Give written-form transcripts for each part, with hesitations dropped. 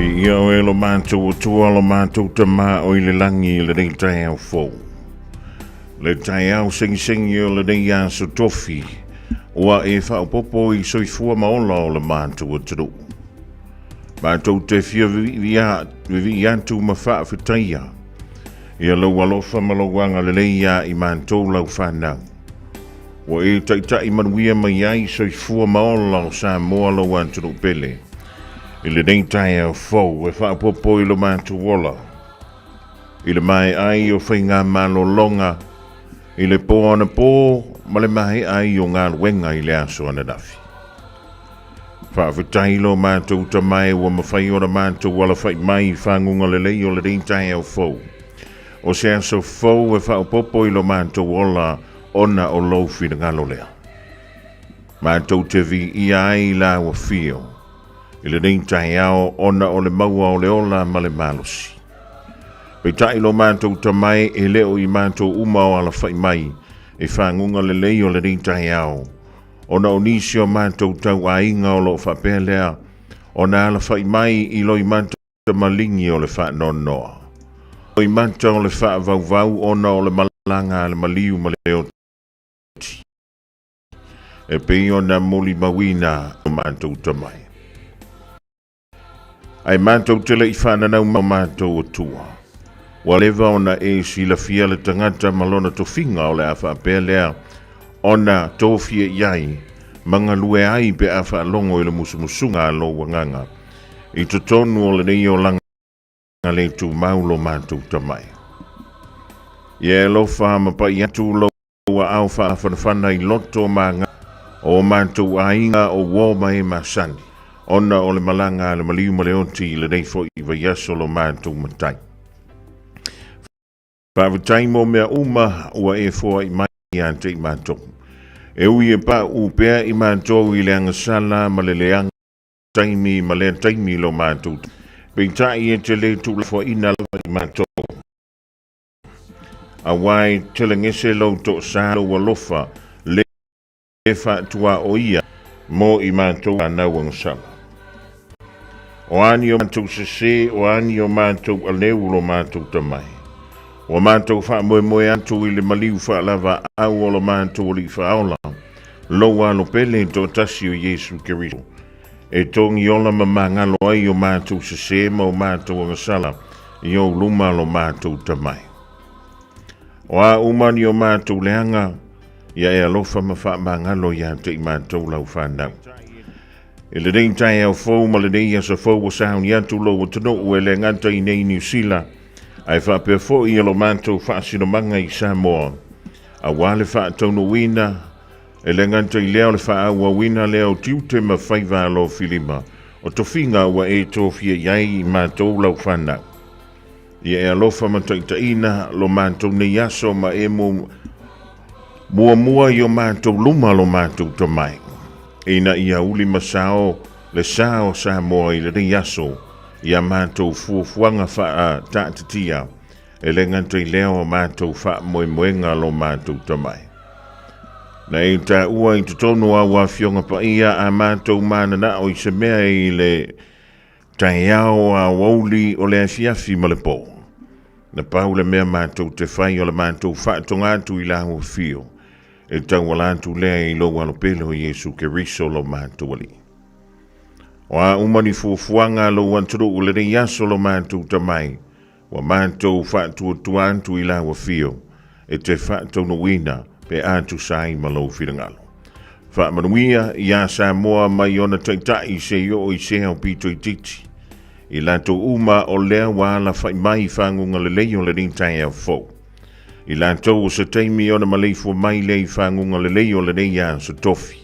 Ia o e lo mātou o tua lo mātou ta mā o i le langi le rei Taeao fōu. Le Taeao sengi o le rei a so tofi, ua e whaopopo i soifua maola o le mātou o turu. Mātou te vi atu ma whaafitaia, ia lau alofa malawanga le leia i mātou lau whanau. Wa e taitai manuia mai ai soifua maola o Samoa lau anturu pele. I le nei Taeao fōu e whaapopo i lo mātou wola. I le mai ai o whainga malolonga, i le pō ana pō, ma le mai ai o ngā luenga i le aso ana dafi. Whaafetai lo mātou ta mai ua mawhai ora mātou wala whai mai whangunga le lei o le nei Taeao fōu. O se aso fōu e whaapopo i lo mātou wola ona o loufi na ngalo lea. Mātou te vi i ai la wa fio. I le nei Taeao ona o le maua o le ola ma le malosi. Pei tai lo mātou ta mai e leo i mātou uma o ala whai mai e whangunga le lei o le nei Taeao. Ona o nisi o mātou tau a inga o lo whapea lea, ona ala whai mai i lo i mātou ta malingi o le wha non noa. O i mātou o le wha vau ona o le malanga le maliu ma le o ti. E pei ona moli mawina o mātou ta mai. Ai mātou tele i whananau ma mātou o tua. Walewa ona e si la fia le tangata malona to finga o le awha apea lea, ona tōfia iai, manga lue ai pe awha alongo i le musumusunga alo wanganga, i to tonu o le nei o langa le tu maulo mātou tamai. Ie lo wha mapa i atu lo wa au wha awhanawhana i loto manga, o mātou ainga o woma e masani. Ona o le malanga le maliu ma le oti le nei fo i vaiaso lo mātou matai. Whaavatai mo mea uma ua e fua i mai ante i mātou. E ui e pa upea i mātou i le angasala ma le leanga taimi ma le taimi lo mātou. Pei tai e te le tu la fua ina lawa i mātou. A wai tele ngese lau to sa lo walofa le fa tua o ia mo i mātou anau angasala. O ani o mātou sese, o ani o mātou aleu lo mātou tamai. O mātou wha moe atu i le maliu wha lava au o lo mātou o li wha aola. Loa lo pele to tasi o Yesu Keriso. E tongi ola ma mangalo ai o mātou sese ma o mātou angasala i o luma lo mātou tamai. O a umani o mātou leanga, ia e alofa ma wha mangalo ia te i mātou lau whanau. E le nei Taeao fōu ma le nei asa fōu o sauni atu lo o tano ue le nganta i nei New Zealand. Ai whapea fōu i alo mātou whaasino manga i Samoa. A wale whaatono wina, e le nganta i leo le whaaua wina leo tiute ma whaiva alo filima. O tofinga ua e tōfia iai i mātou lau whanau. Ia e alofa ma taitaina lo mātou nei aso ma e mua i o mātou luma lo mātou tamai. Ina ia uli masao le sao Samoa i le rei aso ia mātou fuafuanga wha tātitia e le nganta i leo mātou wha moemoenga lo mātou tamai. Na e tā ua i tutono a wafionga pa ia a mātou mānana o i se mea i le Taeao a wauli o le Fiafia ma le pō. Na pau le mea mātou te whai o le mātou wha tongatu i la hua fio. E tau walantu lea i lo walo pele o Yesu Keriso lo mātou ali. O a umani fuafuanga lo wanturu u le rei aso lo mātou tamai, wa mātou whātua tuantu i la wafio, e te whātou no wina pe ātu sai ma lo whirangalo. Whaamanuia i a Samoa mai ona taitai se yo i se au pito i titi. I lato uma o lea wala whai mai whangunga le leo le rei Taeao fōu. I lātou o se teimi o na maleifu mai lei whangunga le leo le neia sa tofi.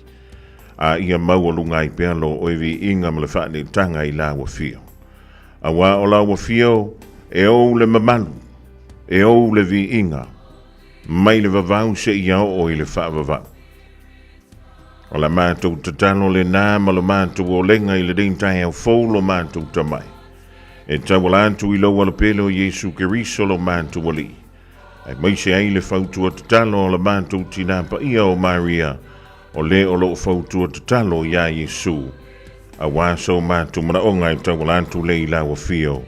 A ia maua lunga i pealo o evi inga ma le whaane tanga i la wafio. A wā o la wafio e ou le mamalu, e ou le vi inga, mai le vavau se ia o i le wha vavau. O la mātou tatalo le nā ma le mātou o lenga i le rei Taeao fōu lo mātou tamai. E tawalatu i loa le pelo Yesu Keriso lo mātou ali. Ai mai se ai le fautua tatalo o la mātou tina pa ia o Maria, o le o lo fautua tatalo ia Yesu, a waso mātu mana o ngai tau lantu le I lawa fio.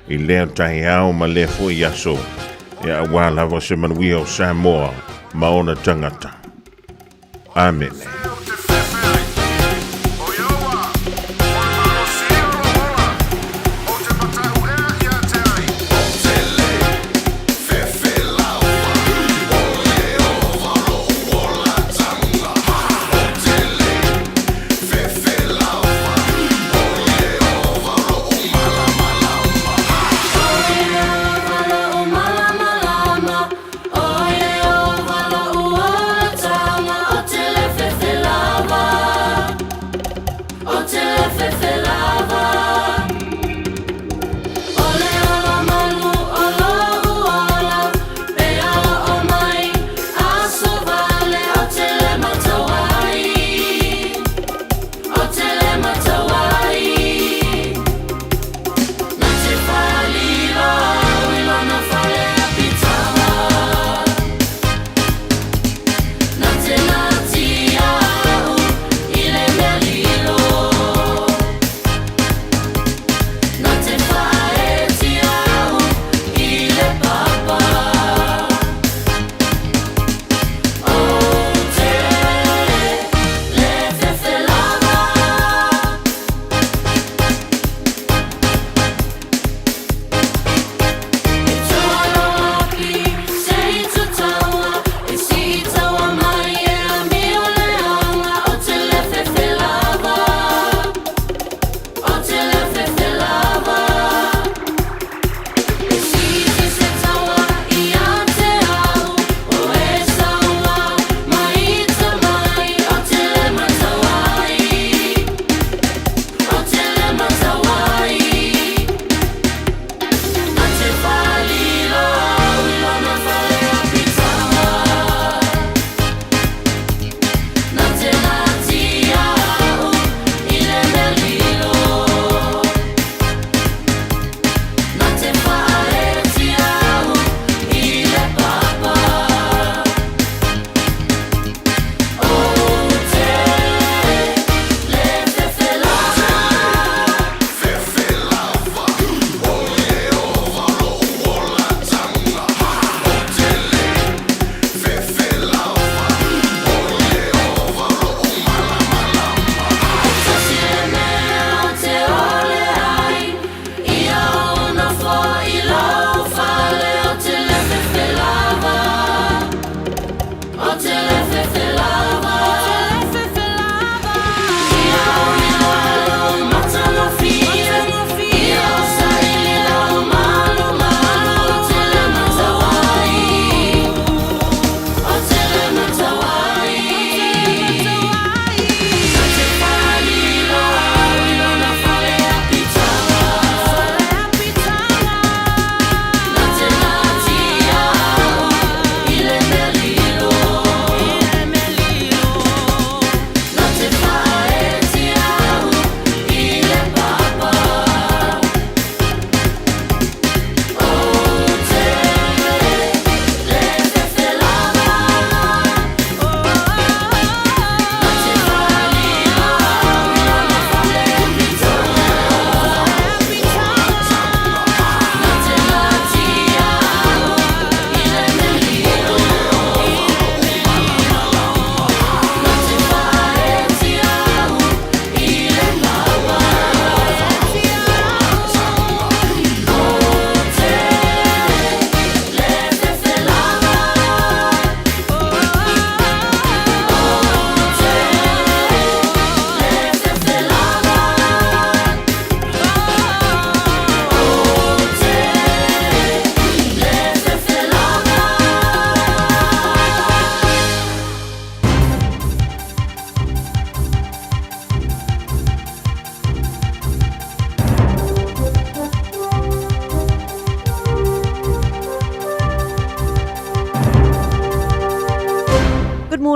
I lea Taeao ma lea fo I aso. E a wālawa se manuia o Samoa ma ona tangata. Amen.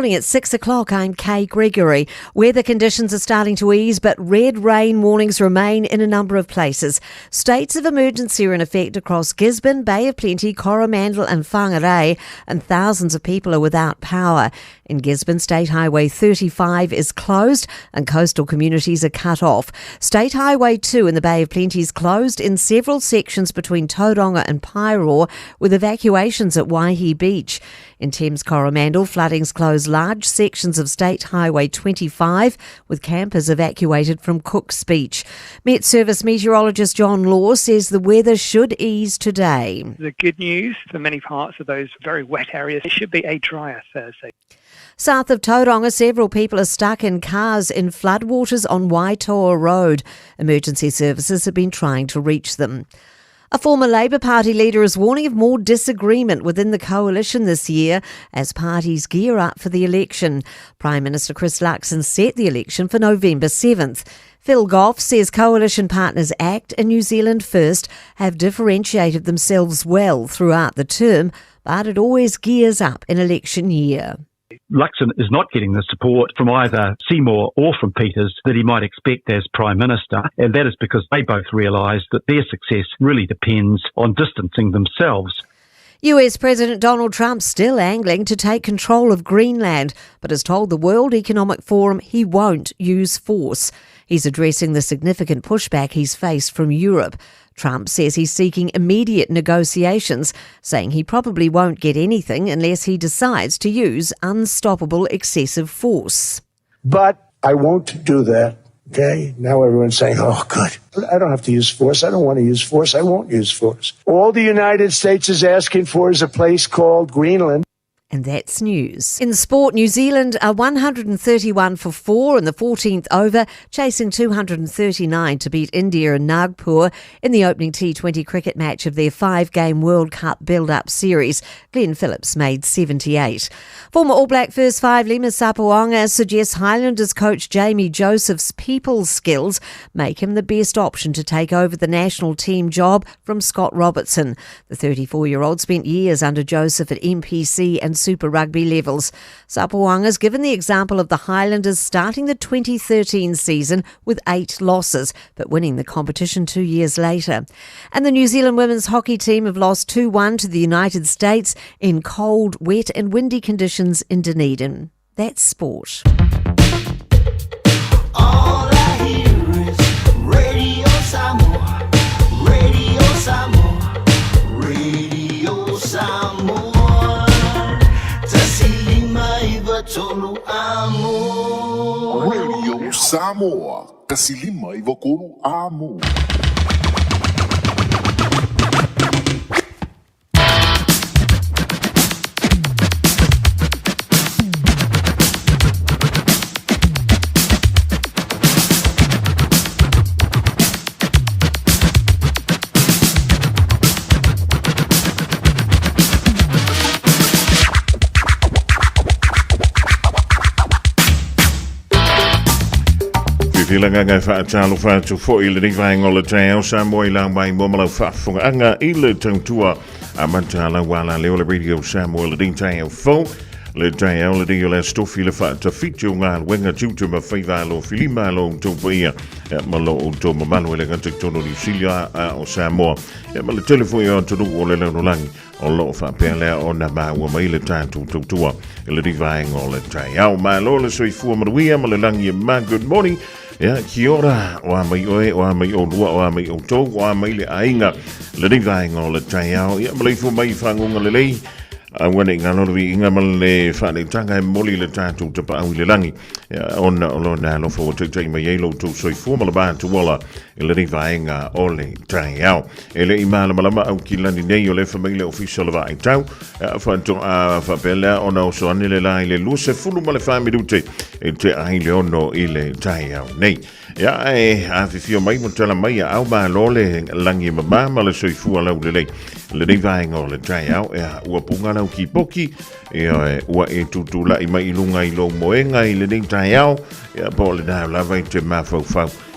morning at 6 o'clock. I'm Kay Gregory. Weather conditions are starting to ease, but red rain warnings remain in a number of places. States of emergency are in effect across Gisborne, Bay of Plenty, Coromandel and Whangarei, and thousands of people are without power. In Gisborne, State Highway 35 is closed and coastal communities are cut off. State Highway 2 in the Bay of Plenty is closed in several sections between Tauranga and Paeroa, with evacuations at Waihi Beach. In Thames Coromandel, floodings closed large sections of State Highway 25, with campers evacuated from Cook's Beach. Met Service meteorologist John Law says the weather should ease today. The good news for many parts of those very wet areas, it should be a drier Thursday. South of Tauranga, several people are stuck in cars in floodwaters on Waitoa Road. Emergency services have been trying to reach them. A former Labour Party leader is warning of more disagreement within the coalition this year as parties gear up for the election. Prime Minister Chris Luxon set the election for November 7th. Phil Goff says coalition partners ACT and New Zealand First have differentiated themselves well throughout the term, but it always gears up in election year. Luxon is not getting the support from either Seymour or from Peters that he might expect as Prime Minister, and that is because they both realise that their success really depends on distancing themselves. US President Donald Trump still angling to take control of Greenland, but has told the World Economic Forum he won't use force. He's addressing the significant pushback he's faced from Europe. Trump says he's seeking immediate negotiations, saying he probably won't get anything unless he decides to use unstoppable excessive force. But I won't do that, okay? Now everyone's saying, oh, good. I don't have to use force. I don't want to use force. I won't use force. All the United States is asking for is a place called Greenland. And that's news. In sport, New Zealand are 131 for 4 in the 14th over, chasing 239 to beat India in Nagpur in the opening T20 cricket match of their 5-game World Cup build-up series. Glenn Phillips made 78. Former All Black First 5 Lima Sapoanga suggests Highlanders coach Jamie Joseph's people skills make him the best option to take over the national team job from Scott Robertson. The 34-year-old spent years under Joseph at MPC and Super Rugby levels. Sapoanga's given the example of the Highlanders starting the 2013 season with 8 losses, but winning the competition 2 years later. And the New Zealand women's hockey team have lost 2-1 to the United States in cold, wet and windy conditions in Dunedin. That's sport. All I hear is Radio Samoa, Radio Samoa, Radio Samoa. Radio Samoa, kasilima ivokuru amo. Filanga ngai whaatalo whaatu fo i le rivaenga o le Taeao Samoa i lau mai momala whaafunga anga i le tautua a mantala wala leo le radio Samoa le Taeao fo le Taeao le dio le stofi le whaata fitu ngā wenga tutu ma whaivalo filima lo topa ia malo o to mamalo le ngata tono ni Silia o Samoa ma le telefoni o tonu o le laulangi o lo whaapelea o na maua mai le tātu tautua le rivaenga o le Taeao ma lo le soifua maruia ma le langi ma good morning. Ya, kia ora, oa mai oe, oa mai o lua, oa mai o tau, oa mai le ainga, le rivaenga o le Taeao, ia malaifu mai whangunga le lei, wane ngā lorwi inga mal le whane tanga e moli le tātou te pāui le langi, ona o lona lofa o tei mai eilo tau soifua ma le bātu wala, le rivaenga o le Taeao. E le imala malama au ki lani nei o le whamaile official wa ai tau, whanto a whapelea ona o soane le lai le luse fulu ma le whamirute, e te ahi le ono i le Taeao nei. Ia e awhiwhio mai mo tala mai a au maa lole langi mama ma le soifua lau le lei. Le rivaenga o le Taeao e ua punga lau ki poki, ua e tutula i mai ilunga i lo moenga i le Taeao, ia po le nao lava i te mawhau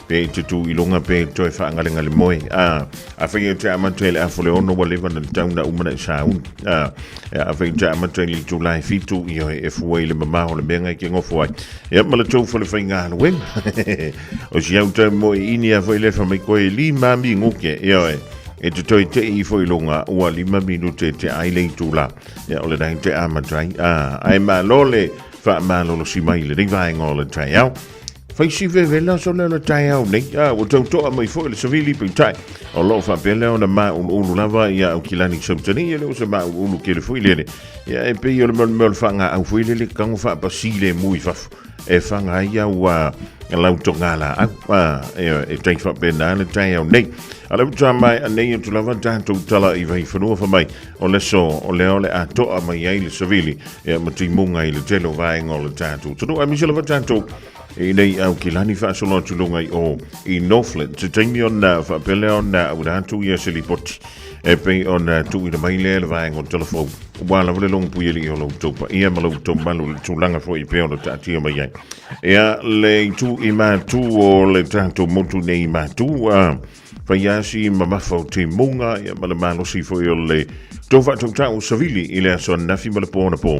pe te tu ilunga pe toi whaangalenga le moe. A whai te amatue le afole ono wa lewa na tauna umana i saun. A whai te amatue li tu lai fitu i hoi e fuai le mamao le menga i ke ngofo ai. Ia ma le tau whale whai ngā wen. O si au tau moe ini a whai lewa mai koe li mami nguke. Ia hoi. E te toi te i fo ilunga ua 5 minute te aile i tūla. Ia ole dai te amatai. Ai ma lole fa malo si mai le vai ngol Taeao fai si vela so le Taeao nei o to mai fo le savili pintai o lo fa pele ona ma ulu lava ia o kilani somtani le o se ma ulu ke le foi le ia e pe yo le mol fanga au foi le kang fa pasile mui fa e fanga ia wa lau tongala e tai fa pena le Taeao nei ala uta mai nei tu lava tanto tala I vai fanua fa mai o le so o le a to a mai ai le savili e mati munga I le telo vai ngol tanto tu a mi se lava tanto e nei au kilani fa solo tu longa o I Northland te taimi ona fa pele ona au tanto ia se li poti e pe ona tu I mai le vai ngol telefon wala vole long pu ili o lo topa ia malo to malu tu langa fo I pe ona tati o mai ai ia le tu I ma tu o le tanto motu nei ma tu Fiafia mamafo te munga ia malo si fo le tova tau savili I le so nafi mala pona po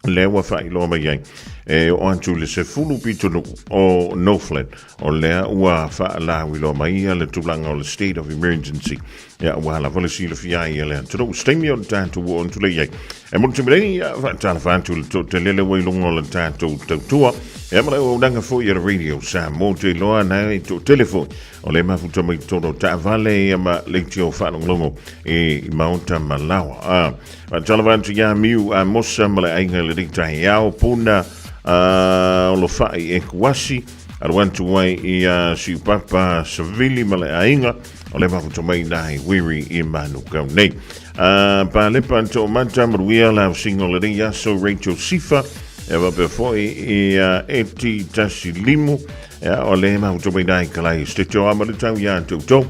le wa fa lo mai ai e o antu le se fulu pitonu o Northland o le wa fa la wi lo mai le tulanga o le state of emergency ia wala vole si le fia ia le tu stemi o tanto o antu le ai e mo tumreni fa tala fa antu te le we longo le tanto tua e mara o danga fo ia radio Samoa te loa na to telefone o le mafuta mai tono ta vale ia ma le tio fa longo e maunta malawa a tala fa antu ia miu a mosa mala ainga le Taeao puna o lo fai e kuasi arwantu wai I si papa savili mala ainga o le mafuta mai nai wiri I manu kau nei pa le panto manta maruia la singo le ria so Rachel Sifa e va per foi eti tasilimu o le mafuta mai nai kalai stitcho amale tau ya to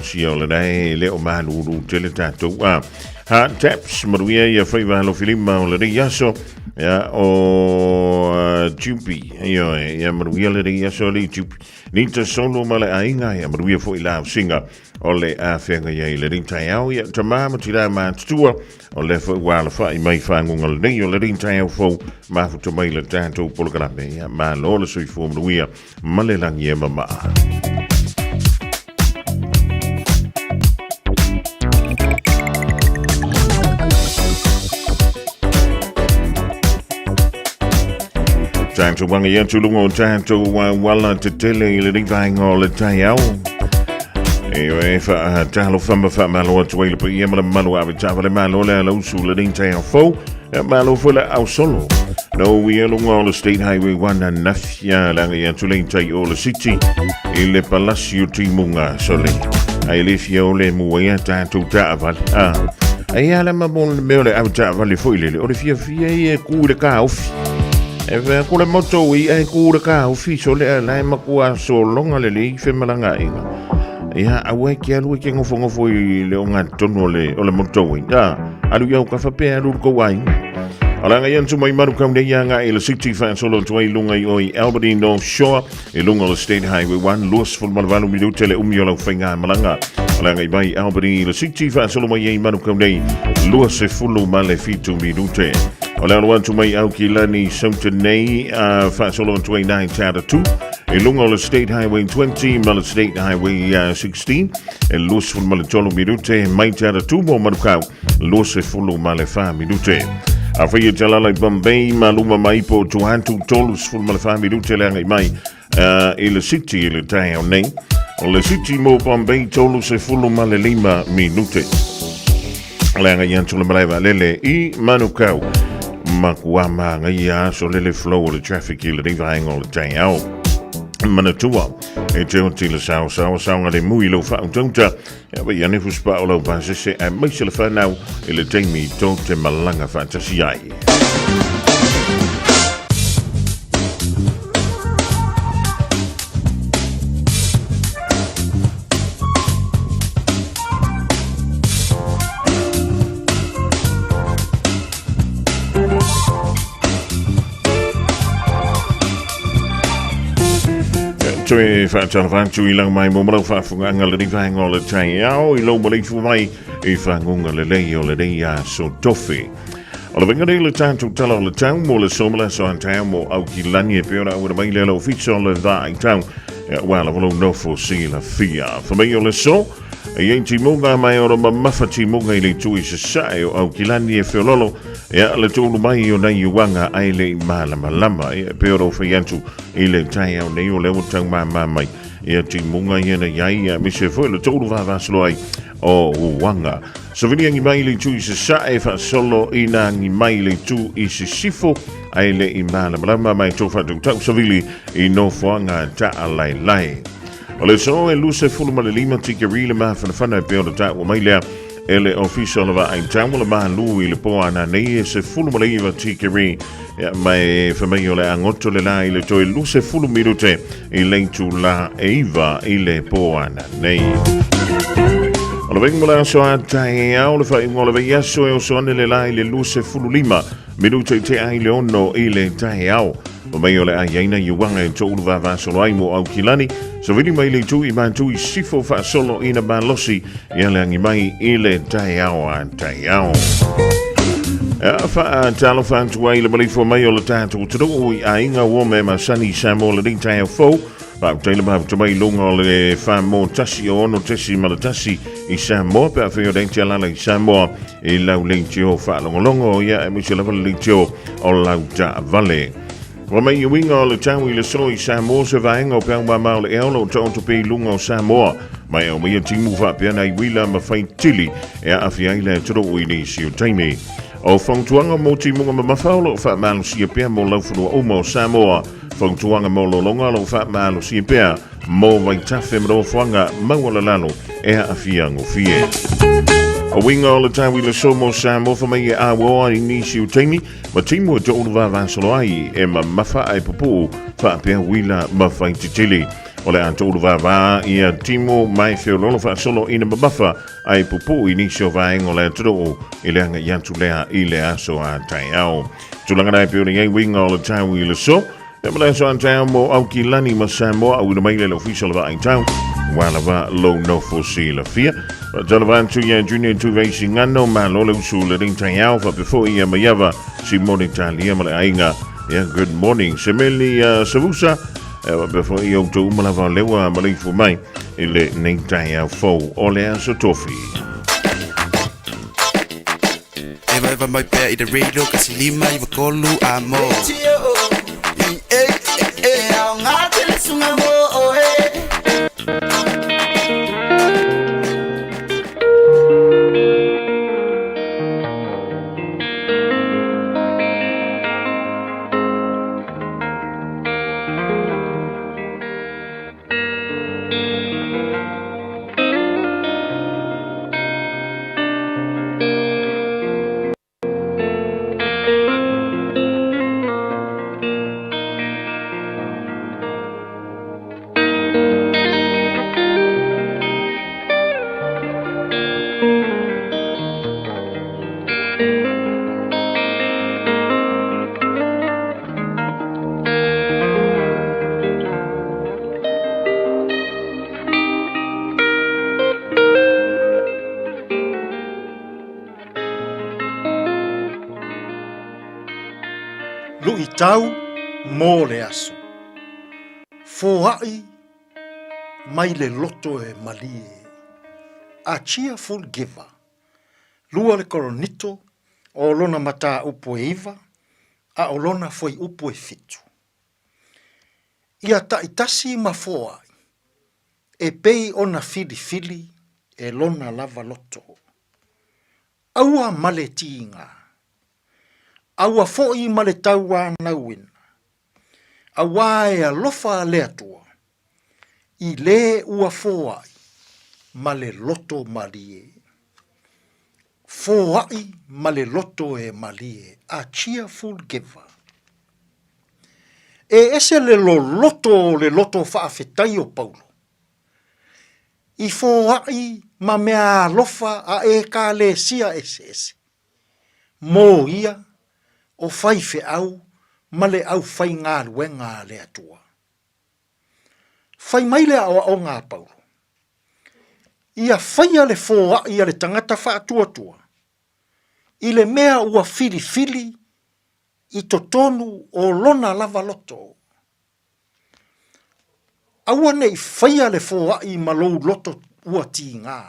si o le dai le o manu tele tato ha taps maruia ia fai valo filima o le ria so ya o chupi io ya maruia le ria so le chupi ni te solo male ainga ya maruia foi la singa o le a fenga ia le Taeao ia tamama tira ma tua o le foi wala fai mai fangunga le nei o le Taeao fo ma fu mai le tanto polgrame ia ma lo le sui fo maruia male langi mama Tanto wanga ia tulungo tanto wala te tele le vai ngol Taeao e fa talo famba fa malo atu ile pe ia malo ave tava le malo le lo su le Taeao fo malo fo le au solo no we along all the state highway 1 and Fiafia la ia tulen Taeao le city ile palacio timunga sole ai le fiole muia tanto tava ai ala mabon me le au tava le fo ile o le Fiafia e ku le ka ofi e ve ko le moto I ku le ka ufficio le la ma ku a so longa le fe malanga inga ia a we ke alu ke ngofo I le onga tono le o le moto alu ia ka fa pe alu ko wai ala nga yan mai maru kam de yanga I le city fan solo to lunga I Albany North Shore e lunga le state highway 1 los ful malvalu mi do tele yo finga malanga ala nga mai Albany le city fan solo mai maru kam de los e fulu male fitu mi do te Ola want to mai au kilani somtenei fa solo 29 chapter 2 e lunga le state highway 20 mal state highway 16 e los ful mal tolo minute mai chapter 2 mo marukau los e fulu male fa minute a fa yetala lai Bombay maluma mai po tuantu tolus ful male fa minute le mai e le city le Taeao nei o le city mo Bombay tolus e fulu male 5 minute Langa yantu le maleva lele I manukau Makuama ngia so le flow of the traffic ile vai ngol Taeao Manatua e te ontile sao ngale mui lo fa untonta e ba yani fuspa o lo ba se e mai se le fa now ile taimi to te malanga fantasia Toe fa tanvantu I lang mai mo mo fa funga le vai ngol Taeao I lo mo le fu mai e fa ngunga le le o le dia so tofi Ola venga le tanto tala le town mo le somla so Taeao mo au ki lani e peona o mai le lo ufficio le vai town wala volo no for si la fia fa me le so Ia timunga mai ora mamafa timunga ile tui se sae o au kilani e whiololo. Ia le tōlu mai o nei uanga ai le malama lama. Ia peoro whaiantu ile Taeao nei o leo tau mai. Ia timunga ia na iai ia mise fo le tōlu vavaslo ai o uanga. So vini angi mai le tui se sae fa solo ina angi mai le tu i se sifo ai le i malama lama mai tō whatu tau savili i no fuanga ta alai lai. O le so e luse fulu ma le lima tikerile ma whanawhana e peo le ta o mai lea e le official wa ai tamu le maha lui le poa ana nei e se fulu ma le iwa tikeri mai whamai o le angoto le la i le toi luse fulu mirute i leitu la e iwa i le poa ana nei. O le vengo la so a Taeao le whai ngole vei aso e o so ane le la i le luse fulu lima mirute te ai le ono i le Taeao. O mai o le a iaina i wanga e tō ulu vava solo ai mo au kilani. So vini mai le tu i mantu i sifo fa solo ina balosi i ale angi mai i le Taeao a Taeao. Fa talo fa antu ai le malifo mai o le tātou tado ui a inga wome ma sani Samoa le Taeao fau. Pa taile ma tamai longa o le fa mo tasi o ono tesi ma le tasi i Samoa pe a whio denti alala i Samoa i lau leitio fa longolongo ia e misi lava leitio o lau ta vale. Wa mai i winga o le tau i le so i Samoa se vaenga o peangwa mao le eolo o taonto pe lunga o Samoa. Mai o mai timu fa peana i wila ma fai tili e a awhia i le toro ui ni si o taimi. O whangtuanga mo timunga ma mawhaulo o wha malu si a pea mo laufuru o mo Samoa. Whangtuanga mo lo longa lo wha malu si a pea mo vai tafe mro whanga maua lalo e a awhia ngofie. O winga o le tau i le so mo Samoa fa mai e awoa i nisi o taimi, ma timu e tōru vavasolo ai e ma mawha ai pupu wha pia wila ma whai titili. O le an tōru vava i a timu mai whiololo wha solo ina ma mawha ai pupu i nisi o vaenga o le toro i le anga iantu lea i le aso a Taeao. Tulanga nai pio ni ei winga o le tau i le so, e ma le so an Taeao mo au ki lani ma Samoa au ina mai le official va ai tau. Wala va lo no fosi la fia. Jalavan tu ya junior tu veisi ngano ma lo le usu le ding Taeao fa before ia mayava si morning talia ma le ainga. Yeah, good morning. Semeli savusa before ia tu malava lewa malifu mai ile ning Taeao fo o le aso tofi. Eva mai pe i de radio kasi lima i vakolu amo. Au ngate sunga mo Lui tau mō le aso. Fōai mai le loto e malie. A cheerful giver. Lua le koronito o lona mata upo e iwa, a o lona foi upo e fitu. Ia taitasi ma fōai. E pei ona fili e lona lava loto. Aua male tinga. Aua fo'i ma le taua nauina. Aua e alofa le atua. I le ua fo'ai ma le loto malie. Fo'ai ma le loto e malie. A cheerful giver. E ese le loto whaafetai o Paulo. I fo'ai ma mea alofa a e ka le sia ese. Mō ia o fai fe au, ma le au fai ngā luenga le atua. Fai mai le o ngā Paulo. Ia fai ale fōa ia le tangata wha atua. I le mea ua fili, i totonu o lona lava loto. Aua nei fai ale fōa i malou loto ua ti ngā.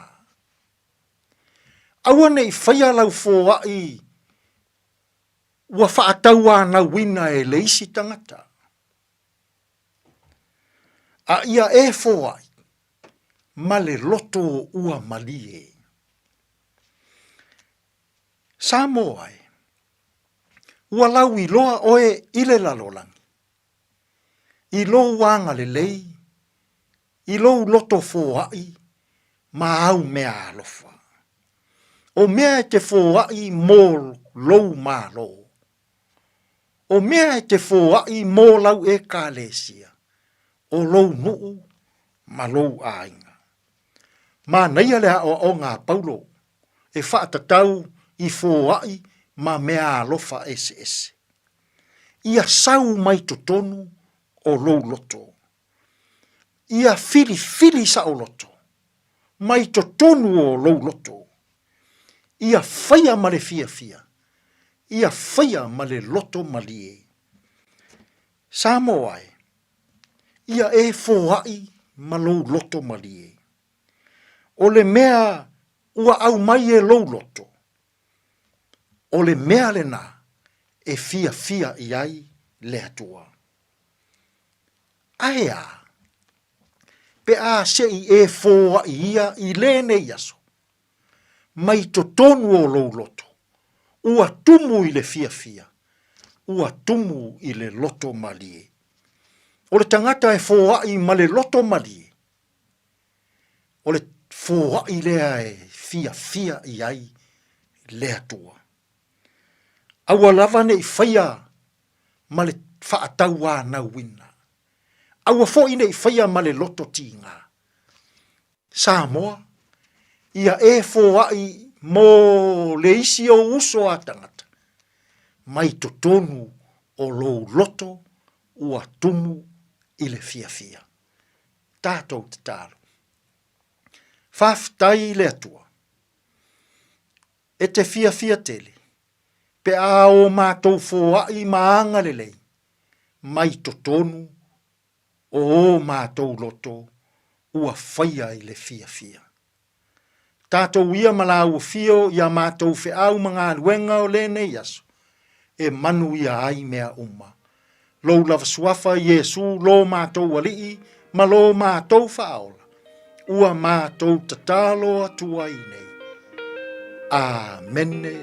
Aua nei whaia lau fōa i ua whaataua na wina e leisi tangata. A ia e fōa i ma le loto ua malie. Samoa e ua lau i loa oe i le lalolangi. I lo wanga le lei, i lo loto fōai, ma au mea alofa. O mea e te fōai mō lou mā lo. O mea e te fōai mō lau e kālesia, o lou nuu ma lou ainga. Ma naia lea o ngā paulo, e whaatatau i fōai ma mea alofa ese ese. Ia sau mai totonu o lou loto. Ia fili sa o loto. Mai totonu o lou loto. Ia whaia ma le fiafia. Ia whaia ma le loto malie. Samoa e. Ia e fōai ma lou loto malie. O le mea ua au mai e lou loto. O le mea le nā e fiafia i ai le atua. Aea, pe a se i e fōa i ia i lene yaso. Mai to tonu o lou loto. Ua tumu i le fiafia. Ua tumu i le loto malie. O le tangata e fōa i ma le loto malie. O le fōa i lea e fiafia i ai le atua. Aua lava ne i whaia ma le whaataua na wina. Aua fo ine i whaia ma le loto tinga. Samoa, ia e fōa i mō le isi o uso a tangata. Mai to tonu o lou loto ua tumu i le fiafia. Tātou te tālo. Whaftai le atua. E te fiafia tele. Pe a o mātou fōa i maanga lelei. Mai to tonu o mātou loto ua whaia i le fiafia. Tātou ia malau fio ia mātou fe au mga luenga o le nei aso. E manu ia ai mea uma. Lou lava suafa Yesu lo mātou alii ma lo mātou whaola. Ua mātou tatalo atua i nei. Amene.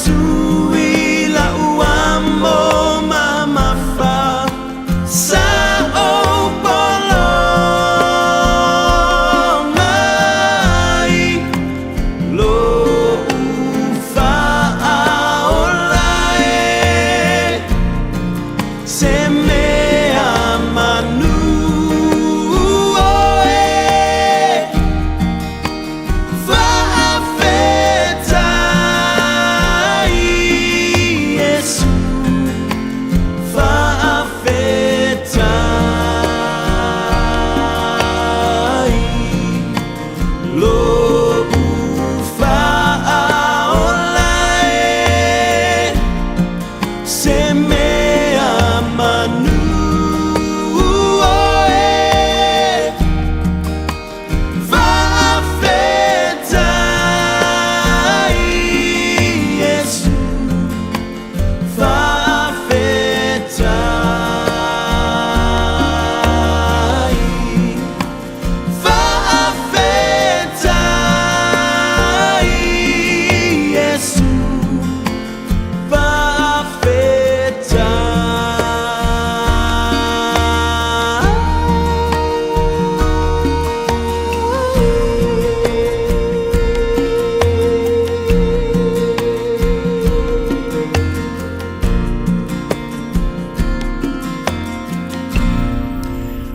sui la uambo mama fa sa o polongai lo ufa aolae se mea manu oe faafetai Yesu faafetai lo ufa aolae se mea manu oe faafetai Yesu faafetai faafetai Yesu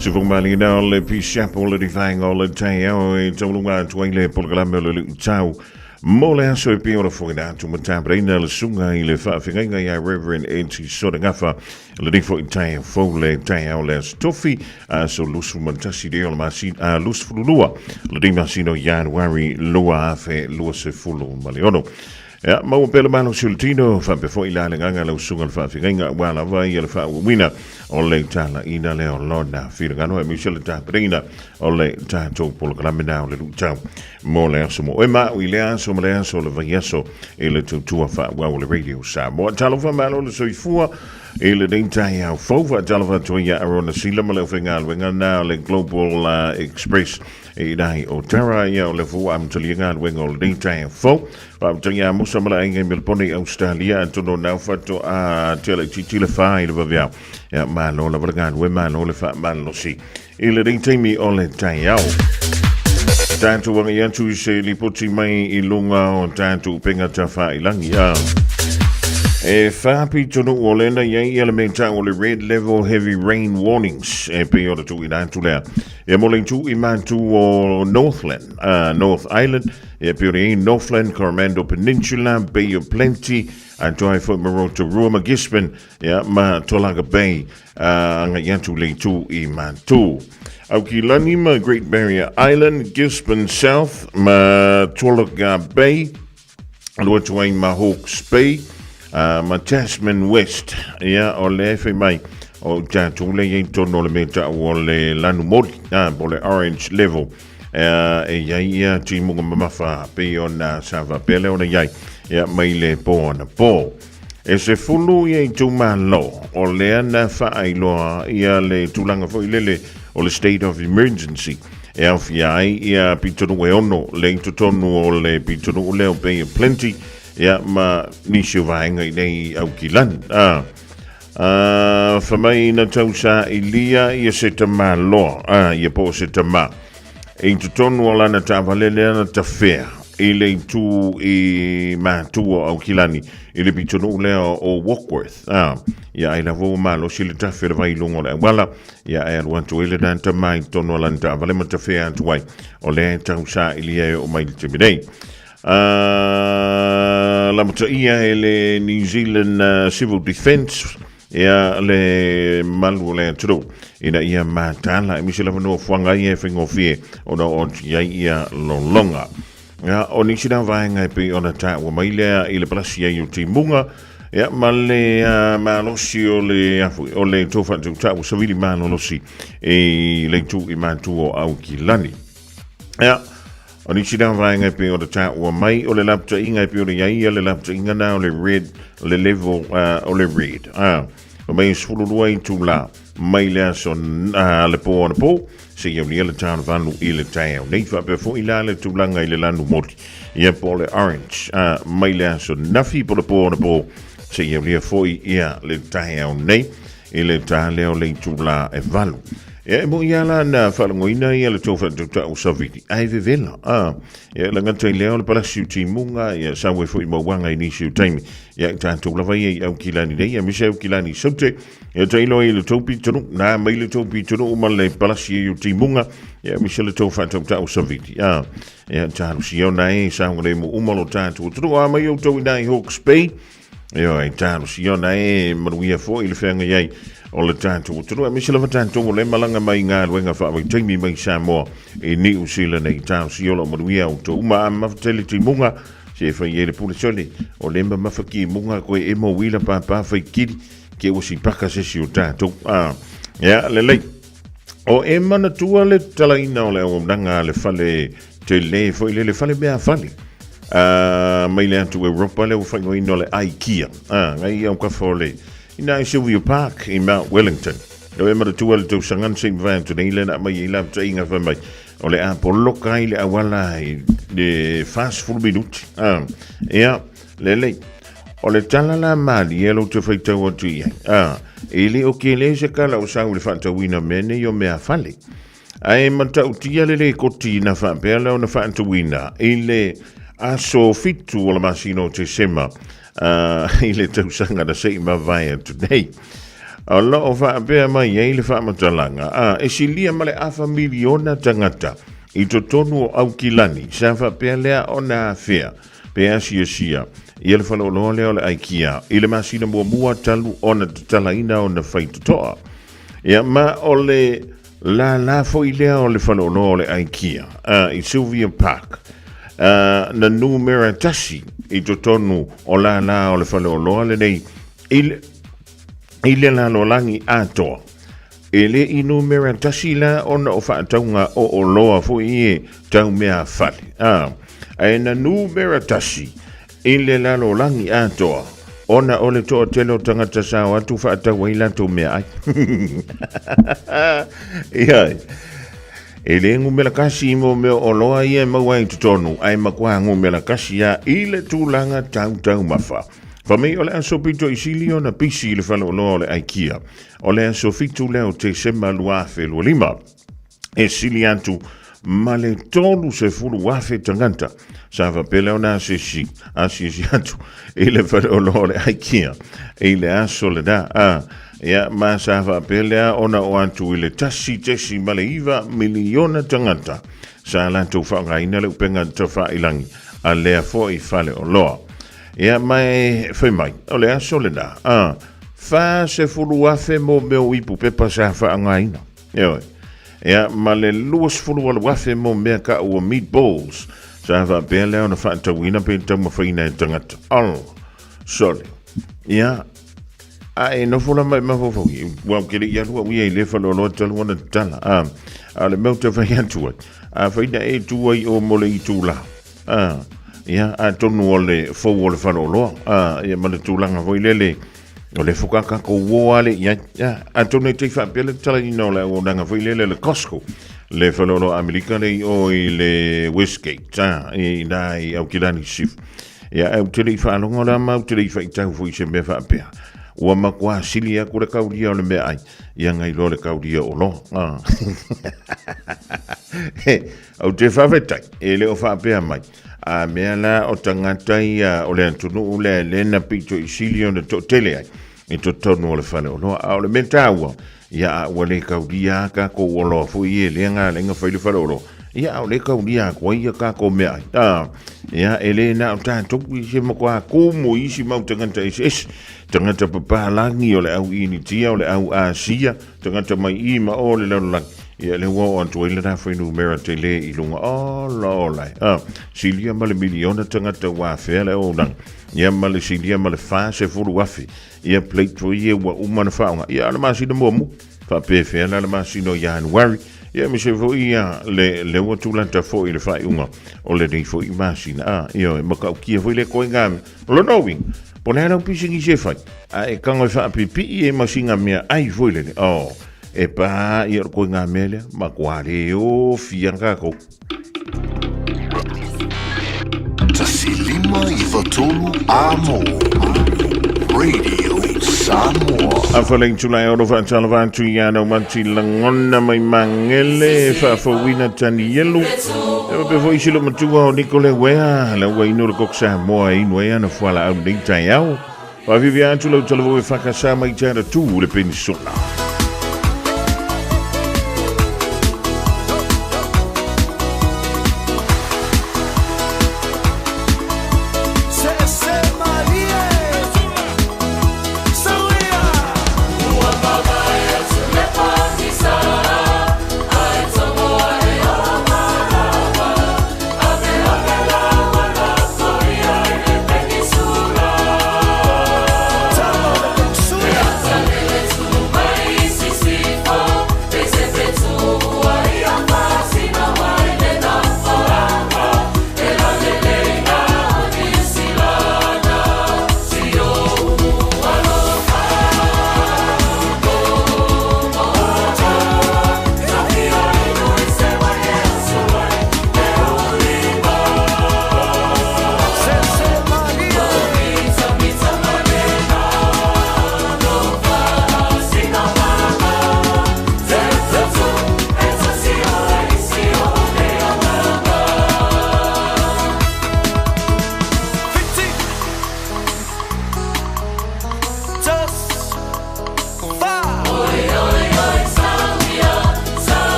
Sifung malina o le PSAs o le rifang o le Taeao e taulunga tuai le polgalame o le tau. Mo le aso e pia o le fwina tu matabraina le sunga i le whaafingainga ia Reverend N.T. Sorangafa le rifo i Taeao fau le Taeao le astofi so lusu mantasi reo le masi lusu fululua le rimasino Januari lua afe lua se fulu maleono. Ja, mau pele malo sultino fa befo ila le nganga le usunga le whaafingainga wala vai le whaawina o le tala ina le o lona whirangano e Michelle Tabrina o le tātou pologramina o le lutau mo le aso mo ema o le aso mo le aso le vaiaso e le tutua wha o le radio sa mo talo wha malo le soifua e le deintai au fauwa talo wha toia arona sila mo le whenga wenga na le Global Express e nai o tara ia o le fua amtali ngā wenga o le deintai au fau wha musa mala inga Melbourne Australia tono nau whato a tele titile whai le waviao ya malo la vergan we malo le fa malo si il rintaimi o le Taeao tanto wanga yantu se li poti mai i lunga o tanto penga tafa i langi ya e fa pitono o lena ye elementa o le red level heavy rain warnings e pe o tu ina tu le e molentu i mantu o Northland North Island e pe o Northland Coromandel Peninsula Bay of Plenty and drive for Maroto Roma Gisborne ya ma Tolaga Bay anga yantu le tu i mantu au ki lani ma Great Barrier Island Gisborne South ma Tolaga Bay lua tuai ma Hawke's Bay ma Tasman West ya o le fe mai o tantu le yento no le meta o le lanu modi po le orange level e ia ti munga mamafa pe ona sava pele ona yai ya mai le po na po e se fulu ye tu malo o le ana fa ailoa ia le tulanga fo ilele o le state of emergency e Fiafia ia pitonu e ono le tutonu o le pitonu o leo Bay of Plenty ia ma nisio vaenga i nei au kilan fa mai na tausa ilia ia se tamalo ia po se tama e tutonu o lana tavalele ana tafea i le tu i matua au kilani i le pitonu leo o Warkworth ia ai lavo malo si le tafe le vai lungo le wala ia ai aluantu ele danta mai tonu o lana tavale ma tafea antuai o le tausa ilia o mai le tebidei la mataia e le New Zealand Civil Defence ia le malu le tro ina ia matala e misela no fuanga ia fingofie ona o ia lolonga ya o ni sina vaenga pe ona ta o maile i le plasia i timunga ya male malosi o le tofa tu ta o savili malosi e le tu i mantu o au kilani ya o ni sina vaenga pe ona ta o mai o le lapta inga pe o ia le lapta inga na o le red le level o le red o mai sfulu luai tu la mai le aso le po na po se ia ni le tana vanu i le Taeao nei fa pe fo i la le tulanga i le lanu moti ia po le orange mai le aso nafi po le po na po se ia ni fo ia le Taeao nei i le tale o le tula e valu e mo ia la na falangoina ia le tofa tuta o saviti ai vevela ia la ngata leo le pala siuti munga ia sa we foi mo wanga ini siu time ia tanto la vai au kilani nei ia miseu kilani sote ia tailo i le topi tonu na mai le topi tonu ma le pala siuti munga ia miseu le tofa tuta o saviti ia tanu sio nai sa ngole mo umalo tanto tonu mai o to nai Hawke's Bay ia tanu sio nai manuia foi le fenga ia o le tanto tunu e misila tanto o le malanga mai ngā ruenga wha mai taimi mai Samoa e New Zealand nei tau siolo manuia o tō uma a mawhateliti munga se whai e le pule sole o le mawhaki munga koe e mo wila pāpā whai kiri ke o si paka se si o tātou ia le lei o e mana tua le talaina o le o nanga le fale te le fwai le fale mea fale mai le atu Europa le o whai ngoino le IKEA ngai au ka fole ina Sylvia Park in Mount Wellington. No e mara tua le tau sangan se mwaen tu nei lena mai i lam ta inga whamai. O le apo loka i le awala i le fast full minuti. Ea, le lei. O le tala la mali e lo te whaitau atu i e le o ke le se kala o sau le whaatawina mene i o mea fale. Ai mata utia le le koti na whaapea o na whaatawina i le aso fitu o la masino te sema. I le tausanga na sei ma vai today. A lo o fa be mai e le fa matalanga. E silia male afa miliona tangata. I to tonu o au kilani. Sa fa pe lea ona fea. Pe asia. I le fa lo le o le IKEA. I le masina mua talu ona talaina ona faitotoa. Ia ma o le la fo i lea o le fa lo le IKEA. I Sylvia Park. Na numera tasi i to tonu o la o le fale o loa le nei i le la lo langi atoa e le i numera tasi la ona o whaataunga o loa fu i e tau mea fale e na numera tasi i le la lo langi atoa ona o le toa telo tangata sa o atu whaatau i lato mea ai iai e le ngumela kasi mo me o loa ia mawai tutonu ai makua ngumela kasi ia i le tūlanga tau mafa. Whamei o le aso pito i silio na pisi le whalo o loa o le IKEA. O le aso fitu leo te sema luafe lua lima. E sili atu ma le tolu se fulu wafe tanganta. Sava pele o na asisi atu i le whalo o loa o le IKEA. I le aso le da ia masava pelea ona o atu i le tasi male iwa miliona tangata sa lantou whaangaina le upenga ta whailangi a lea fo i fale o loa. Ia mai whaimai o le aso le na wha se fulu afe mo meo ipu pepa sa whaangaina. Ia ma le luas fulu afe mo mea ka ua meatballs sa wha pelea ona whaantawina pe tama whaina e tangata. Sole. Ia e no fola mai mafofo wa kere ia lua wi e le falo lo talu ona tala ale meu te vai atu faina e tu ai o mole i tula ia a tonu ole fo ole falo lo ia male tulanga foi lele ole fukaka ko wale ia a tonu te fa pele tala ni no le o nanga foi lele le Costco le falo lo americane o le Westgate e dai au kilani sif ia au te le fa longa la mau te le fa tau foi se me fa pe ua makua sili aku le kauria o le mea ai ia ngai lo le kauria o lo au te whawhetai e leo whapea mai a mea la o tangata ia o le antunu o le lena pito i sili o le to tele ai e to tonu o le whale o lo a o le menta ua ia a ua le kauria ka ko o lo fu i e lenga whaile whale o lo ia o le kauria kua ia ka ko mea ai ia e le na o tātuku i se makua kumu i si mau tangata i se tangata papalangi o le au initia o le au Asia tangata mai i ma o le laulang ia le ua o antua i le rafa inu mera te le i lunga o lai silia ma le miliona tangata wafea le o lang ia ma le silia ma le fa se furu wafi ia pleito ia ua umana faunga ia le masina muamu fa pefea la le masino Januari ia mi se fo ia le ua tulanta fo i le fai unga o le nei fo i masina ia e makau kia fo i le koe ngame lo knowing Pone ana pisingi se fai. E kanga fa pipi e masinga mea ai foi le. e pa ia ko ngā mele ma kware o fianga ko Tasilima i watolu amo. Radio Samoa. Afaling tulai o fa talavantu ia no manti langona mai mangele fa wina tani yelu. E be foi silo matua o Nicole Wea la wa ino ko Samoa ino ia na fala au ni Taeao. Fa vivia tu lo tolo e fa sa mai tera tu le peninsula.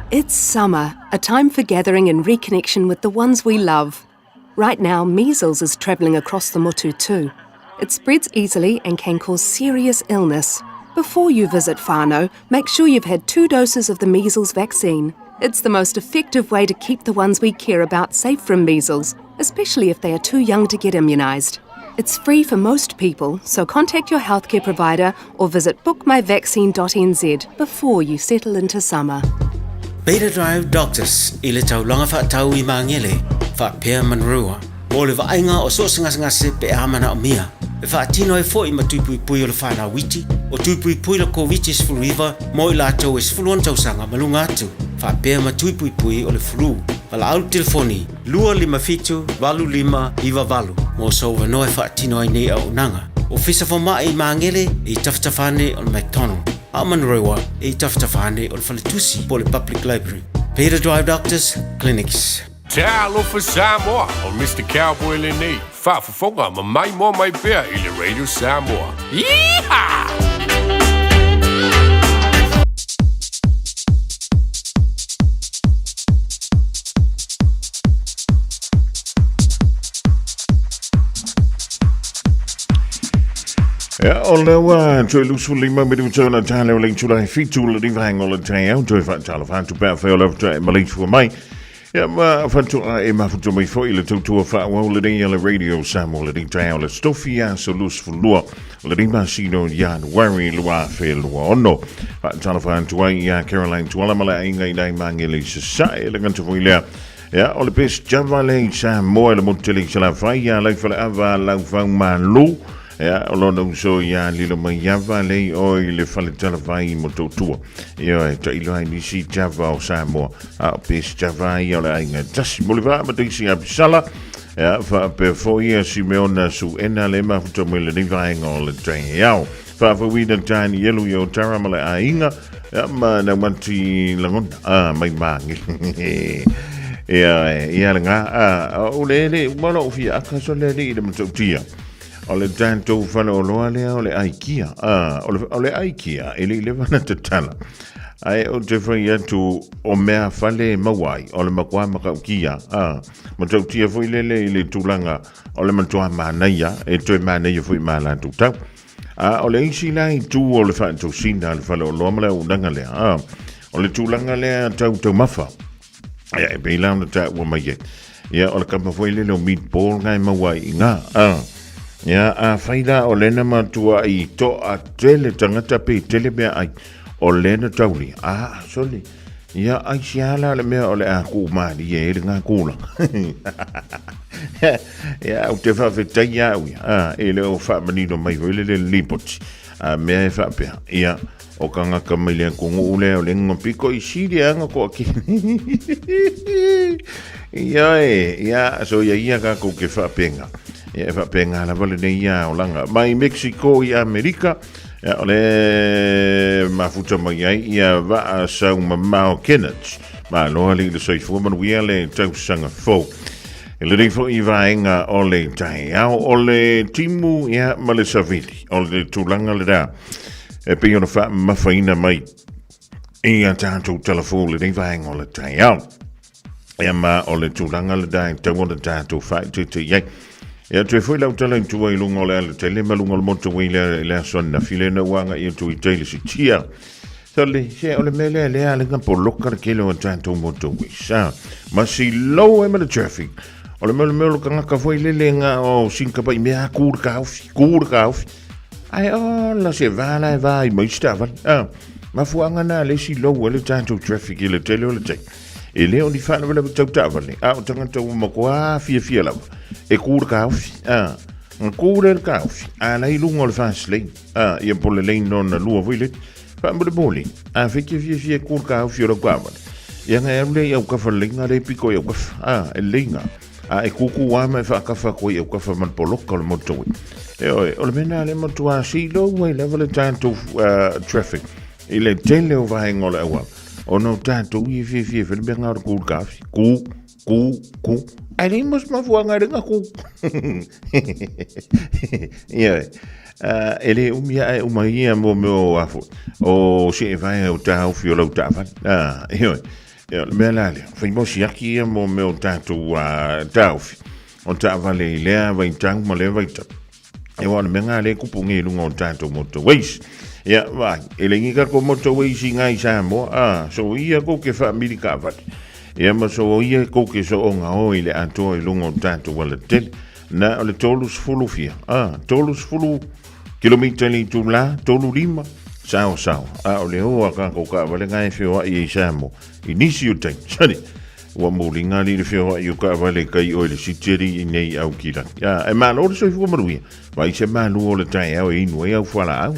It's summer, a time for gathering and reconnection with the ones we love. Right now, measles is travelling across the motu too. It spreads easily and can cause serious illness. Before you visit whānau, make sure you've had 2 doses of the measles vaccine. It's the most effective way to keep the ones we care about safe from measles, especially if they are too young to get immunised. It's free for most people, so contact your healthcare provider or visit bookmyvaccine.nz before you settle into summer. Beta Drive Doctors i le taulanga whaatau i mangele, whaapea manrua. Mo le vainga o so ngase pe amana o mia. E whaatino e fo i matupui pui o le whanau witi, o tupui pui la COVID is full river, mo i lato is full on tausanga malunga atu. Whaapea matupui pui o le flu. Wala au telefoni, 255-25 mo so wano e whaatino ai nei au nanga. O fisa fo mai i mangele i taftafane o le McDonald. Amanrewa e taftafane o le Faletusi po le Public Library. Beta Drive Doctors Clinics. Taeao for Samoa o Mr. Cowboy le nei. Whaafafonga ma mai mo mai pea i le Radio Samoa. Yeehaw! Ja, o lewa, tue lusu lima me du tona tale o link tula fitu le divang o le Taeao, tue tala fantu pa fe o le malink fu mai. Ja, ma fantu e ma fantu mai fo ile tutu fa o le ding le radio Samoa le ding Taeao le stofia so lus fu lua le ding masino ya worry lua fe lua ono. Fa tala fantu ai ya Caroline tuala mala inga dai mangeli sa le gantu fu ile. Ja, o le pes javale Samoa le moteli sala fa ya le fa ava la fa Malu. Ya, o lona uso ia lilo mai yava lei o i le fale talavai mo tautua. Ia e ta ilo hai nisi Java o Samoa. A o pes Java ia o le ainga tasi. Mo le vaa ma teisi a pisala. Ia, fa pe fo ia si meona su ena le mafuta mo le nivaenga o le Taeao. Fa wina tani yelu i o tara ma le ainga. Ia, ma na wanti langon. Mai mangi. Ia le ngā. O le umana o fia aka so le i le matautia. O le tantou whana o loa lea o le aikia. O le aikia, e le vana te tala. Ai o te whai atu o mea whale mawai, o le makua makaukia. Ma tau tia fwoi lele i le tūlanga o le matua mānaia, e toi mānaia fwoi mālantu tau. O le isi lai tū o le whantou sina, le whale o loa male o nanga lea. O le tūlanga lea tau mawha. Ia e beila o ta ua mai e. Ia o le kama fwoi lele o meatball ngai mawai i ngā. Ia a whaida o lena matua i to a tele tangata pe tele mea ai o lena tauli. Soli. Ia ai siala le mea o le a ku maari e le ngā kūla. Ia au te whawhetai au ia. E le o whamanino mai hoi le lipoti. Mea e whapea. Ia o ka ngaka mai lea kungu ule o le ngopiko i siri anga ko aki. Ia so ia ka ko ke whapenga. Ia whapenga la vale nei ia o langa. Mai Mexico i Amerika, o le mafuta mai ai, ia waa sau mamao Kenneth. Ma loa li le soifua manuia le tausanga fo. E le reifo i vaenga o le Taeao, o le timu ia ma le savili, o le tūlanga le da. E pe ona wha mawhaina mai, ia tātou telefo le rei vaenga o le Taeao. Ia ma o le tūlanga le da, tau o le tātou whai te iai. Ia tue foi lau tala intua i lunga o le ala tele malunga o le moto wei le ason na file na wanga i tu i teile si tia. Sale, se o le mele le ala nga po loka le kele o tātou moto wei sa. Ma si low e ma le traffic. O le mele ka ngaka foi lele nga o sinka pai mea kūr ka aufi. Ai o la se vala e vai ma istavan. Ma fuanga na le si low e le tātou traffic i le tele o le tei. E leo ni whana wala tau tāwale. O tangata o makua Fiafia lau. E kūra ka aufi. Kūra ka aufi. Nei lunga o le whanslei. Ia pole lein no na lua wile. Whambre boli. Whike Fiafia kūra ka aufi o la kwamane. Ia ngai au lei au kafa lenga le piko i au kafa. E lenga. E kuku wama e whakafa koe au kafa man poloka o le motoi. O le mena le motua si lo wai level e tātou traffic. I le tele o vahenga o le awa. O no tātou i Fiafia whele mea ngāra kūra ka aufi. Ku. Ai nei mas mafuanga ringa ku. Ia ele umia ai umaia mo meo afu. O se e vai o tāu fio lau tāwan. Ia le mea lale. Whai mo siaki ia mo meo tātou tāu fi. O tāwale i lea vai tang ma lea vai tap. E wana mea ngā le kupungi lunga o tātou moto weis. Ia vai. Ele ngika ko moto weis i ngai Samoa. So ia ko ke whamiri ka vati. Ia maso ia koke so o ngā oi le atoa i lunga o tātou wala tele. Na o le tolus fulu fia. Tolus fulu kilomita li tu la, tolu lima. Sao. O le hoa ka koka wale ngai whioa i Samoa. I nisi o tei. Sani. Ua mōli ngā li le whioa i o ka wale kai o le siteri i nei au kira. E mālo le soi fua maruia. Vai se Malu o le Taeao e inu e au whala au.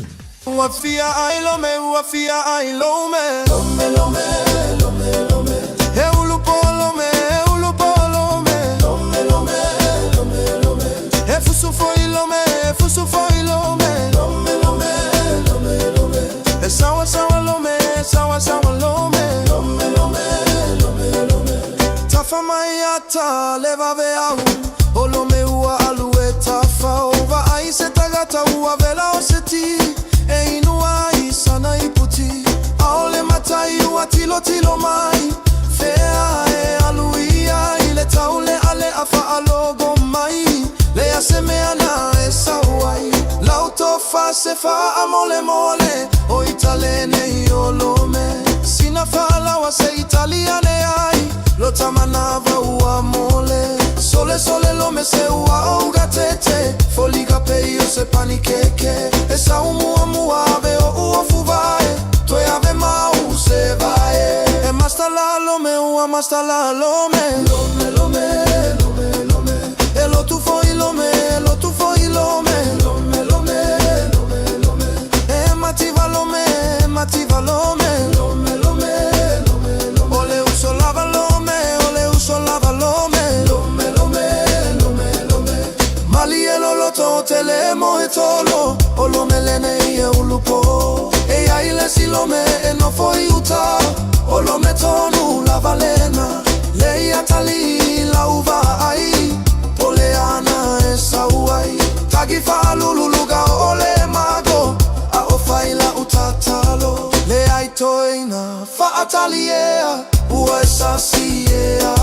Wafia ai lome. Lome. Eulu polome. Lome. Efusu foi lome. Lome. Sawa lome. Lome. Tafa maiata leva veau. Olome ua alue tafa ova ai se tagata ua vela oseti. E inua i sana iputi. Aole matai ua tilo mai. Fea e aluia i le taule ale afa alogo mai. Le asemea na e sawai. Lauto fa se fa mole. O italene i olome. Sina fa lawa se italiane ai. Lo tamanava ua mole. Sole lome se ua ugatete. Foliga peio se panikeke. E sa mua ave o ua fuvae. Toi ave mau se vae. E masta la lome. Lome. E lo tu foi lome. mativa lome lome lome lome lome ole uso lava lome ole uso lava lome lome lome lome lome mali elo loto telemo e tolo olo melene e ulupo e aile silome e no foi uta olo metonu la valena lei atali la uva ai oleana e sauai tagi fa lululuga ole mago a ofaila utatalo le ai toina fa atalia ua sasia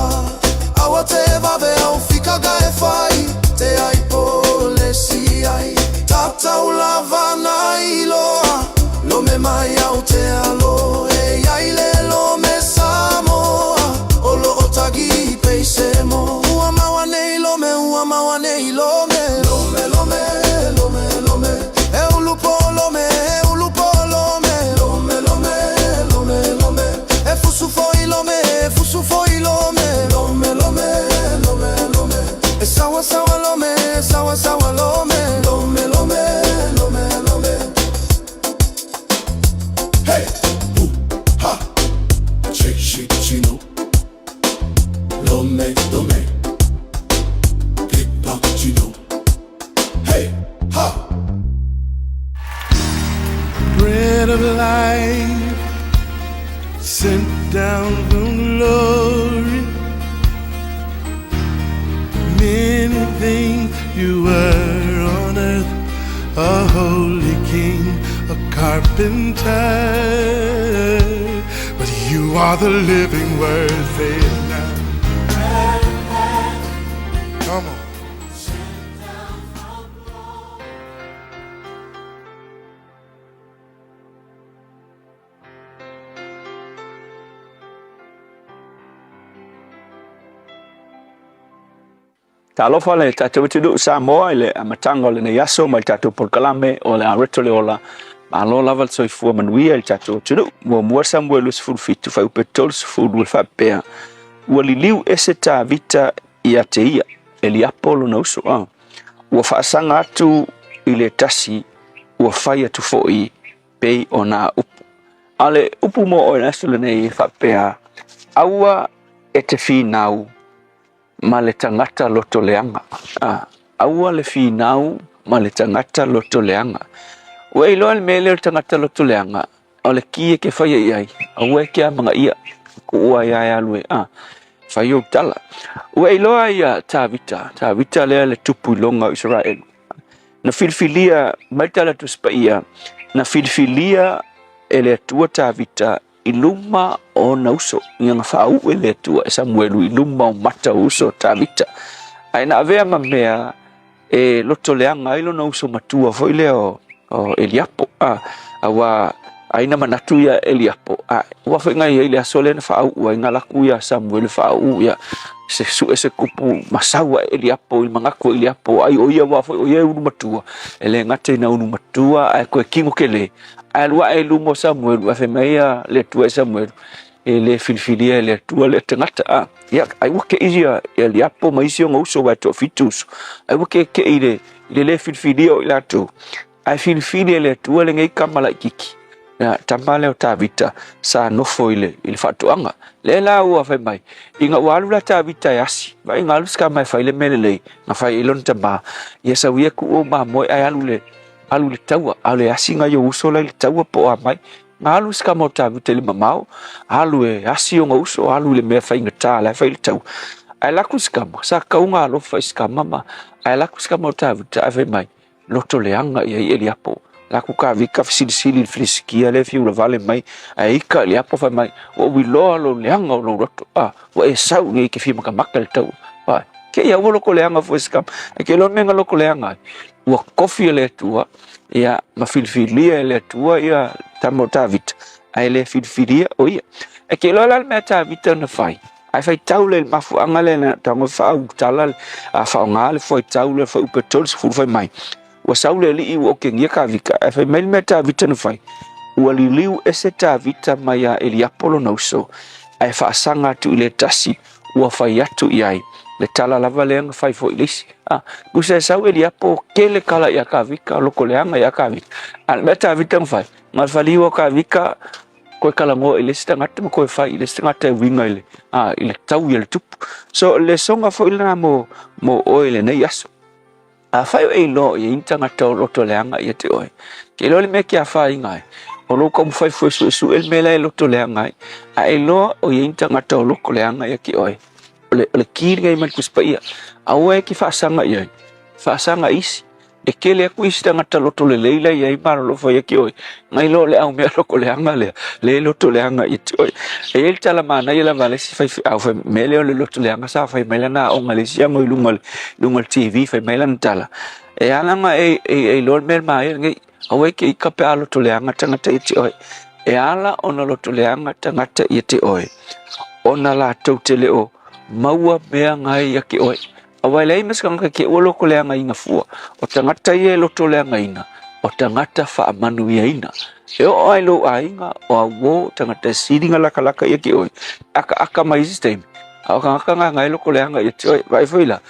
awa te vave au fika gae fai te ai pole si ai tata ulava nailoa lo me mai au te alo e ai le lo me Samoa o lo otagi peisemo ua mawane lome lome lome lome lome e ulupo lome lome lome lome lome e fusu foi lome lome lome lome e sawa lome lome lome hey ha chino lome hey, ha! Bread of life sent down from glory. Many things you were on earth, a holy king, a carpenter, but you are the living word. Say it now. Come on. Talofa le tatu tudu Samoa le amatango le yaso mai tatu porkalame o le aretole ola malo lava soifua manuia le tatu tudu mo Samuel usful fitu fa upetol food will fa pea waliliu eseta vita ia teia eli apolo no so wa fa sanga tu ile tasi wa faya tu foi pei ona upu ale upu mo o nasule nei fa pea aua etefi nau ma le tangata loto leanga aua le finau ma le tangata loto leanga ua ilo le mele le tangata loto leanga o le kie ke whaia iai aua ke a mga ia ko ua iai alue whaia utala ua ilo ia tā vita lea le tupu longa Israel na filfilia maitala tu spaia na filfilia ele atua tā vita iluma o nauso nga fau ele tua Samuelu iluma o mata uso tavita aina avea mamea e loto leanga ilo nauso matua foi leo o Eliapo awa aina manatu ya Eliapo wa foi ngai ile asole fau wa ngalaku ya Samuel fau ya se kupu masawa Eliapo il mangako Eliapo ai o ia wa foi o ia unu matua ele ngate na unu matua ai ko kingo kele alwa elumo Samuel wa femeia le tua Samuel ele filfilia le tua le tangata ya ai wake ia Eliapo maisio ngauso wa to fitus ai wake ke ile le filfilia ila to ai filfilia le tua le ngai kamala kiki ya tamale o tavita sa nofo ile fatuanga le la wa fe mai inga walu la tavita yasi vai ngalu ska mai faile melele na fai ilon tamba yesa wie ku o ma mo ai alu le taua ale asinga yo uso le taua po mai ngalu ska mo tavita le mamau alu e asi o uso alu le me fai ngata la fai le tau ai la ku ska mo sa kaunga lo fai ska mama ai la ku ska mo tavita ave mai loto leanga ia Eliapo la ku ka vika sili fliskia le fiu la vale mai ai ka Eliapo fa mai o wilo lo leanga lo roto wa e sau ngai ke fi maka makal tau ke ia wo lo ko leanga fo skam ke lo menga lo ko leanga wa kofi le tua ia ma filfilia le tua ia tamo David ai le filfilia o ia ke lo la me David na fai ai fai taule mafu angale na tango fa utala fa ngale foi taule fa upetol fu fai mai wa saule li o ke ngia ka vika ai fai mel meta vita na fai wa liliu eseta vita mai Eliapolo no so ai fa sanga tu ile tasi ua fai atu iai le tala lava leanga fai fo ilisi kusa sau eli apo kele kala ia kavika loko leanga ia kavika al meta vitang fai ngal faliwa kavika koe kalango ilisi tangata mo koe fai ilisi tangata winga ile ile tau ile tupu so le songa fo ilana mo oile nei aso fai e lo ia intangata loto leanga ia te oi ke lo le me kia fai ngai o lo kom fai fo su el mela loto leanga ai lo o ia intangata loko leanga ia ki oi le kiri ngai man kuspaia awe ki fasanga ia fasanga isi e kele aku isi tangata loto le leila ia i maro lo foi ki oi ngai lo le au me loko leanga le loto leanga i oi e el tala mana ia la vale si fai au fai mele le loto leanga sa fai mele na o ngalesia mo lungal TV fai mele tala e alanga e lo mel mai ngai awe ki kape alo to leanga tangata i oi e ala ona loto leanga tangata i oi ona la totele o maua mea ngai ya ki oi awai lei mes kanga ki olo ko le ngai ngafua o tangata ye lo to le ngai na o tangata fa manu ye ina e o ai lo ainga o wo tangata sidinga la kala ka ye ki oi aka mai system aka ngai lo ko le ngai ye oi vai foila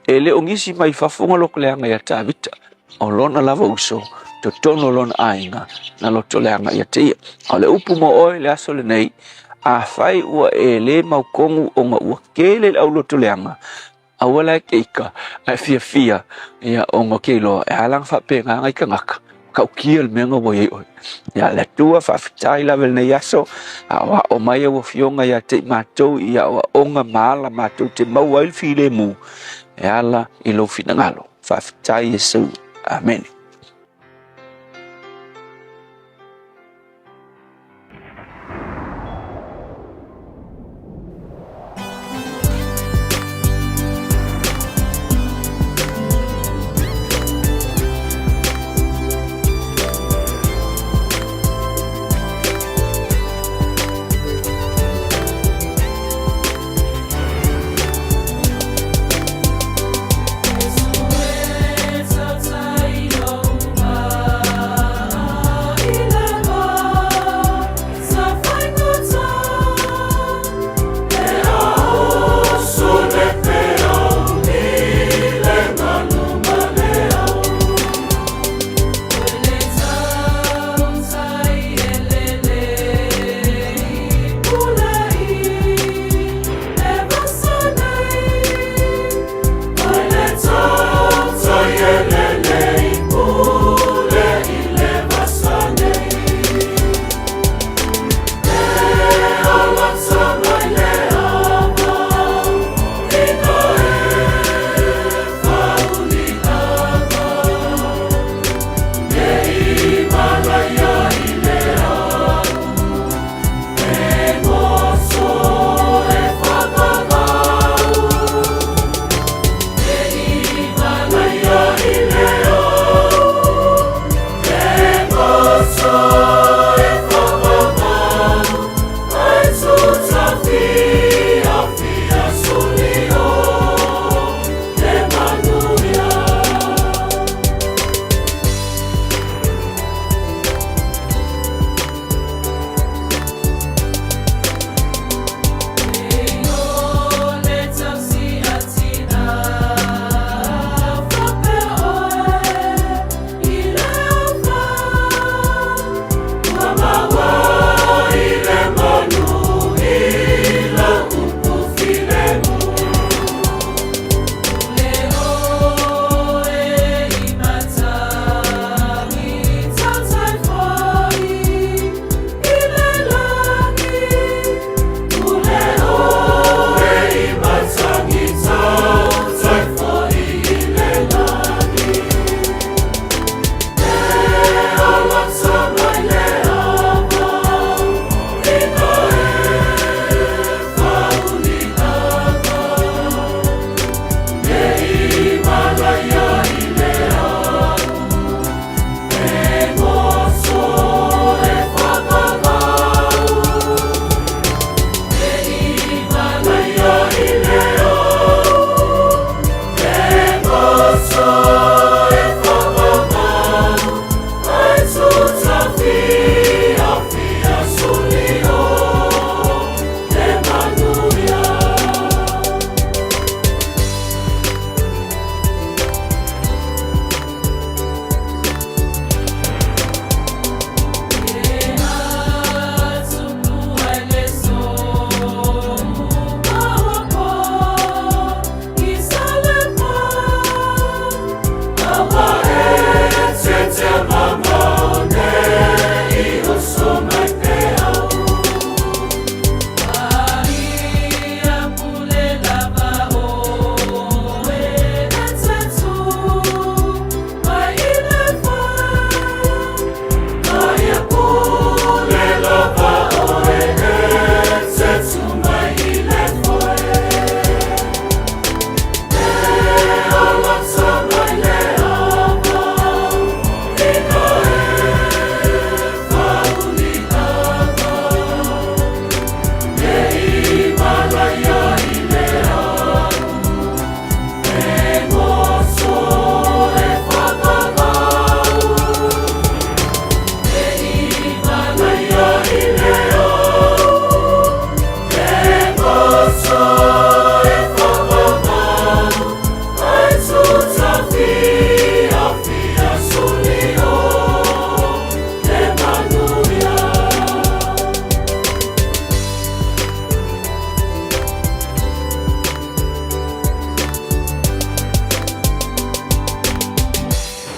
ele ongisi mai fa funga lo ko le ngai ya tabita o lona lava uso to tono lona ainga na lo to le ngai ye te ale upu mo oi le aso le nei a fai ua e le maukongu o nga ua kele au loto leanga a wala keika a fiafia ia o nga kelo e alang fa penga ngai ka ngaka kau kiel menga wo ye oi ia le tua fa fitai level nei aso a o mai o fionga ia te matou ia o nga mala matou te mau ai file mu e ala i lo finangalo fa fitai yesu amen. It's the way, it's outside.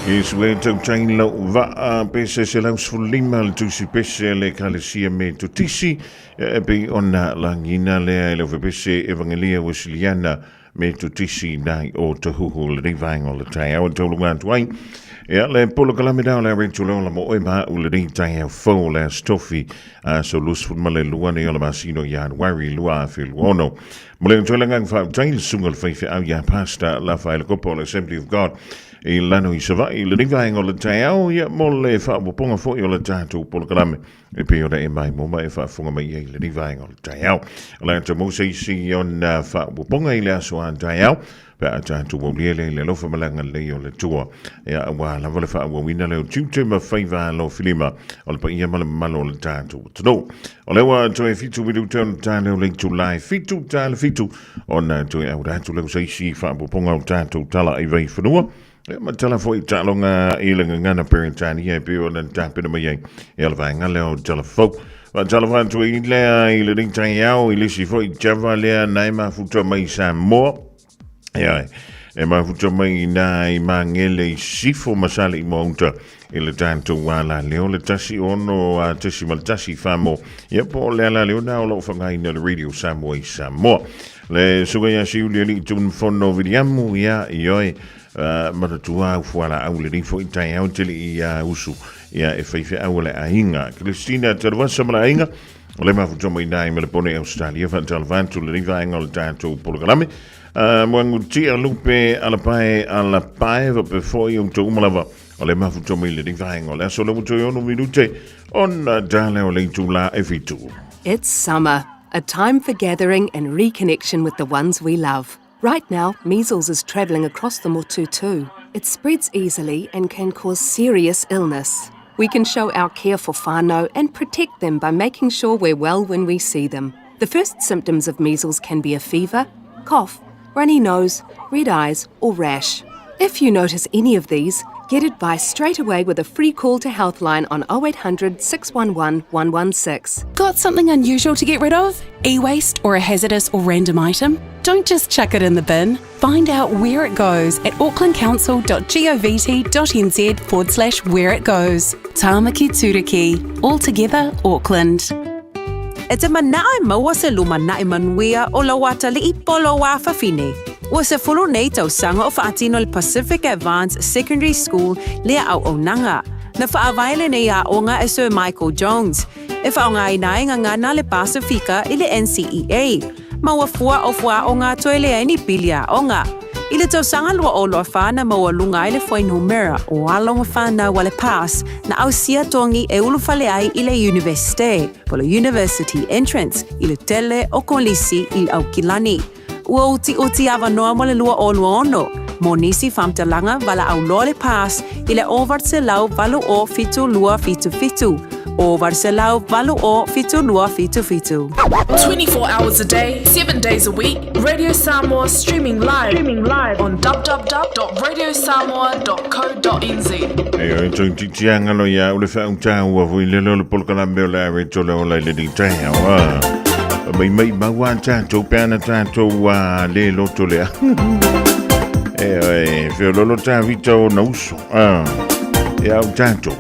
Iswe tau tain lau va pese se lau sfulima le tusi pese le kalesia me tutisi pe ona langina le le pese evangelia wasiliana me tutisi nai o tahuhu le rivaingo le Taeao tau lunga tuain. Ja, le polo kalame dau le retulo la mo ema u le Taeao fo le stofi so lusfun male luane o le masino ya wari lua fil wono. Mole tuelangang fa tain sungal Fiafia au ya pasta la fa le kopo le Assembly of God. I lano I savai le rivaingo le Taeao ia mo le fa ponga fo o le tatu polo kalame e pe o e mai mo mai fa funga mai le rivaingo le Taeao. Le to mo se si on fa ponga I le aso an Taeao pa tatu wo le lofa malanga le o le tua ia wa la vole fa wo wina le tutu ma faiva lo filima o le pa ia malo le tatu no o le wa to e fitu widu ton tano link to live fitu tal fitu on to e ora to le se si fa ponga o tatu tala I vai funua ma tala foi talonga I le ngana parentani e pe o na tapena mai e le vai ngale o tala fo wa tala va to I le link Taeao I le si foi java le na ma futu mai Samoa ja e ma futu mai nai mangele sifo masali monta il tanto wala leo le tasi ono a tasi maltasi famo ia po le ala leo na lo fanga ina le radio Samoa le suga ya si uli tun fono vidiamu ia ioi maratua fuala au le rifo Taeao tili ia usu ia e Fiafia au le ainga Christina terwasa mala ainga le ma futu mai nai me le pone Australia fa talvantu le rivainga le tanto polgalame Mwanguti alupe ala pae va pe foi un to umalava ole mafuto mile di vaingo le solo muto ono minute on dale o le tula e fitu. It's summer, a time for gathering and reconnection with the ones we love. Right now, measles is travelling across the motu too. It spreads easily and can cause serious illness. We can show our care for whānau and protect them by making sure we're well when we see them. The first symptoms of measles can be a fever, cough, runny nose, red eyes or rash. If you notice any of these, get advice straight away with a free call to Healthline on 0800 611 116. Got something unusual to get rid of? E-waste or a hazardous or random item? Don't just chuck it in the bin. Find out where it goes at aucklandcouncil.govt.nz/where it goes. Tāmaki Turiki. All together, Auckland. E te manae maua se luma nae manuia o la wata li I polo wa whawhine. Ua se fulu nei tau sanga o whaatino le Pacific Advanced Secondary School lea au Onanga. Na whaawaile nei a onga e Sir Michael Jones. E whaonga I nae ngana le Pasifika I le NCEA. Maua fua o fua o ngā toe lea ni pilia onga. I le tau sanga lua o loa whana maua lunga I le whainumera o alonga whana wale pass na au sia tongi e ulu whale ai I le universite, polo university entrance I le tele o kolisi I au kilani. Ua uti awa noa mo le lua o lua ono. Mo nisi whamtalanga wala au loa le pass I le over se lau valu o fitu lua fitu fitu. Over se lau valu o fitu lua fitu fitu. 24 hours a day, 7 days a week, Radio Samoa streaming live on www.radiosamoa.co.nz. E to titianga lo ya ule fa unta wa vui le lo polkalame o la reto lo la le Taeao. Mai maua tanto pena tanto wa le loto le. Fe lo ta vito no uso. E au tanto.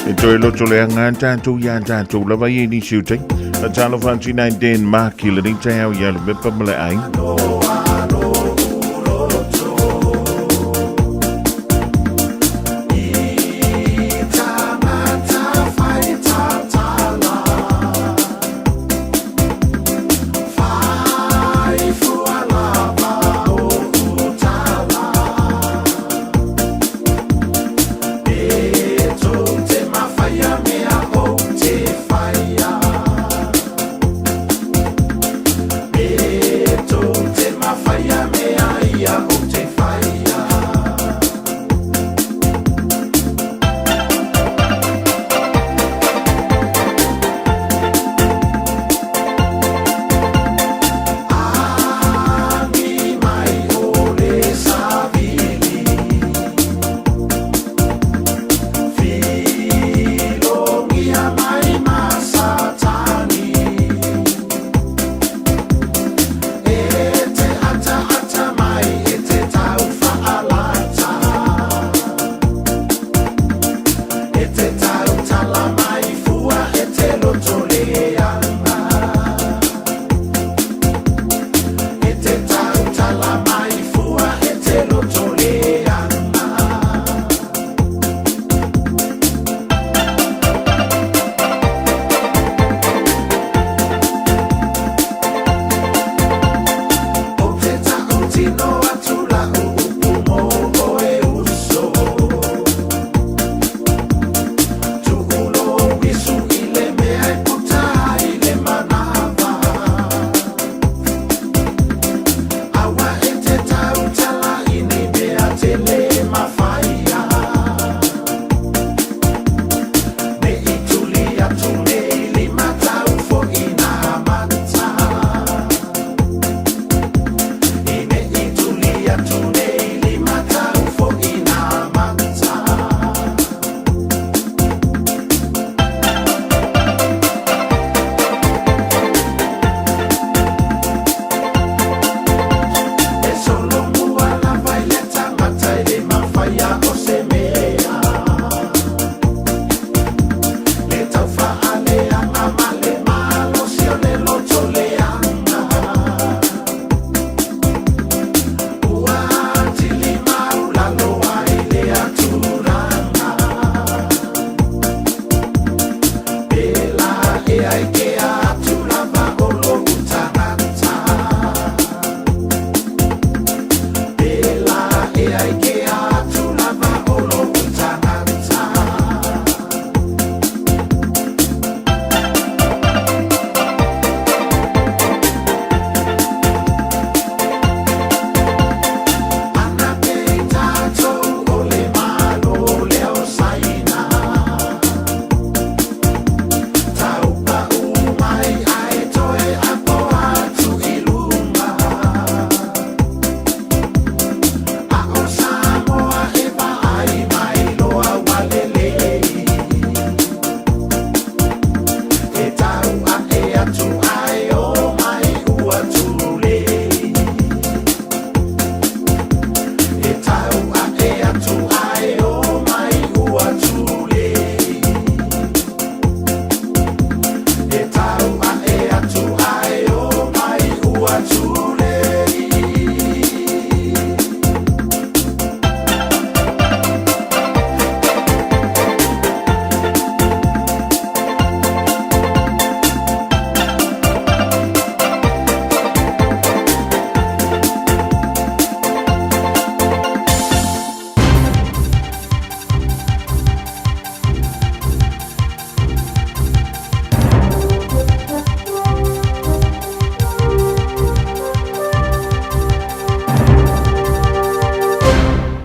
E toi loto le anga tanto ya tanto la vai ni shooting. A talo fancy 19 marki le Taeao ya le bepa male ai.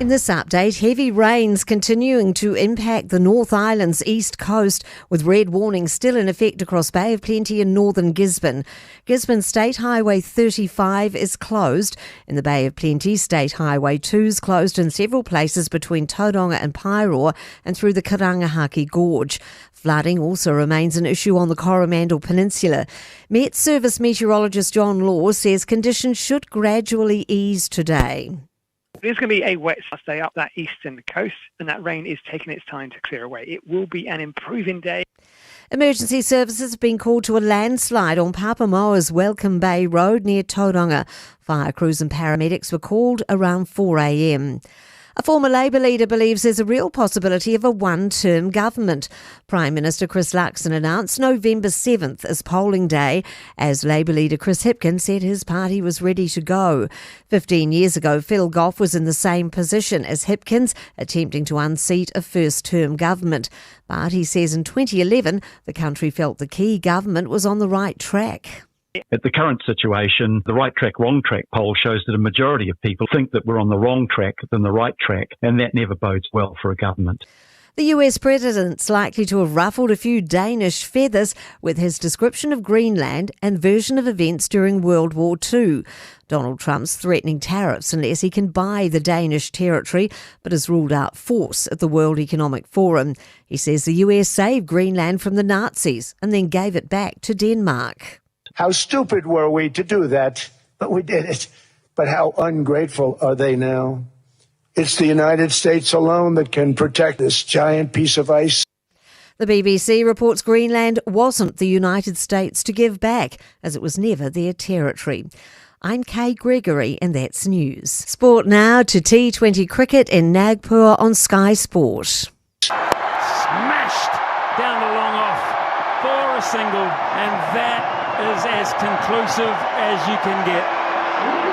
In this update, heavy rains continuing to impact the North Island's east coast, with red warnings still in effect across Bay of Plenty and northern Gisborne. Gisborne State Highway 35 is closed. In the Bay of Plenty, State Highway 2 is closed in several places between Tauranga and Pairoa and through the Karangahaki Gorge. Flooding also remains an issue on the Coromandel Peninsula. Met Service meteorologist John Law says conditions should gradually ease today. There's going to be a wet day up that eastern coast, and that rain is taking its time to clear away. It will be an improving day. Emergency services have been called to a landslide on Papamoa's Welcome Bay Road near Tauranga. Fire crews and paramedics were called around 4 a.m. A former Labour leader believes there's a real possibility of a one-term government. Prime Minister Chris Luxon announced November 7th as polling day, as Labour leader Chris Hipkins said his party was ready to go. 15 years ago, Phil Goff was in the same position as Hipkins, attempting to unseat a first-term government. But he says in 2011, the country felt the key government was on the right track. At the current situation, the right track, wrong track poll shows that a majority of people think that we're on the wrong track than the right track, and that never bodes well for a government. The US president's likely to have ruffled a few Danish feathers with his description of Greenland and version of events during World War II. Donald Trump's threatening tariffs unless he can buy the Danish territory, but has ruled out force at the World Economic Forum. He says the US saved Greenland from the Nazis and then gave it back to Denmark. How stupid were we to do that? But we did it. But how ungrateful are they now? It's the United States alone that can protect this giant piece of ice. The BBC reports Greenland wasn't the United States to give back, as it was never their territory. I'm Kay Gregory, and that's news. Sport now to T20 cricket in Nagpur on Sky Sport. Smashed down the long off for a single, and that is as conclusive as you can get.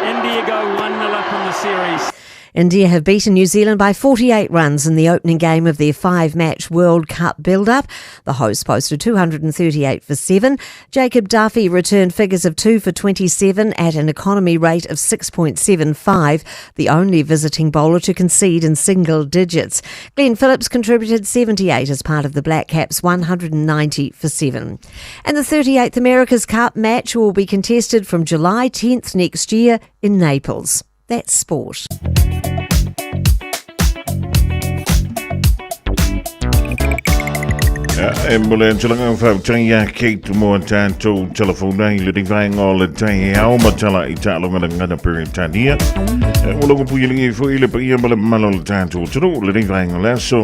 India go 1-0 up in the series. India have beaten New Zealand by 48 runs in the opening game of their 5-match World Cup build-up. The hosts posted 238 for 7. Jacob Duffy returned figures of 2 for 27 at an economy rate of 6.75, the only visiting bowler to concede in single digits. Glenn Phillips contributed 78 as part of the Black Caps' 190 for 7. And the 38th America's Cup match will be contested from July 10th next year in Naples. That's sport. Mula talangang whautaya Kate mo tanto telefona i le vai ngol Taeao matala I talonga ngana peritania. Ulo ko puilingi fo ile pa ia mala malol tanto tro le vai ngol so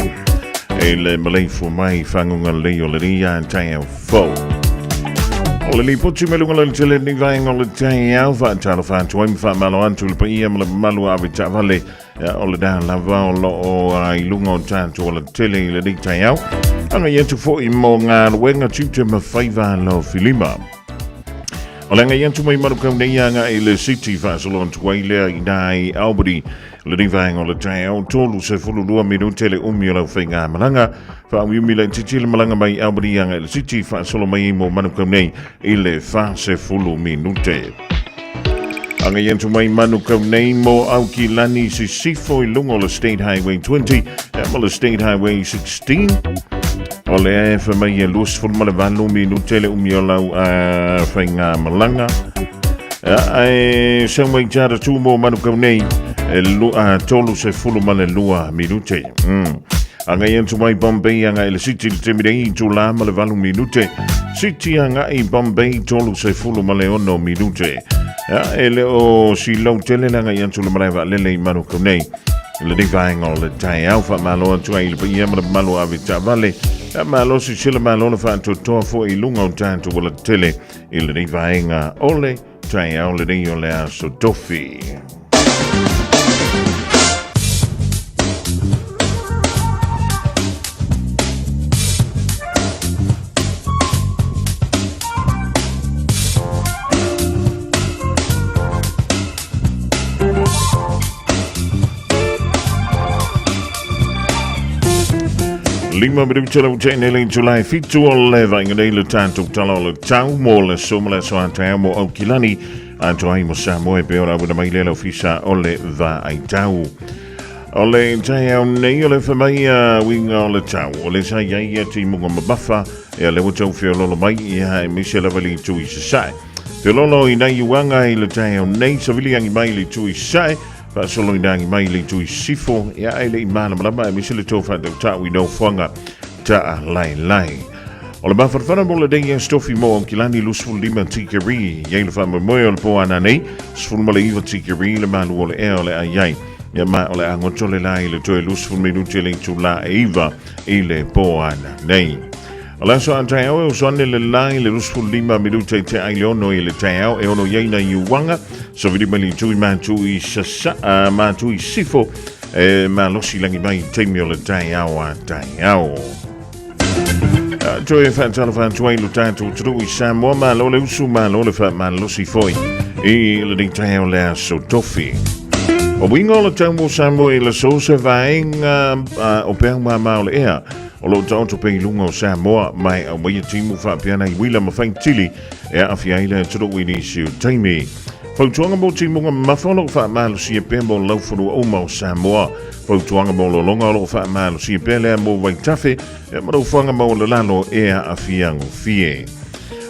ele malai fo mai fangunga le o le ia Taeao fo. Ole li pochi melunga le tele ni vai ngol Taeao fa talo fa tuim fa malo antu le pa ia mala malu avita vale ole da lava o ai lunga tanto le tele le Taeao. Anga yentu fo I mo ngā wenga tūte mawhaiva lo Filima. O lenga yentu mai marukau nei anga I le city whasalon tuailea I nai Albany. Le rivanga o le Taeao tolu se fulurua minute le umi o lau whainga malanga. Wha umi le titile malanga mai Albany anga I le city whasalo mai mo marukau nei I le wha se fulu minute. Anga yentu mai manukau nei mo au ki lani si sifo I lungo le State Highway 20 mo le State Highway 16. Ole e whamai e luas fulma le valo minute le umi o lau whainga malanga. E sangwai jara tū mo manukau nei e tolu se fulma le lua minute. Anga yentu mai Bombay anga e le city le temirei tū la ma le valo minute. City anga I Bombay tolu se fulma le ono minute. E le o si lau tele anga yentu le maraiva lele I manukau nei. Le divainga o le Taeao wha malo atu ai le pa ia mara malo avita vale. Malo si sila malo le wha toa fo I lunga o tātu wala tele I le divainga o le Taeao le rei o le aso tofi. Lima minuta lau tēne le July fitu o le vainga nei le tātou tala o le tau mō le somala so Taeao mo au kilani ato ai mo Samoa pe ora wana mai le lau fisa o le va ai tau. O le Taeao nei o le whamaia winga o le tau. O le sa ia ti munga mabafa e le watau whiololo mai ia e mese lavali tui se sae. Whiololo i nei uanga i le Taeao nei sa vili angi mai le tui sae. Pa solo i nangi mai le tui sifo ia e le imana malama e mese le tau whatau tau i nau whanga ta lai lai. O le mawharwhana mo le deia stofi mo ki lani lusful lima tikeri iei le whama moe o le po ana nei sful mo le iwa tikeri le malu o le ea o le aiai ia mai o le angoto le lai le toe lusful minuti le tu la e iwa i le po ana nei o le aso a Taeao e usone le lai le lusful lima minuti te ai leono i le Taeao e ono iei na iuanga so vidi mali tui mātui sasa mātui sifo e ma losi langi mai teimi o le Taeao a Taeao Joe Fantana Fantuai Lutato Trui Samoa Malo le usu malo le fa malo si foi e le di Taeao le so tofi o wingo le tambo Samoa le so se vainga o perma ma le ea o lo tanto pe lunga o Samoa mai o mai timu fa piana I wila ma fain tili e a fiaila trui ni si taimi Fautuanga mo timu nga mafono fa malo si pembo lo furu o mo Samoa Fautuanga mo lo longa lo fa malo si pele mo vai tafe e mo fanga mo lo lalo e a fiango fie.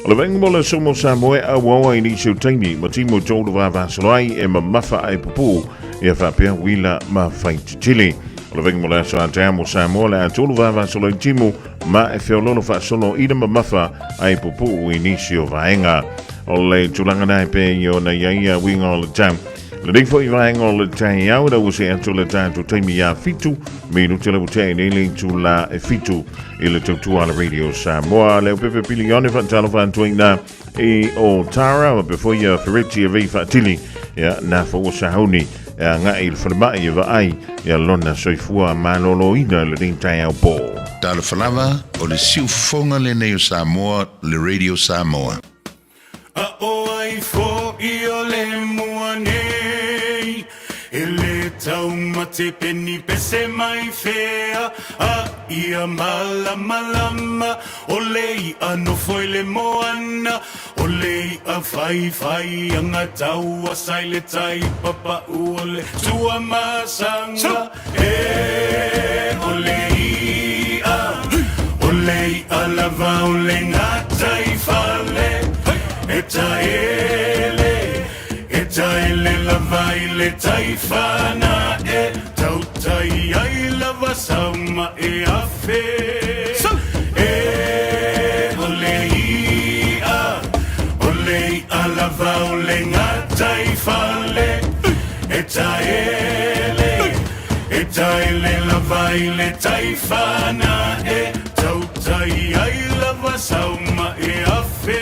O le venga mo le somo Samoa a wawa I ni si taimi ma timu tolu va vasolai e ma mafa ai pupu e fa pia wila ma fain tili. O le venga mo le so anta mo Samoa le tolu va vasolai timu ma e feolono fa solo ida ma mafa ai pupu I ni si o vaenga. O le tulanga nai pe yo na ia winga o le tam. Le ding fo I vaenga o le Taeao da use atu le tanto taimi ia fitu minuti le butei nei le tula e fitu I le tautua ala radio Samoa le upepe pilione fantalo fantuina e o Tara ma before ia ferretti e vei fatili ia na fo o sahoni ia nga il whalamai ia vaai ia lona soifua malolo ina le ding Taeao po. Tala whalawa o le siufonga le neo Samoa le radio Samoa. O ai fo I o le mua nei E le tau mate peni pese mai fea A ia malama O lei ano foi le moana O lei a fai anga tau a sai le tai papa o le tua masanga E o lei a lava o le ngatai fale Etaele lava I le taifana e tautai ai lava sauma e afe olei a lava o le ngatai fale Etaele lava I le taifana e tautai ai lava sauma e afe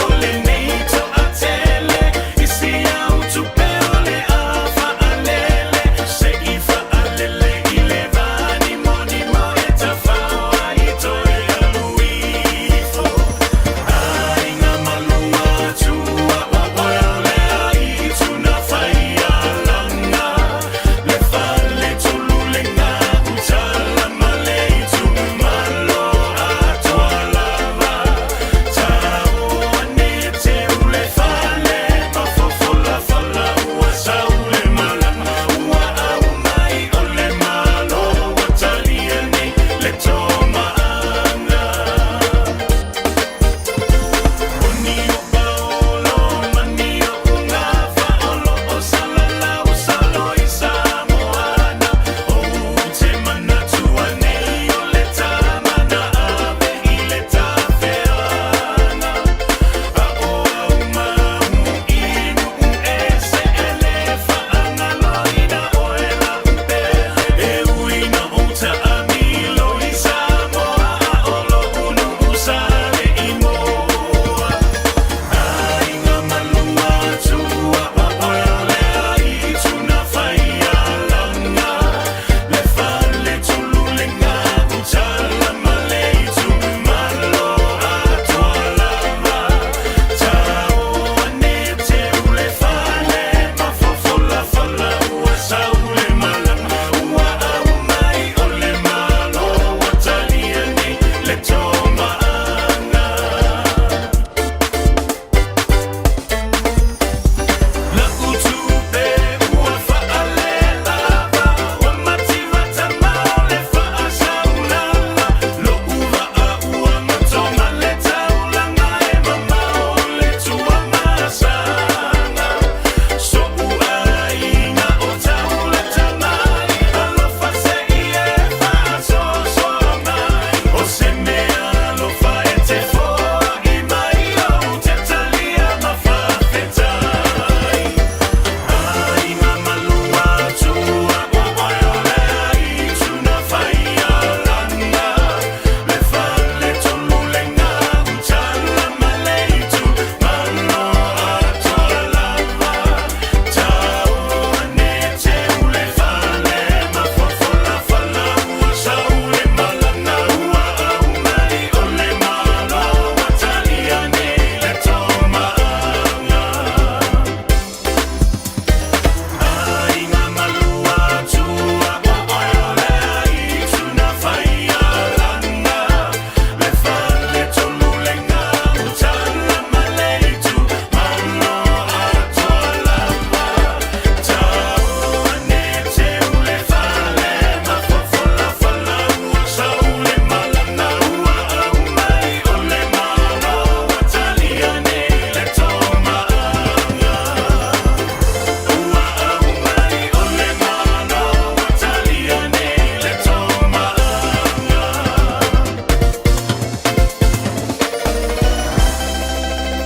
Ole ne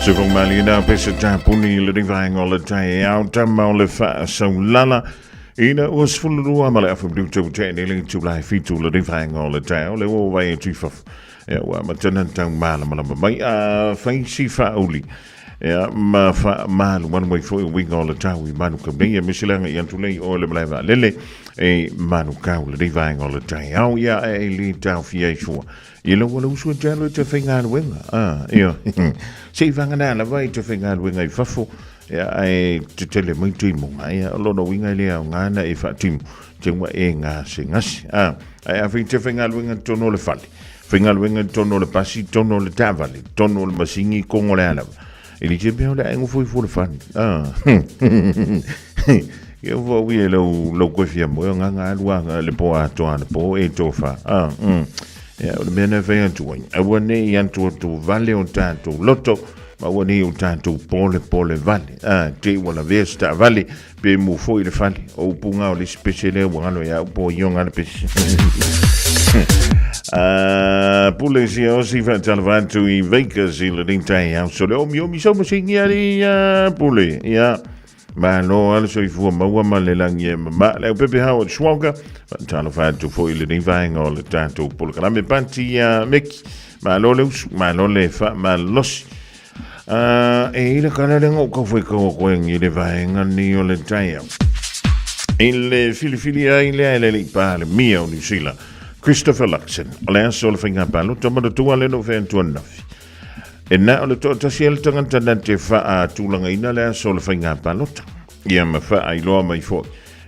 So from Malina, Pesa Puni, living vang all the Taeao, Tamal, the fat, so Lala. Ina was full of Wamala from Blue to Channeling to life, feet to living vang all the Taeao, they were way chief of. Yeah, well, my tenant tongue Malamala, my fancy fat only. Yeah, my fat man, one way for a week all the time. We Manu Kabia, Michelin, Yantule, or the Blava Lily, a Manu cow, living all the Taeao, yeah, a lead down Fiafia. You know what else would tell to finger and wing? Yeah. See, Vanganala, way to finger and wing a fuffle. Yeah, I to tell you my dream. I a lot of wing idea on if a team, Jim sing us. I have to finger and wing and tonal the valley. Finger wing and tonal the passy, tonal the tavali, tonal masingi, Congolana. Eligible the angle for the fun. You were we low with your boy, and one a lepoa to an po, a tofa. Yeah, the men of doing. I want to Valley on Tanto, Lotto, I want you to Pole Valley. J. Walla Vesta Valley, be move for the valley, or Punga, especially one way out, poor young and fish. Police, even Talvan to Vegas, in Taeao, so you'll be so much in the pulley, yeah. Maar no, also if we mama lelang ye ma le pepe Howard Schwager, Talvan to foil the divine all the time to Polkalame Panti Mick, Malole fa Malos. The Canadian Okofiko when you divine and Neol Taeao. In le Philadelphia, in Pal, Mio, New Zealand, Christopher Luxon, Lance Solfing Palo, Tomato 2 and now the total shelter and tenant fa too long in a solfing up a lot. Yam fa I law my foot.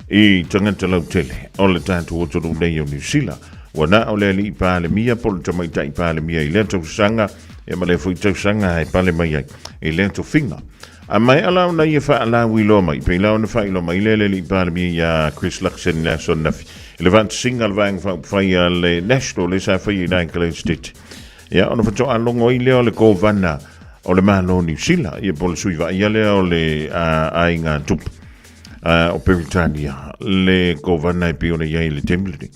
Tangantalo tele, all the time to water the day of New Zealand. When now Lely Palimia, Poltomai Palimia, Lento Sanga, Yamalefuito Sanga, Palimaya, a lento finger. I might allow na fa allow we law my pay on the file on my Lely Palimia, Chris Luxon, Nason Nuff. Levant single vang for fire national is a for United States. Ja, on for a long way le ko vanna o le malo New Zealand e pol suiva ia le o le ainga tup o Peritania le ko vanna pe o le ia le temple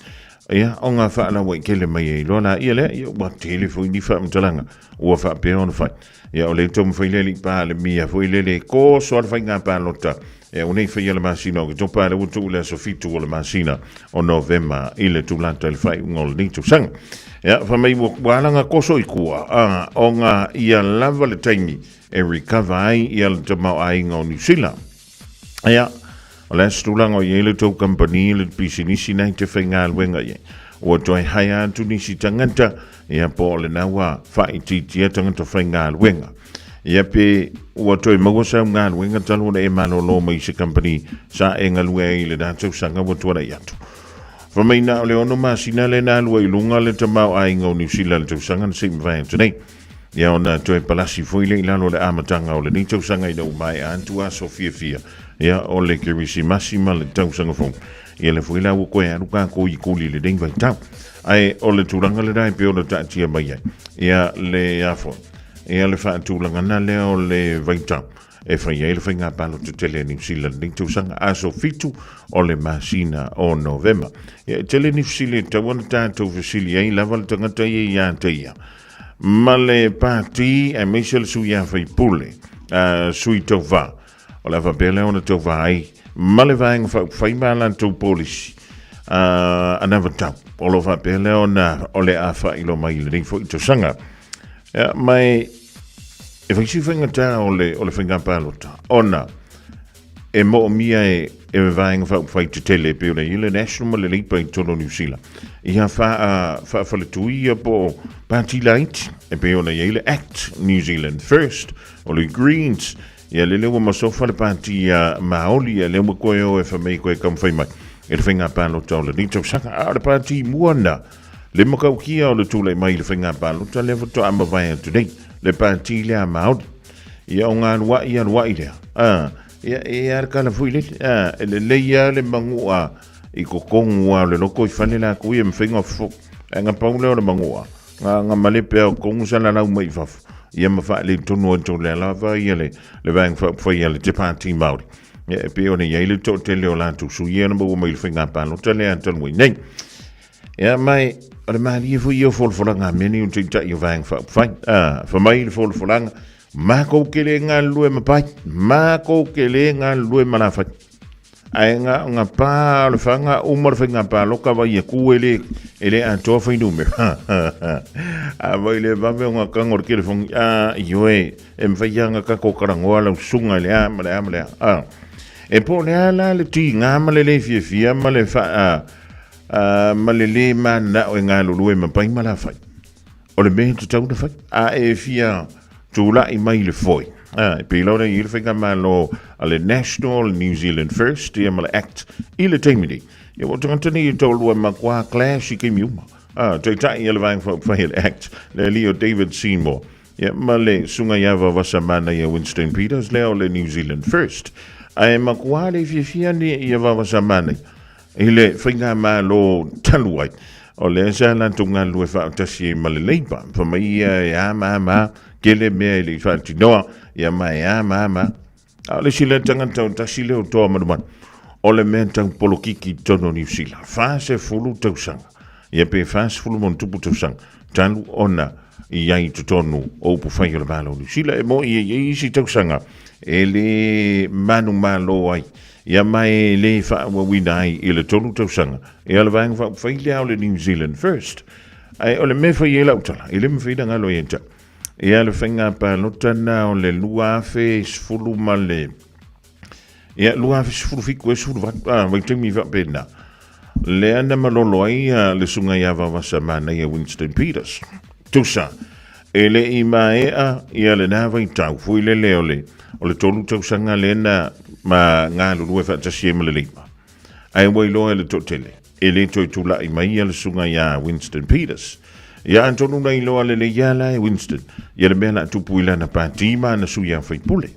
ia o nga fa na we ke le mai lo na ia le ia wa telefone ni fa mtalanga o fa pe on fa ia o le tom fa le pa le mia fo le ko so fa nga pa lota e o nei fa ia le masina o to pa le tu le so fitu o le masina o November ile tu lanta il fa ngol ni tu sang. Ja, van mij wala nga koso ikua. O nga ia lava le taimi e recover ai ia le tamau ai ngau New Zealand. Ja, o le stulang o yele tau company le pisinisi nai te whainga alwenga ye. O toi haia atu nisi tanganta ia po le nawa whaititia tanganta whainga alwenga. Ia pe o toi mawasa ngā alwenga talo le e malolo mai se company sa e ngalue i le datau sanga o tuara iatu. From me now, Leono Masina Lena, Lunga, let them out eyeing on New Zealand to Sang and Sim Van today. Yaona to a Palasi Foiling, Lano, the Amatanga, or the Nito Sang, I know my aunt to us of Fiafia. Ya, or like a Risi Massima, the Tau Sangafon. Yelefuila, Wuka, Lukaku, Yukuli, the Ding by Town. I only to Ranga, I pay on the Tatia by Ya, Le Afon. Elephant to Langana, Leo, Le Vaitam. E fai ele fai ngā palo te tele New Zealand ning tu sanga aso fitu o le masina o November. Tele New Zealand ta wana tātou fasili ai lawal tangata i ia te ia. Ma le pāti e meisel sui a fai pule sui tau wā. O la wapele ona tau wā ai. Ma le vāinga fai mālan tau polisi. Anawa tau. O lo wapele ona o le a fai lo mai le ning fo i tau sanga. Mai e fai whainga tā o le whainga pālota. Ona, e mo mia e vāinga whai te tele pe ona i le national ma le leipa i tono New Zealand. I ha wha le tui po Party Light, e pe ona i le Act New Zealand First, o le Greens, i le lewa masofa le Party Maoli, e lewa koe o e whamei koe kam whai mai. E le whainga pālota o le nito saka, a le Party Muana, le makau kia o le tūlei mai le whainga pālota, le wato ama vai today. Le Party le amaud ia o ngā rua ia rua i lea ia kala fui le le ia le mangua i ko kongua le loko i whane la kui e mwhinga fuk e ngā pau leo le mangua ngā malepe au kongu sana lau mai fafu ia mawha le tonu o tō le lava ia le vang whai ia le te Party Māori ia e pe o ne ia le tō te leo lātu su ia na maua mai le whinga pāno ta lea tanu i nei ia mai o le mali e fu io folfolanga meni un tinta io vang fa mai le folfolanga Mako kele ngā lue mapai, mako kele ngā lue malawhai. Ai ngā pā, le whanga umar whainga pā, loka wai e kuele, ele a toa whainume. A wai le wawe o ngā kangor kele whangi, ioe, e mwhaianga kako karangoa lau sunga le male. E po le ala le ti, ngā male le fiafia, male le mana o ngā lulue mapai malawhai. O le mehe tutau na whai, e fia, tūla I mai le foi. E pilora I le whainga malo a le National New Zealand First, I le Act, I le teimini. Ia o tangantani I tōlua makua clash I ke miuma. Tei tai I le whainga le Act, le Leo David Seymour. Ia ma le sunga iawa wasa mana I Winston Peters, leo le New Zealand First. Ai makua le fiafia ni iawa wasa mana. I le whainga malo taluai. O le sa lantunga lue whaatasi ma le leipa. Whamai ia mama. Kele mea ili whaati noa, ia mai mama. Le sila tangata o tasi leo toa manuman. O le mea tau polokiki tono New Zealand. Whaase fulu tausanga. Ia pe whaase fulu mon tupu tausanga. Talu ona I ai tutonu o upu whai o le malo New Zealand. E mo I isi tausanga. E le manu malo ai. Ia mai le whaawawina ai I le tonu tausanga. E ala vanga whai lea o le New Zealand First. Ai o le mea whai e lautala. E le mwhida ngalo e nta. Ia le whainga pa lotana o le luafe sfulu male. Ia luafe sfulu fiku e sfulu waitemi whapena. Le ana malolo ai le sunga iawa wasa mana I Winston Peters. Tusa, e le ima ia le nawa I tau fui le leo le. O le tolu tausanga le na ma ngā lulue whaatasi e male leima. Ai wailoa le totele. E le toi tula I mai le sunga ia Winston Peters. Ia antonu na iloa le yala e Winston. Ia le mea na tupu ila na pātima na suya whaipule.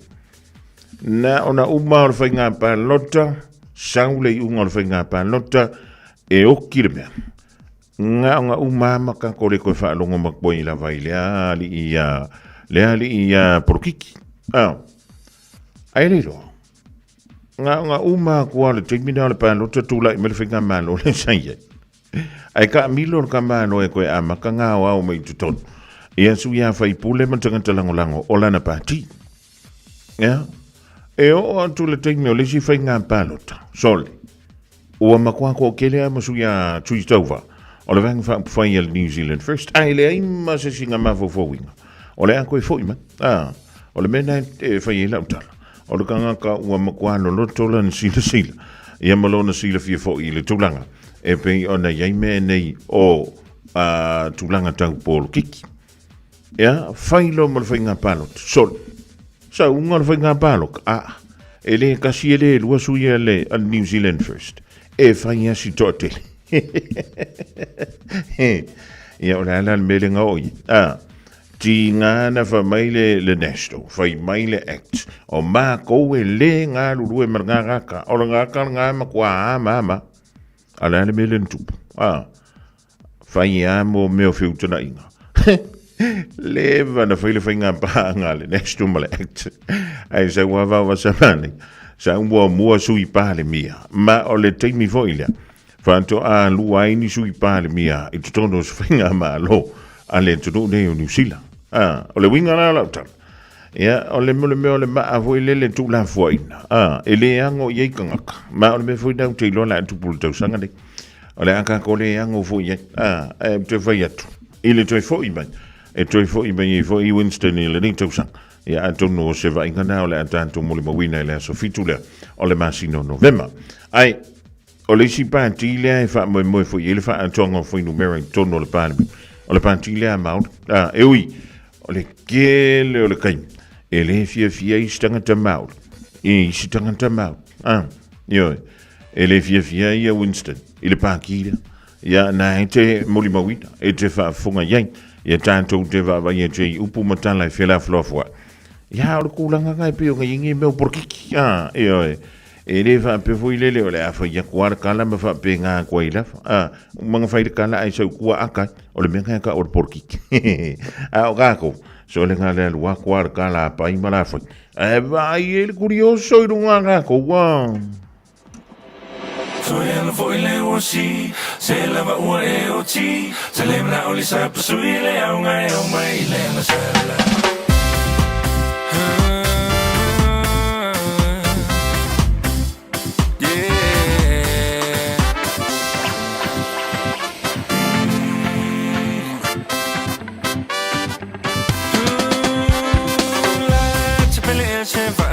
Na ona uma o le whainga pālota, saule I unga o le whainga pālota, e oki le mea. Nga o nga uma maka kore koe whaalongo makboi I la vai le ali I porokiki. Ai le roa. Nga o nga uma kua le teimina o le pālota tula I me le whainga malo le saia. Ai ka milo ka mano e koe amaka ngā o au mai tutonu. Ia su ia whai pule ma tangata lango o lana pāti. Ia? E o atu le teime o lesi whai ngā pālota. Sole. Ua makua ko kele a masu ia tui tauwa. O le vanga whai al New Zealand First. Ai le aima se singa mafo fōwinga. O le anko e fōi man. O le mena e whai e lautala. O le kangaka ua makua no lotola na sila. Ia malona sila fia fōi le tūlanga. E pei ona iai mea nei o tūlanga tau pōlo kiki. Ia, whailo ma le whainga pālot. Sol. Sa unga le whainga pālok. E le kasi e le lua suia le a New Zealand First. E whainga si tōtele. Ia, o le ala le mele ngā oi. Ti ngāna wha mai le National, whai mai le Act. O mā kou e le ngā lulu e mar ngā raka. O le ngāka ngā makua mama. Ala le mele ntupu. Whai mo meo whiutana inga. Le vana whaile whainga pānga le National ma le Act. Ai sa ua wawa sa mani. Sa ua mua sui pāle mia. Ma o le teimi whoilea. Whanto a lua ini sui pāle mia. I tutono sa whainga ma lo. A le tuto ne o New Zealand. O le winga la lautan. Ia, o le mole meo le maa whoile le tu la fuaina. E le ango iei kangaka. Ma o le me whoina u te ilola atu pulu tau sanga ne. O le aka ko le ango whoia. E te whai atu. I le toi whoi mai. E toi whoi mai e whoi Winston i le ni tau sanga. Ia atono o se vainga na o le atanto mole mawina i le aso fitu lea. O le masino November. Ai, o le si pāti lea e wha moe moe whoi. E le wha atonga whoi numera i tono le pālemi. O le pāti lea maut. E ui. O le kele o le kaimi. E le fiafia I stangata maut. I stangata maut. Ioi. E le fiafia I a Winston. I le pākira. Ia na e te moli mawina. E te whaafunga iai. Ia tātou te wawa ia te upu matala I whila flofua. Ia o le kūlanga ngai peo ngai ingi meo porkiki. Ioi. E le whaapewhui lele o le awha ia kuara kala ma whaape ngā kua I lafa. Mga whaire kala ai sau kua akai. O le menga ka o le porkiki. O kako. So le ngā lea lua kuara kala pai malawhai. E vai e le kurioso I runga kako. So ele foi le osi, se lava ua e oti, se le mna oli sa pasui le au ngai au mai le na sala.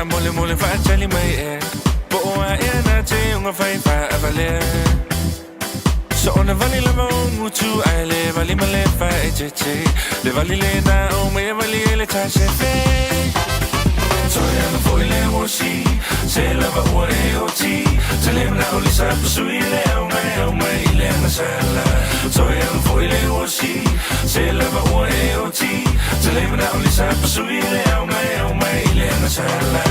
mole mole fa chali mai e. Po a e na te unga fai fa avale. So on a valley lava mutu ai le valley male fa e che. Le valley le na o me valley le ta se fe. So ya no foi le wosi, se lava o e o ti. Se le na o le sa sui le o mai le na sala. So ya no foi le wosi, se lava o e o ti. Se le na o le sa sui le o mai le na sala.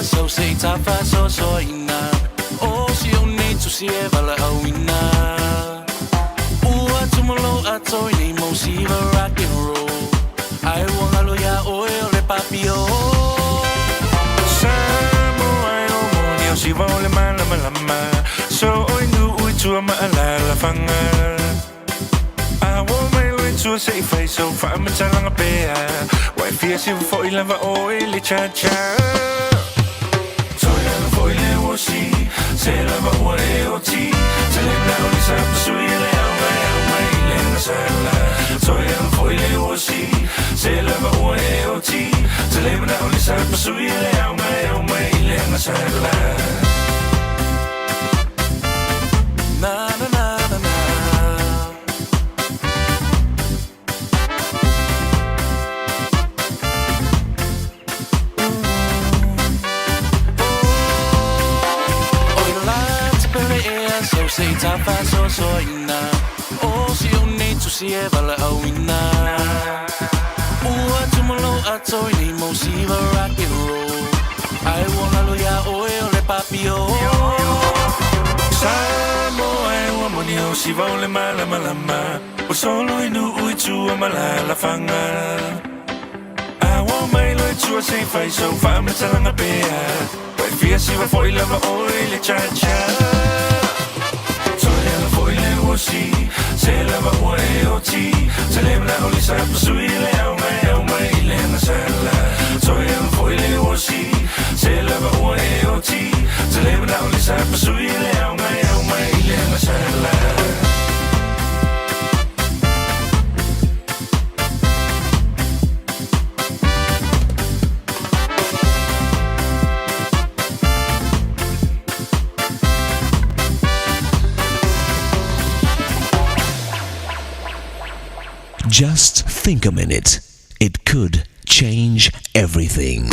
So say tafa so ina. Oh, si oni tu si e vala awina. Ua tumolo ato ni mo si va rock and roll. Ai wanga lo ya oe le papio. Samoa o mo ni si va le malama. So oi nu ui tu ma la fanga. I want my way to say face so far me talanga pe. Why fear si fo I lava oe le cha cha. Se lava o e o ti. Se le na o le sa sui le o mai le na sala. So e foi le o si. Se lava o e o ti. Se le na o le sa sui le o mai le na sala. Na na na na na. So say tafa so ina. Oh, si oni tu si e vala awina. Ua tumolo ato ni mo si va rock and roll. Ai wanga lo ya oe le papio. Samoa e ua moni o si va le malama. O solo inu ui tu la fanga. I want my lo tu say fai so fa me talanga pea. Wai fia si va foi lava oe le cha cha. Se lava o e o ti. Se le na o le sa sui le o mai le na sala. So e foi le o si. Se lava o e o ti. Se le na o le sa sui le o mai le na sala. Just think a minute. It could change everything.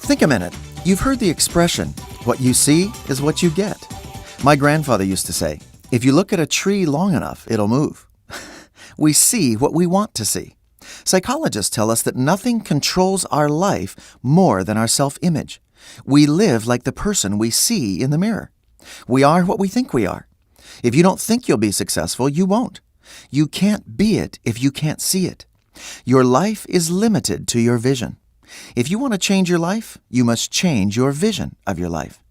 Think a minute. You've heard the expression, what you see is what you get. My grandfather used to say, if you look at a tree long enough, it'll move. We see what we want to see. Psychologists tell us that nothing controls our life more than our self-image. We live like the person we see in the mirror. We are what we think we are. If you don't think you'll be successful, you won't. You can't be it if you can't see it. Your life is limited to your vision. If you want to change your life, you must change your vision of your life.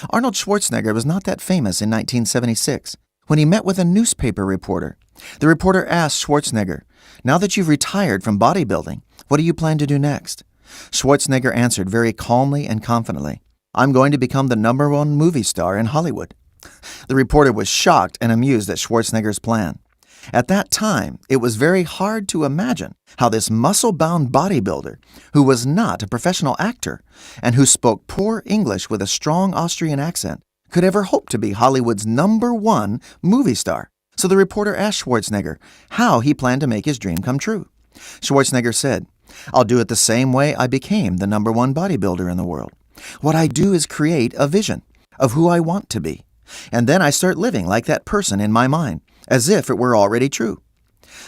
Arnold Schwarzenegger was not that famous in 1976 when he met with a newspaper reporter. The reporter asked Schwarzenegger, now that you've retired from bodybuilding, what do you plan to do next? Schwarzenegger answered very calmly and confidently, I'm going to become the #1 movie star in Hollywood. The reporter was shocked and amused at Schwarzenegger's plan. At that time, it was very hard to imagine how this muscle-bound bodybuilder, who was not a professional actor and who spoke poor English with a strong Austrian accent, could ever hope to be Hollywood's #1 movie star. So the reporter asked Schwarzenegger how he planned to make his dream come true. Schwarzenegger said, I'll do it the same way I became the #1 bodybuilder in the world. What I do is create a vision of who I want to be. And then I start living like that person in my mind, as if it were already true.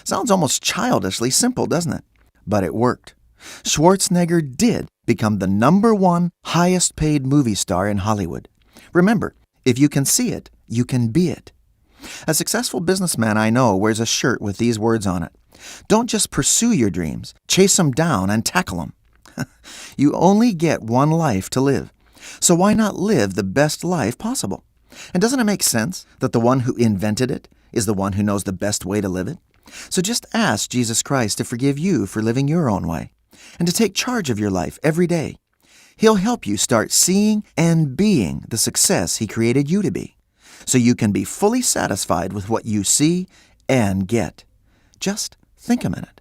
Sounds almost childishly simple, doesn't it? But it worked. Schwarzenegger did become the #1 highest paid movie star in Hollywood. Remember, if you can see it, you can be it. A successful businessman I know wears a shirt with these words on it. Don't just pursue your dreams, chase them down and tackle them. You only get one life to live. So why not live the best life possible? And doesn't it make sense that the one who invented it is the one who knows the best way to live it? So just ask Jesus Christ to forgive you for living your own way and to take charge of your life every day. He'll help you start seeing and being the success He created you to be, so you can be fully satisfied with what you see and get. Just think a minute.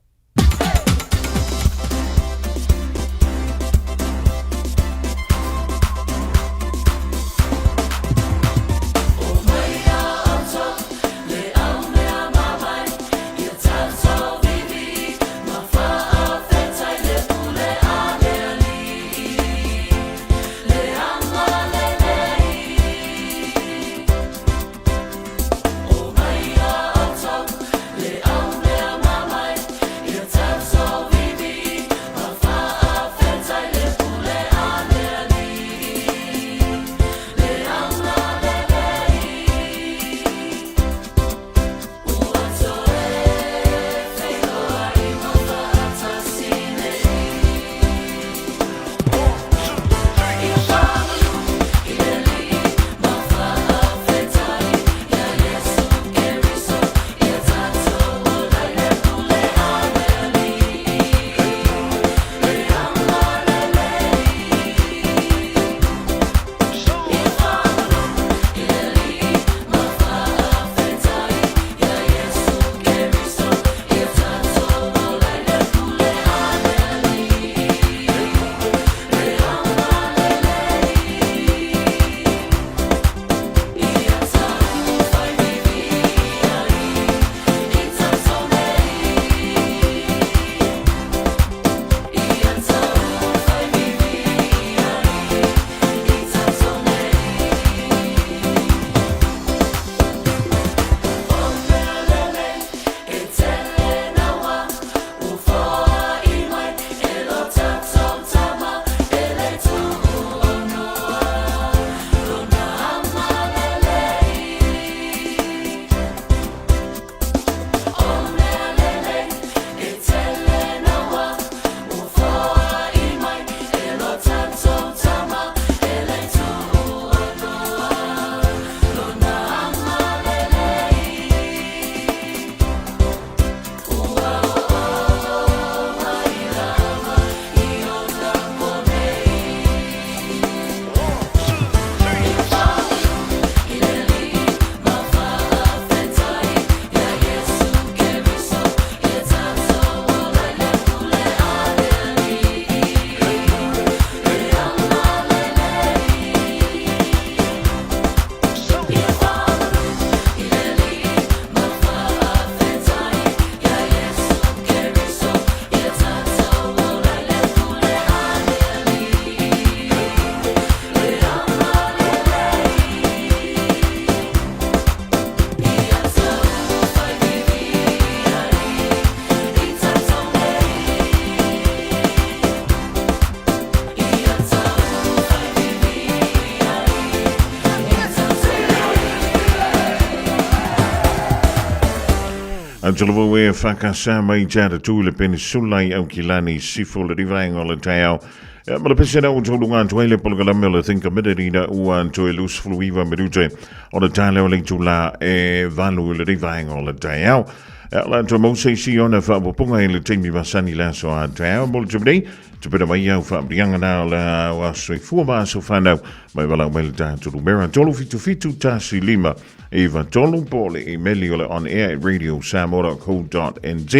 Angelo e whakasama I tēra tūle peninsula au ki lani sifo le rivaenga o le Taeao. Ma le pese nau tōlunga antu eile polgalame le think midderina ua antu e lus fluiva merute o le tāleo le tūla e valu le rivaenga o le Taeao. La antu mausei si ona whaapopunga e le teimi masani laso a Taeao mo le tumnei. Te pera mai au whaabrianga nā la wasoi fuama so whanau mai walau mai le tāturu mera tolu fitu tāsi lima. Eva tolu pole e meli o le on air at radiosamoa.co.nz.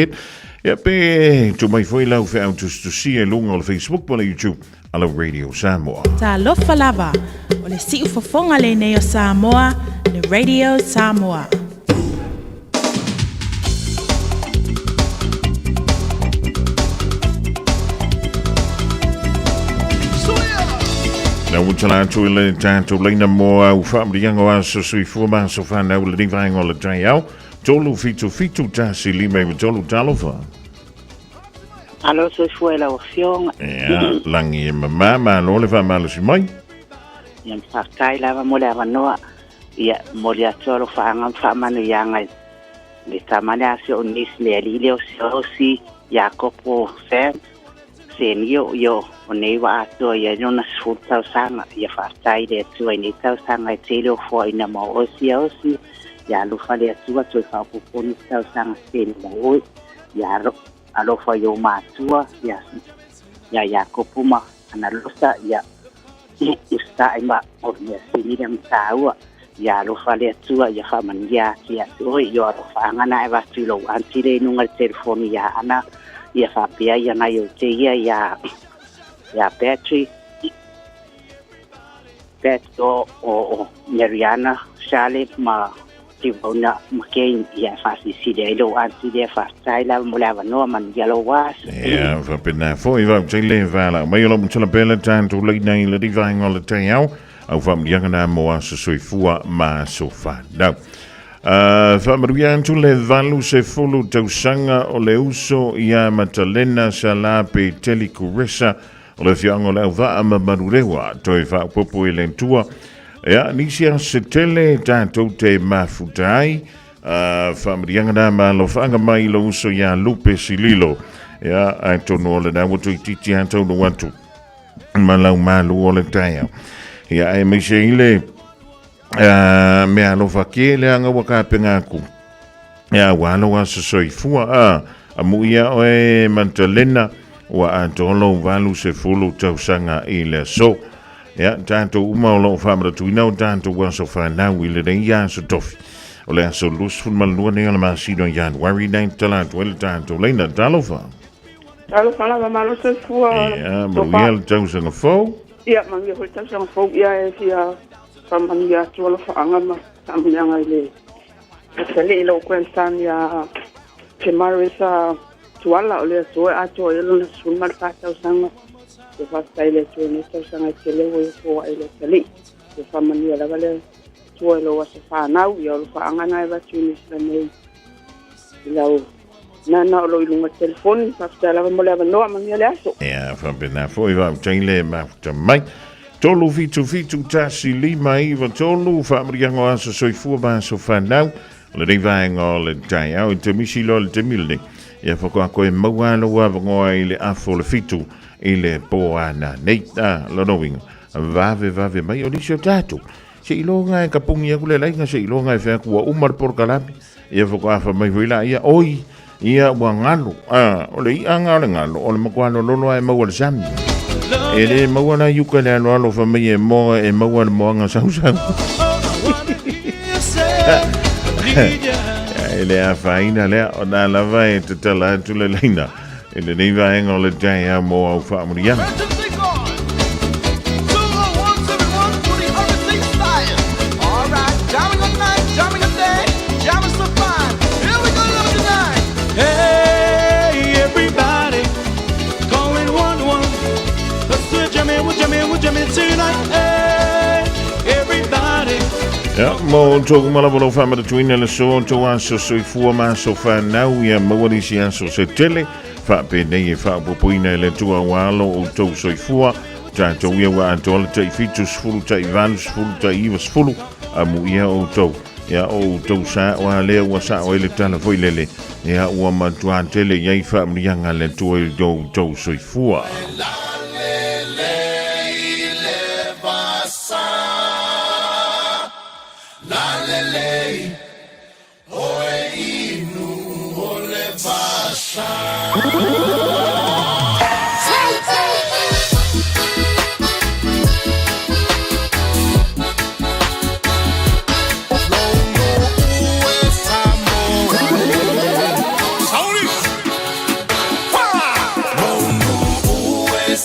Ia pe tu mai foi lau fe au tu si e lunga o le Facebook po le YouTube ala Radio Samoa. Ta lofa lava o le siu fofonga le nei o Samoa le Radio Samoa. Na utala tu le tātou leina mo au whaamrianga o aso sui fuama so whanau le rivaenga o le Taeao. Tolu fitu tāsi lima i tolu talofa. Alo sui fuela o fionga. Ia, langi e mama lo le whaamalo si mai. Ia mfakai lava mo le avanoa. Ia mo le atolo whaamanu ianga. Le tamane asio o nisi le alile o si Jacopo Sam. sen yo o nei wa ato ia no na sfut tau sanga ia whaatai le tua nei tau sanga te leo fo ina mo osi ia lufa le tua tui whaupuponi tau sanga sen mo oi ia alofa yo matua ia kopuma ana losa ia ista ima o ia sinira mtaua ia lufa le tua ia whamania kia oi yo alofa angana e watu lo antire nunga telefoni ia ana ia Fiafia ia na yo te ia battery o Mariana Shale ma tivona makein ia fasi sidelo anti de fastai la mulava no man yellow was ia fa pena foi va tele vala mai lo mtela bela tanto le nei le divine all the Taeao au fa mdianga mo so soifua ma sofa now Famariantu le valu se fulu tausanga o le uso ia matalena sala pe telekuresa o le fiango le va marurewa toi fa popo ile tua ia nisia se tele tanto te mafutai famarianga ma lo fanga mai lo uso ia lupe sililo ia antono le na wotu titi anto no wantu malu o le Taeao ia e meile me alo fakie le anga waka pengaku ya walo wa soifua amuia oe mantalena wa antolo valu se fulu tausanga ile so ya tanto uma lo famra tuina tanto wa so fa na wile den ya so tofi ole so lus fun malua ne ala masido yan worry nine talent wel tanto lena dalofa la malo se fua ya muia tausanga fo ya mangi ho tausanga fo ya ya Samania tuolo whaangama Samanianga ile Kale ilo kwensan ya Kemarisa tuala ole soe ato ilo na sunmal katau sanga Te fasta ile tuo neta sanga kele wo fo ile kale Te Samania la vale tuo ilo wasa whanau ya olo whaangana eva tuni sila nei Ilau nana olo ilunga telefoni fasta lava mole ava noa mami ale aso ya whapena fo iwa utaile mafuta mai Tolu fitu tasi lima iwa tolu whaamriango aso soifua baso whanau le rewaenga le Taeao i te misilo le te milne ia whakoa koe mauano wawangoa i le afo le fitu i le poana neita lonowinga vave mai o nisio tatu se ilonga e kapungi aku le lainga se ilonga e whakua umar porkalami ia whakoa wha mai huila ia oi ia wa ngalo o le i anga o le ngalo o le makuano lolo e maua le sami ele mawana yuka le alo fa me mo e mawana moanga sausau ele a faina le ona la vai te tala tu le lina ele nei vai ngo le Taeao mo au fa muria Ja, mo tog malabolo fama de twin le so to aso soifua ma so fa now ya mawari si aso se tele fa pe nei fa popoina le tua walo o to soifua ta to ia wa antol te fitus fulu te vanus fulu te ivas fulu amu ia o to ya o to sa wa le wa sa o le tana foi lele ya wa ma tuan tele ia fa mrianga le tua do to soifua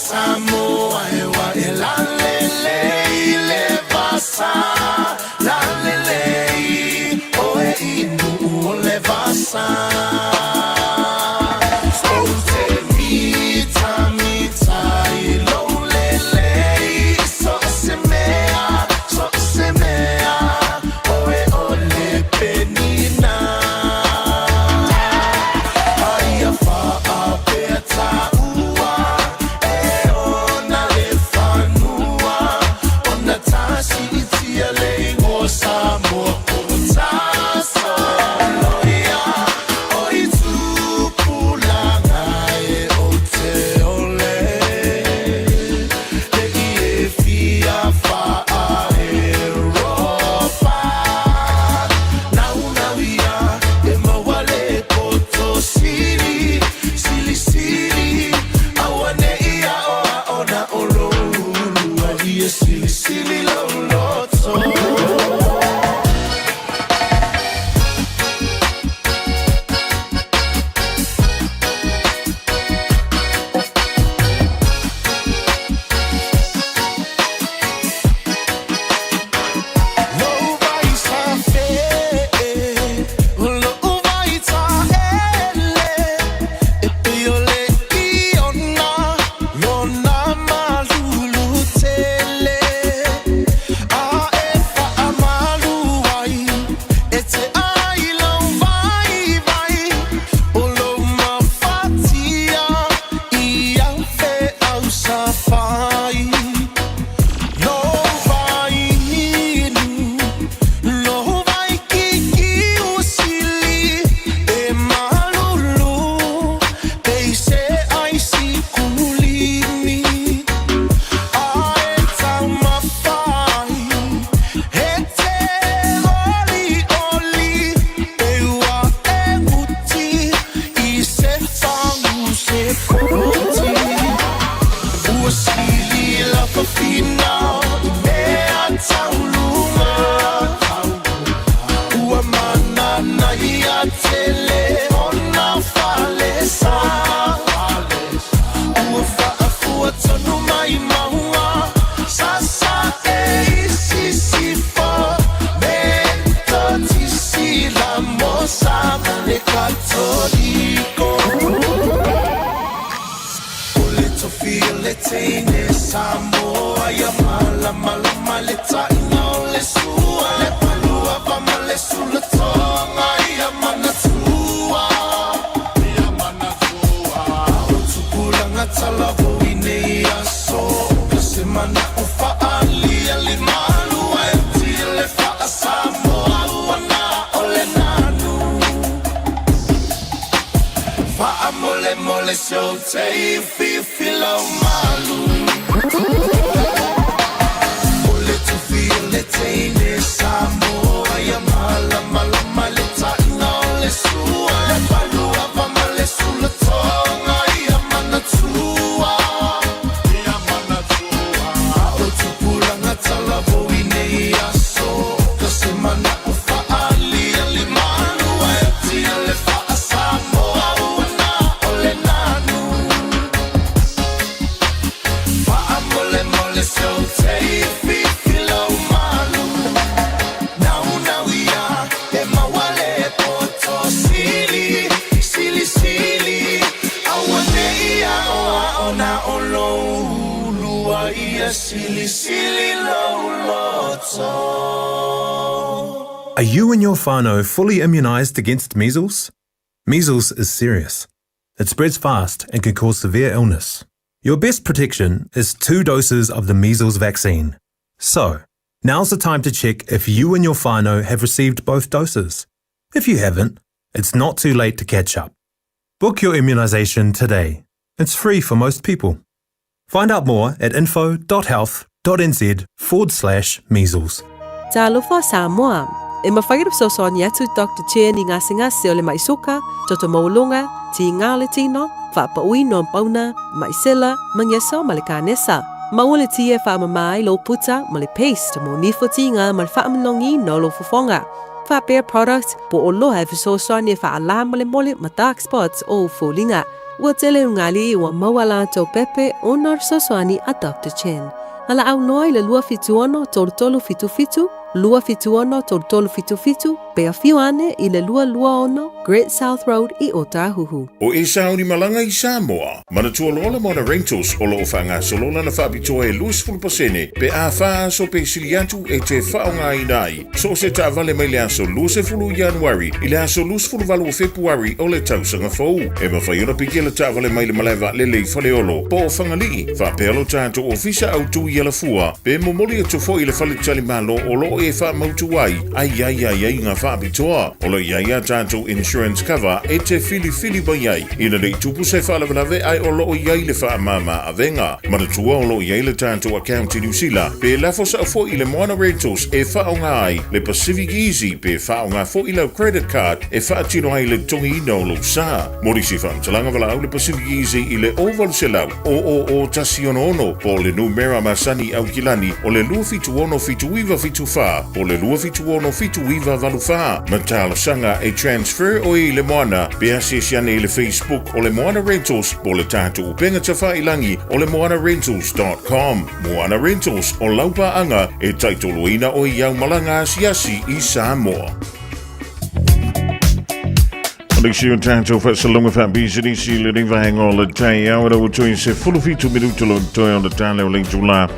Samoa, leave me. I tell my fire. Samoa ya mala mala maleta inole sua le palua pa male sula tonga ya mana tua utukula ngatala voine ya so semana ufa ali ali malu eti le fa Samoa wana ole nanu fa amole mole so te filo malu. Ole tu feel it ain't Samoa ya mala mala maleta inole sua le palua pa male sula tonga ya mana tua utupula ngatala voine ya so kasemana ufa ali ali malu eti le fa Samoa wana ole nanu fa amole mole so te filo malu now ya e mawale poto sili awane ya ona olo lua ia sili loto. Are you and your whānau fully immunised against measles? Measles is serious. It spreads fast and can cause severe illness. Your best protection is 2 doses of the measles vaccine. So, now's the time to check if you and your whānau have received both doses. If you haven't, it's not too late to catch up. Book your immunisation today. It's free for most people. Find out more at info.health.nz/measles. Talofa Samoa. E mawhairap sosoani atu Dr. Chen i ngā singase o le maisoka, toto maulunga, ti ngā le tino, whapaui no pauna, maisela, mangyesa ma le kānesa. Maua le tia whamamai lo puta ma le paste mo nifoti ngā ma le whamanongi no lo fufonga. Whapea product po o loha e sosoani e whaala ma le mole ma dark spots o fulinga. Ua tele ungali ua mawala tau pepe o nar sosoani a Dr. Chen. Ala au noi le lua fituono tolu fitu, lua fituono tolu fitu, pea fiuane i le lua ono, Great South Road i Otahuhu. O e sauni malanga i Samoa, mana tua lola mona rentals o loo whanga solola na whabitoa e luas fulpasene, pe a wha so pe siliatu e te whaonga i nai. So se ta vale mai le aso luas e fulu Januari, i le aso luas fulu valu o Februari o le tausanga fau. E mawhaiona piki le ta vale mai le maleva le lei whaleolo, po o whangalii, wha pealo tātou o fisa au tu i ala fua, pe momoli atu fo i le whale tali malo o loo e wha mautu ai ngā whabitoa, o le ia tātou insurance cover e te fili mai ai, ina rei tupu se whalawalawe ai o loo iai le wha mama avenga, maratua o loo iai le tātou account i New Zealand, pe lafo sa fo i le Moana Rentals e wha o ngā ai, le Pacific Easy pe wha o ngā fo i lau credit card e wha atino ai le tongi ina o lo sa. Mori si whamtalanga wala au le Pacific Easy i le oval se lau, o tasi ono, po le numera masani au kilani, o le lua fitu ono fitu iwa fitu wha, po le lua fitu ono fitu iwa valu wha, matalo sanga e transfer o i le Moana, pe asiasiane i le Facebook o le Moana Rentals, po le tātou upenga tawha ilangi o le moanarentals.com. Moana Rentals o laupa anga e taitoloina o i au malanga asiasi i Samoa. Alexio tātou whasalunga whabisiri si le riva hang o le Taeao e rau tui se fulufitu minuto lo toi o le tale o le tula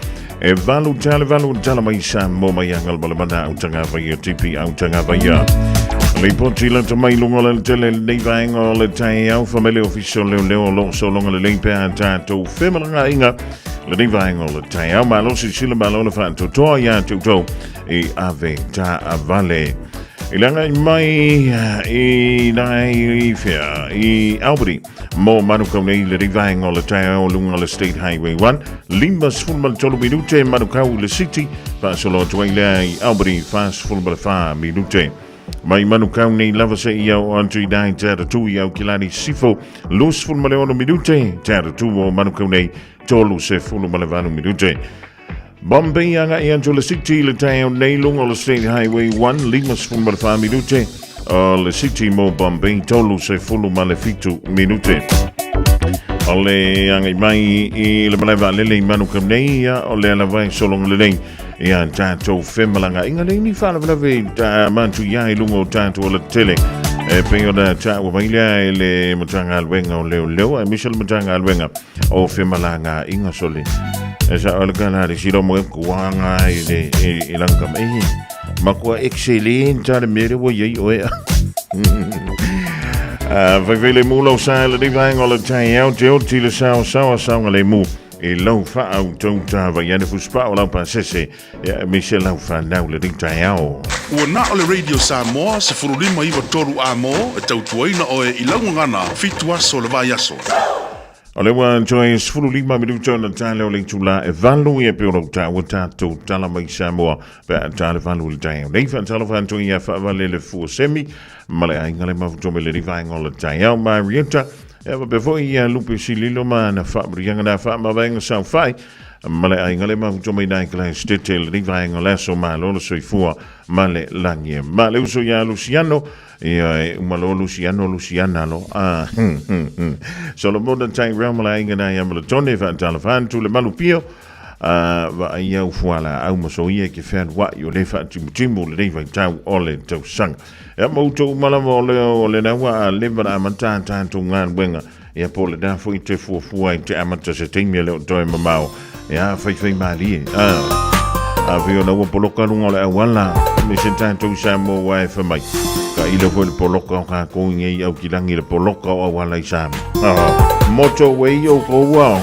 e valu tala mai Samoa mai angal balamana au tanga vai tipi au tanga vai le poti la tamai lunga le tele le riva hang o le Taeao family official leo lo so longa le limpe a tātou whemalanga inga le riva hang o le Taeao malo si sila malo le whanto toa ia tuto e ave ta avale. Ilanga mai I nai fia I Albany mo manukau nei le rivaing o le Taeao lunga le State Highway 1 limas fulmal tolu minute manukau le city pa solo tuaila I Albany fast fulmal fa minute mai manukau nei lava se ia o antui dai tera tu ia o kilani sifo lus fulmal ono minute tera tu o manukau nei tolu se fulmal vanu minute Bombay anga I Angela City le Taeao nei lunga le State Highway 1 limas fulmal fa minute le city mo Bombay tolu se fulmal le fitu minute Ole ang mai I le maleva lele manukau nei o le ala vai solong le nei ia tatou femalanga inga nei ni fala ve mantu ia I lungo tatou le tele pe ona ta wa maila le mutanga alwenga o leo Michelle mutanga alwenga o femalanga inga sole esa olga de siro mo kuanga ile ilanga mai makua excellent ta mere wo ye o vai vele mulo sa le divang o le Taeao te le sa le mu E lau wha au tau tawa iane fuspa o lau pa sese Michelle lau wha nau le ring Taeao. Ua na o le Radio Samoa se furulima iwa toru a mo e tau tuaina o e ilangu ngana fitu aso le vai aso. O le wan joe furulima minuto na tale o le tula e valu e peoro tawa tato tala mai Samoa pe tale valu le Taeao. Nei fa tala fa antoi ia wha vale le fu semi male a ingale mafutome le rivang o le Taeao Marietta Eva before ia lupe sililo mana fa brianga na fa ma venga sa fai male ai ngale ma tome dai kla stetel rivainga leso ma lo soifua male lanie male uso ya Luciano e malo Luciana lo solo modern time realm la inga na ya male tone fa telefon tu le malupio va ia ufuala au maso ia ke fan wa yo le fa timu le vai tau ole tau sang e mo to malamo le na wa le bana manta tanto ngan wenga e pole da foi te fu te amata se timi le to mamao ya fai mali avio na poloka lunga le wala me se tanto samo wa fa mai ka ile vo le poloka ka ko ngi au kilangi le poloka o wala isam moto we yo ko wa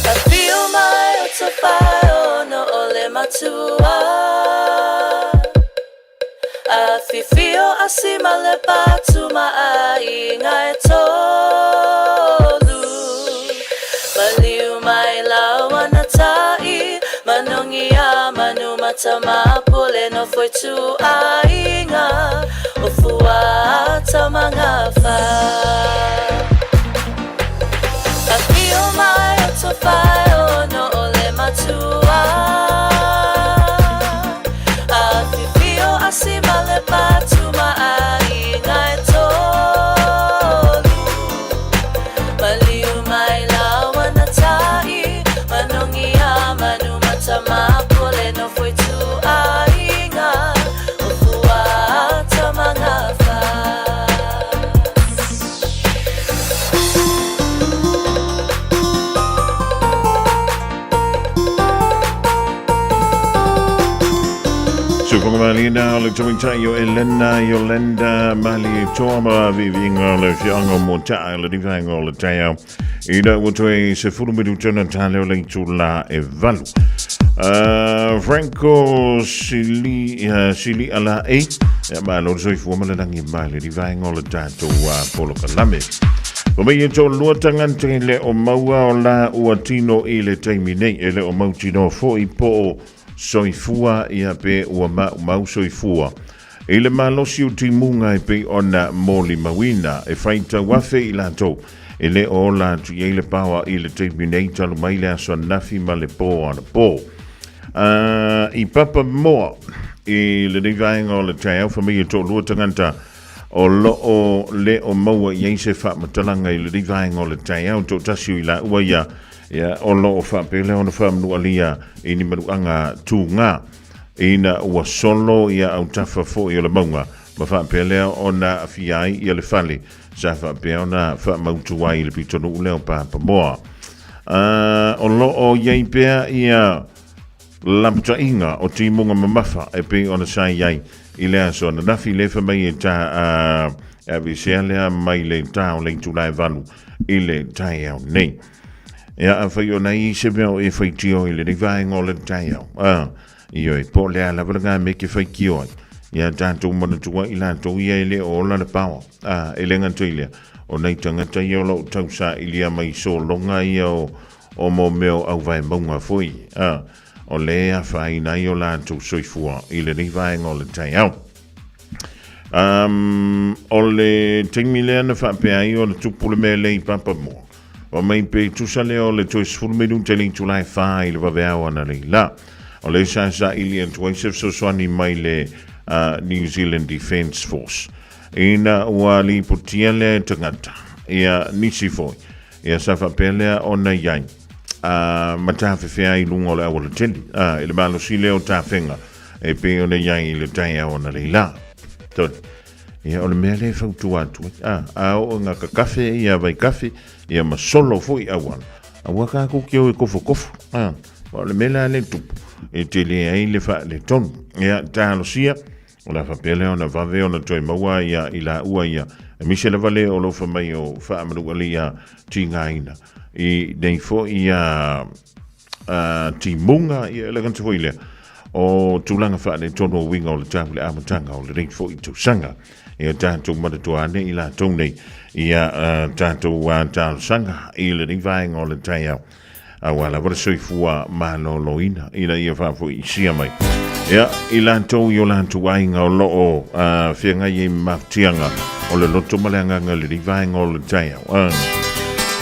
I feel my fire, no matua Fiafia asima le batu mai ngai tolu Maliu mai lawana tai manongi a manu matama pole no foi tu ainga ofua tamanga fa Fiafia mai to fai no ole matua Fiafia asima le batu mai ngai tolu Maliu mai lawana tai manongi a manu matama pole no foi tu ainga ofua tamanga fa Malina, le tuminta Yolanda, Mali, Toma, Vivinga, le Fiango Monta, le Divango, le Taeao. Ida Wutwe, Sefulu Midutana Talo, Lentula, e Valu. Franco Sili ala e, Malo, Zoifumalangi Mali, Divango, le Tato, Polo Kalame. Omeia to luatangante le o maua o la uatino i le taimine, ele o mautino fo i po soifua ia pe ua mau soifua. E le malosi o timunga e pe ona moli mawina e whaita wafe i lato. E le o la tu i le pawa i le taimine talu mai le aso nafi ma le po ana po. I papa moa i le nivaenga o le Taeao familia to luatanganta o loo le o maua i eise wha matalanga i le nivaenga o le Taeao to tasiu i la ua ia o loo wha pele ona wha mnua lia i ni maruanga tū ngā ina ua solo ia au tafa fo i o le maunga ma wha pele ona fiai i le whale sa wha pele ona wha mautua i le pitonu uleo pāpa moa o loo iei pea ia lamta inga o timunga mamafa e pe ona sai iai i lea so na nafi lefa mai e ta visea lea mai le tau le tulai valu i le Taeao nei. Ia a whai o nei se mea o e whai tio i le nivaenga o le Taeao. Io e po lea la wala me ke whai kio ai. Ia tātou manatua i lātou ia e le o la le pawa. E le ngatoilea. O nei tangata i o lau tausa i lia mai so longa ia o mo meo au vai maunga fui. O lea whai nai o lātou soifua i le nivaenga o le Taeao. O le tingmilea na whapea i o le tupule mea lei papa mo. O mai pe tusa leo le toi sfurmedun te ling tulai wha i le waweawa na lei la. O le sa i li antuaisef so swani mai le New Zealand Defence Force. Ina ua li putia le tangata. Ia nisi foi. Ia sa whapelea o na iai. Matawhewhea i lunga o le awa le teli. I le malo si leo tawhenga. E pe o na iai i le Taeao na lei la. Toni. Ia o le mea le whautu atu. O ngā ka kafe ia vai kafe. Ia ma solo foi awan. Awa ka kukio e kofo. O le mea le tupu. E te le ai le wha le tonu. Ia tālo sia. O la whapele o na vave o na toi maua ia i la ua ia. E mise le vale o lo whamai o wha amaru ali ia ti ngaina. I nei fo ia ti munga ia le kanta fo ilea. O tūlanga wha le tonu o winga o le tāpu le amatanga o le rei fo i tū sanga. Ia tātou matatua ane i la tōu nei. Ia tātou tālo sanga i le nivaenga o le Taeao. Awala wala soifua maloloina ina ia whaafu i sia mai. Ia i lantou i o lantou ainga o loo whianga i maftianga o le loto maleanganga le nivaenga o le Taeao.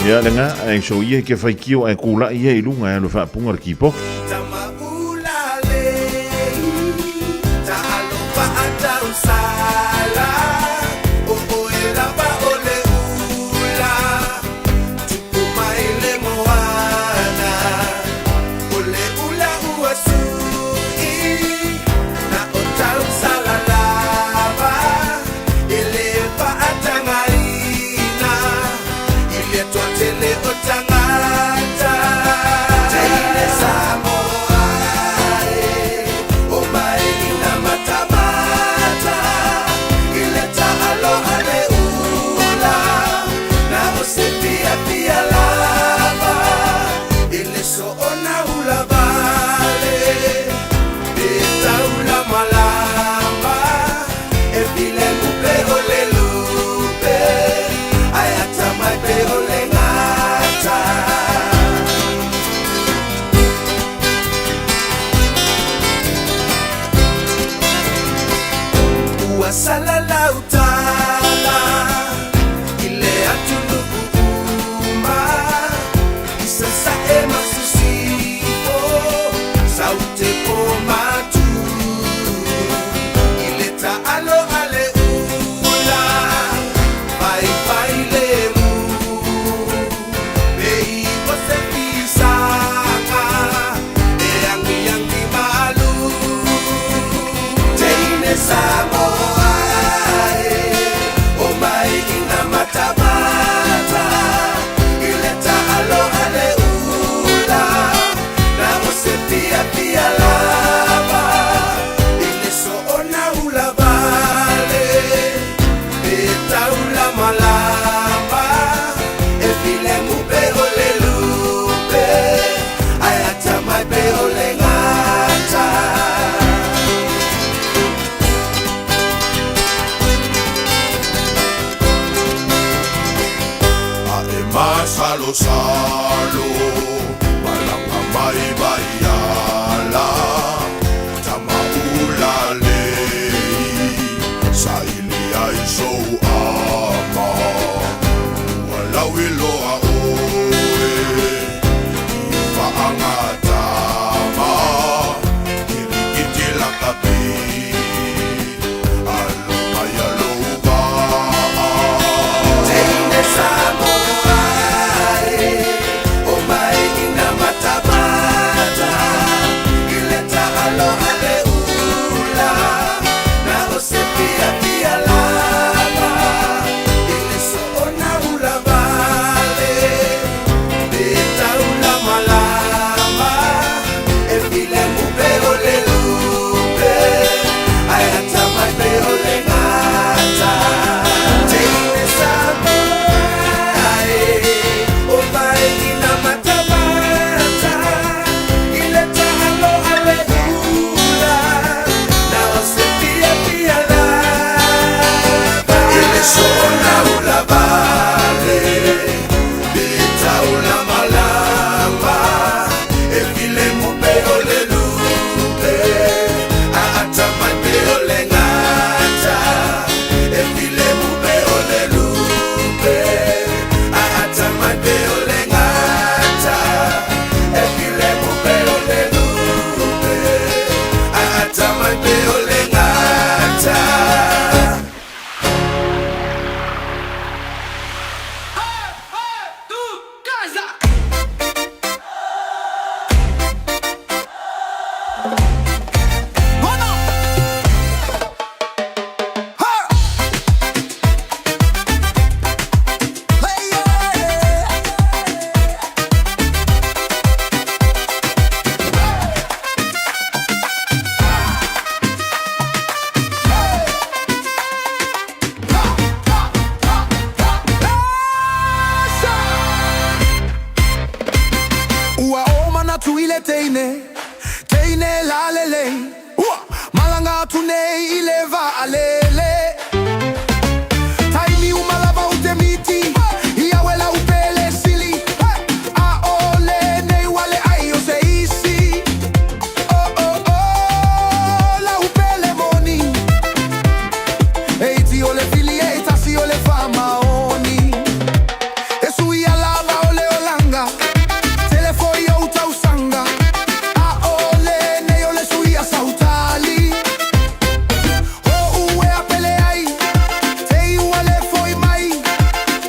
Ia le ngā ai so ia ke whaikio ai kula ia i lunga e lo whaapunga re kipo. Samoa salo salo malanga mai baiala tamaula lei saili ai so ama walau iloa oe faangatama kirikiti lakapi alo mayalo ba teine samoae o mai ina matabata ileta alo ale ula na o se pia pia lava iliso ona ula vale beta ula malama e file mu pero le lupe ai hata mai pero le ngata teine samoae o mai ina matabata ileta alo ale ula na o se pia pia lava iliso ona ula vale beta ula malama e file mu pero le lupe a hata mai pero le ngata e file mu pero le lupe a hata mai pero le ngata e file mu pero le lupe a hata mai pero le ngata. Ua oma na tuile teine la lele. Malanga tunei ileva alele. Taimi umalava utemiti. Iawela upele sili. A ole nei wale ai o se isi. Oh oh oh la upele moni. Eiti ole fili eita si ole fama oni. Esu ia lava ole olanga. Telefoi au tausanga. A ole nei ole suia sautali. O ue apele ai. Tei uale foi mai.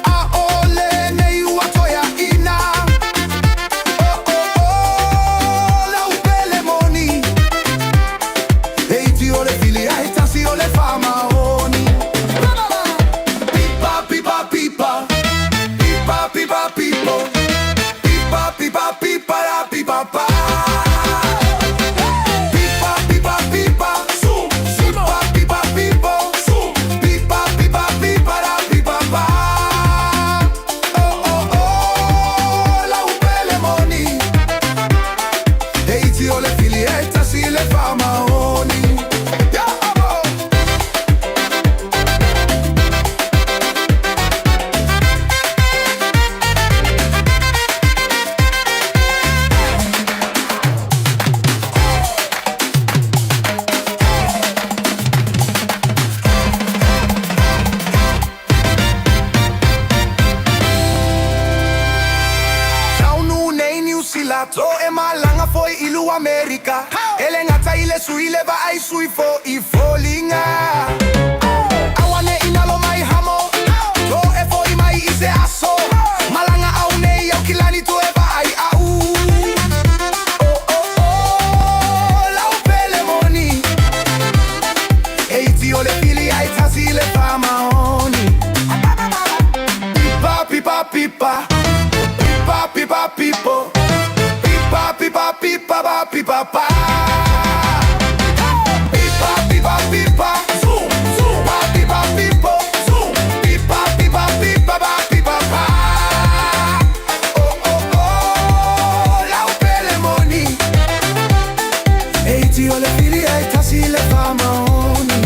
A ole nei ua toia ina. Oh oh oh la upele moni. Eiti ole fili ai tasi ole fama oni. Pipa pipa pipa. Pipa pipa pipo. Pipa pipa pipa la pipa pa. Pipa pipa pipa. Pipa pipa pipo. Pipa pipa pipa la pipa pa. Oh oh oh la upele moni. Eiti ole fili eta si le fama oni. Yeah, abo. Taunu nei New Zealand. To e malanga foi ilu Amerika. Ele ngata ile sui leva ai sui fo I folinga. Awane inalo mai hamo. To e foi mai ise aso. Malanga au nei au kilani to eva ai au. Oh oh oh la upele moni. Eiti ole fili ai tasi le fama oni. Pipa pipa pipa. Pipa pipa pipo. Pipa pipa pipa ba pipa pa. Pipa pipa pipa. Pipa pipa pipo. Pipa pipa pipa ba pipa pa. Oh oh oh la upele moni. Eiti ole fili ai tasi le fama oni.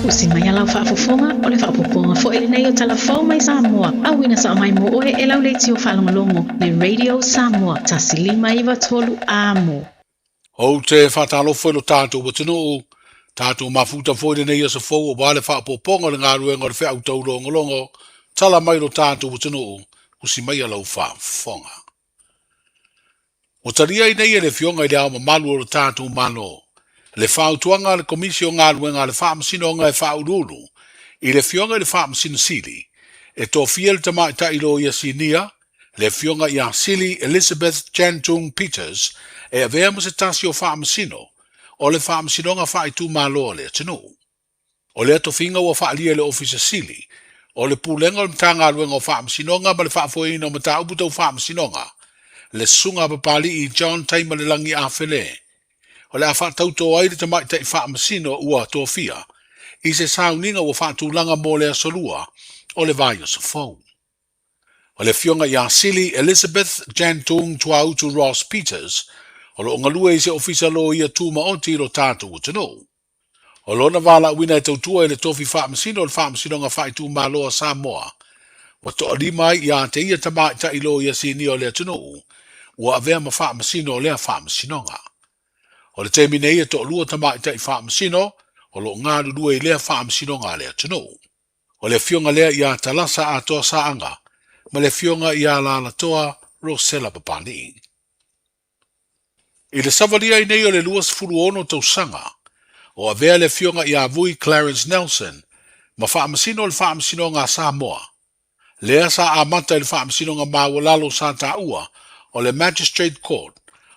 Usi mai alau whaafofonga o le whaapoponga fo ele nei o talafau mai Samoa. Awina sa mai mo oe e lau leiti o whalongolongo le Radio Samoa. Tasili mai iwa tolu amo. O te whatalo fo lo tātou wa tino o tātou mafuta fo ele nei o sa fo o wale whaapoponga le ngā ruenga le whea utau longolongo. Tala mai lo tātou wa tino o usi mai alau whaafonga. O taria i nei e le fionga i le au malu o lo tātou malo. Le whautuanga le komisio ngā ruenga le whaamasino ngā e whaurulu. I le fionga i le whaamasino sili. E tō fia le tamai ta ilo i a sinia. Le fionga i a sili Elizabeth Jantung Peters. E avea mo se tasi o whaamasino. O le whaamasino ngā whaitu malo le tino. O le ato finga ua whaalia le ofisa sili. O le pulenga le mtanga ruenga o whaamasino ngā ma le whaafoina o mta ubutau whaamasino ngā. Le sunga papali i John Taima le langi a whele. O le a whaatauto ai le tamai tai whaamasino ua tō fia. I se sauninga ua whaatulanga mō le asolua o le vai o sa fau. O le fionga i a sili Elizabeth Jantung Tuautu Ross Peters. O lo ngalua i se ofisa lo ia tūma o tiro tātou o tino. O lo na wala wina e tautua i le tofi whaamasino o le whaamasino ngā whaitu māloa Samoa. Wa to alima i a te ia tamai tai lo ia sini o le tino. Ua avea ma whaamasino o le whaamasino ngā. O le teimi nei e to lua tamai tai whaamasino, o lo ngā rurua i lea whaamasino ngā lea tino. O le fionga lea i a talasa a toa saanga, ma le fionga i a la toa Rosella Papani. I le savalia i nei o le luas furu ono tau sanga, o a vea le fionga i a vui Clarence Nelson, ma whaamasino le whaamasino ngā Samoa. Lea sa a mata i le whaamasino ngā mawalalo sa ta ua, o le Magistrate Court,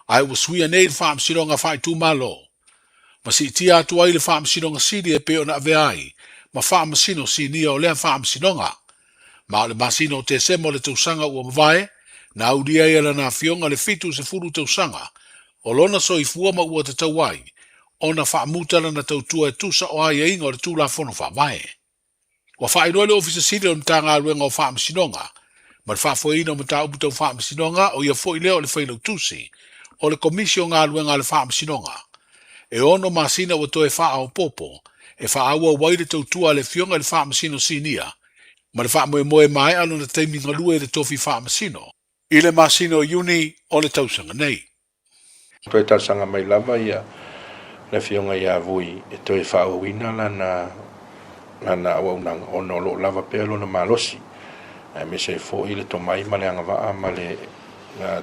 ai ua suia nei le whaamasino ngā whaitu malo. Ma si tia atu ai le whaamasino ngā siri e peo na ave ai, ma whaamasino si nia o lea whaamasino ngā. Ma o le masino te semo le tausanga ua mwae, na audia e la na fionga le fitu se furu tausanga, o lona so i fua ma ua te tauai, o na whaamutala na tautua e tusa o ai e inga o le tūla whono whaamae. Wa whaeroa le ofisa siri o mta ngā ruenga o whaamasino ngā, ma le whaafoina o mta ubutau whaamasino ngā o ia fo i leo le whailau tusi, o le komisio ngā luenga le whaamasinonga. E ono masina wa toe wha au popo, e wha aua waire tautua le fionga le whaamasino sinia, ma le whaamoe moe mai alo na teimi ngalue le tofi whaamasino, i le masino uni o le tausanga nei. Toe tausanga mai lava ia, le fionga ia vui, e toe wha auina lana awaunanga, ono lo lava pelo na malosi, e me se fo i le tomai ma le angawaa ma le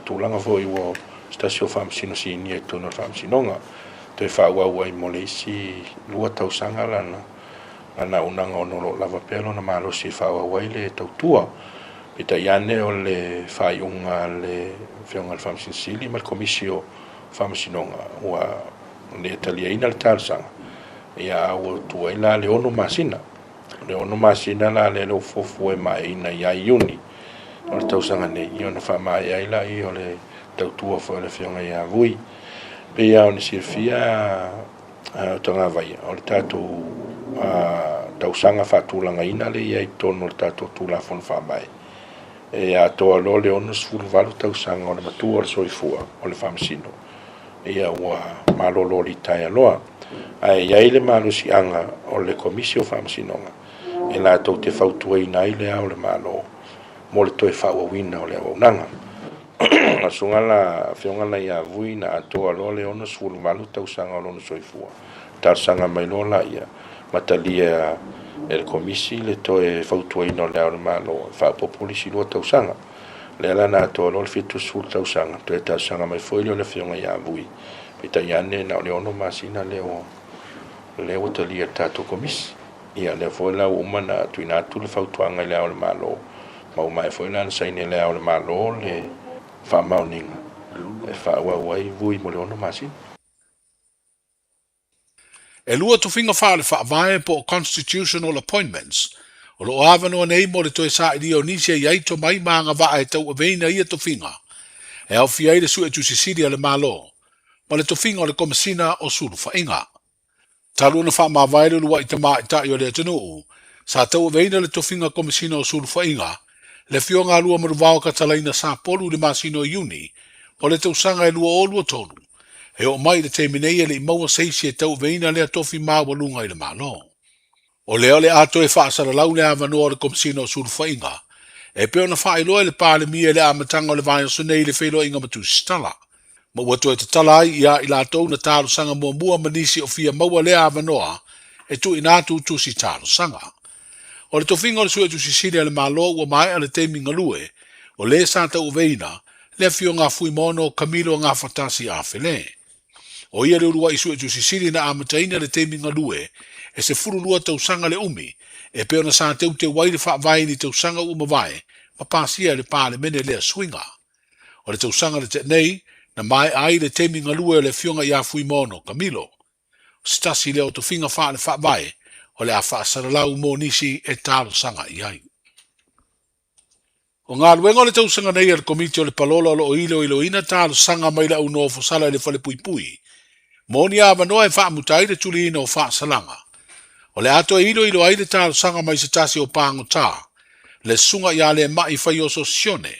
tūlanga fo i wo stasio whaamasino si ni e tono whaamasinonga. Te whaua i mole isi lua tausanga lana unanga o nolo lava pelo na malosi whaua i le tautua. Pita iane o le whaiunga le whionga le whaamasino sili ma le komisio whaamasinonga. Ua le talia ina le tārsanga. Ia au tua ila le ono masina. Le ono masina la le lo fofu e mai ina ia iuni. O le tausanga nei i ona whaamai aila i o le tautua fo le fionga ia vui. Pe ia o ni sirfia tanga vai. O le tātou tausanga whatulanga ina le ia i tono le tātou tūla fon whamai. E a toa lo le ono sfuru walu tausanga o le matua o le soifua o le whamasino. Ia ua malolo li tai aloa. Ai ia le malo si anga o le komisio whamasinonga. E la tau te whautua ina i le au le malo. Mo le toe whaua wina o le awaunanga. A sunga la fionga la ia vui na atoa lo le ono sfulu malu tausanga o lono soifua. Tausanga mai lo la ia. Matalia el komisi le toe whautua ina o le au le malo. Whaapopolisi lua tausanga. Le ala na atoa lo le fitu sfulu tausanga. Toe tausanga mai foilio le fionga ia vui. Pita iane na o le ono masina leo talia tato komisi. Ia le foila umana tuina atu le whautuanga le au le malo. Mau mai foila na saine le au le malo le whaamauninga. E whaawawai vui mo le ono masina. E lua tu finga wha le whaavae po constitutional appointments. O lo avano nei mo le toe sa idio nisia i aito mai maanga waa e tau aveina ia tu finga. E au fiai le su e tusisiria le malo. Ma le tu finga o le komisina o suru whainga. Talu na wha mawairu lua i te maa i tai o le atunuu. Sa tau aveina le tu finga komisina o suru whainga. Le fionga lua maruvao katalaina sa polu le masino iuni. O le tausanga e lua o lua tonu. E o mai le teminei e le maua seisi e tau veina le atofi maa walunga i le malo. O le ato e whaasara lau le awanoa le komisina o Surufainga. E peo na whaeloa le pāle mia le amatanga o le vai o sunei le whaeloa inga matu stala. Ma watu e te tala ai ia i la tau na tālo sanga mua manisi o fia maua le awanoa e tu inatu tu si tālo sanga. O le tofinga o le sua tu si siri le malo ua mai ale te minga lue o le santa uveina le fio ngā fui mono kamilo ngā fatasi a fele. O ia le urua isu e tu si siri na amataina le te minga lue e se furu lua tau sanga le umi e peo na santa u te waile wha vai ni tau sanga uma vai ma pasia le pāle mene le swinga. O le tau sanga le te nei na mai ai le te minga lue o le fionga ia fui mono kamilo. Stasi leo tofinga wha le wha vai o le a wha saralau mo nisi e tālo sanga i ai. O ngā luenga o le tausanga nei al komiti o le palola o ilo ina tālo sanga mai la uno o fosala e le whale pui pui. Moni a wanoa e wha mutai le tuli ina o wha salanga. O le ato e ilo ai le tālo sanga mai se tasi o pāngo tā. Le sunga ia le mai whai o sosione.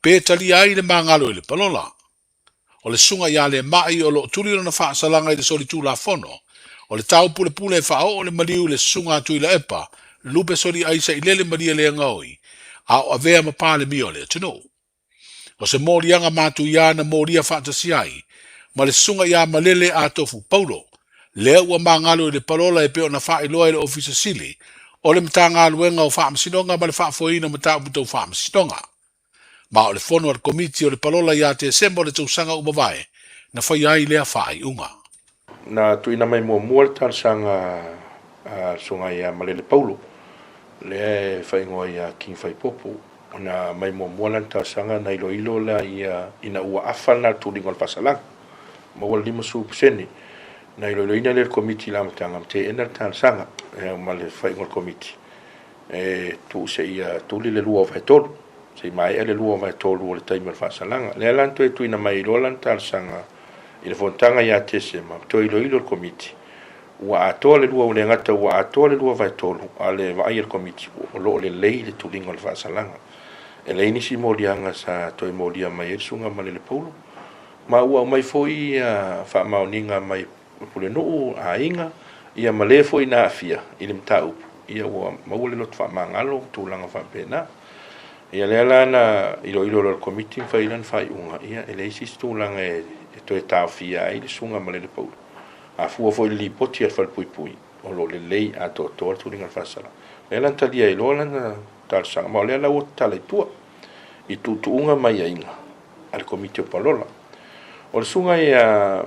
Pētali ai le mangalo i le palola. O le sunga ia le mai o lo tuli na wha salanga i le soli tū la fono. O le tau pule pule e wha o le maliu le sunga atu i la epa. Lupe soli aisa i lele maria le ngaoi. A o avea ma pāle mio le tino. O se morianga mātu ia na moria whaatasi ai. Ma le sunga ia malele a tofu paulo. Lea ua mangalo i le parola e peo na whaeloa i le ofisa sili. O le mta ngā luenga o whaamasinonga ma le whaafoina ma tau puto whaamasinonga. Ma o le fono al komiti o le parola ia te sembo le tausanga umawai. Na whai ai lea whaai unga. Na tuina mai mua le tarsanga sunga ia malele paulo. Le whaingoa ia king whai popo. Na mai mua le tarsanga na ilo la ia ina ua awhana tulingo le pasalang. Maua lima suupuseni. Na ilo ina le komiti la matanga mte ena tarsanga. Ma le whaingoa le komiti. Tu se ia tuli le lua vai tolu. Se mai ele lua vai tolu o le taima le pasalanga. Le alanto e tuina mai ilo lan tarsanga. I le fontanga ia tese ma to ilo le komiti. Ua atoa le lua o le ngata ua atoa le lua vai tolu a le vai le komiti o lo le lei le tulingo le whaasalanga. E le inisi molianga sa toi molia mai e sunga ma le paulo. Ma ua mai foi wha maoninga mai pule nuu a inga ia ma le foi na afia i le mtau. Ia ua maua le lot wha mangalo tūlanga wha pena. Ia le alana ilo le komiti whailan whai unga. Ia e le isis tūlanga e to e Fiafia ai le sunga ma le paulo. A fua foi li poti al fal pui pui o lo le lei a to tu linga fasala. Le lan talia i lo lan tal sanga ma le la o tale tua. I tu unga mai ainga al komite palola. O le sunga ia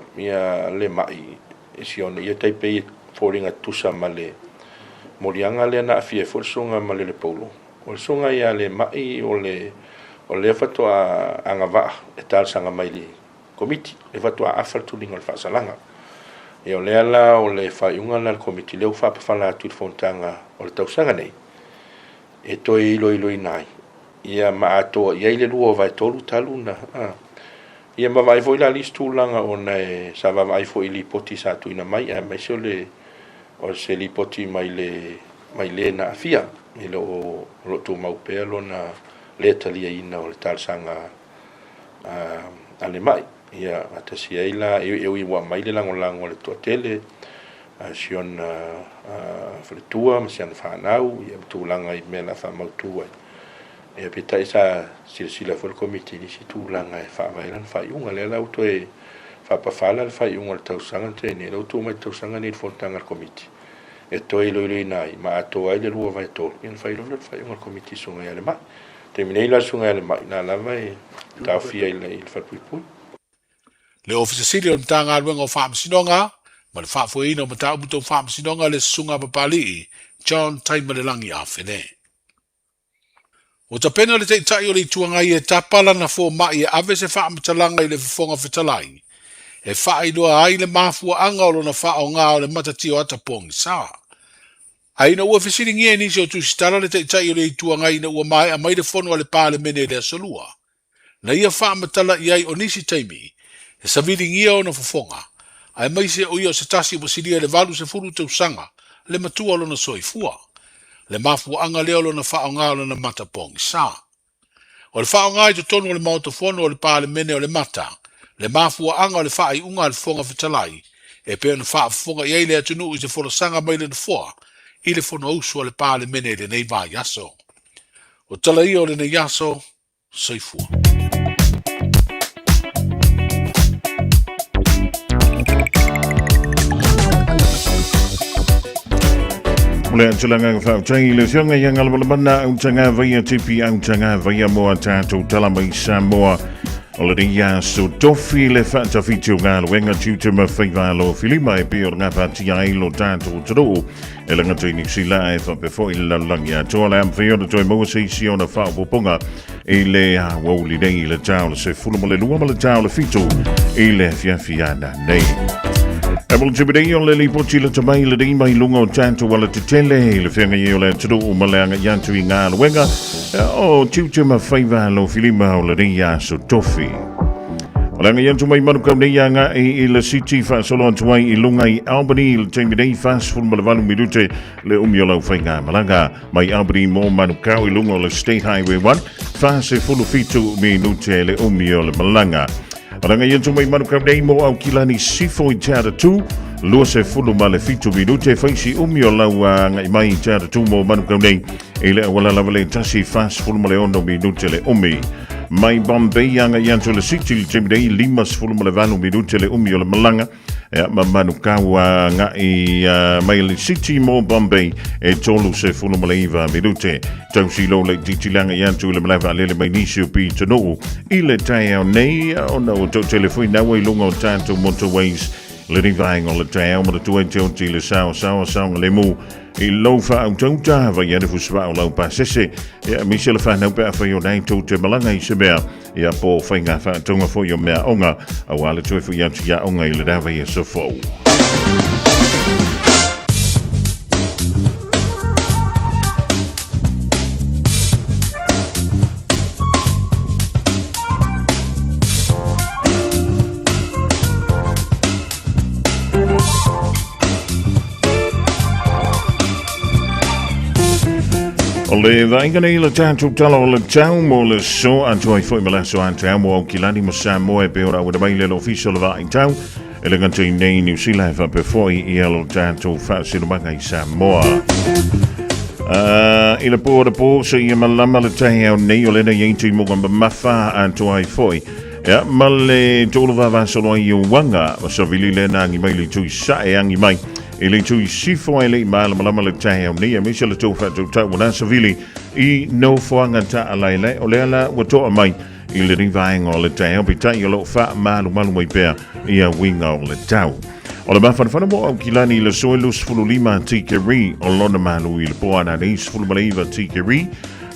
le mai e sione ia tai pe foringa tusa ma le morianga le na fie for sunga ma le paulo. O le sunga ia le mai o le fatua anga va e tal sanga mai le komiti e fatua afal tu linga fasalanga. E o le ala o le whaiunga na le komiti leo whapawhala atu i fontanga o le tausanga nei. E toi ilo nai. Ia ma atoa, ia ile lua vai tolu talu na. Ia ma vai foi la listu langa o na sa vai foi li poti sa tu ina mai. Mai se o se li poti mai le na afia. E lo tu maupea lo na le talia ina o le talsanga ale mai. Ia atasi aila e wa mai le lango le totele sion fletua ma sian fanau ia tulanga i mela fa mautua e pita sa silsila for committee ni situlanga e fa vai lan fa unga le auto e fa pa fala fa unga le tausanga te ni auto mai tausanga ni fontanga committee e to ilo nai ma to ai le lua vai to in fa ilo fa unga committee sunga ia le mai terminei la sunga ia le mai na la vai Fiafia il fa pui Le ofisa sili o le mtanga luenga o whaamasinonga, ma le whaafuina o matau buto whaamasinonga le sunga papali John Taimarelangi a whene. O ta pena le teitai o le tuangai e tapala na fo mai e ave se whaamatalanga i le fifonga whitalai. E whainoa ai le mafua anga o na whao ngā o le matati o atapongi saa. Aina ua whisiringi e nisi o tusitara le teitai o le tuangai na ua mai a mai le fono le pāle mene le asolua. Na ia whaamatala i ai o nisi taimi, e saviringia o na fofonga, ai mai se o ia se tasi o basilia le valu se furu te usanga, le matua lo na soifua, le mafua anga leo lo na whaonga lo na matapongi sa. O le whaonga i to tonu o le maotofono o le pāle mene o le mata, le mafua anga o le whaai unga le fonga fitalai, e peo na whaafonga i eile atunu i se forosanga mai le na fua, i le fono usu o le pā le mene le nei vā yaso. O tala ia o le nei yaso, saifua. Le tsalanga fa tai le fionga yanga le bana au tanga vai tipi au tanga vai mo tato tala mai Samoa o le dia so tofi le fa ta fitu nga wenga tutu ma faiva lo filima e pio nga pa ti ai lo tato tro e la ngata ni sila e fa before il langia to la am fio to mo se si ona fa poponga e le a wo li dei le tau se fulu le lua le tau le fitu e le fiafia na nei. Abel Jibidei o le lipoti le tamai le dei mai lunga o tanto wala te tele le whenga i o le turu o malanga yantu i ngā luenga o tiutu ma whaiva lo filima o le dei a so tofi. O langa yantu mai manukau nei anga i le city fa solo antuai i lunga i Albany le teimi dei fast full malawalu minute le o lau whainga malanga mai Albany mo manukau i lunga o le State Highway 1 fa se fulu fitu minute le o le malanga. Oranga yentu mai manukau nei mo au kilani sifo i teara tu, lua se fulu ma le fitu minute, faisi umi o lau ngai mai i teara tu mo manukau nei, e le wala lawa le tasi fast fulu ma le ono minute le umi. Mai Bombay anga yentu le city le temidei limas fulu ma le valu minute le umi o le malanga, ma manukau ngai mai le city mo Bombay e tolu se fulu ma le iwa minute. Tau silo le titilanga yentu le malawa lele mai nisi upi tanu, i le Taeao nei o na o tau telefoi nawa i lunga o tanto motorways le rivaing o le Taeao ma le tua teo ti le sao le mu i laufa au tau tawa i anefu swa o lau pasese misi le whanau pēr whai o nei tau te malanga i se mea ia po whainga whatonga fo i o mea onga a wale tue fo i atu ia onga i le dawa i a sofo. O le vainga nei le tātou tala o le tau mo le so antu ai fwoi mala so antu mo au kilani mo Samoa e pe ora ua mai le official le vai tau e le gantu i nei New Zealand fa pe fwoi i alo tātou fa sinumanga i Samoa. I le po se i malama le Taeao nei o le na yentu i mo gamba mafa antu ai fwoi. Ya, ma le tolu vava solo i wanga o sa vili le na angi mai le tui sa e angi mai. E le tui sifo e le malama le Taeao nei a misa le tau fatu tau wana sa vili i no foanga ta alaile o le ala watoa mai i le rivaenga o le Taeao pi tai o lo fa malu mai pēr i a winga o le tau. O le mawhanawhana mo au kilani le soelus fululima tikeri o lona malu i le poana neis fulumaleiva tikeri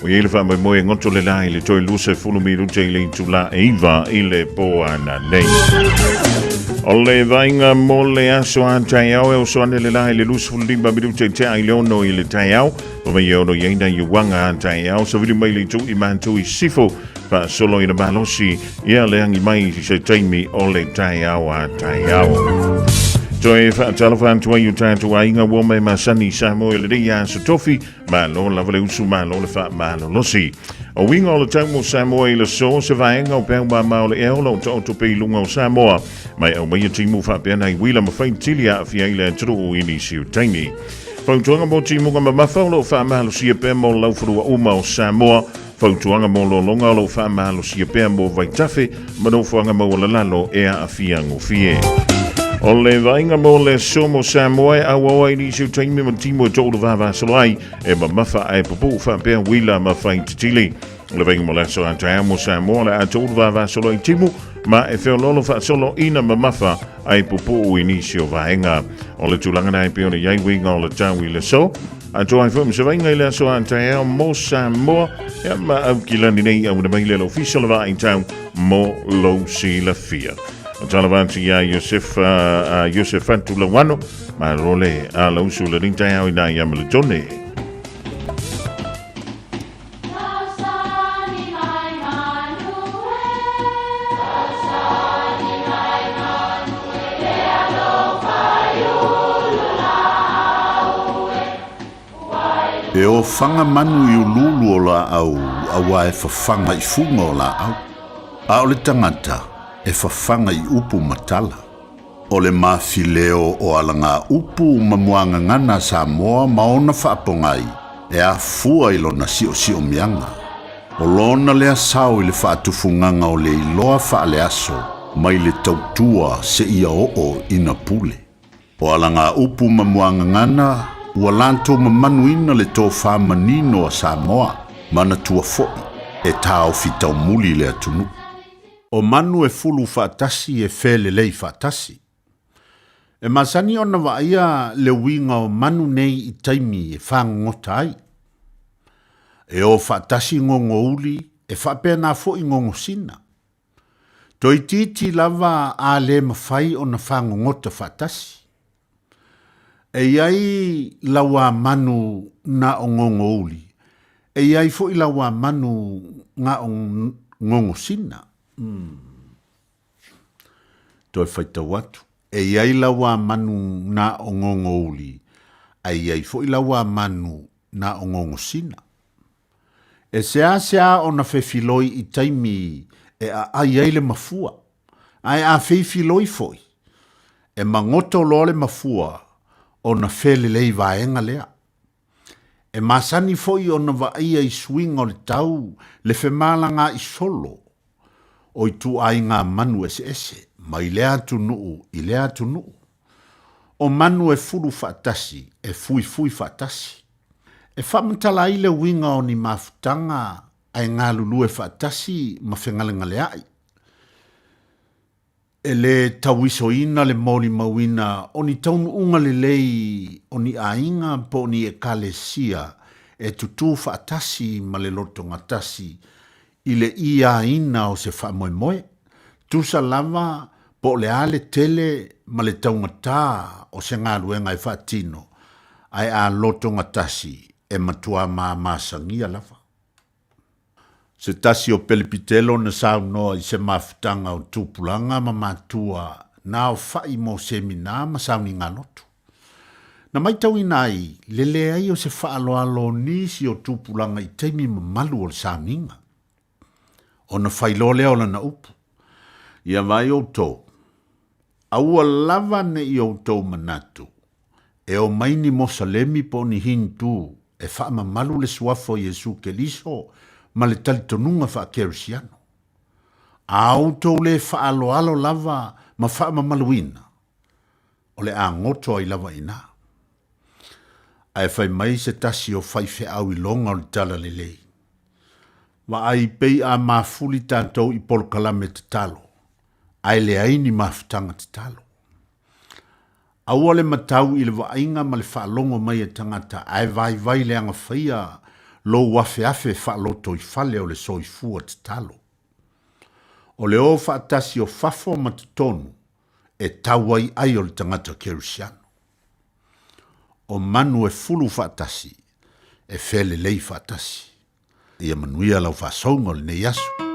o i ele wha mai moe ngoto le lai le toi luse fulumiru te le tula eiva i le poana neis. O le vainga mo le aso a Taeao e o soane le lai le luse fululima miru te te ai leono i le Taeao o mai eono yeina i wanga a Taeao sa viru mai le tu i mantu i sifo pa solo i na malosi ia le angi mai se taimi o le Taeao a Taeao. Toi fa talafan tua yu tatu a inga wome masani Samoa le dia so tofi ma lo la vale usu ma lo le fa ma lo losi. O winga o le tau Samoa le so se vaenga o pe ma ma le eo lo to pe lunga o Samoa mai o mai timu fa pe na wila ma fa tilia fia ile tru ini siu taimi. Fautuanga mo timu ma ma fa lo fa ma lo si pe mo lo fru o ma o Samoa. Fautuanga mo lo longa lo fa ma lo si pe mo vai tafe ma no fuanga mo la lalo e a fia ngo fie. O le vainga mo le somo Samoa a wawa i nisi utaimi ma timo tolu vava solai e ma mafa ai popu fa pia wila ma fai titili. O le vainga mo le so Taeao mo Samoa le a tolu vava solai timu ma e feo lolo fa solo ina ma mafa ai popu i nisi o vainga. O le tulanga nai pia o le yai winga o le tau i le so. A to ai fwem se vainga i le so Taeao mo Samoa e ma au kilani nei au na mai le official va in tau mo lo si la fia. O talavanti ya Yosef Antulawano ma role a la usu le Taeao ina ya mele tone. E o whanga manu i ululu o la au, awa e whawhanga i funga o la au. A o le tangata, e whawhanga i upu matala. O le mafileo o alanga upu mamuanga ngana Samoa maona whaapongai e a fua ilo na sio mianga. O lona lea sao i le whaatufunganga o le iloa whaale aso mai le tautua se ia o ina pule. O alanga upu mamuanga ngana ua lanto mamanuina le tō whamanino a Samoa mana tua foi e tāo fitau muli le atunu. O manu e fulu whaatasi e whele lei whaatasi. E masani ona wa ia le winga o manu nei i taimi e whangota ai. E o whaatasi ngongo uli e whapea nā fo i ngongo sina. Toi titi lava a le mawhai o na whangongota whaatasi. E iai lawa manu na o ngongo uli. E iai fo i lawa manu nga o ngongo sina. Toi whaita watu. E iai lawa manu na o ngongo uli. E iai fo i lawa manu na o ngongo sina. E sea o na whewhiloi i taimi e a iai le mafua. Ai a whewhiloi foi. E mangoto lo le mafua o na whelelei vaenga lea. E masani foi o na vaia i swing o le tau le whemalanga i solo. O i tu ai ngā manu ese. Ma i lea tu nuu, i lea tu nuu. O manu e furu whaatasi, e fui whaatasi. E whamantala i le winga o ni mafutanga ai ngā lulu e whaatasi ma whengalenga le ai. E le tawiso ina le mori mawina o ni taunu unga le lei o ni ainga po ni e kalesia e tutu whaatasi ma le loto ngatasi i le ia ina o se whamoemoe. Tusa lava po le ale tele ma le taungata o se ngā luenga e whaatino ai a loto ngatasi e matua masangia lava. Se tasi o pelipitelo na saunoa i se mafutanga o tupulanga ma matua na o whai mo semina ma sauni ngā lotu. Na maitau inai, lele ai o se whaaloalo nisi o tupulanga i teimi ma malu o le sauninga. O na whailolea o na upu. Ia vai o tō. Aua lava ne i o tō manatu. E o maini mosalemi po ni hintu e whaama malu le suafo Jesu Keliso ma le talitonunga wha kerisiano. A o tō le whaaloalo lava ma whaama maluina. O le a ngoto ai lava ina. Ai whai mai se tasi o whaife au i longa o le tala le lei. Wa ai pei a mafuli tātou i polkalame te talo. Ai le aini mafutanga te talo. Aua le matau i le wainga ma le whaalongo mai e tangata ai vai le anga whaia lo wafe whaaloto i whale o le soifua te talo. O le o whaatasi o whafo ma te tonu e tauai ai o le tangata kerisiano. O manu e fulu whaatasi e whele lei whaatasi. Ia manuia lau whaasonga le nei asu. Hey!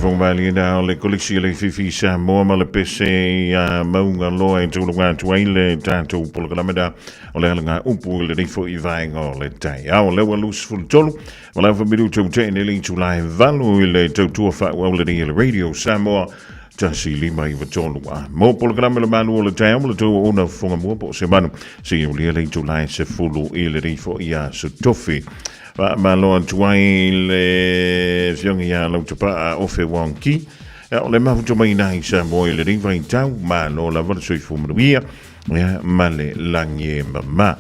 fong vali na le koliksi le fifi Samoa ma le PSA maunga loa e tūlunga tuaile tātou polokalameda o le alanga upu le rifo i vaenga le Taeao lewa lusful tolu o le alfa miru tau te ne le tulai valu i le tau tua wha waulari i le radio Samoa tasi lima i vatolu mo polokalame le Malu o le Taeao le tau ona fonga mua po se manu se i ulia le tulai se fulu i le rifo i a se tofi ma loa tuai le fiongi a lau tapa o fe wanki o le mafuto mai nai sa mo i le riva i tau ma lo la vada soi fumaruia ma le langi e mama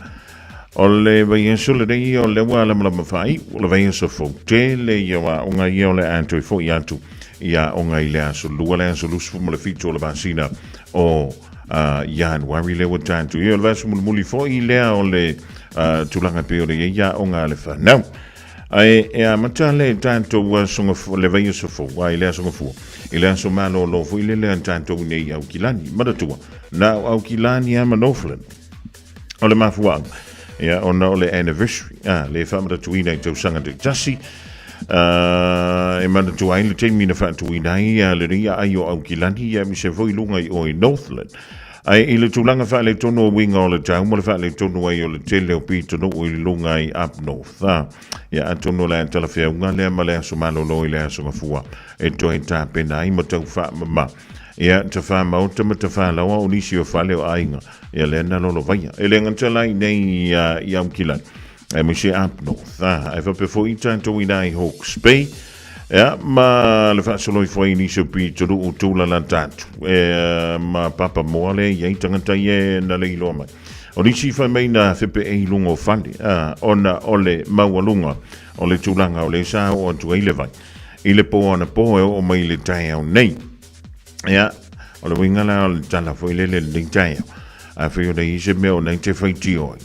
o le vaienso le rei o le wala mala mawhai o le vaienso fo te le iawa o ngai o le anto i fo i atu ia o ngai le aso lua le aso lusu fuma le fito o le vasina o Januari le watantu i o le vasu muli fo i lea o le tulanga pe o le ia o ngā le whanau. Ai e a mata le tanto wa songa le vai so fo wa ile songa fu. Ile so malo lo fu ile le tanto nei au kilani madatua. Na au kilani a manoflen. O le mafua. Ya on le anniversary. Le famada tuina to sanga de tasi. E madatua ile te mina fa tuina ia le ria ayo au kilani ya mi se foi lunga i o Northland. Ai ile tulanga fa le tono winga o le tau mo le fa le tono ai o le tele o pito no i lunga i up north ya atono la tala fe unga le male so malo lo ile so mafua e to eta pena i mo tau fa mama ya te fa ma o te fa la o ni si o fa le ainga ya le na lo vai ele ngantala nei i am kilan e mo se up north e fa pe fo i tanto i nai Hawke's Bay. Ja, ma le fa solo foi ni so pi to do to la tatu ma papa mole ye tangata ye na le lo mai o ni si fa mai na fe pe e lungo fandi ona ole mawalunga ole tulanga ole sa o tu ile vai ile po ona po o mai le Taeao nei ja ole winga la tala foi le Taeao a fe o dei se me o 90 tio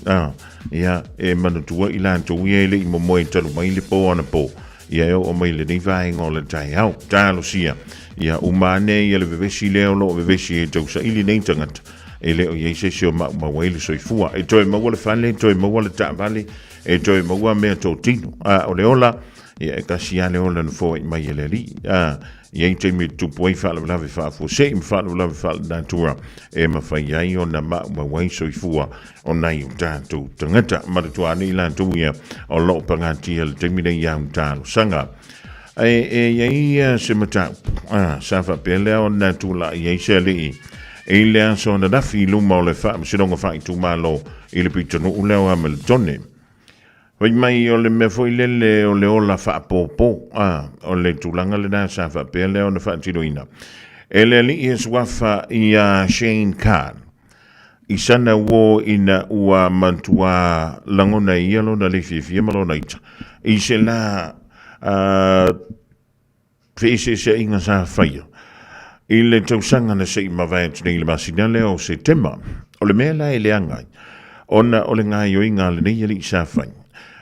ja e manu tu ila to ye le mo mo talu mai le po ona po ia o mai le nei vai ngol Taeao talo sia ia umane ia le vevesi leo lo vevesi e tau sa ili nei tangat e leo ia se sio ma wele soifua e toi ma wale fale toi ma wale ta vale e toi ma wa me to tino o le ola ia e kasi ale ola no foi mai ele li ia te me tu poi fa la fa fo se im fa la fa natura e ma fa ia i ona ma wai soifua ona i tanto tangata ma tu ani la tu ia o lo pangati el te mi nei ia talo sanga ia se mata sa fa pele ona tu la ia se li e le so na da fi lu mo le fa se no fa tu malo il pitto no le o amel tonne Vai mai o le me foi lele o le ola fa popo o le tulanga le na sa fa pele o na fa tiroina ele li is wafa i Shane Khan i sana wo ina ua mantua langona i alo na le Fiafia malo na ita i se la fese se inga sa faya i le tausanga na se ima vai tini le masinale o se tema o le mea e le angai ona o le ngai o inga le nei ali sa faya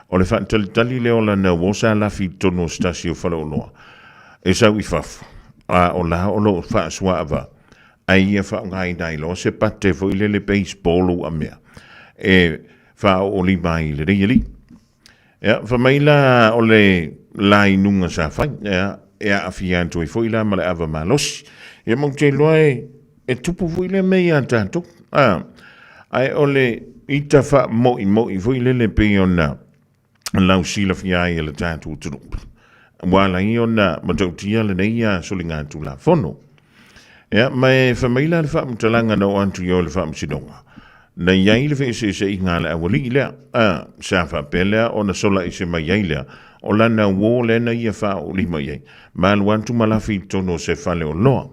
o le whaatalitali leo la na wosa la fi tono stasio whala o loa. E sau I fafu. O la o lo whaasua ava. Ai ia whaungai nai lo se pate fo ile le baseball o amea. E wha o li mai le reili. Ea, whamaila o le lai nunga sa whai. Ea a fianto I fo ila ma le ava malosi. Ia mong te loa e tupu fo ile mei a tato. Ai o le ita wha moi fo ile le pe o na. Lau sila fiai le tātou tunu. Wala I ona matautia le neia solinga tu la fono. Ea, mai whamaila le whaamtalanga no antu yo le whaamsidonga. Na iai le whese se inga le awali lea. Sa whapelea o na sola I se mai iai lea. O lana wo lena ia wha o lima iai. Malu antu malafi tono se whale o loa.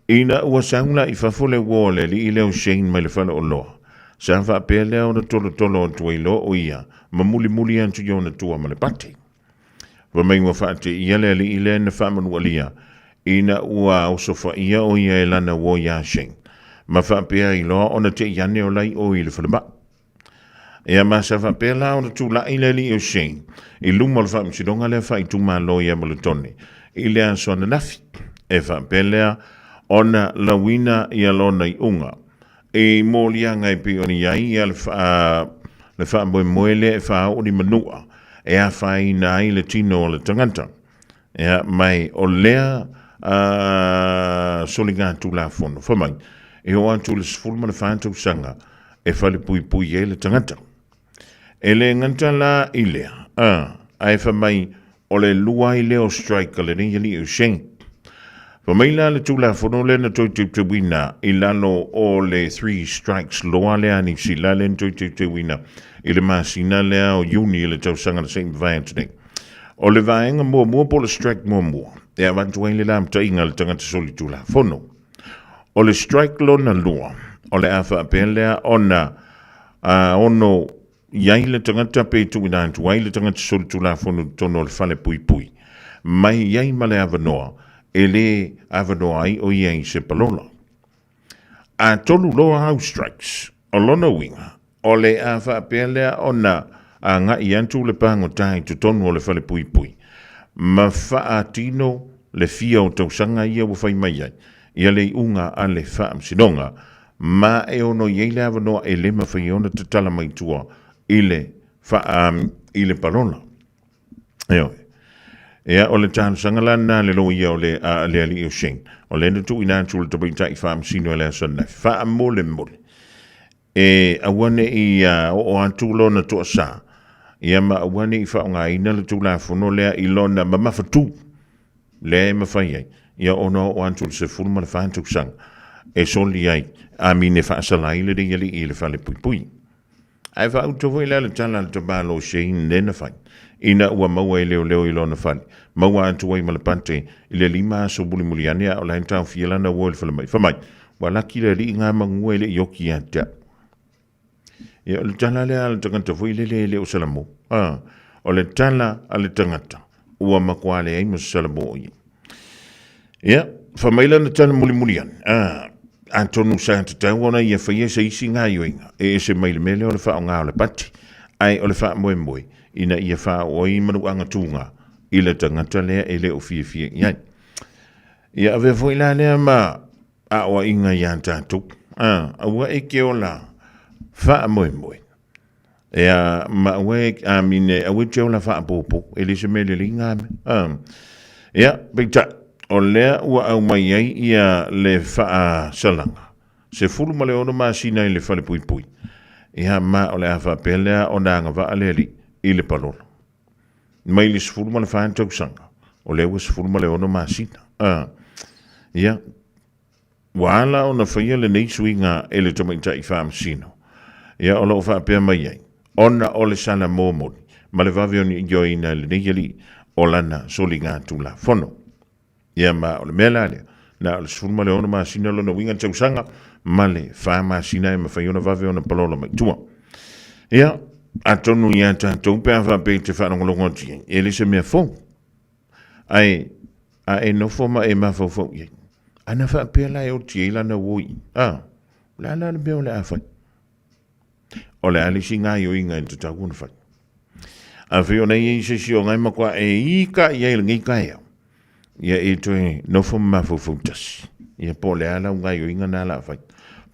Ina ua saula I whafole wo le li I leo Shane mai le whale o loa. Sa whapelea o na tolo o tuailo o ia. Ma muli antu yo na tua ma le pate. Wa mai wa whaate ia le ali I le na whamanu alia. Ina ua o sofa ia o ia e lana wo ia Shane. Ma whapea I loa o na te iane o lai o I le whaleba. Ea ma sa whapea la o na tu la I le li o Shane. I luma le whamsidonga le whai tu ma lo ia ma le tone. I le anso na nafi. E whapea lea o na lawina I alona I unga. E mōlia ngai pe o ni ai ia le wha moe moele e wha o ni manua e a whai na i le tino o le tanganta. Ia mai o lea solinga tula fono. Whamai, e o atu le sifuru mana whantou sanga e whale pui pui e le tangata. E le nganta la i lea. Ai whamai o le lua i leo strike le ringali o sheng. Whamai la le tula fono le na toi te wina i lalo o le 3 strikes loa lea ni si la le toi te wina i le masina lea o uni i le tausanga le St. Vincent. O le vaenga mua po le strike mua. E avantu ai le lam ta inga le tangata soli tula fono. O le strike lo na lua. O le awha apelea ona ono iai le tangata pe tu ina antu ai le tangata soli tula fono tono le fale pui pui. Mai iai ma le avanoa. E le avanoa ai o iai se palola. A tolu loa house strikes. O lona winga. O le awha apelea ona a nga i antu le pango tai tu tonu o le fale pui pui. Ma faa tino le fia o tausanga ia wa fai mai ai. Ia le unga a le faa msinonga. Ma e ono iei le avanoa e le mawhai ona te tala mai tua i le parola. Eo. Ea o le tānu sangalana le lo ia o le ali o sheng. O le natu ina antu le tabai tai faa msino e le asana. Faa mole mole. E awane i o antu lo na toa saa. Ia ma awane i wha ngā ina le tūla whono lea i lona ma mawhatu. Lea e mawhai ai. Ia ono o antu le se furu ma le whantuk sang. E soli ai. A mine whaasala i le ringali i le whale pui pui. Ai wha autovo i lea le tala le tabalo shein nena whai. Ina ua maua i leo i lona whale. Maua antu ai ma le pante i le lima aso buli muli anea o la hentau fielana ua le whale mai. Whamai. Wa laki le li ngā mangua i le ioki a tea. Ia o le tala lea le tangata fui le o salamo. O le tala a le tangata. Ua makua le aima salamo o i. Ia, whamaila na tala muli muli an. Antonu sa te tau ona ia whaia sa isi ngā ioinga. E se maile mele o le wha o ngā o le pati. Ai o le wha moe moe. Ina ia wha o i manu anga tūnga. I le tangata lea e le o fia iai. Ia ave fwoi la lea ma a oa inga i an tātuk. Aua e ke o la. Wha moe moe. Ea ma ue a mine a ue teo la wha popo. E le se mele li ngā me. Ea, peita. O lea ua au mai ai ia le wha salanga. Se fulu ma le ono maa sina i le whale pui pui. Ia ma o le a wha pelea o nanga wa aleli i le palola. Mai le se fulu ma le wha antau sanga. O le ua se fulu ma le ono maa sina. Ia. Wala o na whaia le neisui ngā e le tomaita i wha amsino. Ia o lo wha pea mai ai. Ona o le sana mōmoni. Ma le wavioni i joina le neili o lana soli ngā tula fono. Ia ma o le mea lea. Na o le sifuru ma le ono maa sina lo na winga tausanga. Ma le wha maa sina e ma whaiona waviona palola mai tua. Ia, atonu ia tātou pēr wha pēr te whanongolongo tia. E le se mea fōu. Ai, a e nofo ma e ma fōu iei. Ana wha pēr lai o tia ila na woi. La na beo le a whai. O le alisi ngā yo inga i te tākuna whai. A whio nei e se si o ngai makua e ika i eil ngai kai au. Ia e toe nofo ma fōu tasi. Ia po le ala ngai yo inga nā la whai.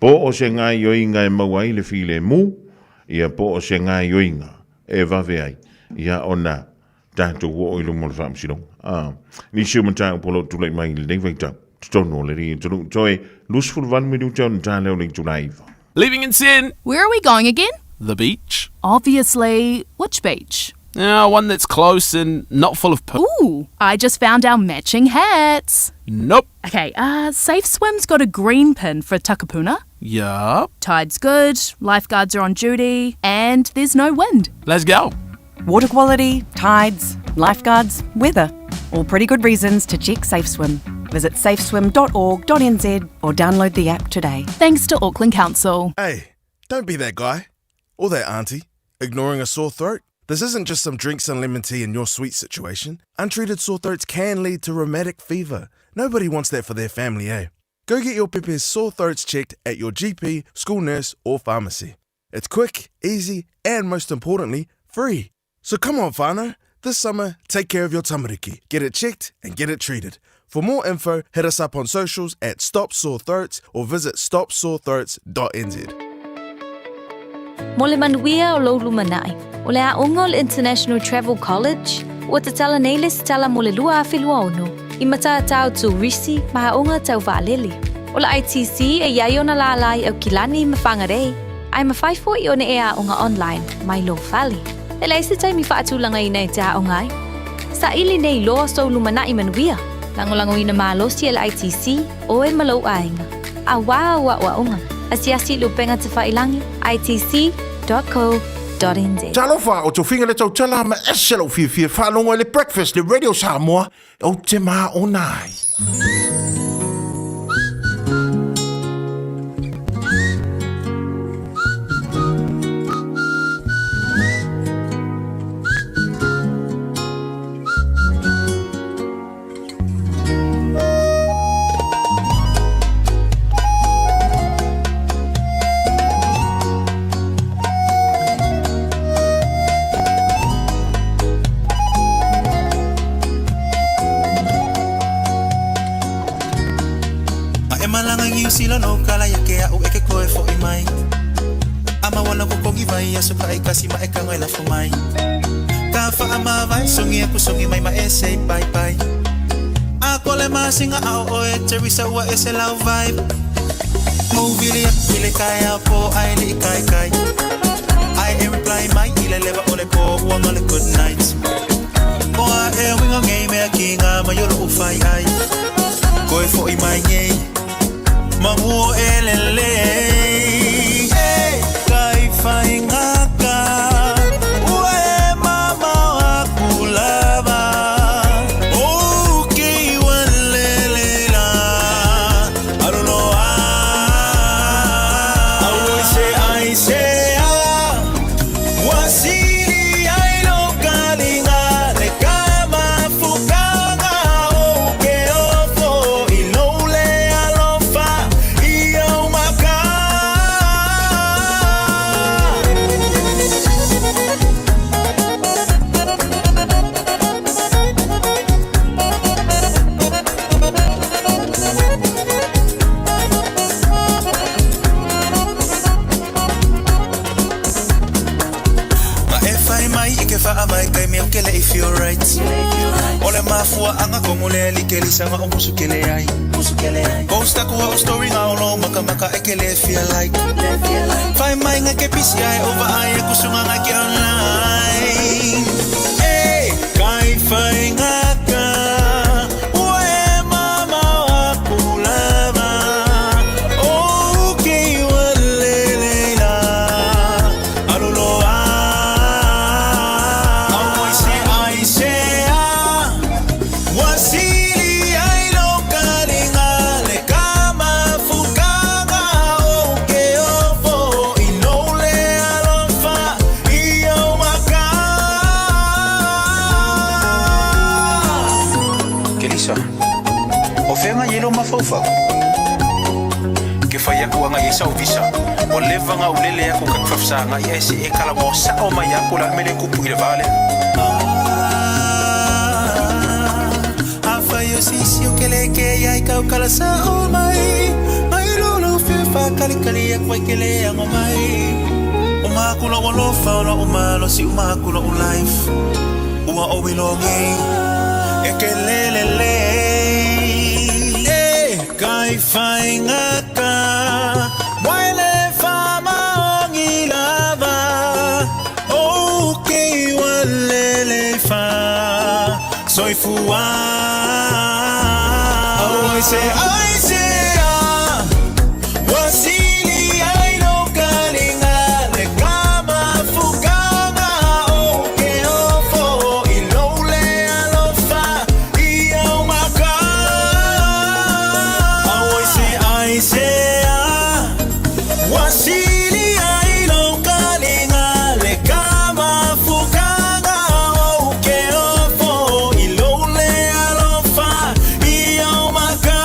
Po o se ngai yo inga e mawai le file mu. Ia po o se ngai yo inga e vave ai. Ia ona tātou o ilu mo le whamsino. Ni siu mata upolo tulai mai le nei vaitau. Tono le ri tonu toe lusful 1 minute on tā leo le tulai iwa. Leaving in sin. Where are we going again? The beach. Obviously. Which beach? One that's close and not full of poo. Ooh, I just found our matching hats. Nope. Okay, Safe Swim's got a green pin for Takapuna. Yup. Tide's good, lifeguards are on duty, and there's no wind. Let's go. Water quality, tides, lifeguards, weather. All pretty good reasons to check Safe Swim. Visit safeswim.org.nz or download the app today. Thanks to Auckland Council. Hey, don't be that guy or that auntie ignoring a sore throat. This isn't just some drinks and lemon tea in your sweet situation. Untreated sore throats can lead to rheumatic fever. Nobody wants that for their family, eh? Go get your Pepe's sore throats checked at your GP, school nurse or pharmacy. It's quick, easy and most importantly, free. So come on, whānau. This summer, take care of your tamariki. Get it checked and get it treated. For more info, hit us up on socials at Stop Sore Throats or visit stopsorethroats.nz. Mo le manuia o lou lumanai. O le Aʻonga o le International Travel College, Ua te tala nei le se tala mo le lua a whilua ono. I mata tau tu risi maha onga tau waalele. O la ITC e iai ona la lai au kilani ma whangarei. Ai ma whaifo I one ea onga online, mai lo whali. E leise tai mi whaatulanga I nei te a ongai. Sa ili nei loa so lumana I manuia. Langolango ina maalosi el ITC o e malo ainga. A waa wa onga. Asiasi lupenga te whailangi, itc.co.nz. Talofa o tō whinga le tau tala ma eselo Fiafia whanonga le breakfast le Radio Samoa o te maa o nai. Sila no kala ya ke au eke koe fo I mai Ama wana kukongi vai aso ka ikasi ma eka ngoe la fo mai Ka fa ama vai songi aku songi mai ma ese pai pai Ako le masinga au oe Teresa ua ese lau vibe Movili ile kaya po ai li kai kai I reply mai ile leva ole po uanga le good night Oa e winga ngei mea kinga ma yolo ufai ai Koe fo I mai ngei Mamu elele kai faingaka ue mama wakulava okay walelela aruloa I say wasili ailo kalinga le kama fukanga okay ofo ilole alofa if you're right Ole mafua anga kongole likeli sanga o musukele ai Posta kuwa o story nga ono maka ekele feel like Fai mai nga ke PSA over ai kusunga nga ke online Hey, kai fai nga ka Ue mama wakulava Okay, walelela Aluloa Wasili ailo kalinga le kama fukanga okay ofo inole alofa iyo maka Kelisa Ofenga yelo mafofa Ke faya kuanga yesa uvisa O levanga ulele yako kakfafsanga Yesi ekala mo sa o mayako la mele kupu ile vale Yo sisi o kele ke ya ikau kala sa o mai lolo fifa kali kali ya kwa kele ang o mai Umakula walo fauna umalo si umakula o life Ua o wilongi ekelelele Kai fai ngaka Waile fama o ngilava Okay walele fa Soy fuwa I say Wasili aino kalinga le kama fukanga okay ofo ilole alofa iyo maka I say Wasili aino kalinga le kama fukanga okay ofo ilole alofa iyo maka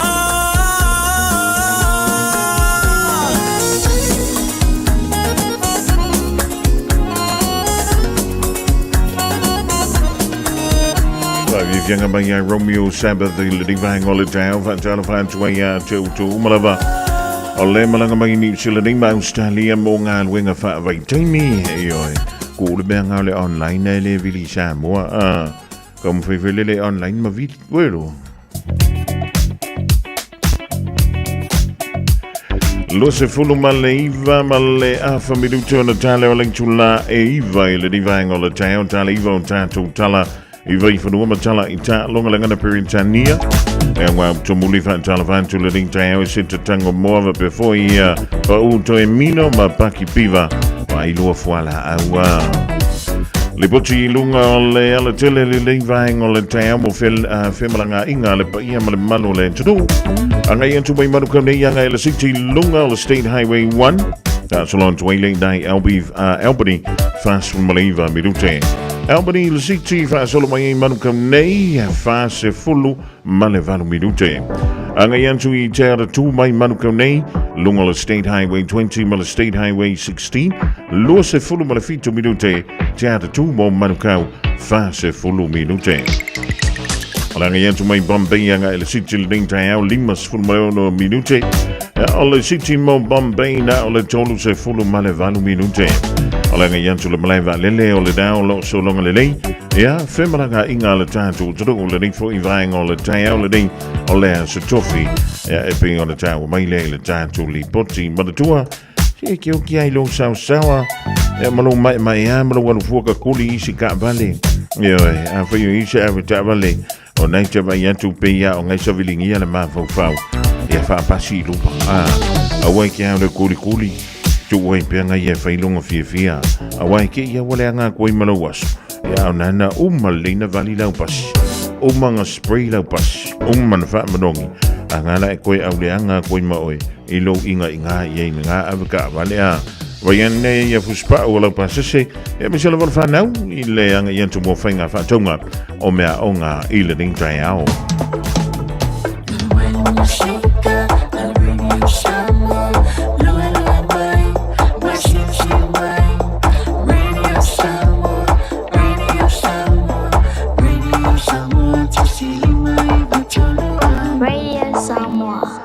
Vivianga mai Romeo Sabbath I le divang o le tau Fatala whantua ia tu Malava O le malanga mai New Zealand ma Australia mo ngā luenga whaavai taimi Ioi Ko le mea ngā le online e le vili Samoa Kom lele online ma vit wero. Lo se fulu male iva male afa minuto na tale o lengtula e iva le divang o le Taeao tale iva o tatu tala iva ifanu ma tala ita longa langa na perintania e wa tumuli fa tala vantu le ding Taeao sita tango moa before ia pa uto e mino ma paki piva wa ilua fuala awa le poti lunga o le ala tele le divang o le Taeao mo femalanga inga le pa ia ma le malu le tudu anga yantu mai maru kau nei anga ele siti lunga o le State Highway 1 that's along Twayling Dai Albany fast from Maliva Mirute Albany le siti fast solo mai maru kau nei fast se fulu malevalu Mirute anga yantu I tera tu mai maru kau nei lunga o le State Highway 20 ma le State Highway 16 lua se fulu malefito Mirute tera tu mo maru kau fast se fulu Mirute Alanga yantu mai Bombay anga ele siti le ding Taeao limas fulu maleono minute. Ole siti mo Bombay na ole tolu se fulu malevalu minute. Alanga yantu le maleva lele ole dao lo so longa lele. Ya femalanga inga le tatu tudu le ding fo ivang ole Taeao le ding ole se tofi. Ya epi ole tau mai le tatu li poti madatua. Ke o ki ai lo sawa. Ya malo mai malo walu fuka kuli isi ka vale. Yo a fa yo isi avita vale. O nai te mai atu pe ia o ngai savilingi ala mafau fau. Ia wha pasi lupa. Awai ke haure kuri. Tu wai pe ngai e whailonga Fiafia. Awai ke ia wale anga koi malawas. Ia o nana umalina vali lau pasi. Umanga spray lau pasi. Umana wha manongi. Angala e koi au le anga koi maoe. Ilo inga ia nga avaka vale a. Waiane ia fuspa o lau pasese e misela wal whanau I le anga iantu mo whainga whatonga o mea onga I le ding Taeao. Radio Samoa.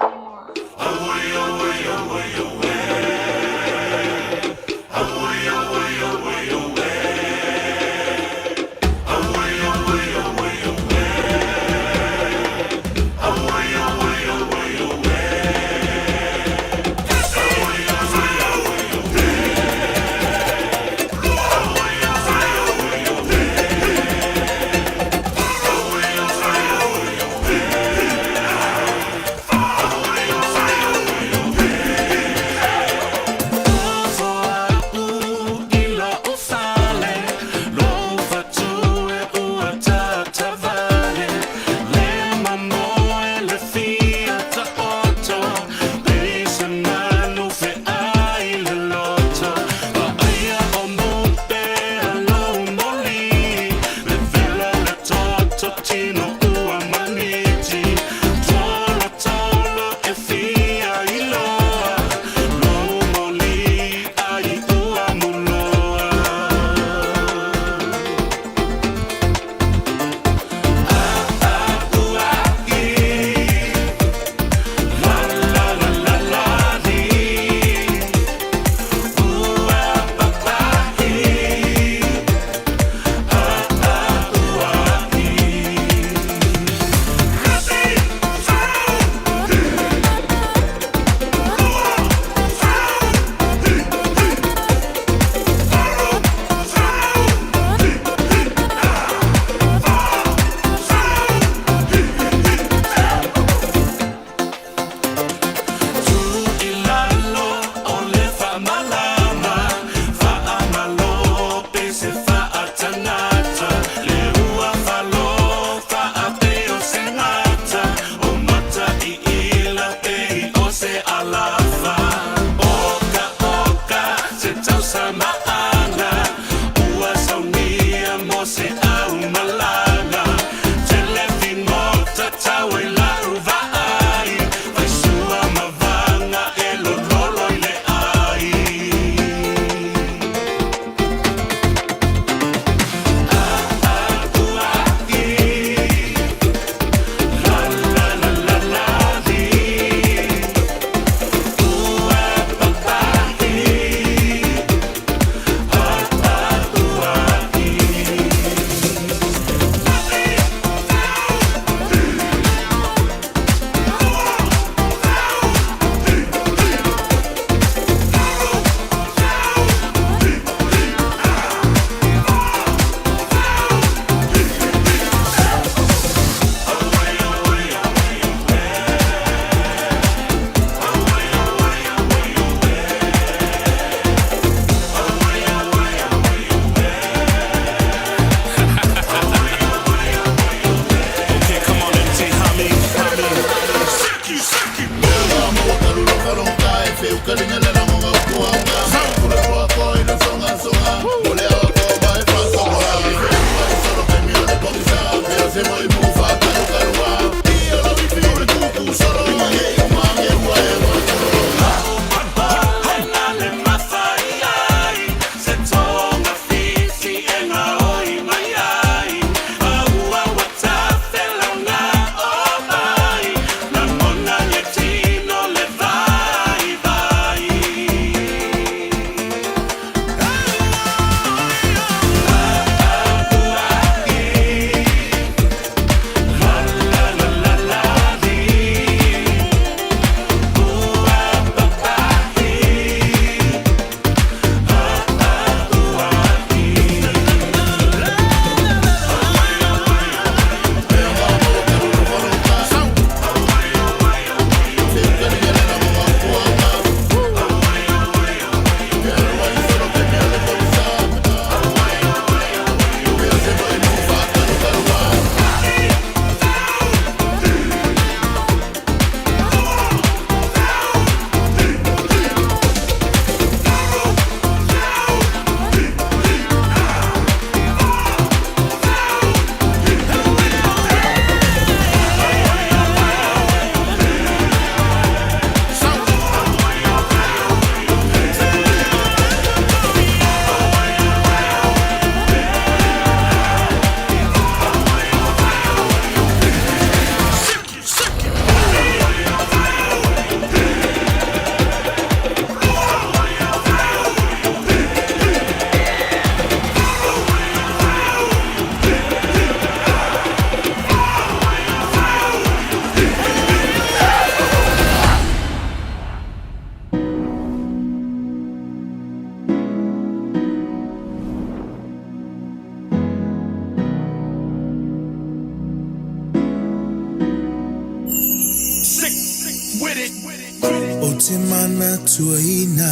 O te mana tuaina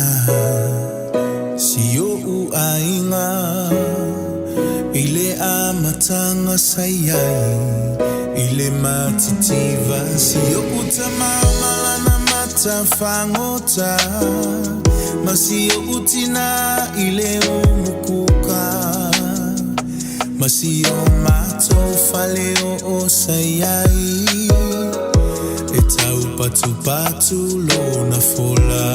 Si o u ainga Ile a matanga sayai Ile matitiva Si o u tamamala na matafangota Masi o utina ile umukuka Masi o mato faleo o sayai E tau patu lo na fola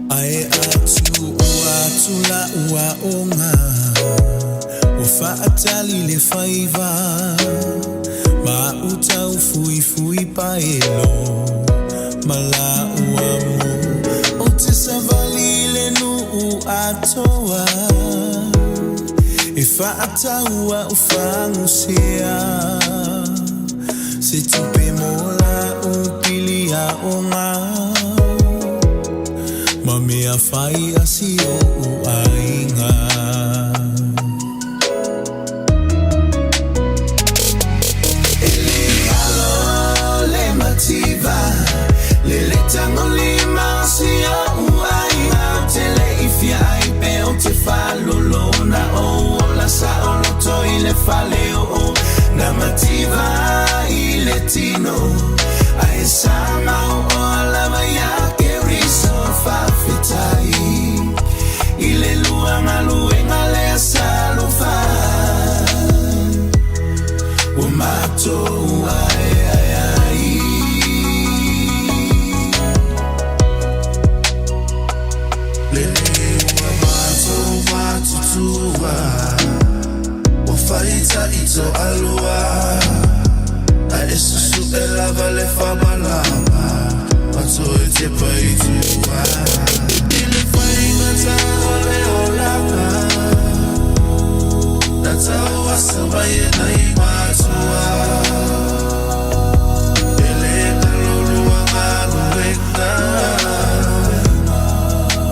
Ae atu la ua onga O faatali le faiva Ma utau fui paelo Mala ua mo O te savali le nu atoa E faataua o fangusea Se tupe mola o pili a onga Ma mea fai asi o ainga Ele alo le mativa Le le tango lima si o ainga Te le ifia ai pe o te falolona o Sa oloto ile faleo o Na mativa ile tino Ae sama o alama yake riso fafitai Ile luanga luenga lea salufa Umato ai Lele umato tuwa Faita ito alua A esusu elava le famalama Mato ete paitua Ile fainga taho le olaka Nata uasama yena imatua Ele kalolua nganu ekna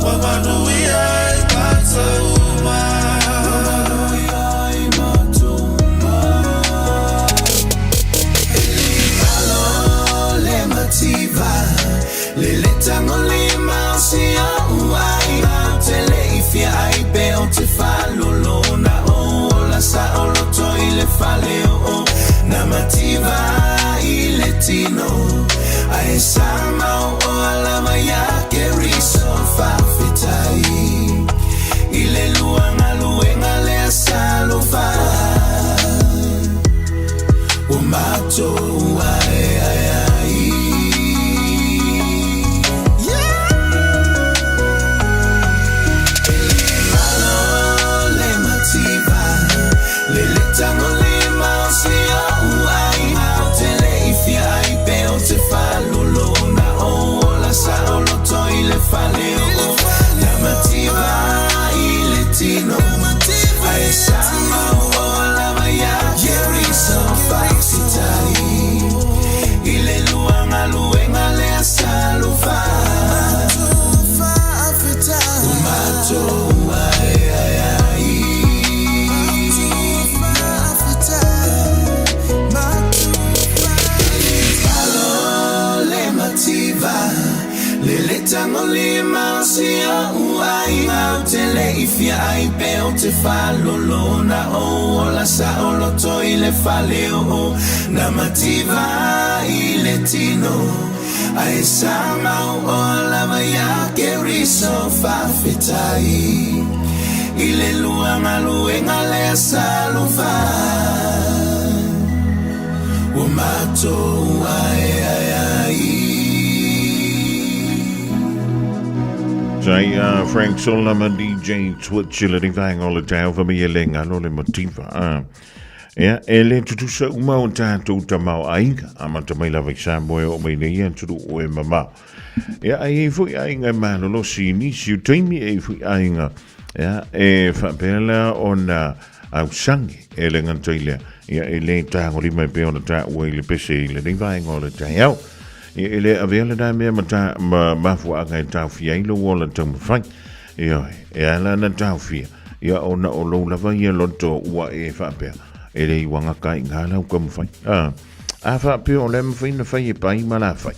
Wamanuia ipata Lele tango lima si au ai Te le ifia ai pe o te falolona o La sa o loto ile faleo o Na mativa ile tino Ae sama o alama yake riso fafitai Ile luanga luenga lea salufa Umato ai Faleo La mativa ile tino Ae sama o la maya Yeriso faxitai Ile luanga luenga lea salufa Umato Lele tango lima si au ai Te le ifia ai pe o te falolona o La sa o loto ile faleo o Na mativa ile tino Ae sama o la maya ke riso fafitai Ile luanga luenga lea salufa Umato ai Say, Frank Solomon, DJ Twitch, le vang all the time for me, lenga, no le motiva. Yeah, ele tutu sa uma o tātou tamau ainga, ama tamai lava Samoa o mai nei an turu o e mama. Yeah, ai fui ainga manolo si nisi o taimi e fui ainga. Yeah, e whapela o na au sangi e le ngantoilea. Yeah, e le tāngo li mai pe o na tā ua i le pese i le nei vang o le Taeao. Ele avela da me mata mafu anga tau fia ilo wala tau mafai. Ia, e ala na tau fia. Ia ona o lo lava ia loto ua e whapea. e le wanga kai ngā lau ka mwhai. A wha pio o le mwhai na whai e pai ma la whai.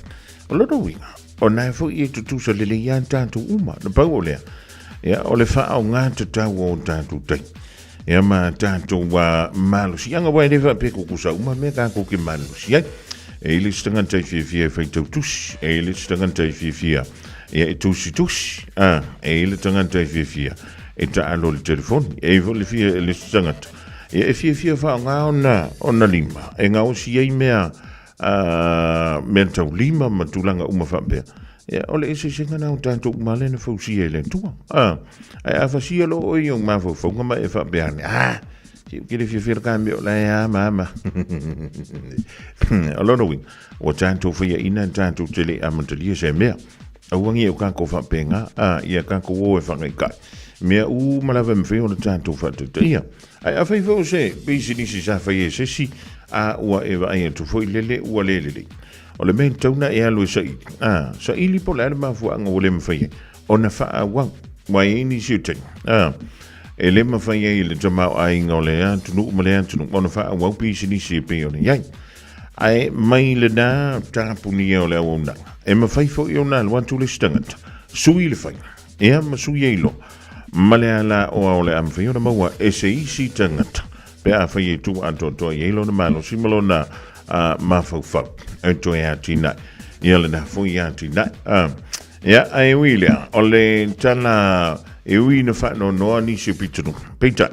O loto winga, o nai fo i tutu sa lele ian tātou uma, na pau o lea. Ia, o le wha au ngā te tau o tātou tei. Ia ma tātou Malu si. Anga wai le wha peko kusa uma mea kako ke Malu si. E ili stangan tai Fiafia e whaitau tusi. E ili stangan tai Fiafia e tusi tusi. E ili stangan tai Fiafia e ta alo le telefoni. E vo le fia e le stangata. E Fiafia wha ngā ona lima. E ngā osi ei mea mea tau lima ma tūlanga uma whapea. Ja, ole is se singa nou tant ook maar in fo sie le tu. A fa sie lo o yo ma fo fo ma e fa berne. Ti ke le fi ka mi la ya mama. Allo wing. O tanto fo ya ina tanto tele amanteli se me. A wangi o kan ko fa penga. Ia kan ko o fa ngai kai. Me u ma la vem fe o tanto fa te ia. A fa fo se bi si si sa fa ye se si a o e va ai tu fo lele o lele. O le men tauna e alu sa i. Sa i li po le ma fu anga o le mawhai. O na wha wang. Wai ini siuteng. E le mawhai e le tamau a inga o le tunu uma le tunu. O na wha wang pisi ni si pe o le iai. Ai mai le na tāpuni e o le au na. E mawhai fo i o na lua tu le stangata. Sui le whai. Ea ma sui e lo. Ma le ala o le amwhai o na maua e se isi tangata. Pe a whai e tu ato toa i e lo na malo. Si malo na mafau e toi ati nai ia le na fui ati nai ia ai wilia o le tala e ui na wha no noa ni se pitunu pita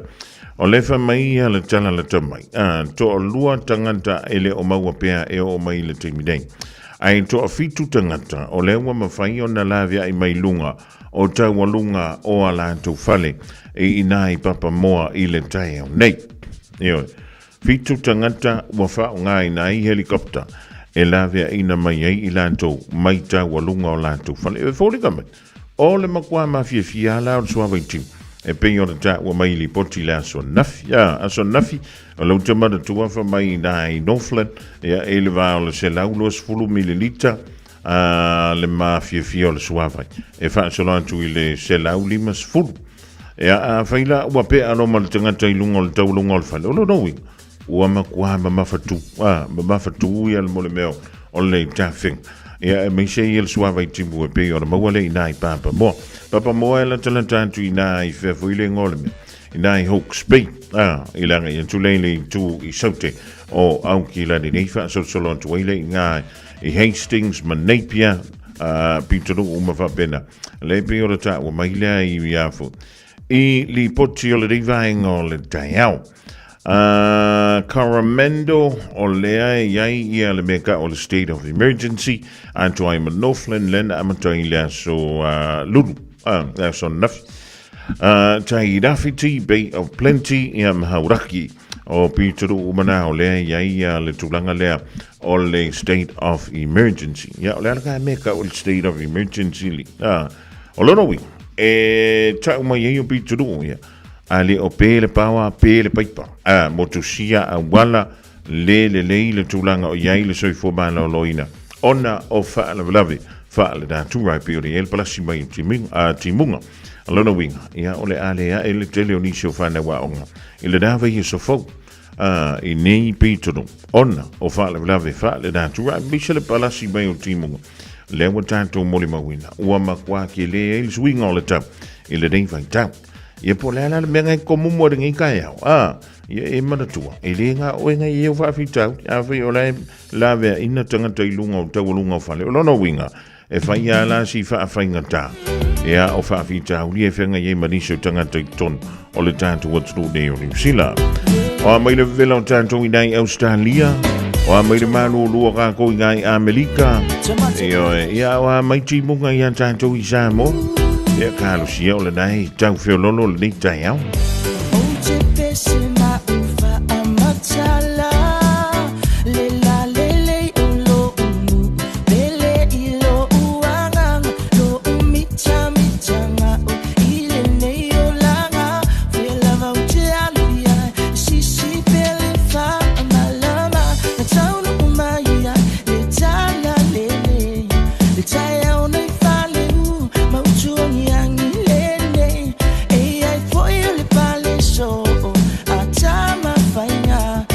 o le wha mai ia le tala le tamai to o lua tangata e le o maua pea e o mai le teimidei ai to o fitu tangata o le ua mawhai o na lavia i mai lunga o taua lunga o ala tu fale e inai papa moa i le Taeao nei ioi fitu tangata wa wha o ngai nai helikopter e lawea ina mai ei i lantou mai ta walunga o lantou whale e fōli kame o le makua ma Fiafia la o sua waitim e pei o le ta wa mai li poti le aso nafi aso nafi o lau te mara tua wha mai nai Northland e le vā o le se lau loas fulu mililita le ma Fiafia o le sua vai e wha so lantou i le se lau limas fulu e a whaila ua pe ano ma le tangata i lunga o le tau lunga o le whale o lo knowing ua makua ma mafatu ia le mole meo o le tafing ia e mai sei il suava i timu e pe o le maua le inai papa moa e la tala tantu inai fefo i le ngole me inai Hawke's Bay i langa i antulele tu i saute o auki la ni neifa so tu ile ingai i Hastings ma Napier pitonu uma fa pena le pe o le ta o mai le i iafu i li poti o le rivainga o le Taeao Caramendo o lea iai ia le meka o le state of emergency anto ai ma Northland lena amatai lea so lulu lea so nafi tai rafiti Bay of Plenty ia mahauraki o pituru umana o lea iai ia le tulanga lea o le state of emergency ia o lea laka meka o le state of emergency li o lono wi e ta uma iai o pituru ia ale o pele pawa pele paipa motusia a wala le tulanga o iai le soifo mana o loina ona o fa la lave fa le da tu rai pe o el palasi mai timunga alona winga ia ole ale ia ele tele o nisio fa na wa onga ile da ve so fo i nei pitonu ona o fa la lave fa le da tu rai bisele palasi mai o timunga le wa tanto moli mawina ua makwa ke le el swing all the time ile dei vai tau ia po le ala me ngai komu mo ngai kai ia e mana tua e le nga o ngai e fa fitau a fi o la ve ina tanga tai lunga o tau lunga fale o no winga e fa ia la si fa ngata ia o fa fitau li e fa ngai e maniso tanga tai ton o le tanto what's no ne o sila o mai le vela tanto i nai Australia o mai le Malu lua ka ko ngai Amerika ia o mai ti munga ia tanto i Samoa ia ka lo sia o le nai tau feololo le Taeao Atama fainga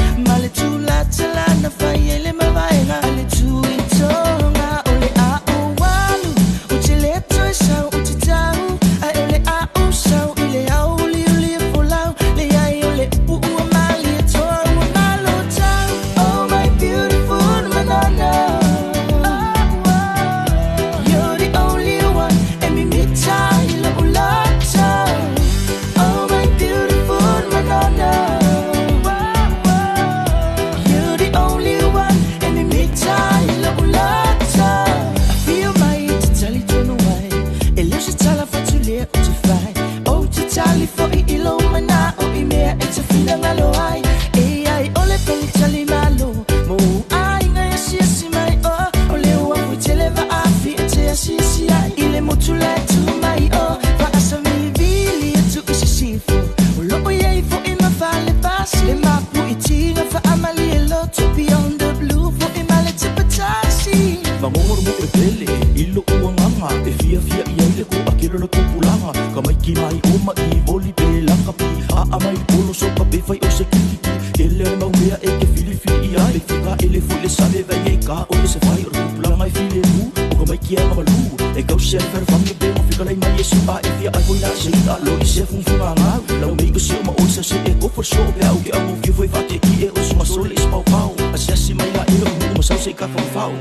tira na kupulanga ka mai ki mai o mai voli pe langa pi a mai polo so ka pe fai o se kiki ele mau mea e ke fili fili ai fika ele fule sale vai e ka o se fai o kupulanga i file mu o ka mai ki a malu e ka se fer fam ke pe mo fika lai mai e su a e fia ai foi na se ta lo i se fun fun nga la mai o se ma o se e ko for so be au ke au fi foi fa ke ki e o su ma so le spau pau a se si mai la e o mo sa se ka fa fau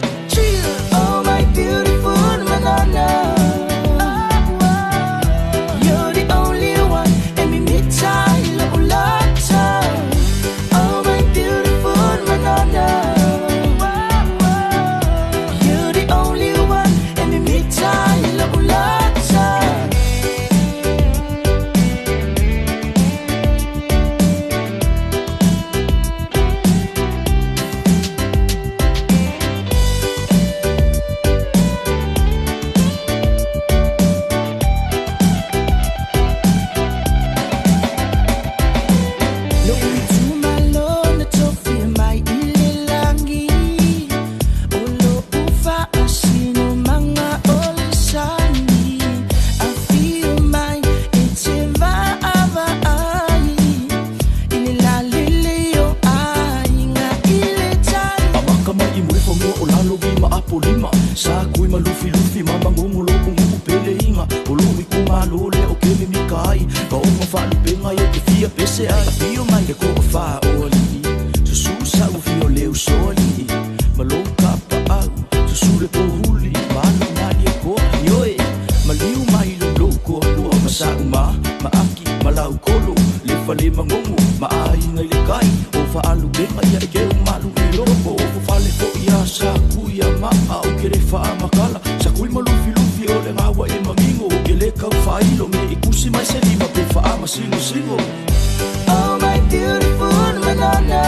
Oh my beautiful banana, you're the only one, and me time la ulata. Oh my beautiful banana, you're the only one, and me time la ulata. PSAs, fio mai ke ko fa oli. So sa u fio leu soli. Malo kapa au, so le ko huli, malu mali ko yoe. Maliu mai lo ko lo masa ma aki malau kolo le fale mangongo ma ai ngai le kai o fa alu ke mai ke malu lo ko o fa le ko ia sa ku ia ma au ke le fa makala sa ku malu fio le ngawa e mamingo ke le ka fa ilo me ikusi mai se lima pe fa ma singo. Oh my beautiful banana,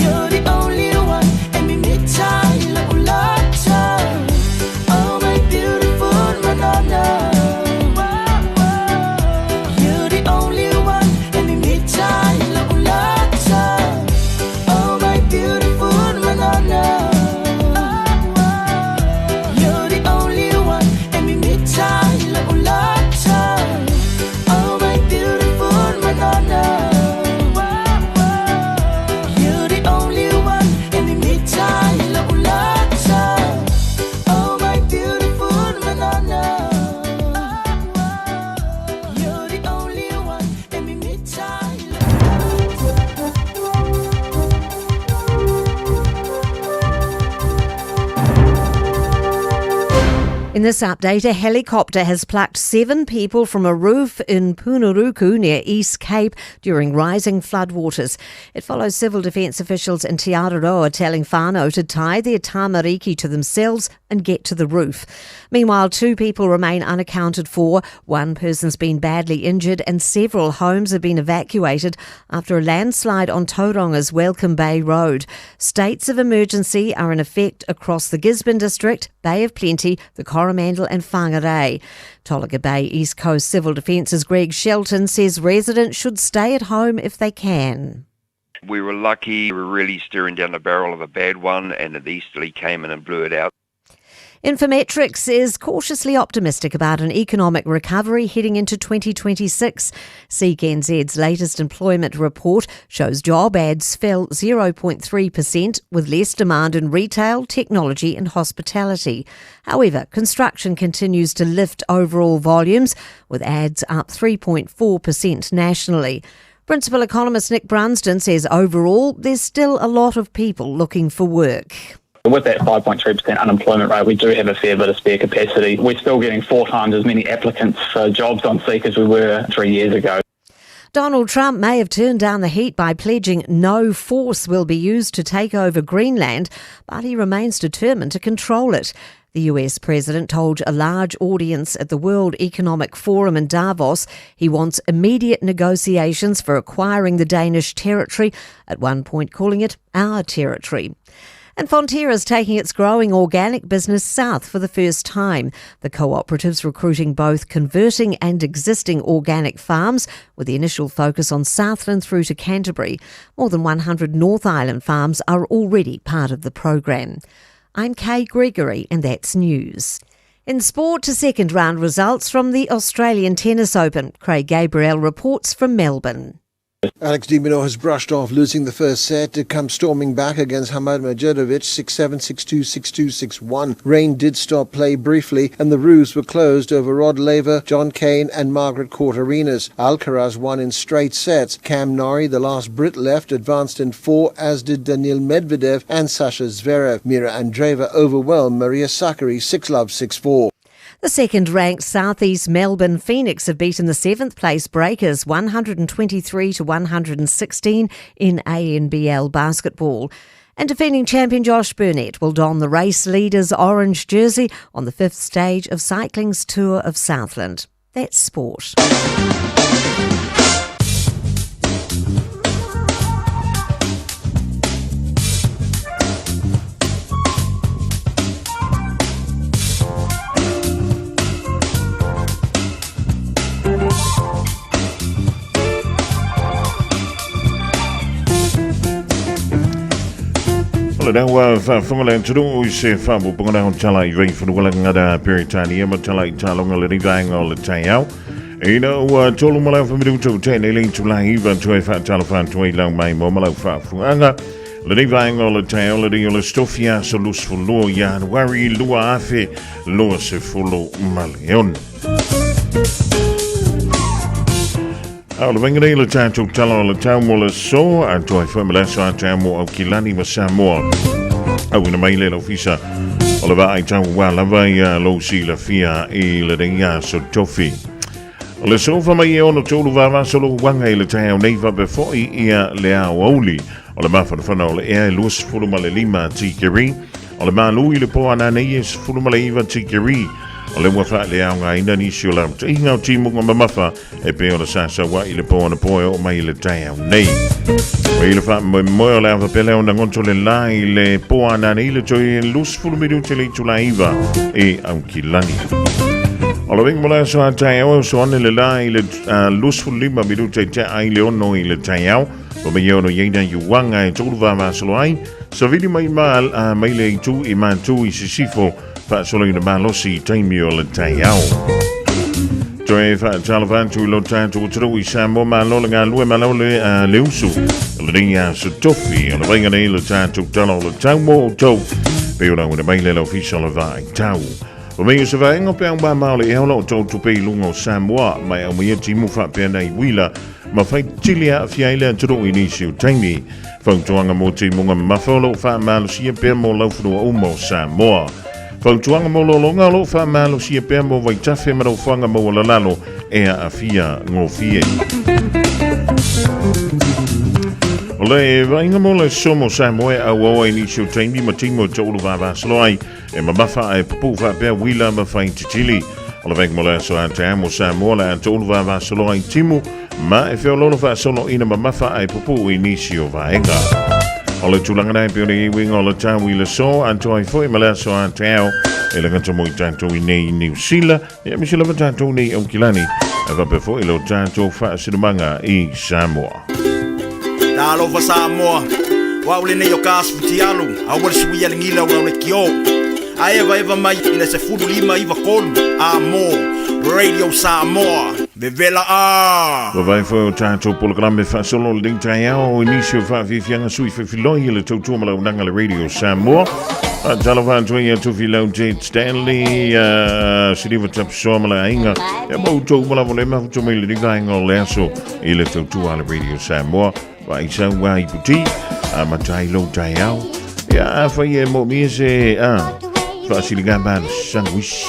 you're the only one, and me time la ulata. Oh my beautiful banana, you're the only one, and me time la ulata. Oh my beautiful banana, you're the only one, and me time la ulata. Oh my beautiful banana, you're the only one, and me time la ulata. Oh my beautiful banana, you're the only one, and me time la In this update, a helicopter has plucked 7 people from a roof in Punuruku near East Cape during rising floodwaters. It follows civil defence officials in Te Araroa telling whānau to tie their tamariki to themselves and get to the roof. Meanwhile, 2 people remain unaccounted for. 1 person's been badly injured and several homes have been evacuated after a landslide on Tauranga's Welcome Bay Road. States of emergency are in effect across the Gisborne district, Bay of Plenty, the Coromandel and Whangarei. Tolaga Bay East Coast Civil Defence's Greg Shelton says residents should stay at home if they can. We were lucky. We were really staring down the barrel of a bad one, and the easterly came in and blew it out. Infometrics is cautiously optimistic about an economic recovery heading into 2026. Seek NZ's latest employment report shows job ads fell 0.3% with less demand in retail, technology and hospitality. However, construction continues to lift overall volumes, with ads up 3.4% nationally. Principal economist Nick Brunsden says overall there's still a lot of people looking for work. With that 5.3% unemployment rate, we do have a fair bit of spare capacity. We're still getting 4 times as many applicants for jobs on Seek as we were 3 years ago. Donald Trump may have turned down the heat by pledging no force will be used to take over Greenland, but he remains determined to control it. The US president told a large audience at the World Economic Forum in Davos he wants immediate negotiations for acquiring the Danish territory, at one point calling it our territory. And Fonterra is taking its growing organic business south for the first time. The cooperative's recruiting both converting and existing organic farms, with the initial focus on Southland through to Canterbury. More than 100 North Island farms are already part of the program. I'm Kay Gregory, and that's news. In sport, to second round results from the Australian Tennis Open. Craig Gabriel reports from Melbourne. Alex de Minaur has brushed off losing the first set to come storming back against Hamad Medjedovic 6-7, 6-2, 6-2, 6-1. Rain did stop play briefly and the roofs were closed over Rod Laver, John Cain and Margaret Court arenas. Alcaraz won in straight sets. Cam Norrie, the last Brit left, advanced in 4, as did Daniil Medvedev and Sasha Zverev. Mira Andreeva overwhelmed Maria Sakkari 6-love, 6-4. The second-ranked Southeast Melbourne Phoenix have beaten the seventh-place Breakers 123-116 in ANBL basketball. And defending champion Josh Burnett will don the race leader's orange jersey on the 5th stage of cycling's Tour of Southland. That's sport. Dawa whangalang turu se whamu pungana on tala I rei whanukala ngada peritani ama tala I talonga le rivanga o le Taeao. Ina ua tolu malau whamirutu tēne ling tulai iwa tue whaatala whantua lau mai mo malau whaafuanga. Le rivanga o le Taeao le ringo le stofia so lusfulu ya wari lua afe lua se fulu maleon. Le vengerei le tātou tala o le tau mo le so, a toi whamela so a tau mo au kilani ma Samoa. Au ina mai le lo fisa, o le vai tau wā lava I lo si la fia I le ringa so tofi. O le so whamai e ono tōru wāwa solo wanga I le tau nei wape foi ia le au auli. O le mawhanawhana o le ea luas fuluma le 5 tikeri. O le Malu I le poa nā nei es fuluma le 5 tikeri. O le wafa le au ngā ina nisi o la inga o timunga mamafa e pe o le sasa wa I le poa na poe o mai le Taeao nei. O I le wha moe o le awa pele o na ngonto le la I le poa na nei le toi lus fulumiru te le tula iwa e au ki lani. O le winga mola so a Taeao so ane le la I le lus fulima miru te te ai le ono I le Taeao. O me iono yeina yuwanga e tolu wa masalo ai. So vidi mai mai le tu I mantu I sisifo solo in the malosi taimi o le Taeao. Toe tala vantu lo tātou turu I Samoa malo ngā lue malo le usu. Le ringa so tofi o le vainga nei le tātou tala o le tau mo o tau. Pe ora wana mai le ofisa le vai tau. O mei o se vaenga pe ang ba mao le eola o tau tupe lunga o Samoa mai au mea timu wha pia nei wila ma whai tilia fiaile turu I nisi o taimi. Whautuanga mo timunga mawholo wha malosia pia mo laufuru o umo Samoa. Whautuanga mo longa lo wha malo si e pēr mo vai tawhi maro whanga mo lalalo e a fia ngō fie. O le vainga mo le somo Samoa au awa I nisi o taimi ma timo te ulu vāvā saloai e ma mawha e pupu wha pēr wila ma whain titili. O le vainga mo le so a te amo Samoa le a te ulu vāvā saloai timu ma e whiololo wha solo ina ma mawha e pupu I nisi o vaenga. O le tūlanga nei peone I winga o le tau I le so, anto ai fwoi malea so a Taeao, e le ngata mo I tātou I nei New Zealand, e misi lava tātou nei au kilani, e vape fwoi lo tātou wha sinumanga I Samoa. Tā lofa Samoa, waule nei o kāsputi alu, a wale sui alingila ura le ki o. A eva mai I le se furu 5 iwa kolu, a mo, Radio Samoa. Vevela a. Vai foi o tātou polokalame whasolo le ding Taeao o inisio whaafianga sui whiwhiloi le tautua malau nanga le Radio Samoa. Tala whantua ia tuwhilau Jade Stanley, siriwa tapsoa mala inga. E mau tau malau le mahuto mai le dingainga o le aso I le tautua le Radio Samoa. Vai sau wa I puti, matai lo Taeao. Ia whai e mo mia se, whaasiliga mana sandwich.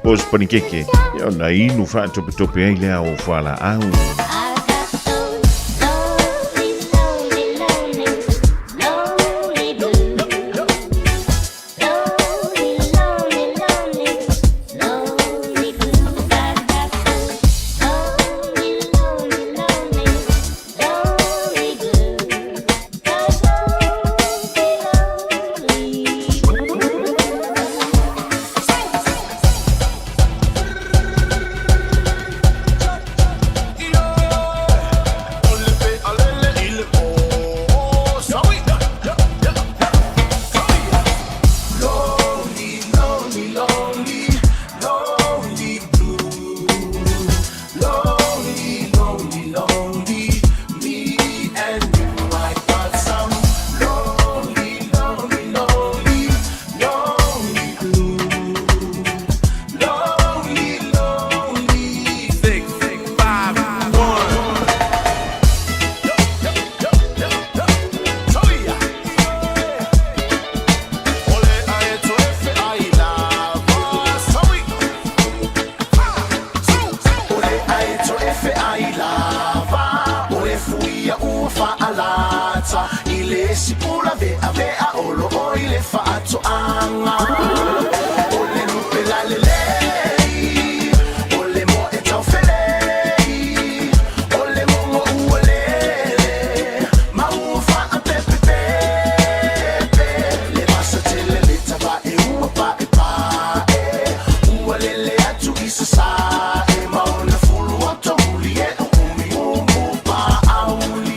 Os panikeke, ia na inu wha tope ai lea o whala au. ile sipula vea vea olo o ile faato anga ole lupe la lele ole mo e tau fele ole mo mo uolele ma ufa a pepe pepe le pasa tele le taba e ua pa e pa e uolele atu isa sa e ma ona fulu ato uli e umi umu pa auli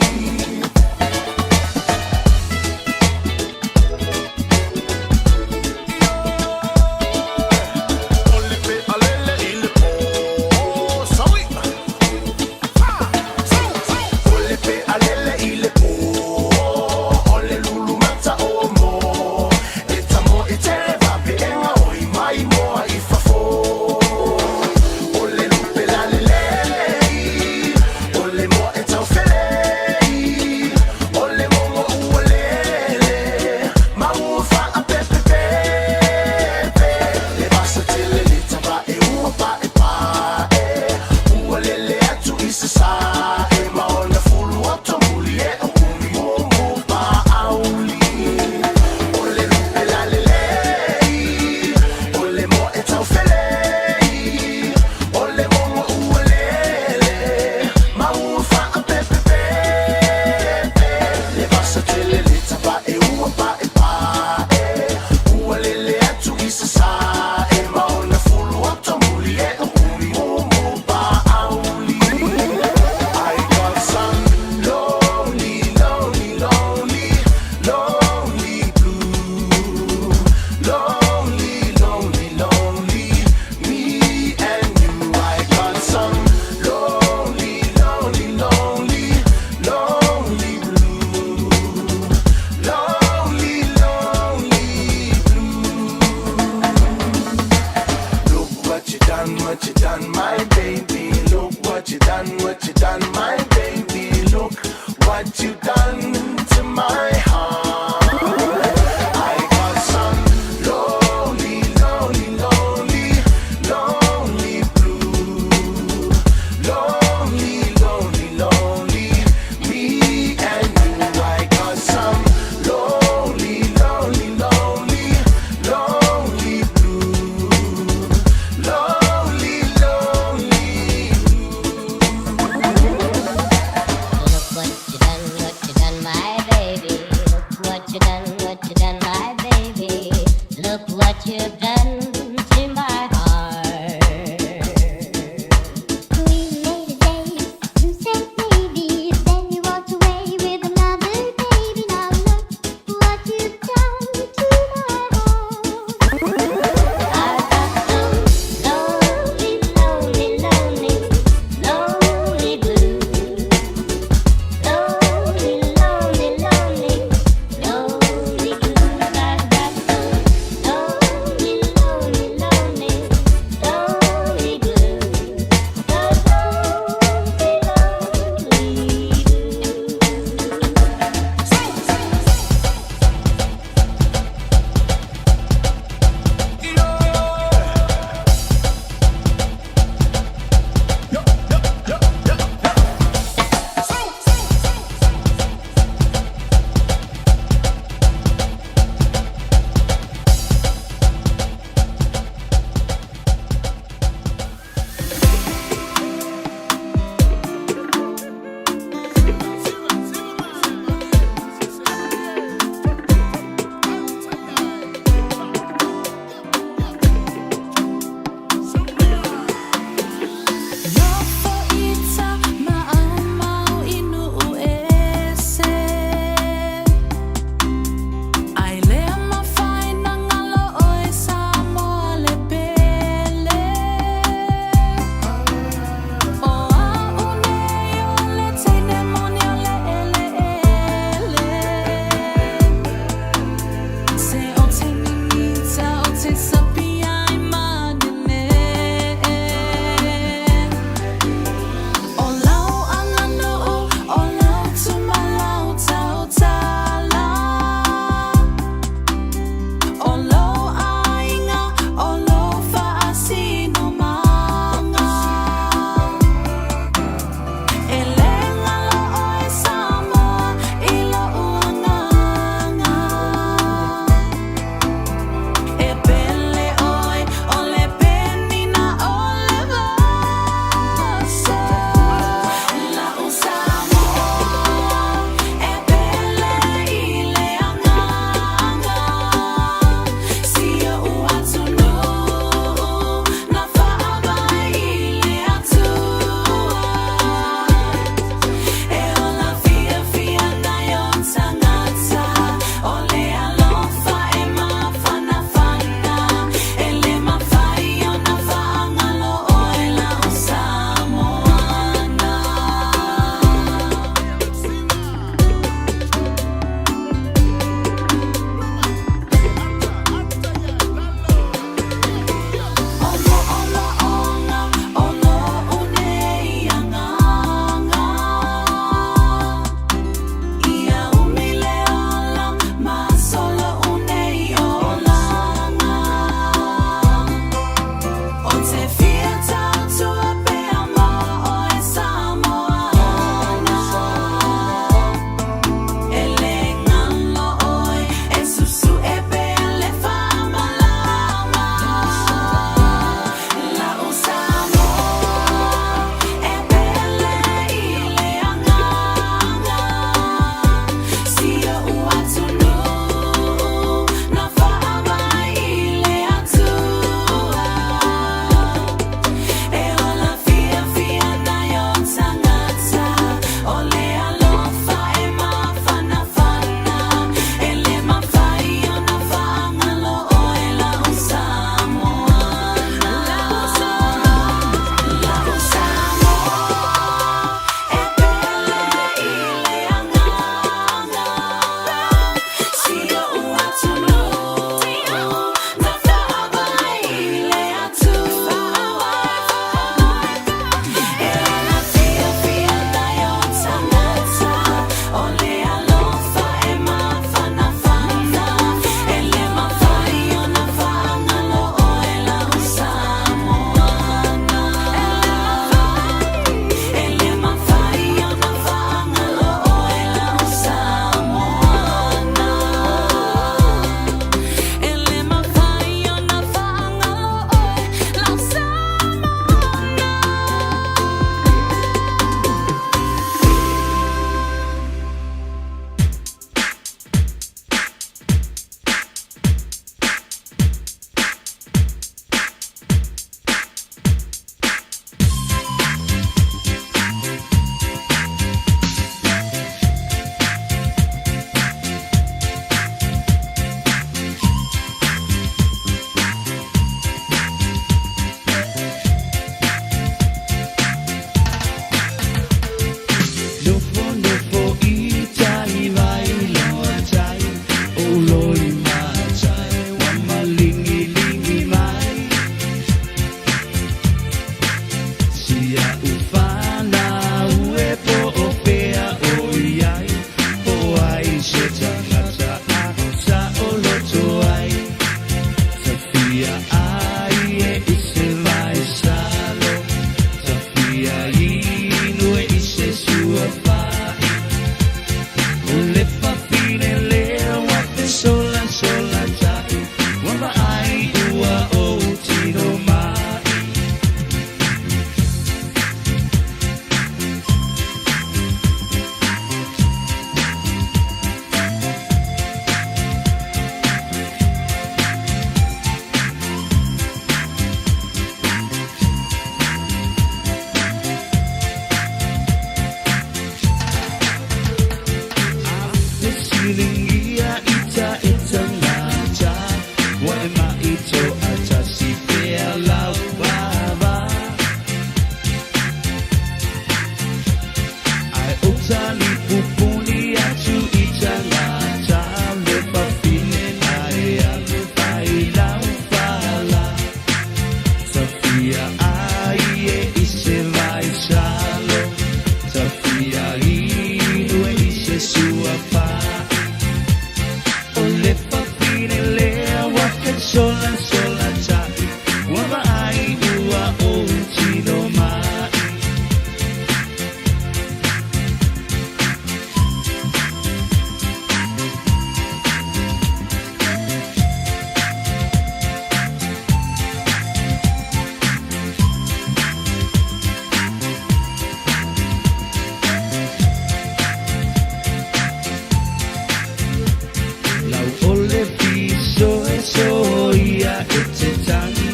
so ia e te tangi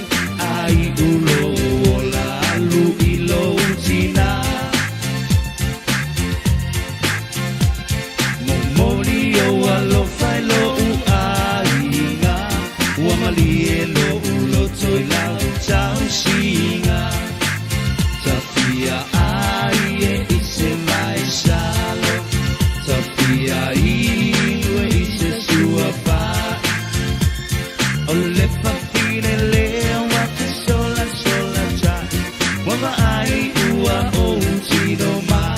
ai ulo o la alu I lo tina Momoli o alo fai lo u ainga Ua mali e lo ulo toi lau tau singa Tafia ai e ise mai salo Tafia iwe ise sua pa O le papine leo wa te sola sola cha Wama ai ua o tino mai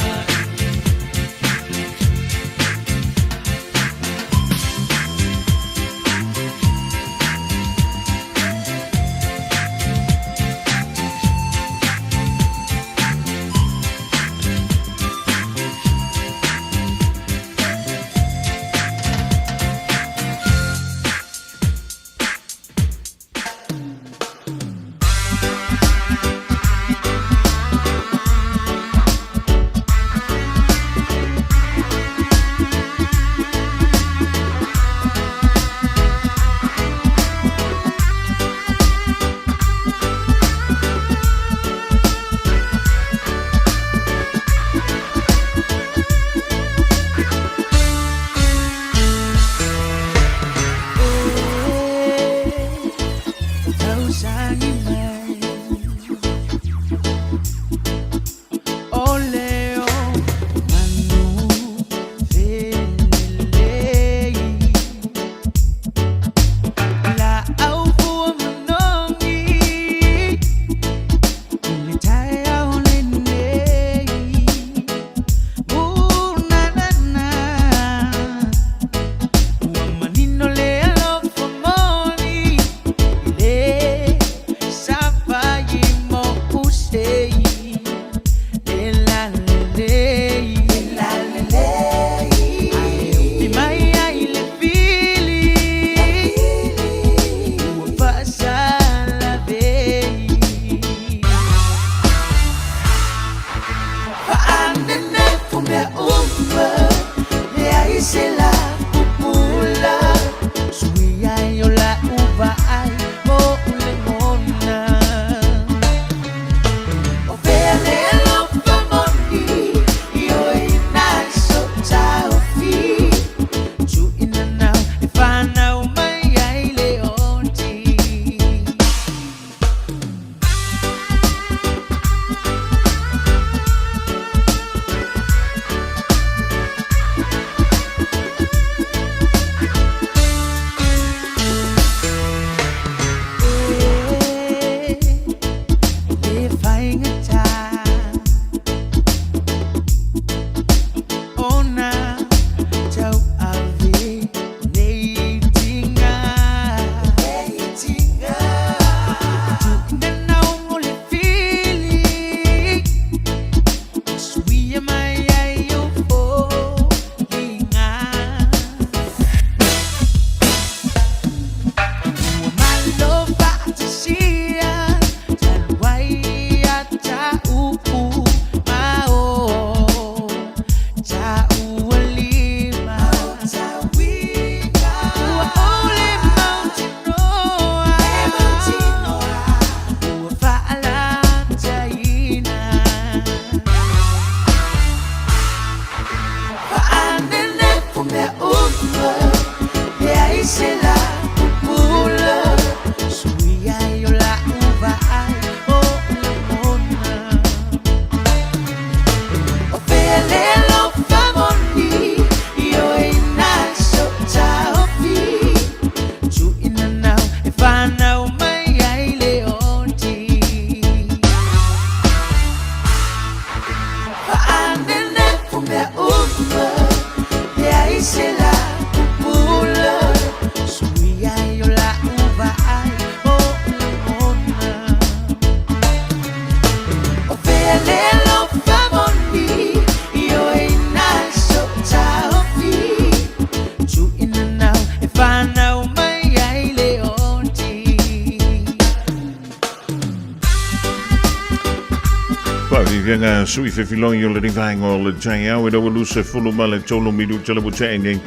Nga sui fe filongi o le ringainga o le Taeao e rawa lusa fulu ma le tolo miru tala butene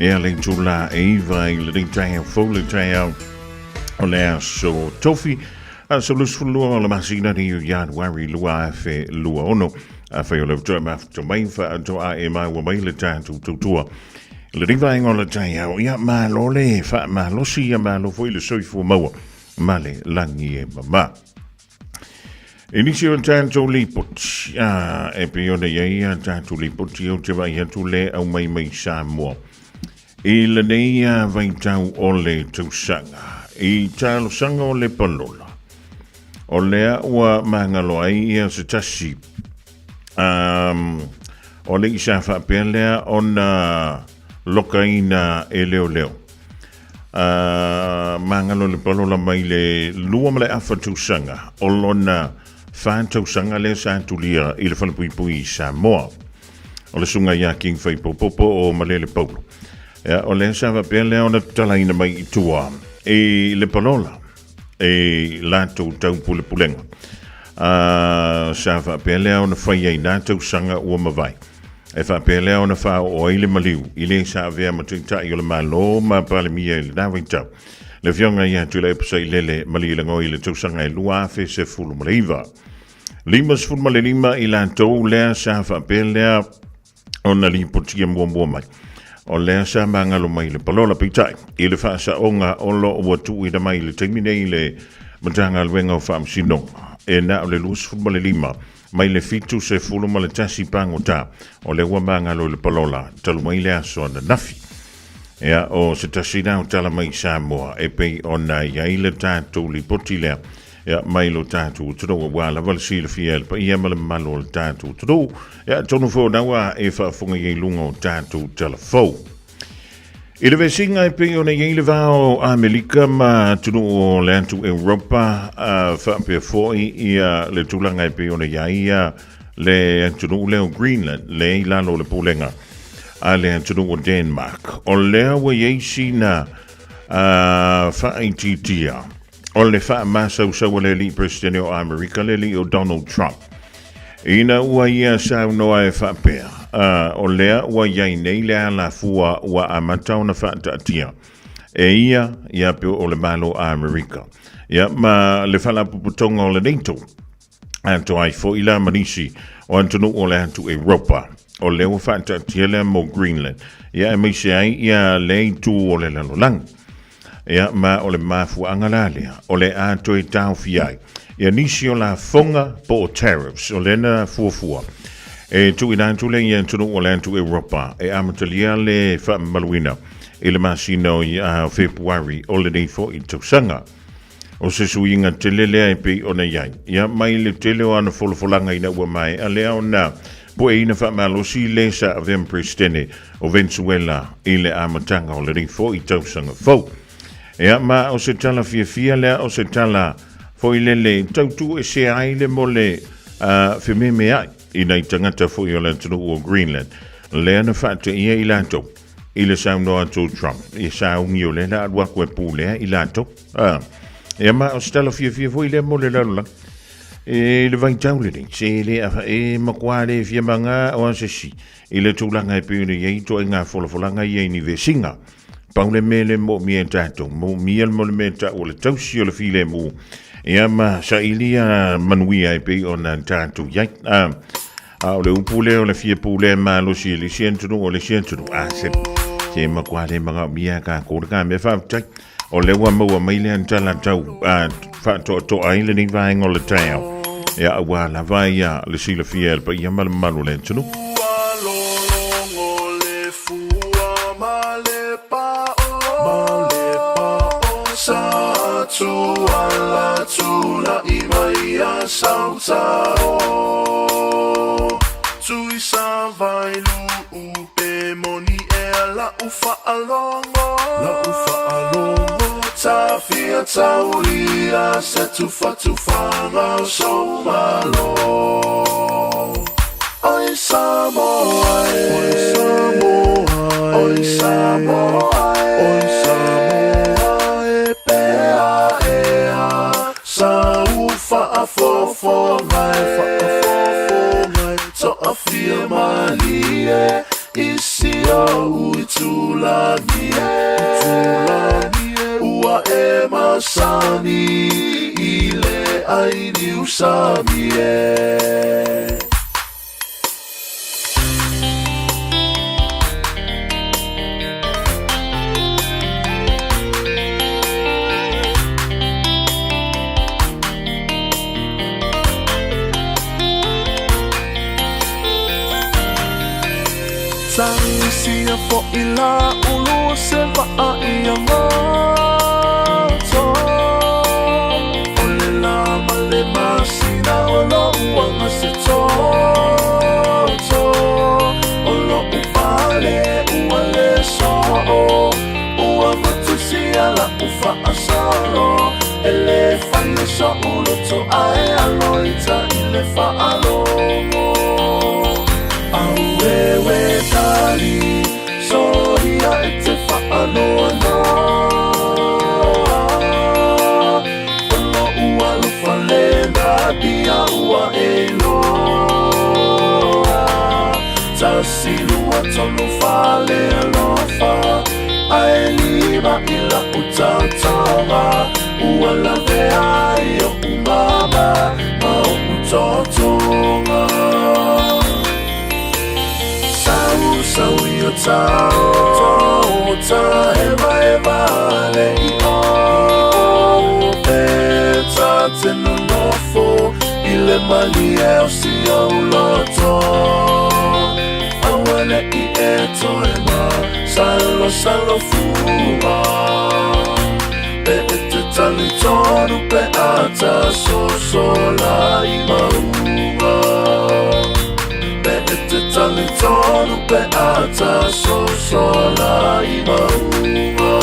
e le tula e iwa i le Taeao fo le Taeao o le so tofi a so lusfulua o le masina ni Januari lua fe lua ono a fe o le to ma to mai fa to a e mai wa mai le tatu tutua le riva ingo le Taeao ia ma lo le fa ma lo si ia ma lo foi le soifu maua ma le langi e mama. Inisio tanto lipot e pione ia tanto lipot io te vai atu le au mai Samoa. I le neia vai tau o le tausanga. I talo sanga o le palola. O lea ua mangalo ai ia se tasi. O le isa whapelea o na lokaina e leo. Mangalo le palola mai le lua male afa tausanga. O lona whāntau sanga le sātulia i le whanapui Samoa. O le sunga ia king whai popopo o malele paulo. O le sawa pia leo na talaina mai i tua. E le palola. E lātou tau pule pulenga. Sawa pia leo na whai ei nātou sanga ua mawai. E wha pia leo na wha o ile maliu. I le sa vea matuita i o le malo ma pale mia i le nawai tau. Le fionga ia tu le epusai lele mali le ngoi le tausanga e lua fe se fulu maleiva. Limas fulu male lima i la tau lea sa whapelea o na li potia mua mai. O lea sa mangalo mai le palola pitai. I le whaasa onga o lo ua tu i da mai le teimine i le matanga luenga o whaamsino. E na o le lus fulu male lima mai le fitu se fulu male tasi pango ta. O le ua mangalo le palola talu mai le aso na nafi. Ea o se tasina o tala mai Samoa e pei o na iai le tātou li poti lea ea mai lo tātou tudo o wala valsi le fiel pa ia male malo le tātou tudo ea tonu fo nawa e whaafunga iei lunga o tātou tala fau. I le vesinga e pei o na iei le vao Amerika ma tudo o le antu Europa whaapea foi ia le tulanga e pei o na iai le tudo leo Greenland le ilalo le pulenga. Ale tunu o Denmark. O lea wa yeisi na whaititia. O le wha masau sau le li presidente o Amerika le li o Donald Trump. Ina ua ia sau noa e whapea. O lea ua iei nei lea la fua ua amatau na whaatatia. E ia peo o le malo a Amerika. Ia ma le whala puputonga o le NATO. Anto ai fo ila manisi o antunu o le antu Europa. O leo whata tiele mo Greenland. Ia e meise ai ia lei tu o le lalolang. Ia ma o le mafu angalalea. O le ato e tau fiai. Ia nisi o la fonga po o tariffs. O le na fuafua. E tu inantu le ia tunu o le antu Europa. E amatalia le whaamaluina. E le masino i Februari o le neifo i tausanga. O se suinga tele lea e pei o na iai. Ia mai le tele o ana folofolanga ina ua mai. A lea o na... Po e ina whamalosi le sa avem presidente o Venezuela i le amatanga o le rifo i tausanga fau. Ea ma o se tala Fiafia lea o se tala fo i le tautu e se aile mo le whimeme ai i nei tangata fo i o le tunu o Greenland. Lea na whata ia i lato i le sauno ato Trump. I saungi o le la adwako e pū lea i lato. Ea ma o se tala Fiafia fo i le mo le lalula. E le vai taulere, se le afa e makwale fia manga o ansesi. I le tūlanga e pēne iei to e ngā wholafolanga iei ni ve singa. Paule mele mo mie tato, mo mie mo le meta o le tausi o le file mo. E ama sa ilia manuia e pei o na tato iei. O le upule o le fia pule ma lo si le sientunu o le sientunu. Se makwale manga mia ka kōrika me whautai. O le ua maua maile antala tau to aile ni vaenga o le Taeao. Ea ua la vai ia le sila fiel pa ia malu le tunu. Ala tula imaia sautao Tui sa vailu upe moni e la ufa alongo Tafia taulia se tufanga so malo Oi Samoa Oi Samoa Oi Samoa Oi Samoa e pea ea Sa ufa a fofo ngai To a fia malie isi o ui tūlanie ua e masani i le aini usavie. Sia fo ila ulu se va i amato ole la male masina olo uanga se toto olo upale uale so ua matusia la ufa asalo ele fane so ulu to ae aloita ile fa alomo auewe tali soria ete whaanoa Ono ua lufa lena dia ua e loa Tasi lua tonu whale alofa Ae lima ila utatawa Ua lave ai o umama Ma o utotonga Sau yo tao ta eva eva le i o e ta te no nofo i le mali e o si o loto awane i e toe ma salo fuma pe e te tani tonu pe ata so la i maunga Tani tonu pe ata so la i maunga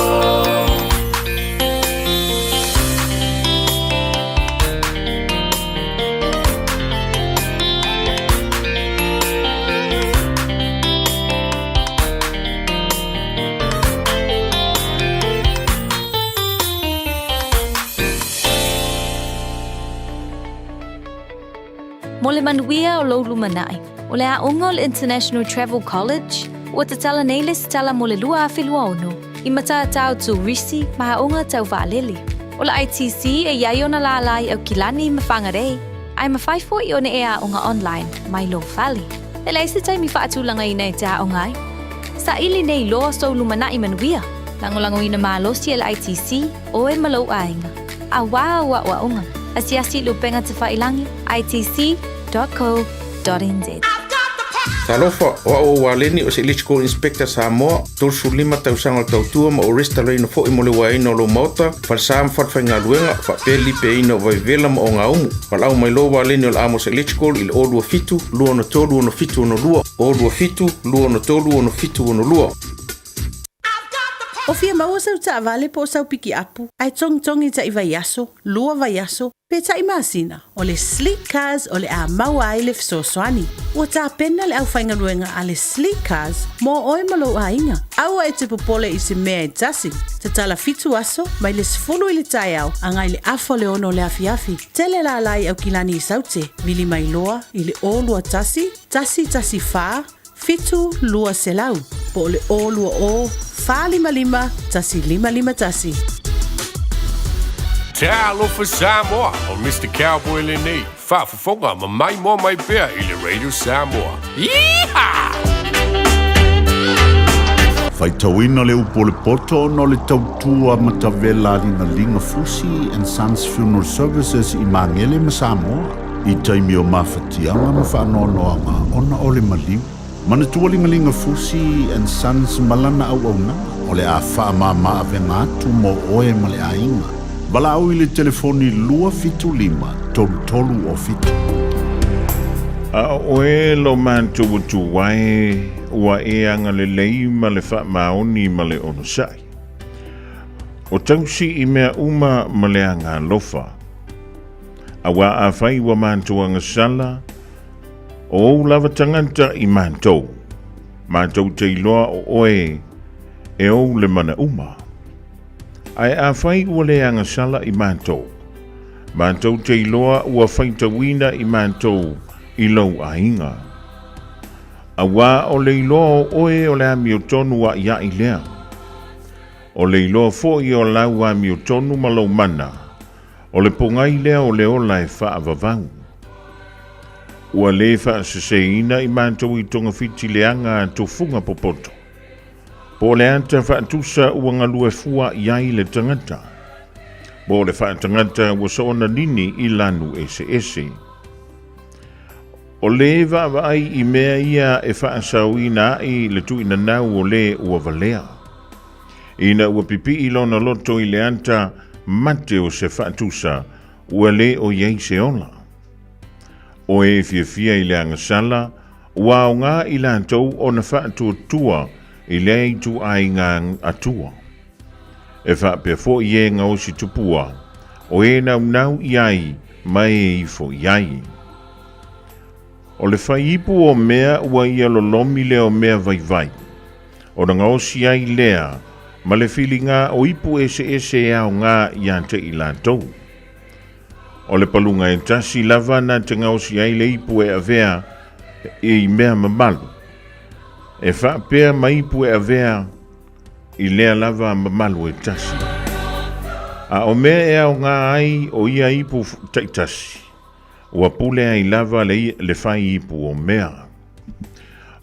Mole manuia o lolu manai. O le aʻoga International Travel College, ua tatala nei le sitala mo le 2.5 i matatau turisi ma aʻoga tauvaalele. O le ITC e iai ona lalai au kilani ma whangarei, ai mawhai foʻi ona e aʻoga online, mai lo fali. Le leise taimi whaatulaga ina e te aʻoga ai. Sa ili nei loa soulu manaʻi manuia, langolango ina malosi e le ITC o e malou ainga. A wā ua aʻoga, asiasi lupenga te whailangi, itc.co.nz. Talofa o o waleni o se electrical inspector Samoa tolsu lima tausaga o tautua ma o restaurant foʻi mo le uaina o lou maota falsa ma falafaigaluega faapeli peina o vaivela ma o gaumu falau mai lo waleni o le amos electrical i le olua fitu lua ona tolu ona fitu ona lua olua fitu lua ona tolu ona fitu ona lua. O fia maua sau taʻavale po o sau piki apu ae togitongi taʻi aso lua vaiaso pe taʻi masina o le sleek cars o le a maua ai le fesoasoani ua tapena le ʻaufaigaluega a le sleek cars mo oe ma lou aiga aua e te popole i se mea e tasi tatala fitu aso mai le 10 i le Taeao agai le afo le ono o le afiafi tele lalai au kilani i saute vili mai loa i le olua tasi fā fitu lua selau po le olua o fā lima tasi lima tasi. Te alofa Samoa o Mr. Cowboy Lenei. Whaafafonga ma mai mo mai pea i le Radio Samoa. Yeehaw! Faitauina le upo le poto no le tautua ma tavela linga Fusi and Sons Funeral Services i Mangele ma Samoa. I taimi o mawhatianga ma whaanoanoanga ona o le maliu. Mana tualingalinga Fusi and Sons malana au na o le a whaamama avenga atu mo oe ma le ainga. Wala au i le telefoni lua fitu lima tolu o fitu. A oe lo mantu utu wai ua e anga le lei ma le wha maoni ma le ono sai. O tausi i mea uma ma le anga lofa. A wa a whai wa mantu anga sala o lava tanganta i mantou. Mantou te iloa o oe e o le mana uma. Ai a whai ua le anga sala i mantou. Mantou te iloa ua whai tawina i mantou i lau ainga. Awa o le iloa o oe o le ami o tonu wa ia i lea. O le iloa fo i o lau ami o tonu malau mana. O le pongai lea o le ola e wha vavau. Ua le wha seseina i mātou i tonga fiti leanga tofunga popoto. Po le anta wha tusa ua ngalue fua iai le tangata. Po le wha tangata ua saona nini i lanu ese. O le vai i mea ia e wha sauina i le tuina nau o le ua valea. Ina ua pipi i lona loto i le anta mate o se wha tusa ua le o iei se ola. O e fiafia i le angasala, ua o ngā i lantou o na wha tua i le i tu ai ngā atua. E wha pia fo i e ngā osi tupua, o e nau iai mai e ifo iai. O le whai ipu o mea ua i alolomi le o mea vai. O na ngā osi ai lea, ma le whili ngā o ipu ese e au ngā i ante i lantou. O le palunga e tasi lava na te ngausi ai le ipu e avea i mea mamalu. E wha pēr ma ipu e avea i lea lava mamalu e tasi. A o mea e au ngā ai o ia ipu taitasi. Ua pule ai lava le whai ipu o mea.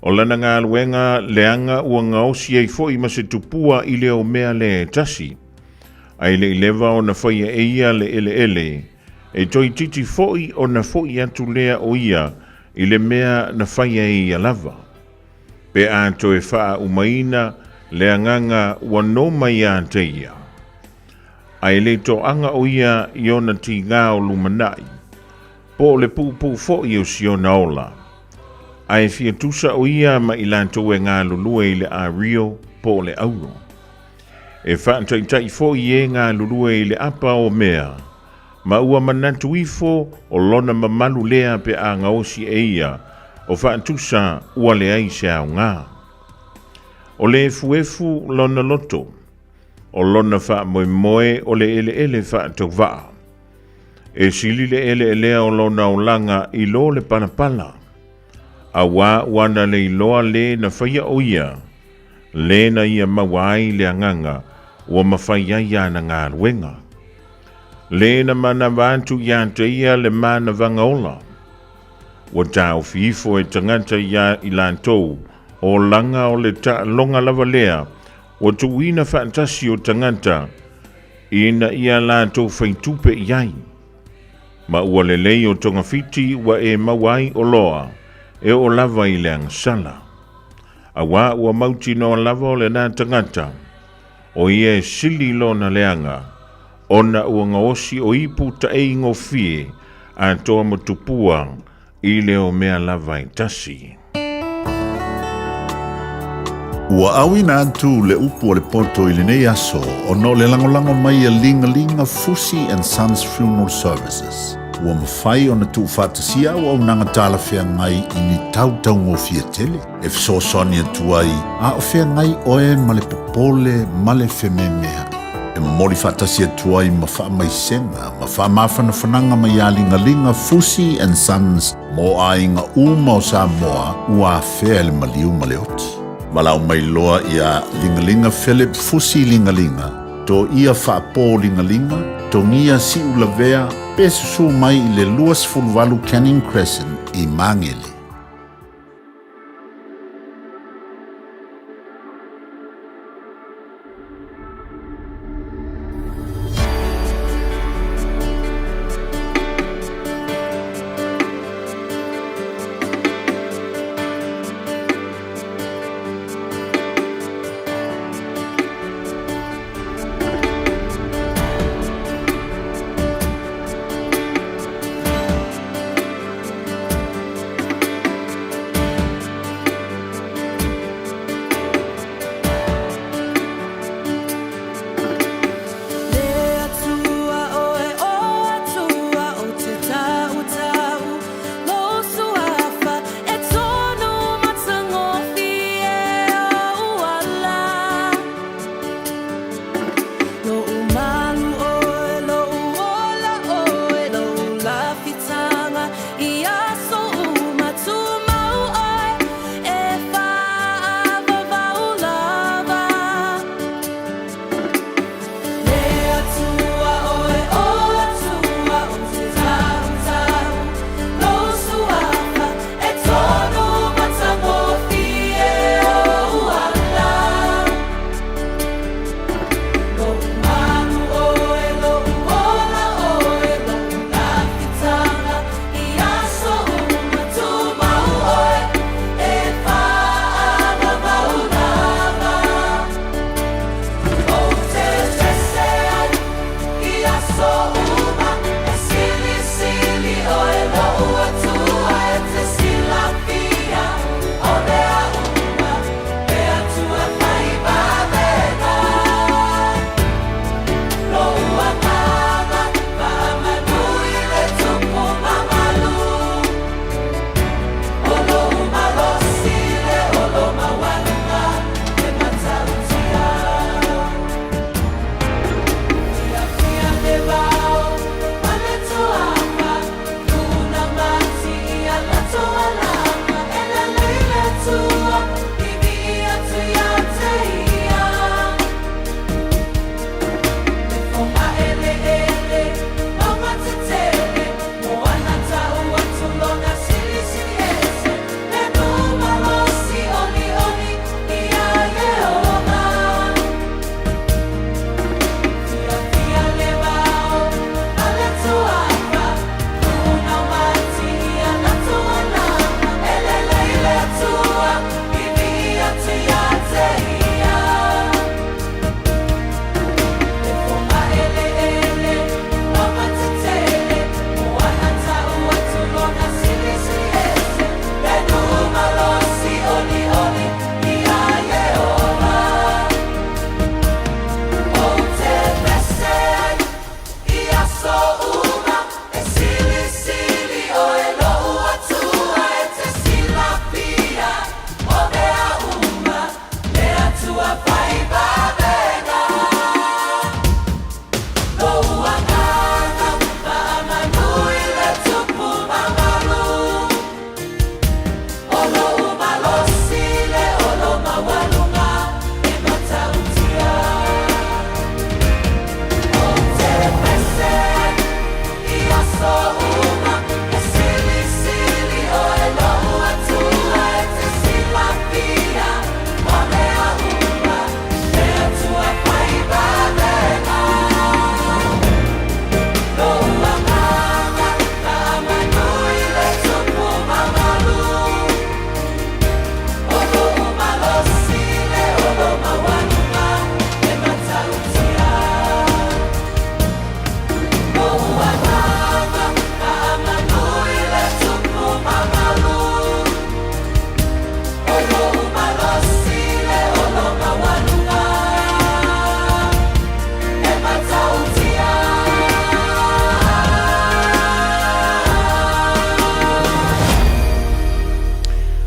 O lana ngā luenga leanga ua ngausi ai fo i mase tupua i le o mea le e tasi. Ai le lewa o na whai e ia le ele. E toi titi foi o na foi atu lea o ia i le mea na whaia i a lava. Pe a toi wha umaina lea nganga ua no mai a te ia. Ai le to anga o ia i ona ti ngā o lumanai. Po le pupu foi o si ona ola. Ai fia tusa o ia ma i lanto e ngā lulue i le a rio po le auro. E wha tai foi e ngā lulue i le apa o mea. Ma ua manatu ifo o lona mamalu lea pe a ngaosi e ia o whaantusa ua le ai se au ngā. O le efu lona loto, o lona wha moe o le ele wha tau waa. E sili le ele o lona o langa i lo le panapala. A wā wana le iloa le na whaia o ia, le na ia mawai le anganga ua mawhaia ia na ngā ruenga. Le na mana vantu ia te ia le mana vangaola. Wa tau fifo e tangata ia i lantou o langa o le ta longa lava lea o tuina fantasi o tangata ina ia lantou faitupe iai. Ma ua le lei o tonga fiti wa e mawai o loa e o lava i le angsala. A wā ua mauti no lava o le nā tangata o ia e sili lona leanga. Ona ua ngaosi o ipu ta e ingo fie a toa matupua i leo mea lava i tasi. Ua awina atu le upu o le poto i le nei aso o no le langolango mai a linga Fusi and Sons Funeral Services. Ua mawhai o na tu whatasia o au nanga tala whea ngai i ni tau ngofia tele. E fsosoni atu ai a o whea ngai oe ma le popole ma le whememea. E mori whatasi atua i ma wha mai senga, ma wha mawhana whananga mai a linga Fusi and Sons mo a inga uma o Samoa ua whea le maliu ma le oti. Malau mai loa i a linga Philip Fusi linga, to ia wha pō linga, to ngia si ulavea, pe susu mai i le luas fulvalu Canning Crescent i Mangele.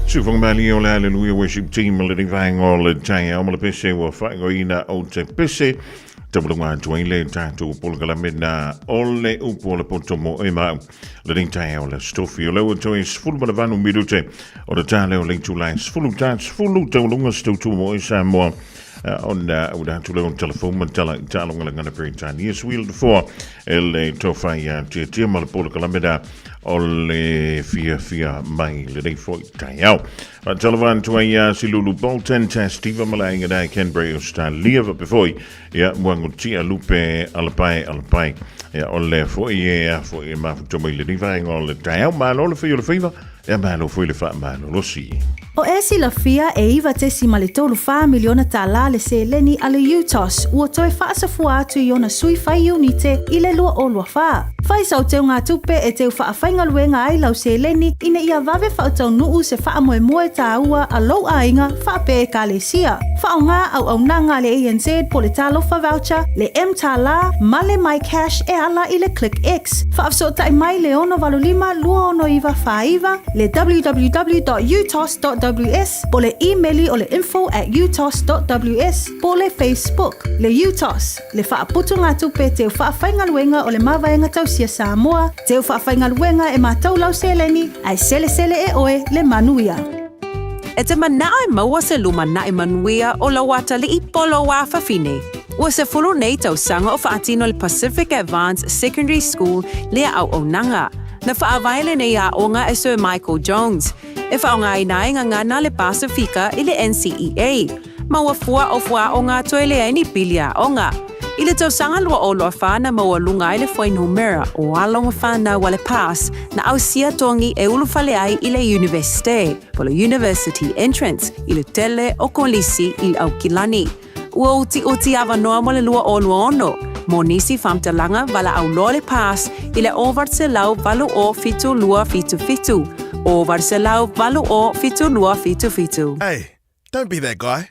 Sufang Mali o le Hallelujah Worship Team le vang o le Taeao mo le pese o whaingoina o te pese tablunga join le tatu polgala mena o le upo le poto mo e mau le ring Taeao le stofi o le o toi sfulu ma le vanu midute o le tale o le tulai sfulu taulunga stotu mo e Samoa on udah tu le on telefon man talonga le ngana peritani yes wheel before el tofai tia ma le polgala mena o le Fiafia mai le dei foi Taeao. Ma televan tu ai silulu Bolton testiva malainga dai Canberra o sta lieva before ya mwangu tia lupe alpai ya o le foi ma tu mai le dei vai o le Taeao ma lo le fiva ya ma lo foi le fa ma lo si. O e Fiafia e iwa te si male tolu wha miliona tā la le se leni ale UTOS ua toe whaasafua atu i ona sui whai unite i le lua o lua wha. Whai sau teo ngā tupe e teo whaafainga luenga ai lau se leni ina ia vave whaotau nuu se wha moe moe tā ua a lau ainga wha pe e ka le sia. Whao ngā au nanga le ANZ po le talofa voucher, le M tā la, male my cash e ala i le Click X. Whaafso tai mai le ono valulima lua ono iwa whaiva, le www.utos.ws, po le emaili o le info@utos.ws, po le Facebook, le UTOS, le whaaputu ngā tupe teo whaafainga luenga o le mawaenga tausia Samoa, teo whaafainga luenga e mātou lau seleni, ai sele e oe le manuia. E te manae maua se luma nae manuia o la wata li I polo wa whawhine. Ua se fulu nei tau sanga o whaatino le Pacific Advanced Secondary School lea au o nanga. Na whaawaile nei a onga e Sir Michael Jones. E whaonga I nae ngana le Pacifica I le NCEA. Maua fua o ngā toe le aini pilia onga. I le tau sanga lua o loa whana maua lunga I le whai numera o alonga whana wale pass na au sia tongi e ulu whale ai I le universite, po le university entrance, I le tele o kolisi I au kilani. Ua uti awa noa mo le lua o lua ono, mo nisi whamtalanga wala au loa le pass I le over se lau valu o fitu lua fitu. Over se lau valu o fitu lua fitu. Hey, don't be that guy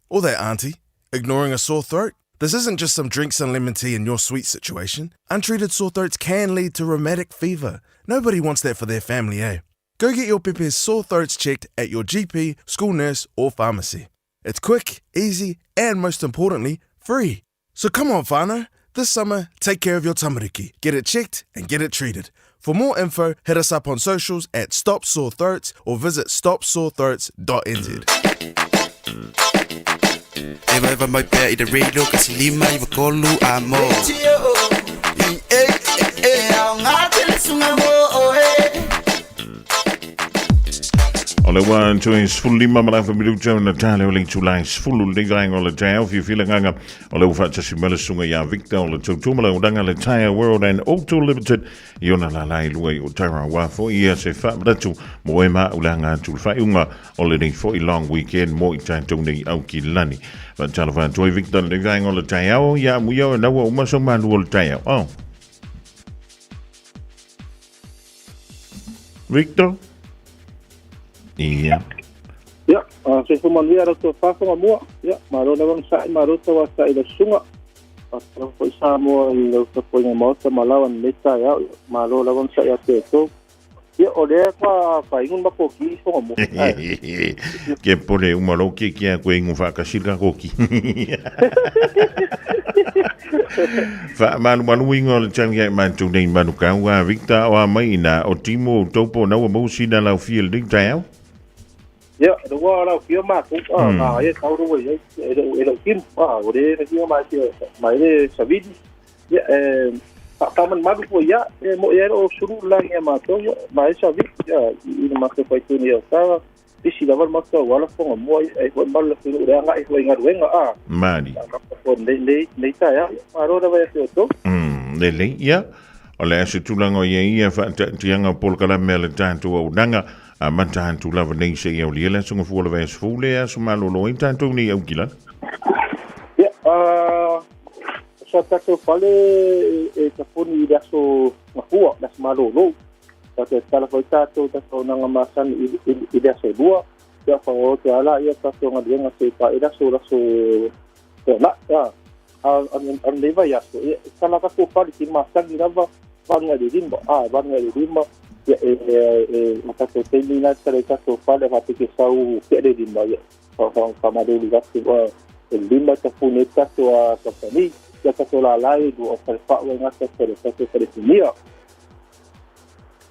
or that auntie ignoring a sore throat. This isn't just some drinks and lemon tea in your sweet situation. Untreated sore throats can lead to rheumatic fever. Nobody wants that for their family, eh? Go get your Pepe's sore throats checked at your GP, school nurse, or pharmacy. It's quick, easy, and most importantly, free. So come on, whānau. This summer, take care of your tamariki. Get it checked and get it treated. For more info, hit us up on socials at Stop Sore Throats or visit stopsorethroats.nz. Eva mai pea I te radio kasi lima I wakolu a mo O le wan tu sfulu lima malafa miluta na tale o le tulai sfulu le vang o le Taeao Fiafia nganga o le ufa si mele sunga ya Victor o le tutumala o danga le Taeao World and Auto Limited I ona la lai luai o Tara Wafo ia se whaamratu mo e maa ulanga tu whaiunga o le nei fo I long weekend mo I tātou nei au ki lani. But talafa tu Victor le vang o le Taeao ia muia o nawa umaso malu o le Taeao. Oh. Victor? Iya. Ya, se fumalia ra to fa fa mo. Ya, maro na bang sa maro to wa sa ila sunga. Pasra ko sa mo lo to ko ni mo sa malawan le sa ya, maro la bang sa ya te to. Ya, o le pa ingun ba ko ki so mo. Ke pole un malo ki a ko ingun fa ka silga ko ki. Fa malu wingo le tang ya man tu nei manu ka wa Victor o mai na o timo topo na mo sina la fiel ding Taeao. Ya, the wall of your mark. Yes, how do we? Kim, what is your mark? My Savidi. Yeah, Taman Malu, ya, Moero, Suru, Lang, Mato, my Savit, in the master by 2 years. This is our master, one of them, more, a one ball of the going at Wing. Mani. They tie, I wrote away to Lele, ya. O le ase tulango ia fa tianga polkala mele tantu o danga a matahan tu lava nei se ia liela sunga fuola vai sfule a sumalo lo tantu ni au kila. Ya, sa tato fale e taponi daso mahua das malo lo. Tato tala foi tato nanga masan I daso bua. Ya fa o te ala ia tato ngadienga se pa I daso la ya. An leva yaso. Kala ka ko pali ki masan lava banga de limba. Banga de limba. makato temi na tare kato fale va ke sau ke de lima ya fa ma de gasto lima ta pune kato a company ya kato la lai do o fa wa ngata tare nia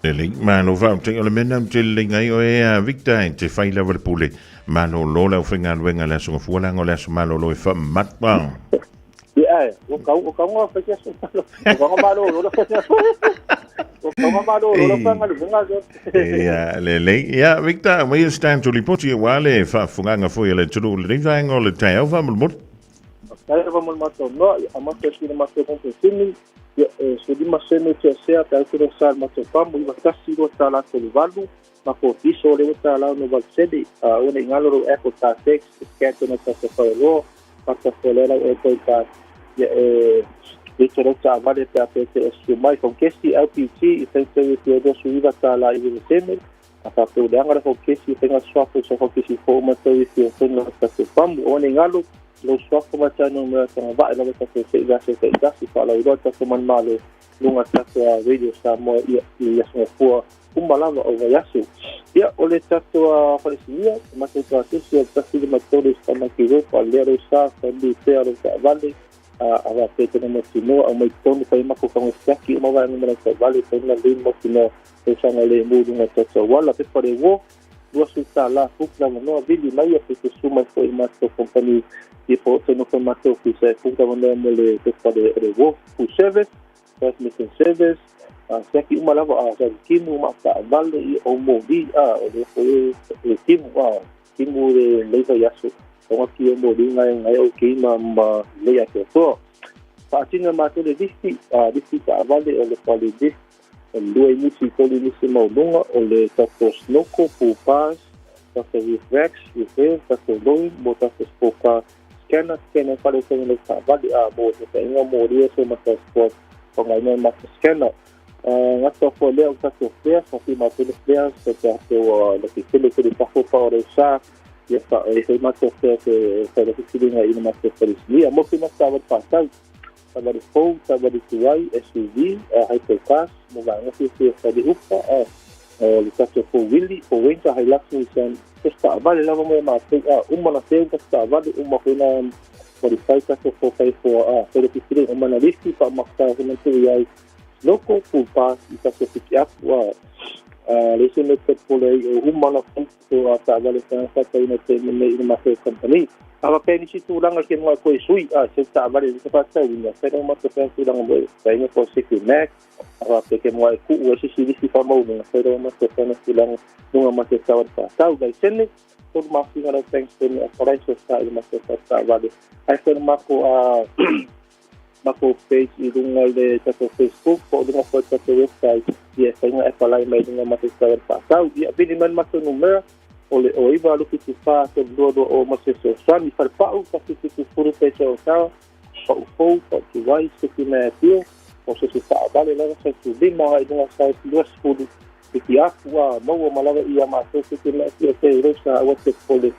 le mano va te ole menam te lingai o e Victor te fai la pule mano lola finga wenga la so fuala ngola so malo lo fa matba ya o ka ngo fa ke so o malo lo fa ja, Victor, maar je staat to lipoti wale fa funganga fo ele tudu le vango le Taeao va mulmut. Taeao va mulmato no, amato sino mato con sini, so di masene che sia ta tiro sal mato pambu va kasi ro tala to valu, ma ko piso le tala no va sedi, una ingalo ecco ta text, scanto na ta fa ro, passa folera e poi ta Victor sa vale per PSAs mai con questi LPG senza che do suiva tala i sistemi a fatto da angara con questi tenga swap so con questi forma servizio tenga sta pam one ngalo lo swap ma tano ma tanga va la ta se gas si fa la rota come Malu lunga sta radio Samoa ia so fu malava o yasu ia ole tato a falsia ma se tratta si di motori stanno che ro palero sa quindi per vale a pete no motino a mai tono kai mako kang saki mo va ngana sa vale tono le motino e sanga le mudu na tsa wala pe pare wo su sala fukla no vidi mai a pete suma foi mato company e po no formato che se fukla no le pe pare wo fu service transmission service saki uma lava a sa kinu ma sa vale i o modi le foi e kimu le yasu o ki mo ngai o ki ma le ya so pa tinga ma te disti ta vale o le pali dis lo e misi ko le misi mo lunga o le tapos noko pu pas ta se reflex refer ta se loin mo ta se spoka scanner pale se le ta vale mo te inga mo ri so ma ta spot o ngai ma scanner ngato ko le o ta se fer so ki ma te le fer se ta o le ki le pa ko pa o sa ya sa e mato que se refiere a uma tecnologia mo que estava passando estava de fogo estava de tuai SUV hypercars mo vai se de upa o caso for Willy for winter Hilux Nissan está vale lá vamos mais uma na frente está vale uma coisa modify caso for kai for se refiere uma na lista para mostrar como tuai loco full pass e caso pick up lese me te pole uma na frente ta vale sa ta ina te me ma company ava pe ni tu langa ke mo ko sui se ta vale se pa sa ina se no ma te pe tu langa mo sa ina ko se ki mac ava pe ke mo ku o se si fa mo no se no ma te pe tu langa no ma te sa pa sa ga sene por ma fi na thanks to me para isso sa ina se ta vale ai se ma ko mako page i lunga le tato Facebook po lunga po tato website ia sainga e palai mai lunga mate sawer pasau ia bini man mato numero ole o iba lu ki fa se do o mase so sani far pau ta ki furu pe so sa o ki vai se ki me tio o se fa vale la se tu bima ai lunga sa duas furu ki afwa mo malava ia ma se ki me tio se rosa o te pole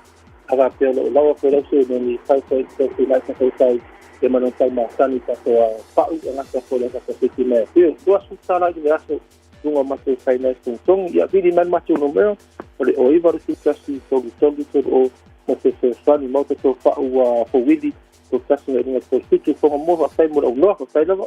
aga pelo lawa pelo se ni fa se ki na se sai e mano tai ma sani ta so pau nga ta so le ta se ki me tio duas sala de aso dunga mate sai na stung ia bidi man macho numero ole o iva ru kasi so o mate se sani mo te to fa u fo widi to kasi nga to fitu fo mo va sai mo no fa sai lava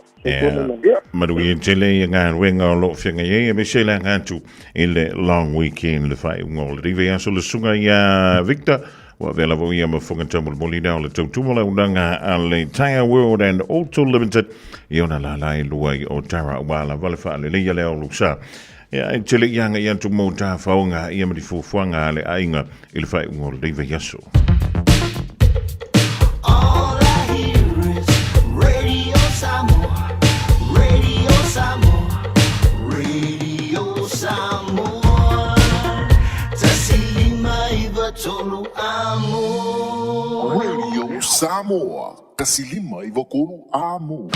Malu i tele nga wenga lo finga ye me se la nga tu ile long weekend le fai ngol rive aso le sunga ya Victor wa vela vo ia mafunga tamul molina le tumula unanga ale Taeao World and Auto Limited iona la lai lua o tara wala vale fa le ia le luxa ya tele yanga ia tu mota faunga ia mari fuanga le ainga il fai ngol rive yaso Radio Samoa, kasilima ivokuru amo.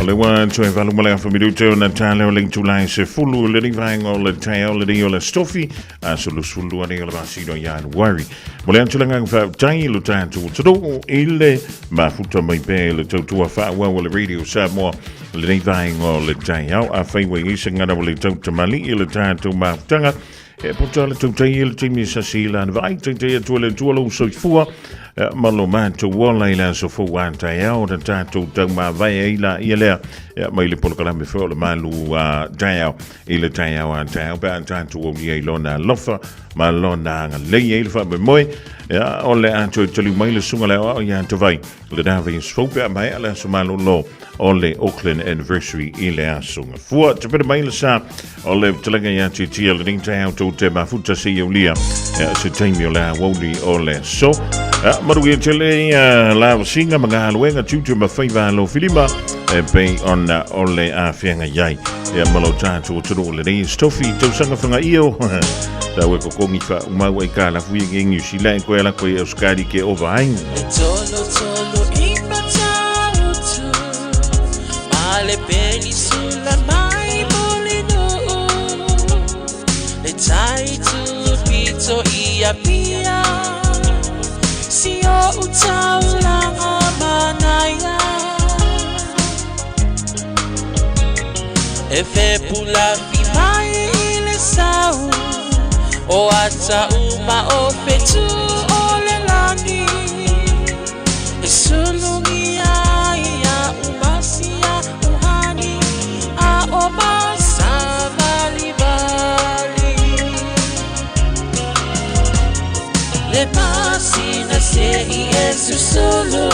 le wan so valu mala fa minuto na tale link July se fulu le vainga o le Taeao le o le stofi so lo sulu ani le basido January mole antulanga fa tai lo tanto so ile ma futa mai pe le totua fa wa le radio Samoa le vainga o le Taeao a fa we isinga na le tota mali le tanto ma tanga e potale tota ile timi sa sila na vai te tuolo so fua Malu mantu wala ila so fu wan Taeao da tatu tau ma vai ila ia mai le polkala me fo le Malu Taeao ila Taeao pa tatu o ia lona lofa ma lona le ia fa be moi ole antu tuli mai le sunga le o ia to vai le davi so pe mai ala so Malu lo ole Auckland anniversary ila sunga fu te pe mai le sa ole tlinga ia ti le ding Taeao to te ma futa si lia se taimi la woli ole so Maru e tele la singa mga luenga tutu mawhaiva lo filima pe ona ole a whianga iai malo tātou toro le rei stofi tau sanga whanga io tau e kokongi wha umau e ka la fui e ngiu si lai koe la koe auskari ke ova hain Tolo tolo ima tautu Male penisula mai molino Le taitu pito ia pia Sio utaulanga manaya Efe pula mai ile sau O ata uma o fetu ole lani Esulungia ia umasia uhani A omasa vali vali Le pasina se Yesu solo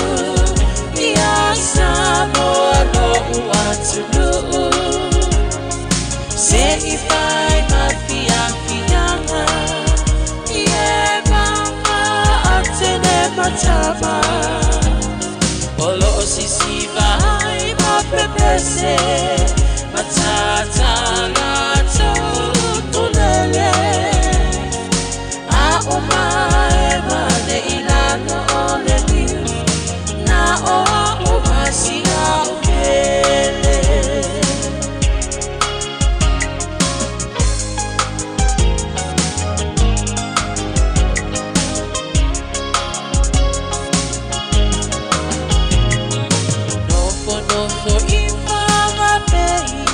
Ia Samoa no uatulu Se ifai mafiafianga Ie mama atene matama Olo sisi vai mapepese Matata lato tulele A omae mane ilano ole liu Na oa umasia upele Nofo ifama pei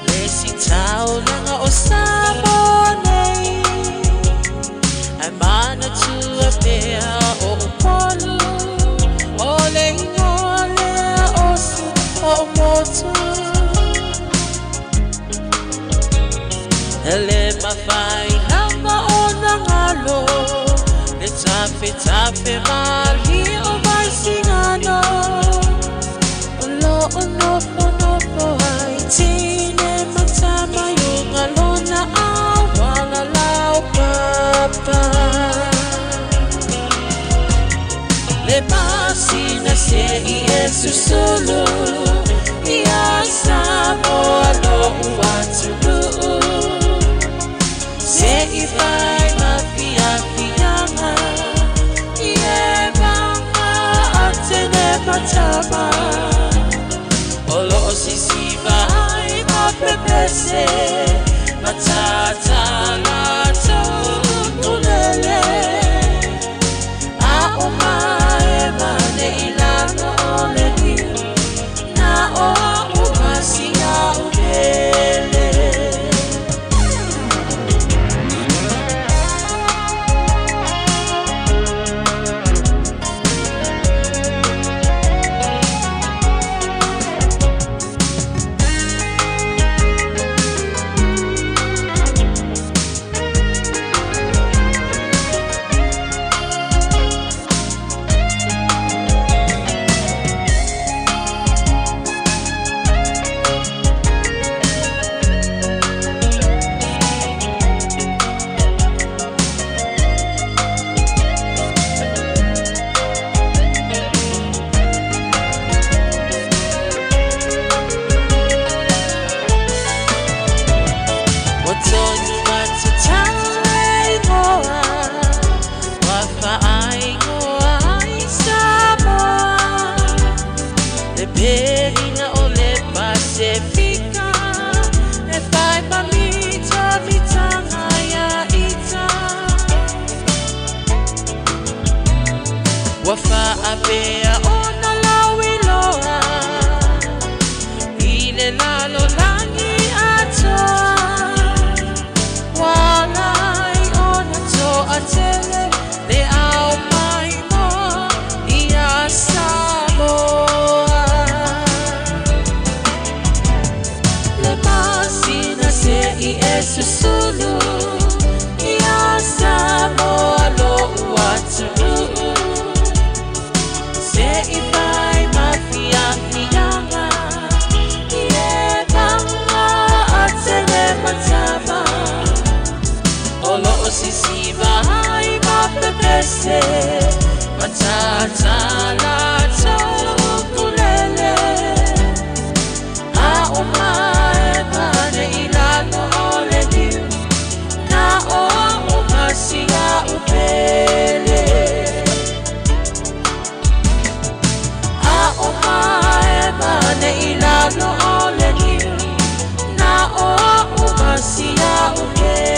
Lesi tau langa o sabonei Ai mana tua pea o upolu Ole ingole osu o motu Ele mawhai nanga o nangalo Le tape mali o mai singano Olo nofo hai tine matama Yunga lona awala lau papa Le pasina se Yesu solo Ia Samoa no uatulu Se ifai mafiafianga Ie mama atene matama Olo sisi vai mapepese Matata lato tulele A omae mane ilano ole liu Na oa umasia upele Wafa'apea ona lauiloa Ile lalo langi atoa Walai ona toa tele Le au mai mo Ia Samoa Le masina se I esusulu Ia Samoa lo watu Se I vai Fiafia Ie banga atele matama Olo o sisiva hai mapepese Matata la tokulele A umae pane ilano ole diu Na o umasia upele A umae pane ilano ole diu Na o umasia upele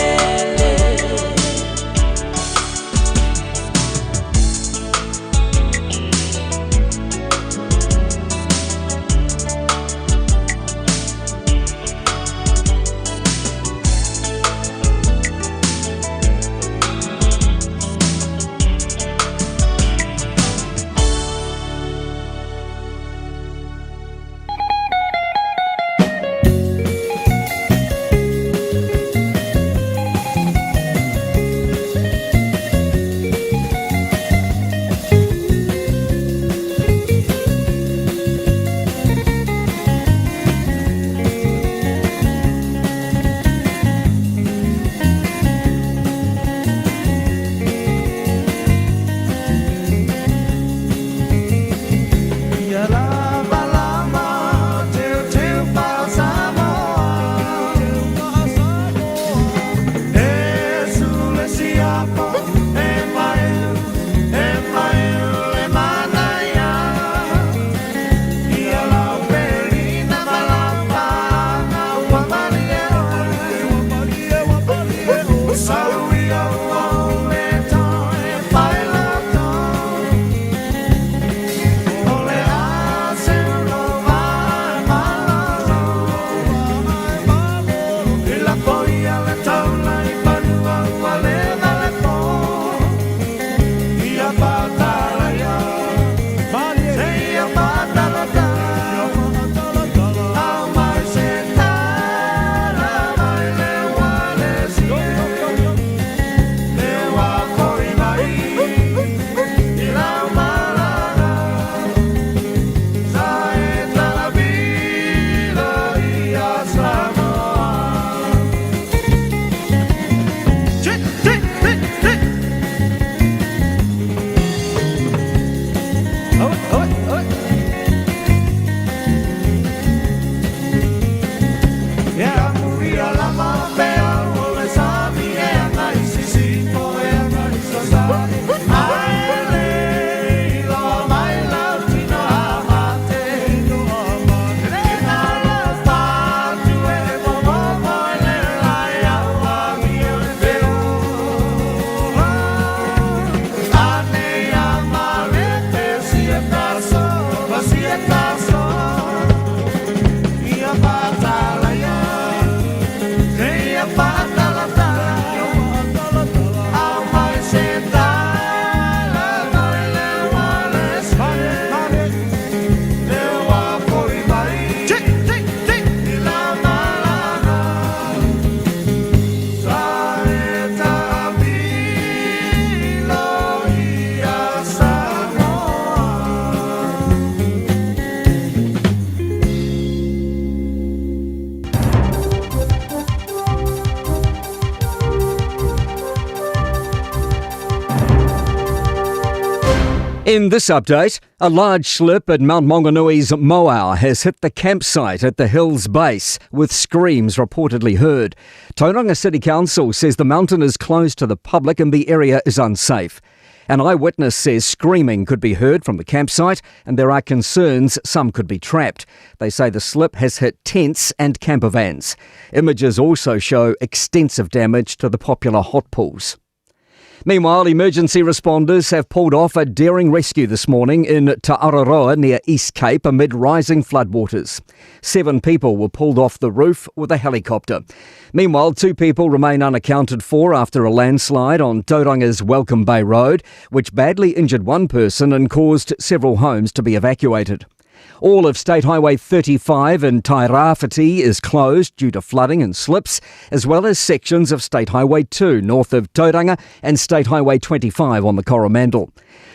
In this update, a large slip at Mount Mauganui's Moau has hit the campsite at the hill's base, with screams reportedly heard. Tauranga City Council says the mountain is closed to the public and the area is unsafe. An eyewitness says screaming could be heard from the campsite and there are concerns some could be trapped. They say the slip has hit tents and camper vans. Images also show extensive damage to the popular hot pools. Meanwhile, emergency responders have pulled off a daring rescue this morning in Taeao near East Cape amid rising floodwaters. 7 people were pulled off the roof with a helicopter. Meanwhile, 2 people remain unaccounted for after a landslide on Tauranga's Welcome Bay Road, which badly injured 1 person and caused several homes to be evacuated. All of State Highway 35 in Tairāwhiti is closed due to flooding and slips, as well as sections of State Highway 2 north of Tauranga and State Highway 25 on the Coromandel.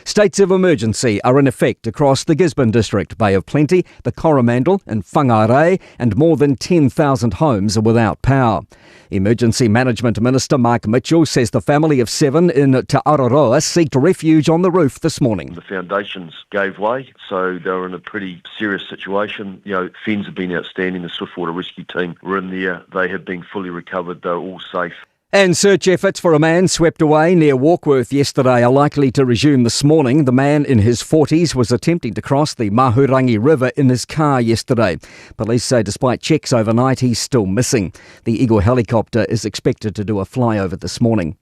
States of emergency are in effect across the Gisborne district, Bay of Plenty, the Coromandel and Whangarei, and more than 10,000 homes are without power. Emergency Management Minister Mark Mitchell says the family of 7 in Taeao seeked refuge on the roof this morning. The foundations gave way, so they were in a pretty serious situation. Fens have been outstanding. The Swiftwater Rescue Team were in there. They have been fully recovered. They're all safe. And search efforts for a man swept away near Warkworth yesterday are likely to resume this morning. The man in his 40s was attempting to cross the Mahurangi River in his car yesterday. Police say despite checks overnight, he's still missing. The Eagle helicopter is expected to do a flyover this morning.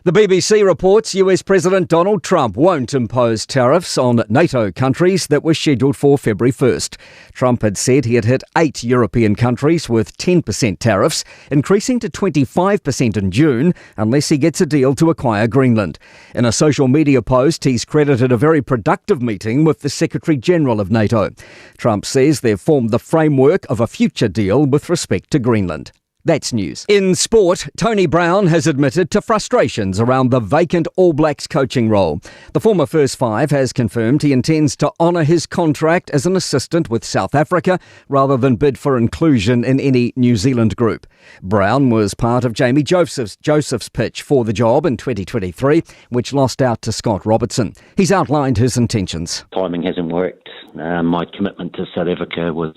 The BBC reports US President Donald Trump won't impose tariffs on NATO countries that were scheduled for February 1st. Trump had said he had hit 8 European countries with 10% tariffs, increasing to 25% in June, unless he gets a deal to acquire Greenland. In a social media post, he's credited a very productive meeting with the Secretary-General of NATO. Trump says they've formed the framework of a future deal with respect to Greenland. That's news. In sport, Tony Brown has admitted to frustrations around the vacant All Blacks coaching role. The former First Five has confirmed he intends to honour his contract as an assistant with South Africa rather than bid for inclusion in any New Zealand group. Brown was part of Jamie Joseph's pitch for the job in 2023, which lost out to Scott Robertson. He's outlined his intentions. Timing hasn't worked. My commitment to South Africa was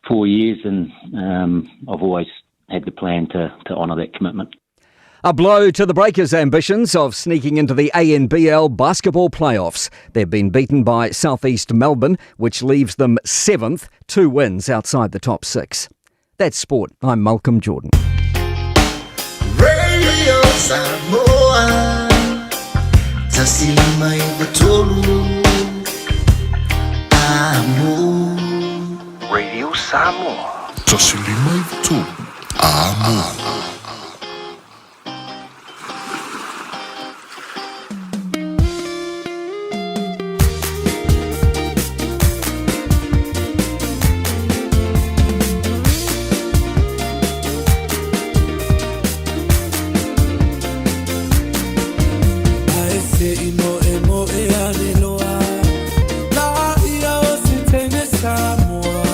4 years, and I've always had the plan to honour that commitment. A blow to the Breakers' ambitions of sneaking into the ANBL basketball playoffs. They've been beaten by South East Melbourne, which leaves them 7th, 2 wins outside the top 6. That's sport. I'm Malcolm Jordan. Radio Samoa, tasimai batolu, amo. Radio Samoa, tasimai batolu. Samoa,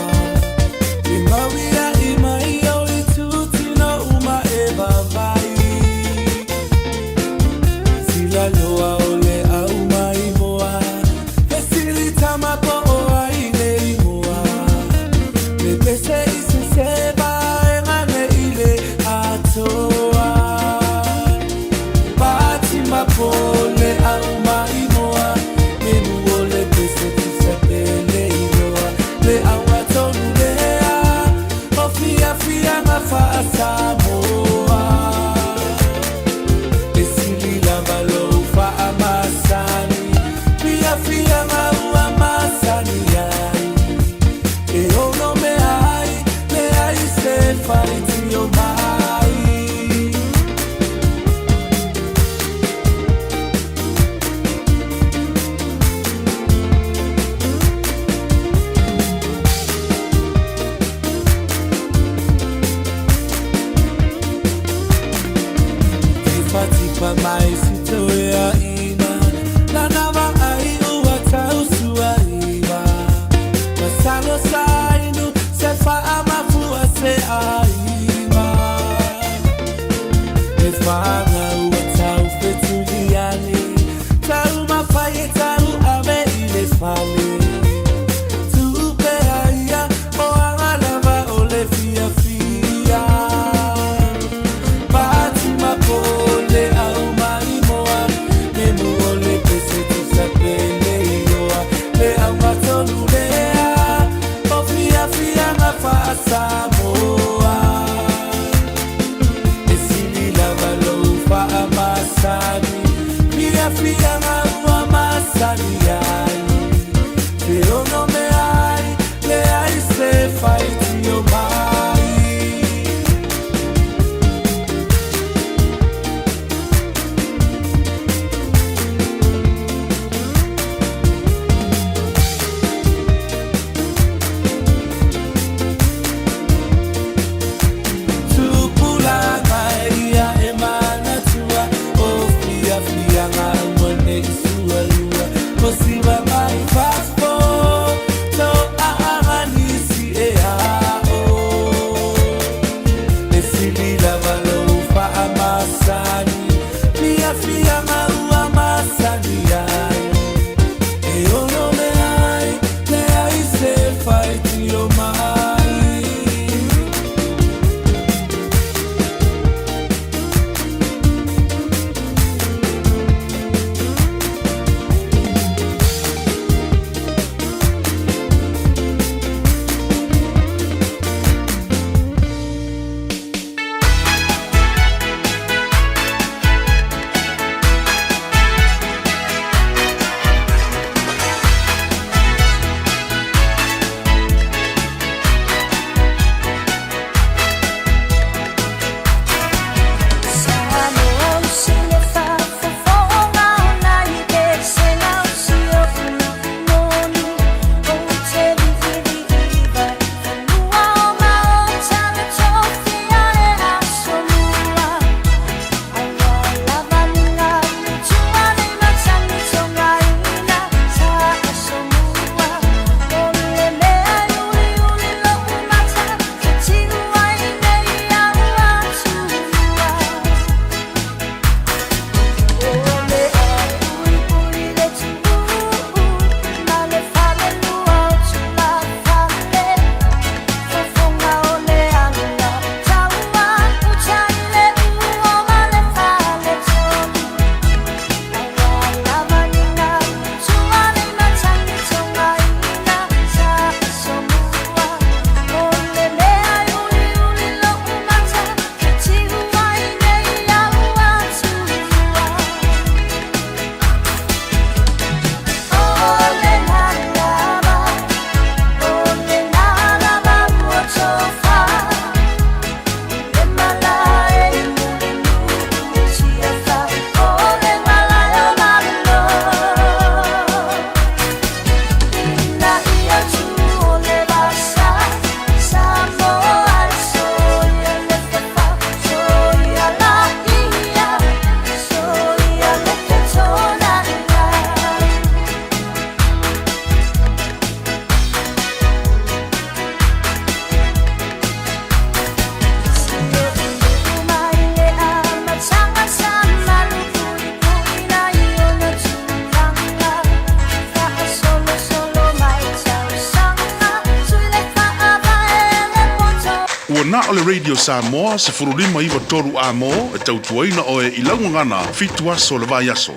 Na o le Radio Samoa se furulima iwa toru a mo e tautuaina o e ilaungangana fitu aso le vai aso.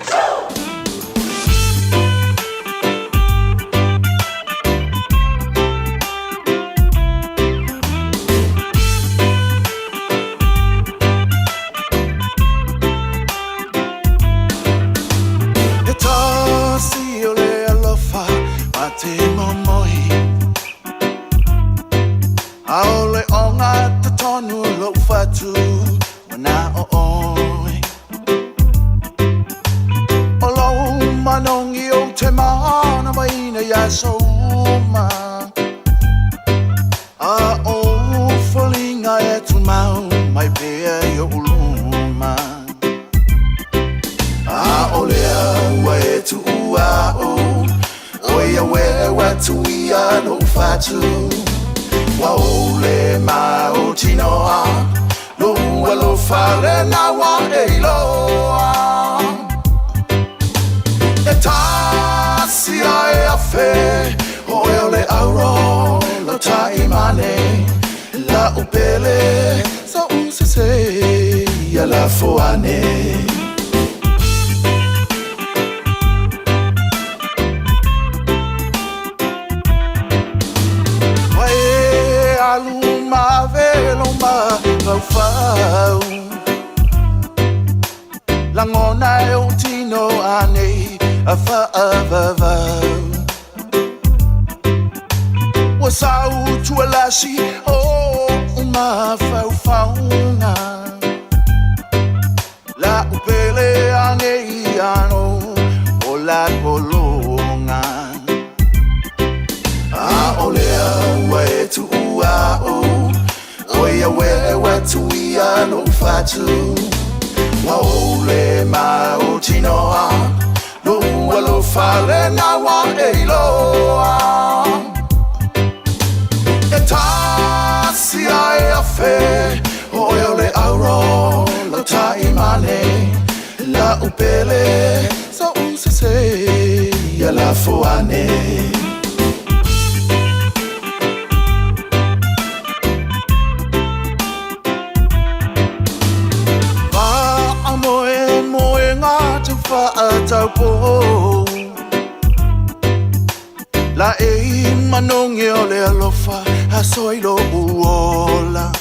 La e manonge o le alofa a soilo uola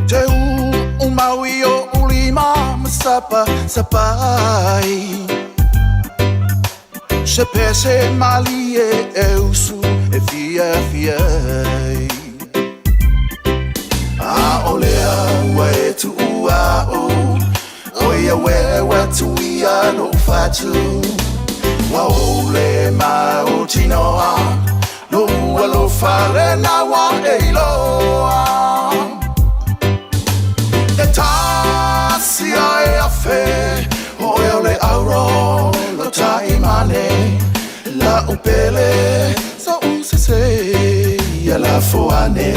Te u maui o ulima masapa sapai Se pese mali e usu e fiafia A olea we tu a o Oia we tu ia no fatu Wa ole ma o tinoa No alo fale na wa e loa E tasi ai a fe Oe ole auro lo taimane La upele so se ya la foane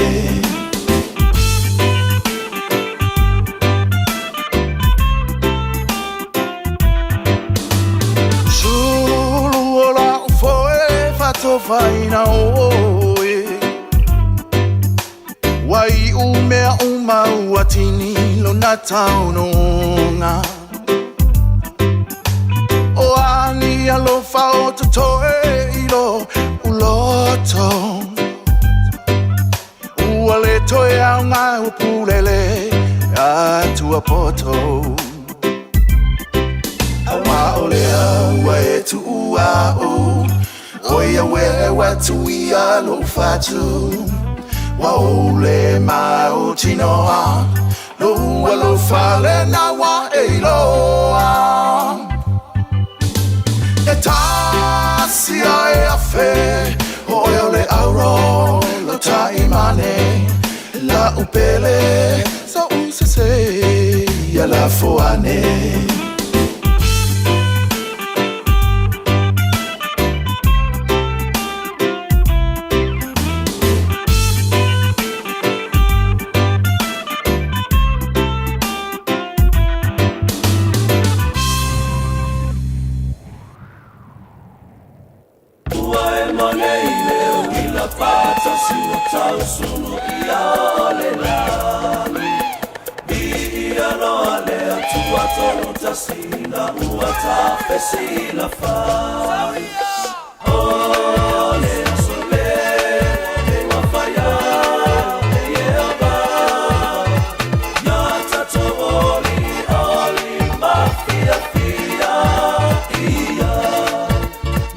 Faina oe Wai umea uma uatini lo na taunonga O ani alofa o totoe ilo uloto Uale toe au ngai upulele atua poto Awa olea wae tu ua o Oia we tu ia lo fatu Wa ole ma o tinoa Lo alo fale na wa e loa E tasi ai a fe Oe ole auro lo taimane La upele so se ya la foane tua tau sunu ia ole lani ia noa lea tua tonu tasina ua ta pesila fa ole sole e wafaya e eba ya tatovoli oli mafia fia ia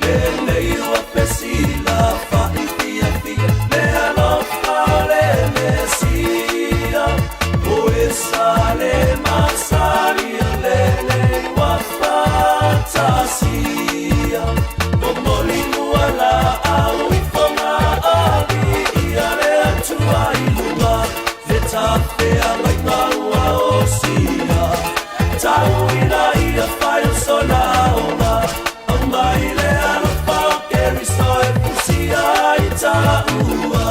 lele iwa pesila fa fia fia le ano fale mesia o esale masari lele wa fantasia bomoli muala au ifonga ali iare atua iluma veta fea mai maua osia tauina ia fai sola ona au mai le ano fa keri soe pusia ita ua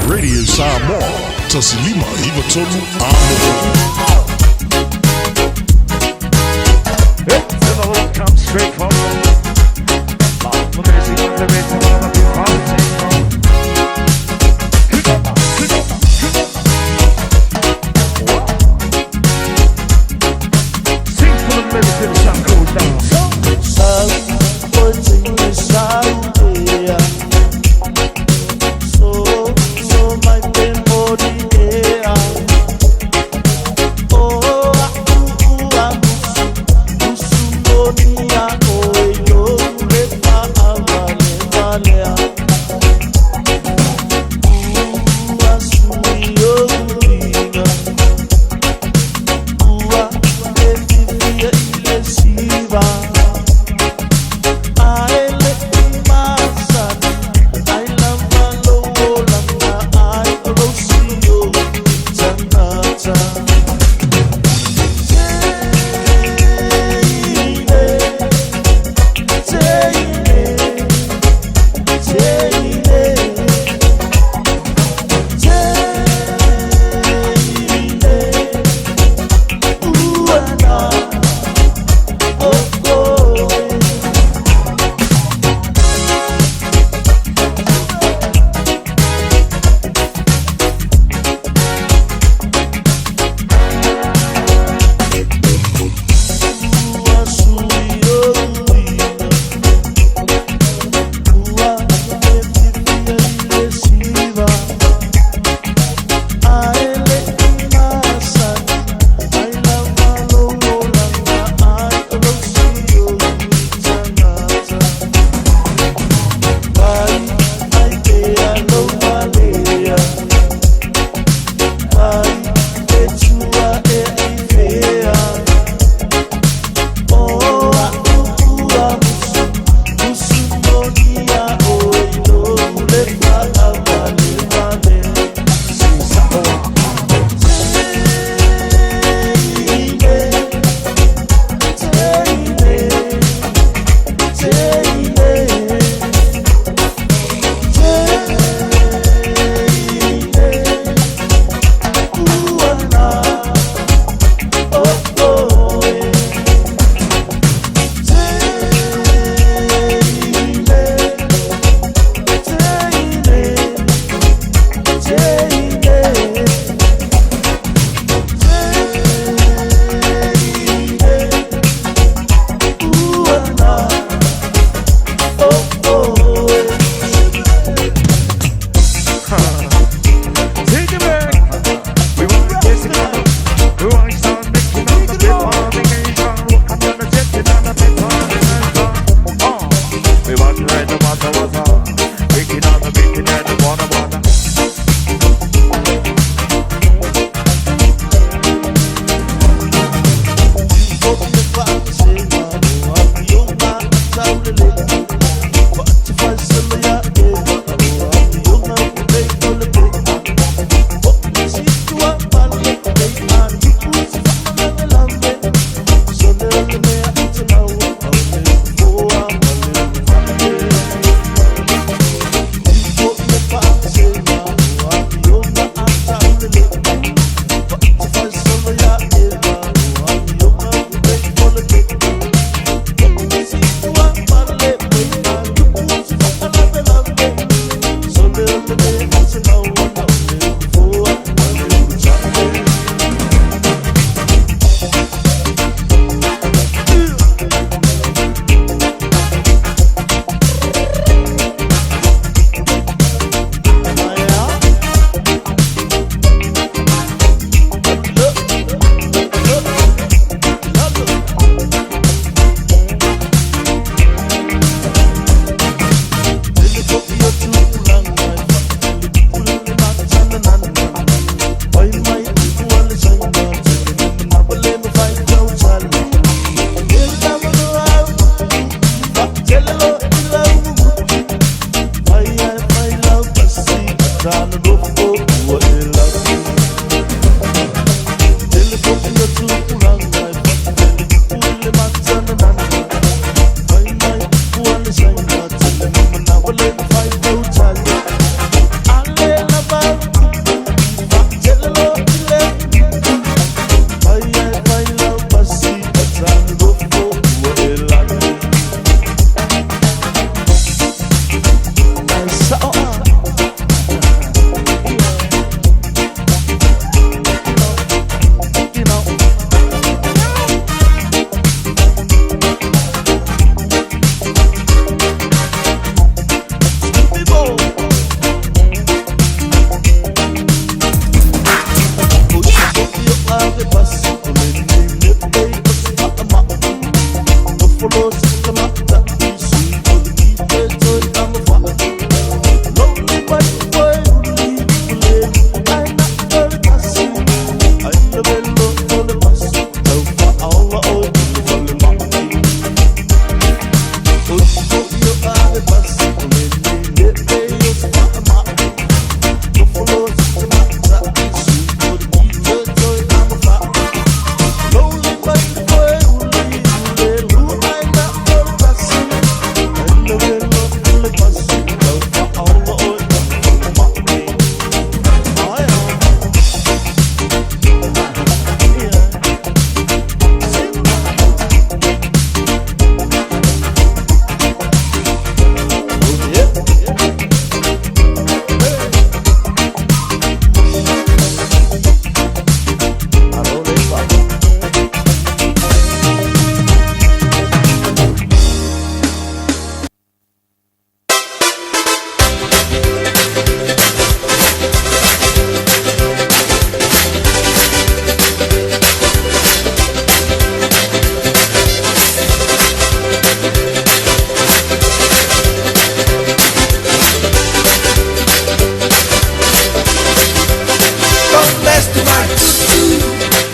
Radio Samoa, tasilima iwa tonu amo. Come straight from the music on the rhythm of the politics. Sing for the minute till the sun goes down. Oh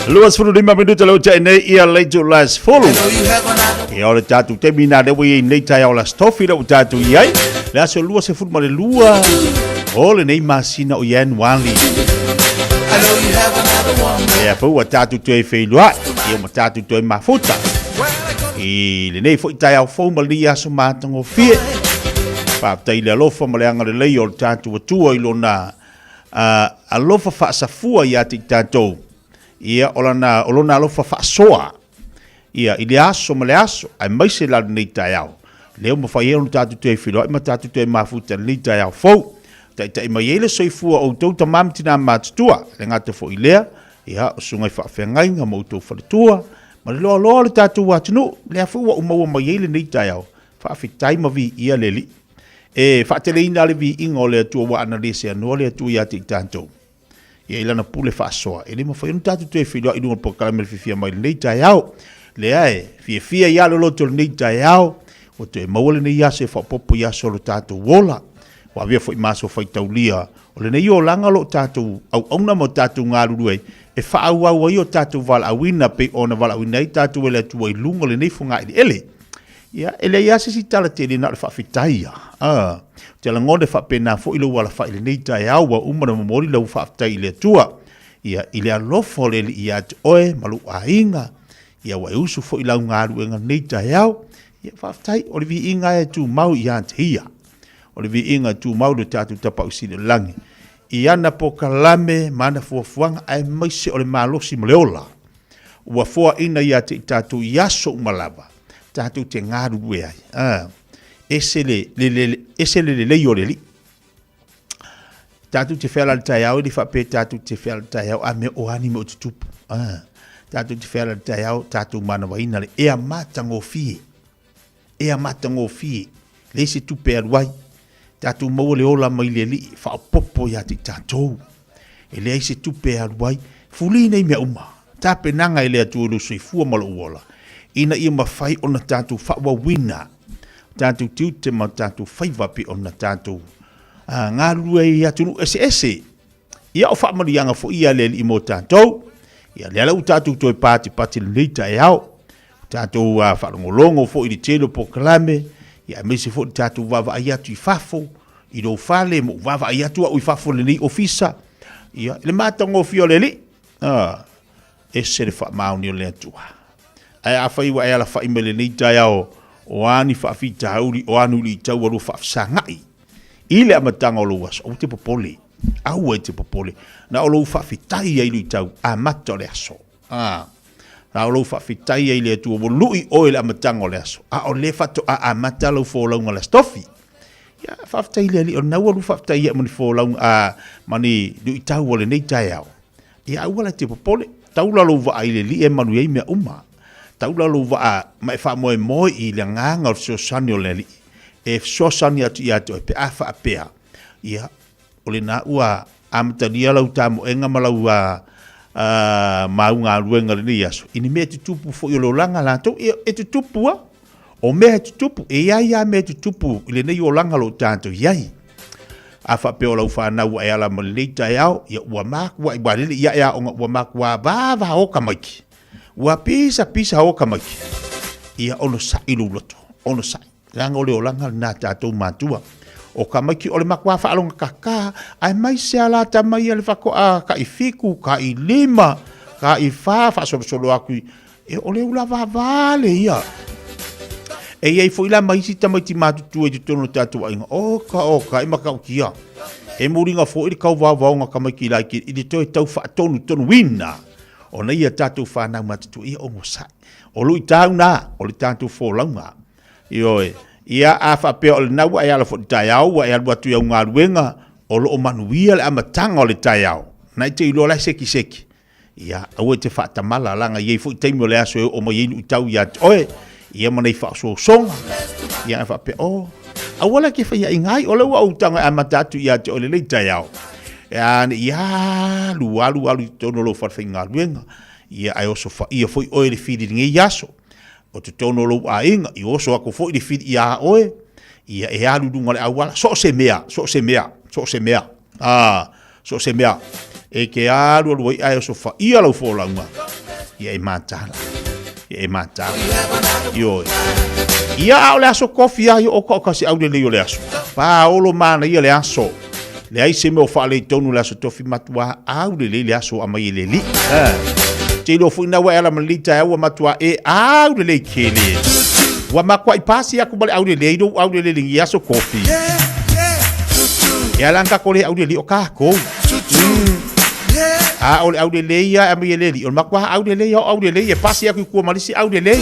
Luas fulu lima minuto lau cha nei ia leitu las fulu. E ora tatu te mina de wi nei tai ola stofi lau tatu iai. La so lua se fulu male lua. Ole nei masina o yen wanli. E a fu tatu te fe lua. E ma tatu te mafuta. E le nei fo tai au fo mali aso matango fie. Pa tai le lofa male anga le lei o tatu tua ilona. A lofa fa safua ia te tatu. Ia olona alofa fa'asoa. Ia i le aso ma le aso. Ai maise la nei Taeao. Leo ma whai eo tatu te whiloa. Ima tatu te mafuta nei Taeao fau. Tai mai ele soifua o tau tamamti nā mātutua. Le ngata fo i lea. Ia o sungai whawhengai ngā mautou whaletua. Ma le loa le tatu watunu. Lea fua umaua mai ele nei Taeao. Whawhitai ma vi ia leli. E whaatele ina le vi ingo le atua wa ana lese anua le atua ia te i tātou. Ia ilana pule whaasoa. E le mawhai unu tātu te whiloa i runga po karamel Fiafia mai nei Taeao. Lea e, Fiafia ia loloto nei Taeao. O te maua le nei ase whapopo ia solo tātou wola. Wa via fo i maso whai taulia. O le nei o langa lo tātou au auna mo tātou ngā rurue. E whaau au ai o tātou vala awina pe ona vala awina i tātou ele atua i lunga le nei funga i ele. Ia, ele ia se si tala te le na le whawhitaia. Te la ngode whapena fo ilo wala wha ile nei Taeao wa umana mamori lau whawhitai ile atua. Ia, ile alofo le li ia te oe malu a inga. Ia wa usu fo ilau ngaru enga nei Taeao. Ia whawhitai, o le vi inga e tu mau i ante hia. O le vi inga tu mau le tātu tapa usine langi. Ia na po kalame mana fuafuanga ai maise o le malosi maleola. Ua fua ina ia te tātu iaso umalava. Tātu te ngaru ue ai. Ese le leo le li. Tātu te whela le Taeao, li whape tātu te whela le Taeao, a me o ani me o tutupu. Tātu te whela le Taeao, tātu mana waina le, ea matango fie. Ea matango fie. Le se tupe aruai. Tātu maua le ola mai le li, whaopopo ia te tātou. E le se tupe aruai, fuli nei mea uma. Tāpe nanga e le atu ulu sui fua malo uola. Ina ia mawhai ona tātu whawa wina. Tātou tiute ma tātou whaiwapi o na tātou. Ngā rua i atunu ese. Ia o whaamarianga fo ia leli i mo tātou. Ia lea lau tātou toi pāti nei Taeao. Tātou whaangolongo fo i telo po kalame. Ia mese fo i tātou wawa ai atu i whafo. I rau whale mo wawa ai atu au i whafo le nei ofisa. Ia le mātango fio leli. Ese le whaamauni o le atua. Ai a whaiwa e ala whaimele nei Taeao. O ani whaafita hauri o anu li tau aru whaafisangai. Ile amatanga o lo waso, o te popole. Au e te popole. Na o lo whaafitai ai li tau, a mata o le aso. Na o lo whaafitai ai le tu o lui o ile amatanga o le aso. A o le fato a mata lo fōlaunga le stofi. Ia, whaafitai le ali, o nau aru whaafitai ia mani fōlaunga a mani lui tau o le nei Taeao. Ia au ala te popole. Taula lo wa ai le li e manu ei mea uma. Taula lo va mai fa moi I le nganga o so sani o le li. E so sani atu I atu e pe afa apea. Ia, o le na ua amatalia lau tamo enga malau maunga luenga ni aso ini me tutupu fo yo langa la to e tutupu o me tutupu e ia me tutupu ile nei o langa lo tanto yai afa pe o la fa na wa ala mali Taeao ya wa mak wa ibali ya wa mak wa va o kamaki wa pisa o kamaki ia ono sa ilu loto ono sa langa ole o langa na tato matua o kamaki ole mak wa fa alonga kaka ai mai se ala ta mai ale fa ko a ka ifiku ka ilima ka ifa fa solo aku e ole ula va vale ia e ia foi la mai sita mai ti matu tu e tono tatu ainga o ka e maka kia e muringa fo i ka va nga kamaki la ki i to tau fa tonu wina o na ia tatu fa na matu ia o mosa o lui tau na o le tatu fo langa io ia afa pe o na wa ia fo Taeao wa ia batu ia nga luenga o lo manuia le amatanga o le Taeao na te ilo la seki ia au te fa tamala langa ia fo te mo le aso o mo inu tau ia oe ia mana fa so song ia fa pe awala ke fa ia ingai o le wa utanga amatatu ia te o le Taeao ia lu tono lo fa finga luenga ia ai oso fa ia foi o le feeding ngi yaso o te tono lo ainga i oso ako foi le feed ia oe ia e alu dunga le awala so se mea e ke alu lo ai oso fa ia lo fo langa ia e matala yo ia ole aso kofi ai o ko kasi au le le aso pa olo mana ia le aso le ai se me o fa le tonu le aso tofi matua au le aso amai le li te lo fu na wa ala malita wa matua e au le kele wa makwa ipasi ya kubale au le li aso kofi ya lanka ko le au le o ka ko ole au le ia amai le li o makwa au le e pasi ya ku malisi au le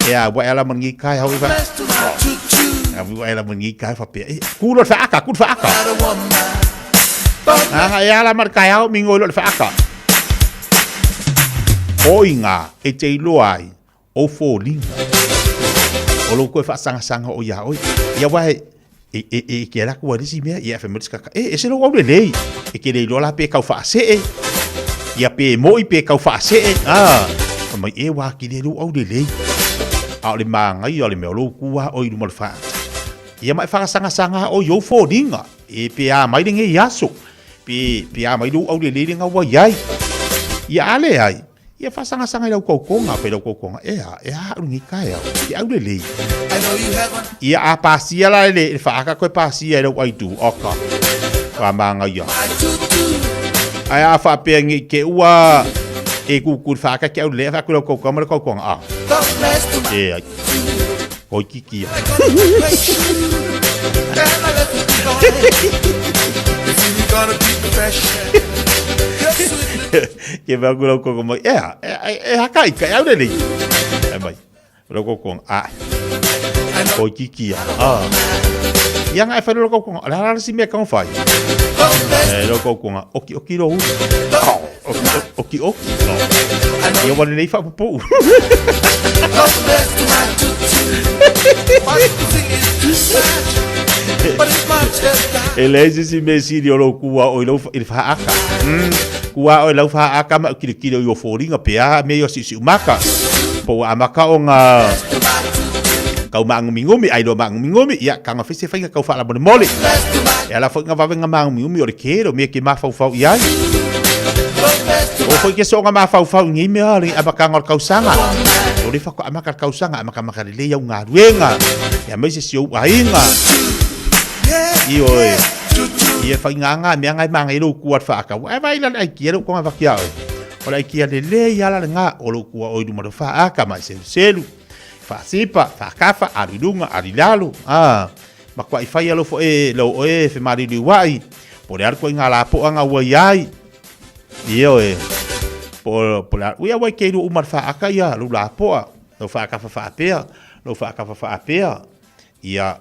ya wa ala mangi kai hau ba wa ala mangi kai fa pe ku lo fa aka ya ala mar kai hau mingo lo fa aka oinga e te loai o folinga o lo ko fa sanga o ya wa e ke la ko risi me ya fa merska e se lo wa le e ke le lo la pe ka fa se ya pe mo i pe ka fa se mai e wa ki le lo au le a le manga i le melo kua o i mal fa ia mai fa sanga o yo folinga e pe a mai nge yaso pe a mai lu au le nga wa yai ia ale ai ia fa sanga i lo kokonga pe lo kokonga e a ngi kai ia au le ia a pasia la le fa ka ko pasia lo ai tu oka wa manga ia ai a fa pe ngi ke ua e ku fa ka ke au le fa ko lo kokonga ai oi kiki ke va ko como hakai ka au le mai lo ko oi kiki yang ai fa lo ko la si me kan fa lo ko oki lo oki io voglio lei fa po elege si mesi di lo kua o lo fa aka kua o lo fa aka ma kilo yo foringa pea me yo si maka po amaka o nga kau mangumi ai do mangumi ya kanga fese fa kau fa la bon mole e la fa nga va nga mangumi o le kero me ke ma fa ya o foi ke so nga ma fa ngi me ali abaka ngor kausanga o le fa ko amaka kausanga amaka le ya nga ruenga ya me se o ainga io ia fa nga me nga manga i lo kuat fa ka ai vai la ai ki ko va kia o la ki le ya la nga o lo ku o du mo fa aka ma se selu fa sipa fa kafa arilunga arilalu ma kwa fa ya lo fo lo fe mari di wai por arco nga la po nga wa yai io por la we wa ke du umar fa aka ya lu la po lo fa ka fa apea ia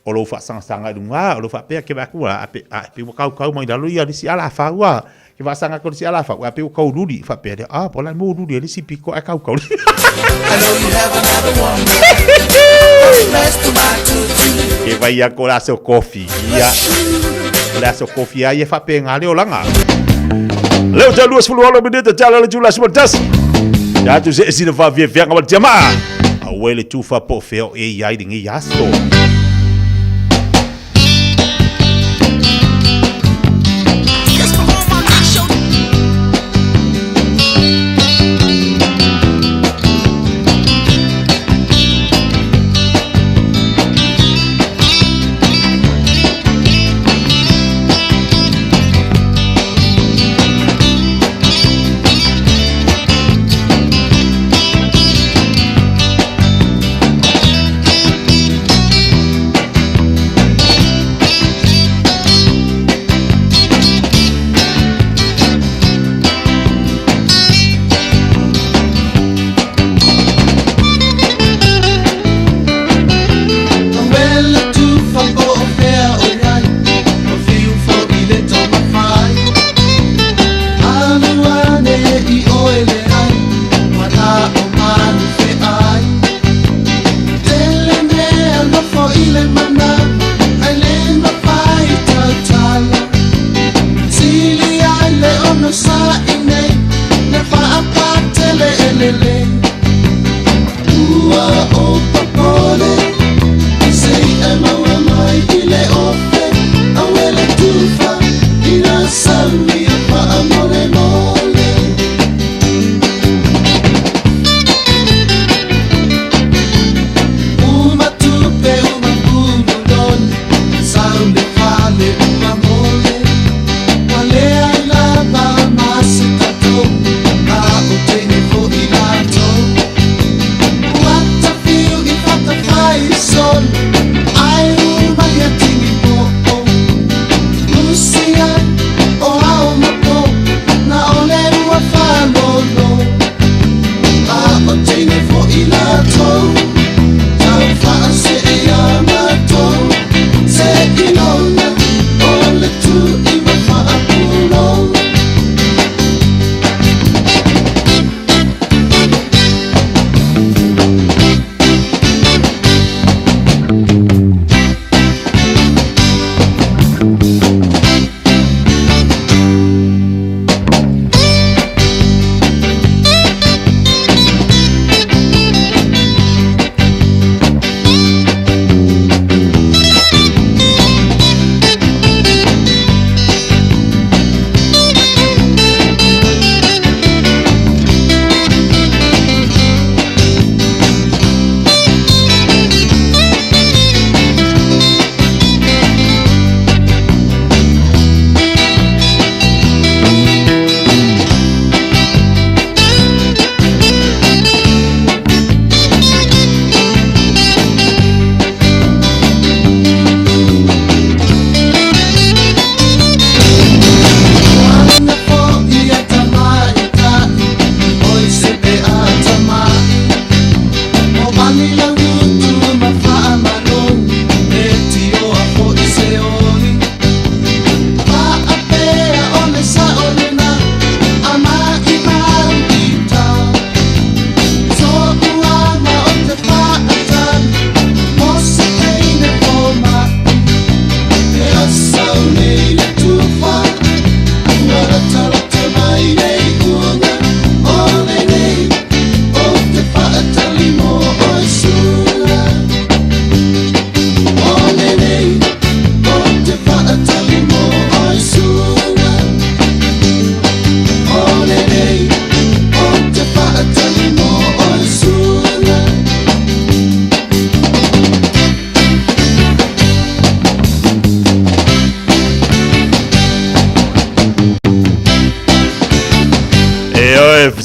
o lo fa sanga dunga o lo fa pe ke ba ku la pe kau mai dalu ia si ala fa wa ke va sanga ko si ala fa wa pe kau dudi fa pe po la mo dudi si piko kau I know you have another one. ke vai ia ko la so coffee ia la so coffee ia fa pe ngale o langa Leo ta 28 minute tala le jula smotas. Ya tu se sina fa Fiafia ngal jamaa. Awele tu fa po feo e yai dingi yasto.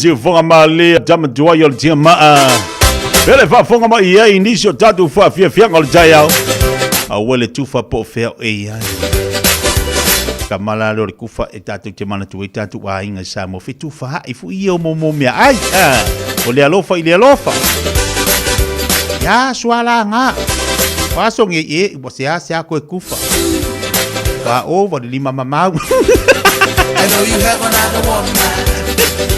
si fonga male jam joa yo tia ma bele fa fonga ma ia inisio tatu fa Fiafia ngol Taeao a wele tu fa po fe e ia kamala lo kufa e tatu te mana tu e tatu wa inga Samoa fitu fa i fu ia mo mea ai o le alofa ile alofa ya swala nga waso nge e bo sia ko kufa wa over the lima mama I know you have another one, man.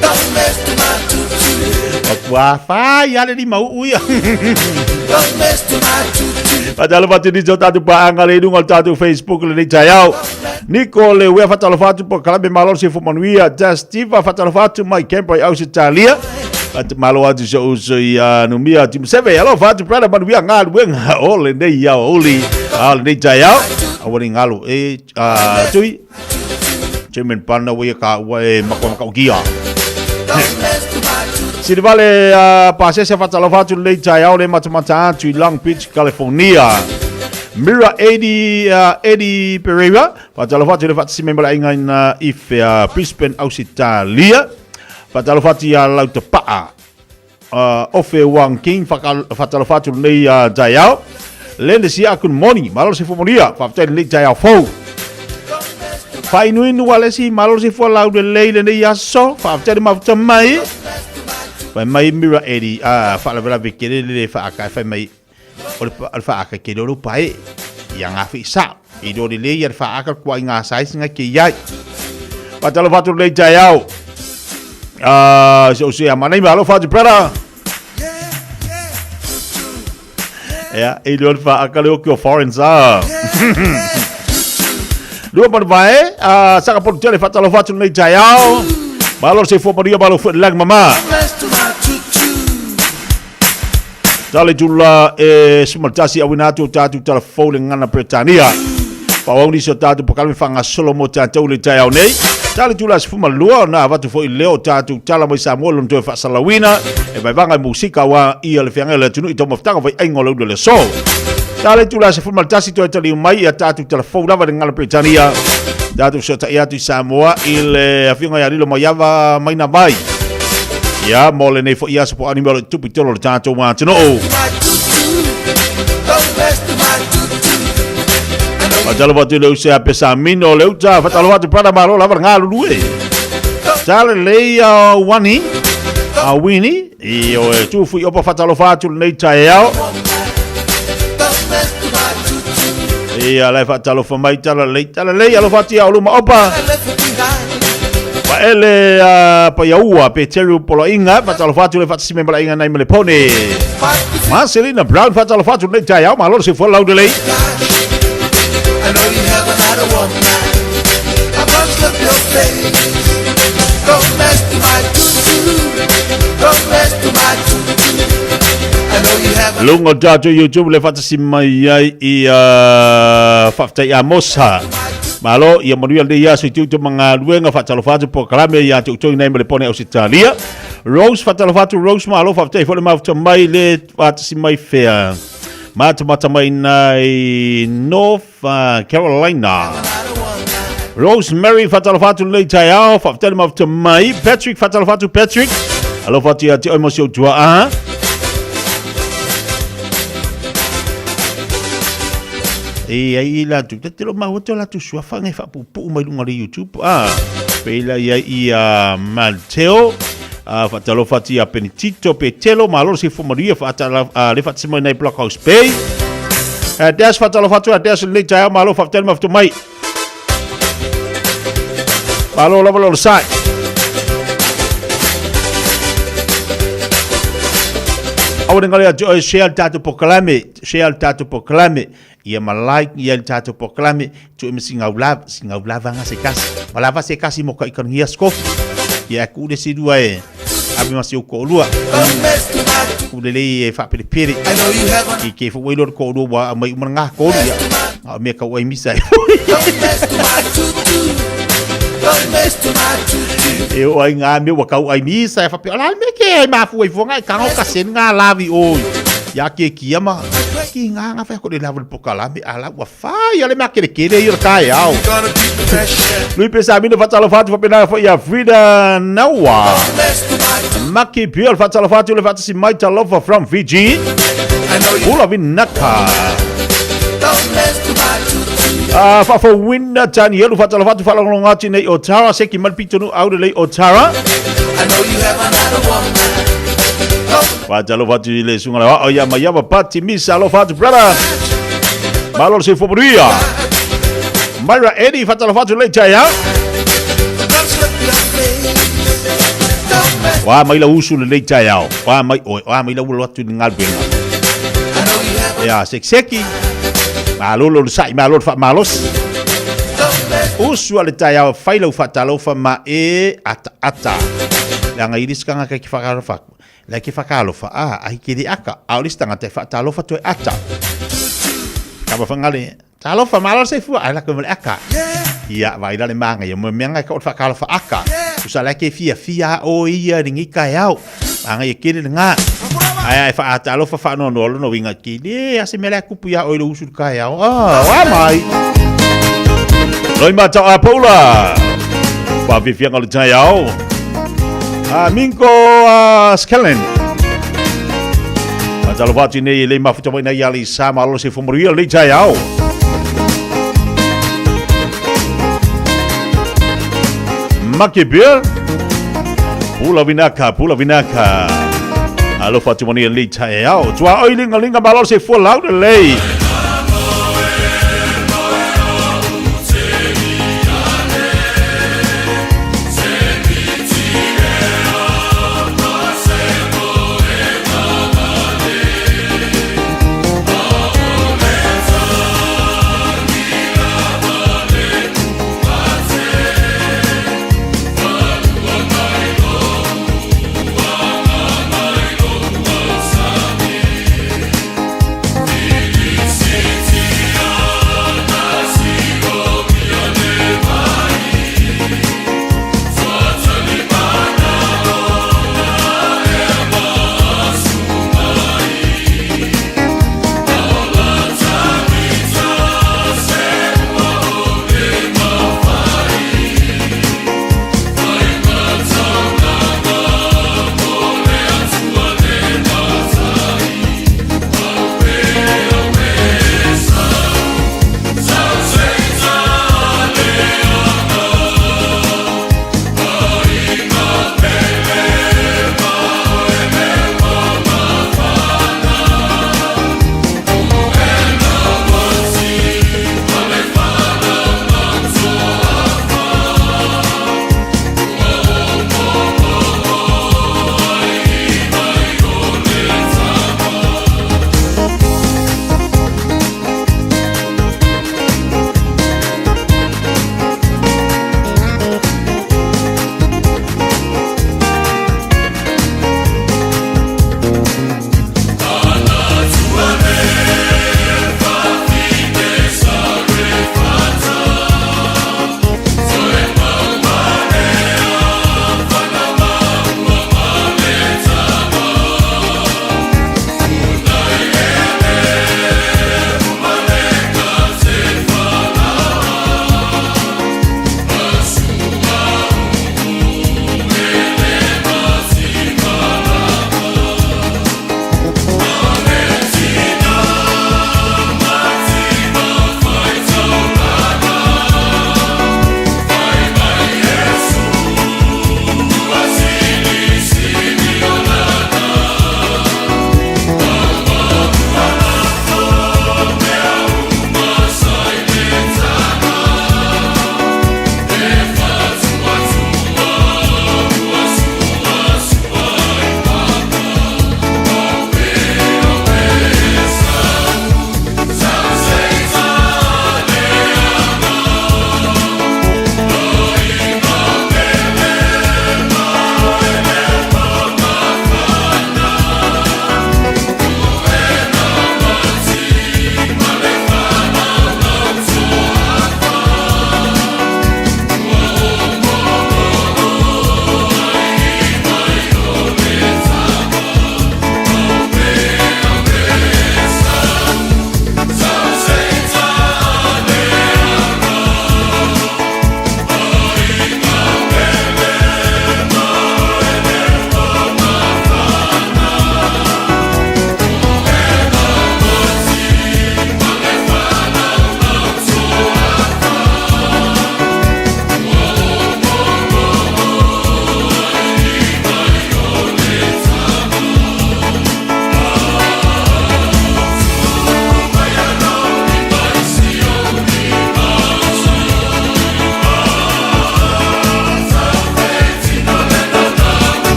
Don't mess to my tutu. Wa fa ya le lima uya. Don't mess to my tutu. Fatalo fatu ni tatu pa angale nungal tatu Facebook le Taeao. Nico le we fatalo fatu po kalame malo se fu manuia Justiva fatalo fatu mai camper aus Italia. At malo atu so ya numia tim seve hello fatu brother manuia ngal wenga ole nei ya oli al nei Taeao. Awani ngalo tui. Chairman pana we ka we makon gia. Sini vale pasese fatalo fatu le Taeao le matamata tu Long Beach, California. Mira Eddie Pereira fatalo fatu le fatu member inga in Brisbane Australia. Fatalo fatu ya Lautapa. Ofe Wang King fatalo fatu le Taeao. Lende si akun moni malo se fomonia fatalo le Taeao fo. Fai nui wale si malo se fo laude le ne yaso fatalo mafta mai. Fai mai Mira Eddie fatalo vela vikere le fa aka fai mai o fa aka ke do pai yang afi sa i do le yer fa aka kwa nga sai singa ke yai patalo fatu le Taeao so se amana malo fatu para ya i do fa aka le ko foreign sa dua par vai saka por tele fatalo fatu le Taeao malo se fo paria malo fo lag mama Tale jula sumaltasi awinatu tatu telefone ngana Britania. Pawoni so tatu pokal fanga solo mo tatu le Taeao nei. Tale jula sfuma lua na watu fo leo tatu tala mo Samoa lonto fa salawina e vai vanga musika wa ia le fianga le tunu itomo ftanga vai engolo le so. Tale jula sfuma tasi to tali mai ya tatu telefone wa ngana Britania. Tatu so Taeao Samoa ile afinga ya lilo mayava mai na bai. Ya mole nei fo ia so animal tupi tolo tato wa tino o Fatalo fatu le usia pesa mino le uta fatalo fatu para malo la ngalu due Tale le wani wini io tu fu io fatalo fatu nei Taeao ia le fatalo fa mai tala le alo fatu au luma opa ele pa yaua pe teru polo inga fatalo fatu le fatu member inga nai melepone Marcelina Brown fatalo fatu le Taeao malo se fo laude le I know you have another woman. I must look your face. Don't mess to my tutu. Don't mess to my tutu. I know you have Lungo tatu YouTube le fatu mai ai i fafta ya mosa Malo ia manuia de ya so tu manga luenga fatalo fatu proclame ya tu nai melepone Australia. Rose fatalo fatu Rose malo fafta fo le mafta mai le fatu mai fair. Mata mai nai North Carolina. Rosemary fatalo fatu le Taeao fafta mafta mai. Patrick fatalo fatu Patrick. Alo fatu ya ti emosio tua ai la tu te lo mau te la tu sua fanga fa pu mai lunga le YouTube pe la ia Mateo fatalo fati a penitito pe telo malo si fu Maria fatalo le fati mai nei blockhouse bay das fatalo fatu das le Taeao malo fatalo maftu mai malo lo sai Awang ngali share tatu proclame ia malike ia tatu proclame tu singa ula vanga se kasi malava se kasi mo ka ikan hiasko ia ku de si dua abi masih ko lua ku de le fa pere i ke fo welo ko do wa mai manga ko ya me ka wai misa eu ai nga me wa ka ai misa fa pe ala me ke ma fu ai fonga ka o ka sen nga lavi o ya ke kiama ki nga fa ko de lavel pokalame ala wa fa ya le ma ke ir Taeao lui pensa mino fatalo fatu fa pena fa ya Frida Nawa Maki Bill fatalo fatu le fatu si mai talofa from Fiji Ula Vinaka fa for winna tan yelu fatalo fatu fa long ngati nei Otara seki man pitonu au de Otara I know you have another woman Fatalo fatu le sunga o ya mayaba pati misa lo fatu brother malo se foburia Myra Eddie fatalo fatu le Taeao wa mai la usu le Taeao wa mai la watu ngalbenga ya seki Malolo le sai malolo fa malos. Usu ale Taeao failo fa talofa ma ata. La ngai diskanga ka ki fakalofa. La ki fakalofa ai ki di aka. Aulistanga te fa talofa to ata. Kaba fangale talofa malos se fu ai la ko aka. Ia vai dale manga ia mo menga ka fa kalofa aka. Usa la ke Fiafia o ia ringi Taeao. Anga ia kiri nga. Ai fa talofa fa no no winga ki di ase mele kupu ya o ile usu Taeao. Wa mai. Loi mata a Paula. Pa Fiafia ngale Taeao. Minko Skellen. Matalo vati nei le mafuta mai nei ali sama lo se fomoria le Taeao. Makibir. Pula vinaka. Alo fatu mani le Taeao. Tua oilinga balor se fo lau de lei.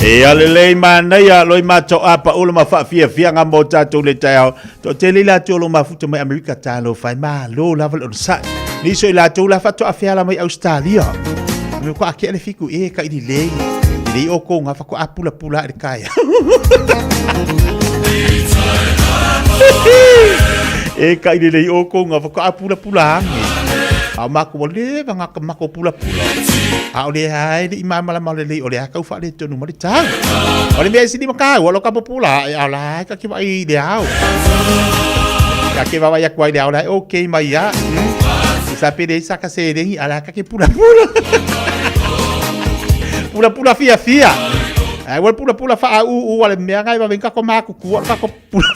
E alelei mana ia loi mato apa ula ma Fiafia nga mo tatou le Taeao. To te li la tolo ma futa mai Amerika talo fai Malu la val on sa. Ni so la tolo fa to afia la mai Australia. Me ko aki le fiku e ka i lei. Ni o ko nga fa ko apula pula e kaya. E ka i lei o ko nga fa ko apula pula. A mako le vanga ka mako pula pula. A ole hai di mama la male le ole ka fa le tonu mari tang. Ole me sini maka wo lo ka pula a la ka ki vai de au. Ka ki va ya kwai de au la okay mai ya. Sa pede sa ka se de ala ka ki pula pula. Pula pula Fiafia. Ai wo pula pula fa u ole me ngai va ven ka ko mako ku ka ko pula.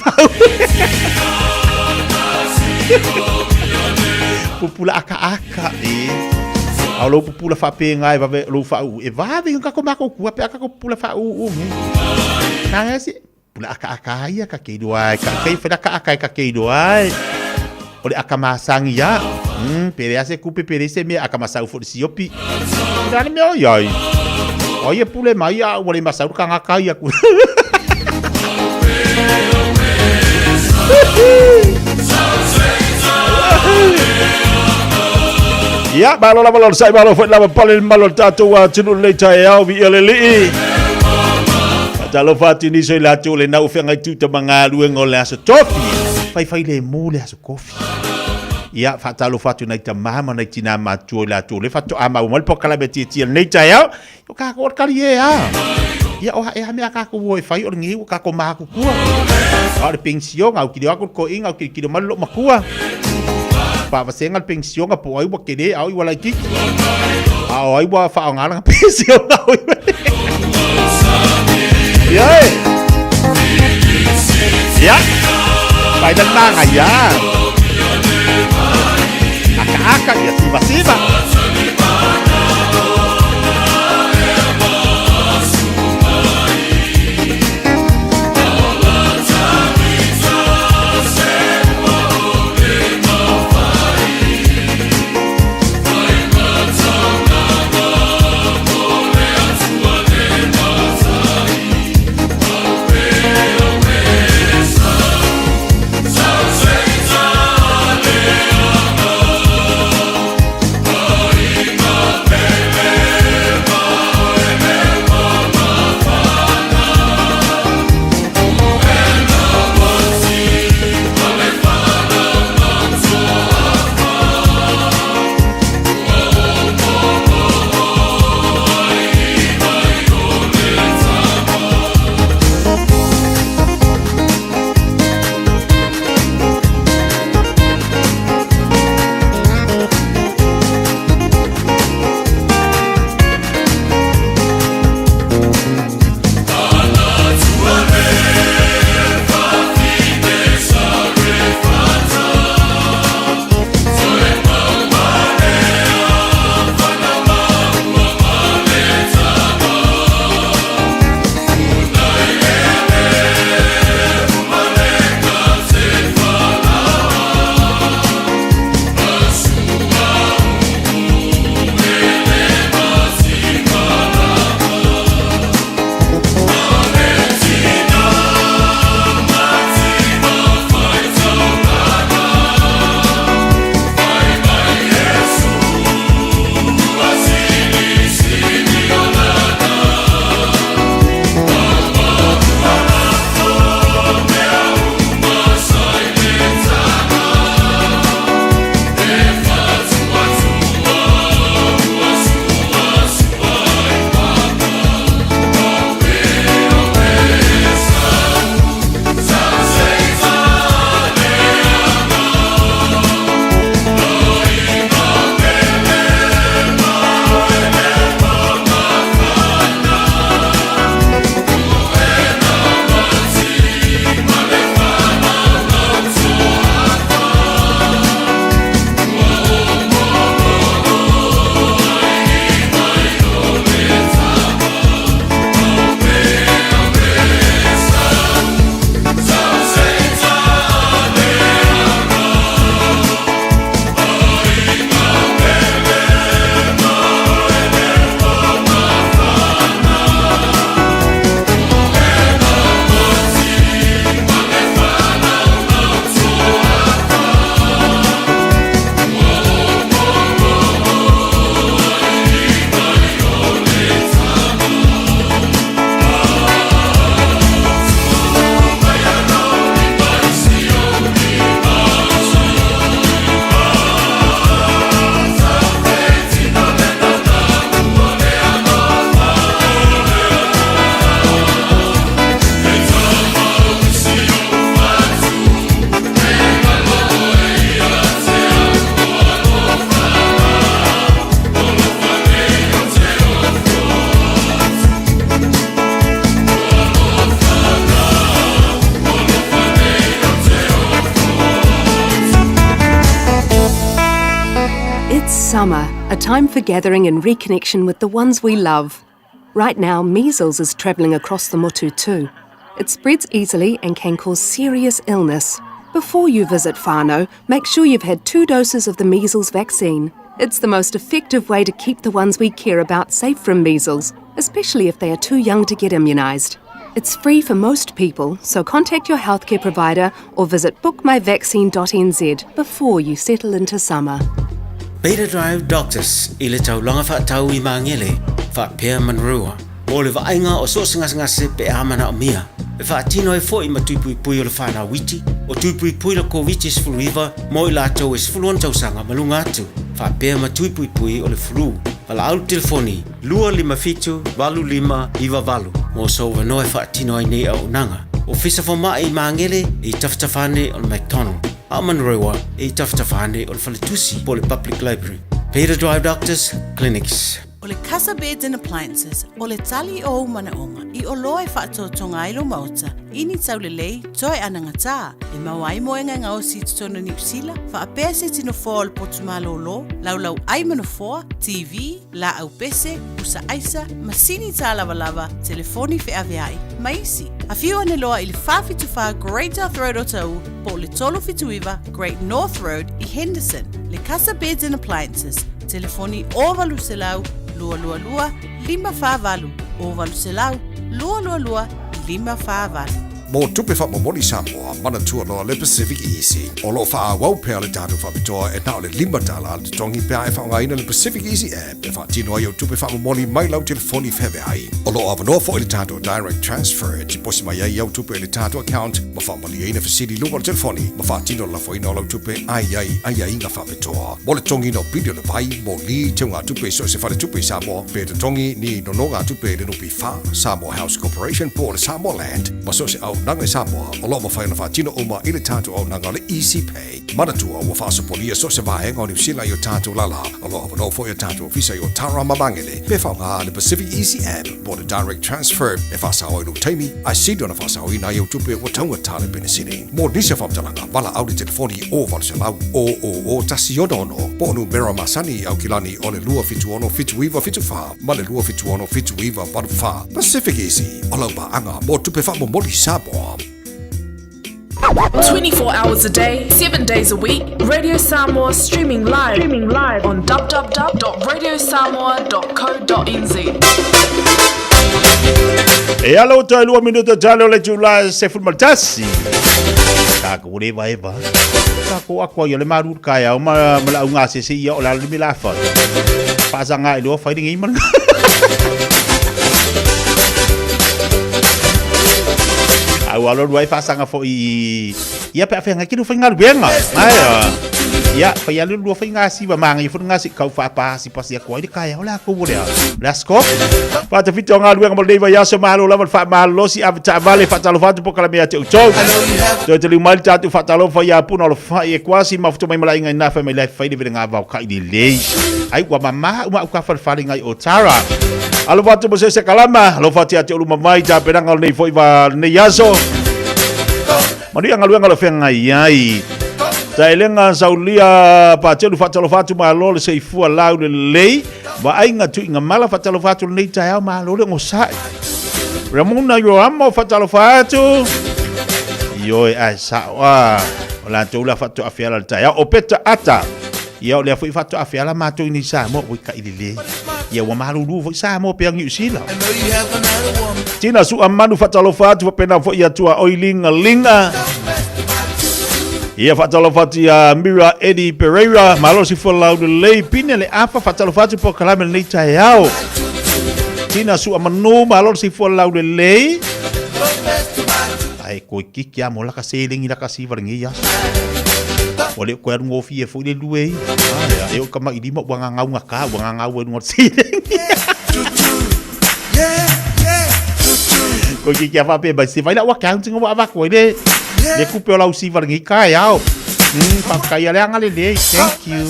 Pupula aka-aka au lo pupula fa pe ngai va lo fa u e va de ka ko mako ku pe aka ko pula fa u na si pula aka-aka ia ka ke doai ka kai fa aka-aka ka ke doai ole aka masang ya pere ase ku pe pere se me aka masau fo si opi dani me oi oi pule mai ya ole masau ka ngaka ia ku Ya, balon saya balon fut lama paling balon tatu wa cinu le Taeao vi eleli. Talo fati ni so la tu le na ufenga tu te mangalu ngole aso topi. Fai le mole aso kofi. Ya, fatalo fatu na mama na tina ma tu la tu le fatu ama mal pokala beti ti le Taeao. Yo ka ko kali ya. Ya o e ha me ka ko wo fai o ngi ka ko ma ku ku. Ar pension au ki ko ko inga ki do mal lo makua. Pa sengal pension ka po ai wa kede au wala ki au ai wa fa ngala pension au ya pai dan nanga ya aka ya siba Summer, a time for gathering and reconnection with the ones we love. Right now, measles is travelling across the motu too. It spreads easily and can cause serious illness. Before you visit whānau, make sure you've had 2 doses of the measles vaccine. It's the most effective way to keep the ones we care about safe from measles, especially if they are too young to get immunised. It's free for most people, so contact your healthcare provider or visit bookmyvaccine.nz before you settle into summer. Beta Drive Doctors, i le taulanga whaatau I mangele, whaapea manrua. O le vainga o so ngase pe amana o mia. E whaatino e fo I matupui pui o le whana witi, o tupui pui le COVID is fluiva, mo I lātou is fuluan tausanga malunga atu. Whaapea matupui pui o le flu. Wala au telefoni, 255-25 mo so wano e whaatino ai nei au nanga. O fisa fo mai I mangele, I taftafane o le McDonald. Amanrewa, I taftafane o le Faletusi po le Public Library. Beta Drive Doctors, Clinics. O le Casa Beds and Appliances, o le tali o manaonga, I o loa e whaatotonga I lo mauta, ini tau le lei, toi anangata, e mawai moenga ngao si tutono New Zealand, whaapea se tino fōa le potumalo lo, laulau ai manofoa, TV, la au pese, usa aisa, masini tā lava, telefoni Fiafia, maisi. A few ane loa I le whawhituwha Great North Road o tau, po le tolo fituiva Great North Road I Henderson, le Casa Beds and Appliances, telefoni o valu se lau, lua 5 o valu se lau, lua 5. Mo tupe wha momoli Samoa, mana tua loa le Pacific Easy. O lo wha wau pēr le tātou whapitoa e nao le $5 le tongi pēr e whaongaina le Pacific Easy app. E wha tino ai o tupe wha momoli mai lau telefoni whewe ai. O lo awanoa fo le tātou direct transfer, ti posi mai ai au tupe le tātou account, ma wha mali eina fasili lunga le telefoni, ma wha tino la fo ina o lau tupe ai inga whapitoa. Mo le tongi no video le vai, mo li te ngā tupe so se whale tupe Samoa, pē te tongi ni no ngā tupe le nupi wha, Samoa House Corporation po le Samoa Land, ma so se au nanga Samoa, o lo mawhaina whaatino uma I le tātou au nanga le Easy Pay. Manatua ua whaasopolia so se vahenga o New Zealand I o tātou lala, o lo awano fo I o tātou visa I o Tara Mamangele, pe whaunga le Pacific Easy App, po le direct transfer, e whaasao I no taimi, ai sidi ona whaasao I na I o tupe o taunga tāle penisini. Mo nisa whamtalanga, wala au le telefoni o valu se lau, o tasi ono, po nu mera masani au kilani o le lua fitu ono fitu iwa fitu wha, ma le lua fitu ono fitu iwa valu wha. Pacific Easy, o lau anga, mo tupe wha mo moli Samoa. 24 hours a day, 7 days a week. Radio Samoa streaming live on www.radiosamoa.co.nz. E alo toi 2 minuto talo le July se fulmaltasi. Ka ko le vai ba. Ka ko akwa yo le maru kaya o ma la unga se si yo la mi la fa. Pa sanga I lo fa ding I man. Au alo ruai whasanga fo I ia pe awhenga ki ruwha ngā ruenga. Ia, whai alu ruwha ngā siwa manga I whunga si kau whapasi pasi a kua I kaya o la kou rea. Lasko. Whata whito ngā ruenga mo leiva yaso mahalo lawan wha mahalo si avita vale whatalo whatu pokala mea te utou. Toi te liu mali tātu whatalo wha ia puna o lo whai e kwasi mafuto mai mala inga I nawha mai lai whaide vire ngā vau kai ni lei. Ai kua mamaha uma uka wharwhari ngai o Tara. Alo watu mo se kalama, alo whati ate ulu mamai ta peranga o nei fo iwa nei yaso. Manu yang aluang alo whenga iai. Ta elenga saulia pa telu whatalo whatu ma alo le se ifua lau le lei. Wa ainga tu inga mala whatalo whatu le nei Taeao ma alo le ngosai. Ramuna yo amo whatalo whatu. Yoi ai sawa. O la tula whatu awhiala le Taeao o peta ata. Ia o lea fui whatu awhiala mātou ini sa mo oi ka ilile. Ia wa maruru fo sa mo pe New Zealand. Tina su amanu whatalo whatu wapena fo ia tua oilinga linga. Ia whatalo whatu ia Mira Eddie Pereira. Malo si whalau de lei pine le apa whatalo whatu po kalame nei Taeao. Tina su amanu malo si whalau de lei. Ai koe kiki a mo laka selingi laka sivaringi ia. Ole ko ngo fie fo le luei. E o kama idima wanga ngau ngaka wanga ngau e ngot silingi. Ko ki kia fa pe ba si vai la wa counting wa va ko le le ku pe la usi va ngi ka yao pa ka ya le ngale le thank you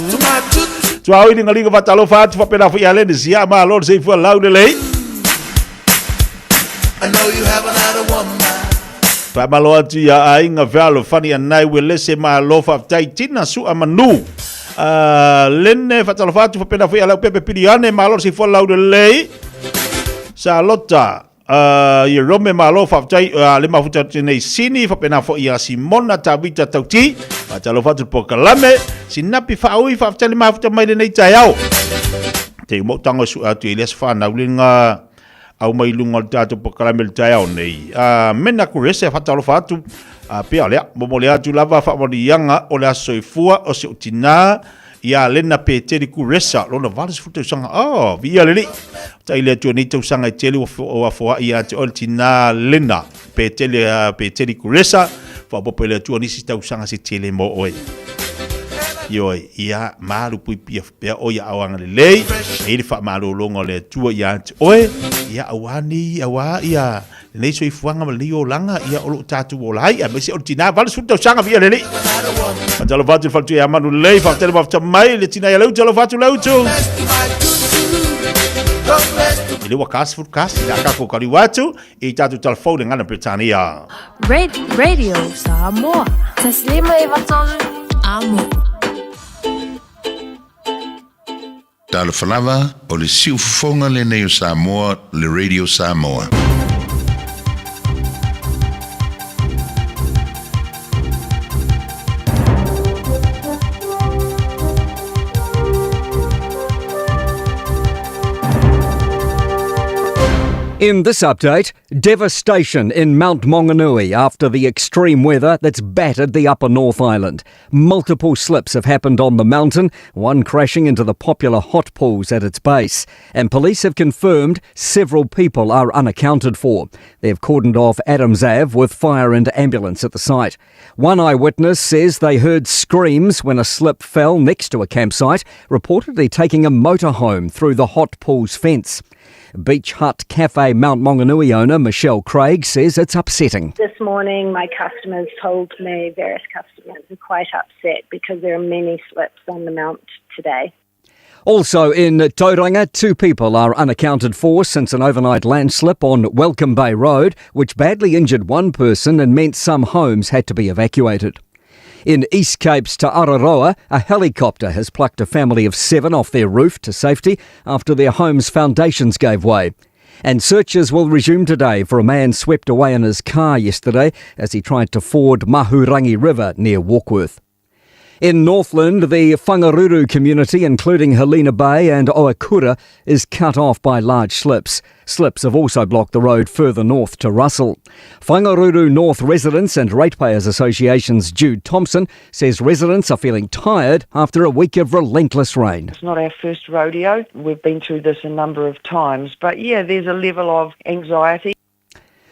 tua o ni ngali va talo fa tu fa pe la fu ya le ni sia ma lord say for loud le I know you have another woman pa malo tu ya ainga valo fani anai we le se ma lo fa tai tina su amanu Lene fatalofatu fa pena fia la pepe piriane malo si fo lau de lei. Sa lota ye rome malo fa tai le mafuta nei sini fa pena fo ia Simona Tabita Tauti. Fatalofatu po kalame sinapi fa ui fa tali mafuta mai nei Taeao. Te mo tango su atu Elias fa na ulinga au mai lunga tato po kalame Taeao nei. Mena kurese fatalofatu pia lea mo lea tu lava fa mo yanga o le soifua o se utina ia lena pe tele kuresa lona valis futu sanga via leli tai le tu ni tu sanga tele o fo ia te ultina lena pe tele kuresa fa popele tu ni si tu sanga se tele mo oi yo ia malu pui pia o ia awanga le e le fa malu longa le tu ia oi ia awani awa ia nei soifuanga mali o langa ia o tatu o lai a mesi ultina valis futu sanga via leli Jalo fatu fatu ya manu lei fa tele fa mai le tina ya lau jalo fatu lau tu. Ile wa kas fu kas ya ka ko kali watu e tatu telefone ngana Britania. Radio Samoa. Taslima ivatolu. Amo. Talo falava o le siu fonga le nei Samoa le Radio Samoa. In this update, devastation in Mount Maunganui after the extreme weather that's battered the upper North Island. Multiple slips have happened on the mountain, one crashing into the popular hot pools at its base. And police have confirmed several people are unaccounted for. They've cordoned off Adams Ave with fire and ambulance at the site. One eyewitness says they heard screams when a slip fell next to a campsite, reportedly taking a motorhome through the hot pool's fence. Beach Hut Cafe Mount Maunganui owner Michelle Craig says it's upsetting. This morning my customers told me, various customers are quite upset because there are many slips on the mount today. Also in Tauranga, 2 people are unaccounted for since an overnight landslip on Welcome Bay Road, which badly injured one person and meant some homes had to be evacuated. In East Cape's Te Araroa, a helicopter has plucked a family of 7 off their roof to safety after their home's foundations gave way. And searches will resume today for a man swept away in his car yesterday as he tried to ford Mahurangi River near Warkworth. In Northland, the Whangaruru community, including Helena Bay and Oakura, is cut off by large slips. Slips have also blocked the road further north to Russell. Whangaruru North Residents and Ratepayers Association's Jude Thompson says residents are feeling tired after a week of relentless rain. It's not our first rodeo. We've been through this a number of times. But yeah, there's a level of anxiety.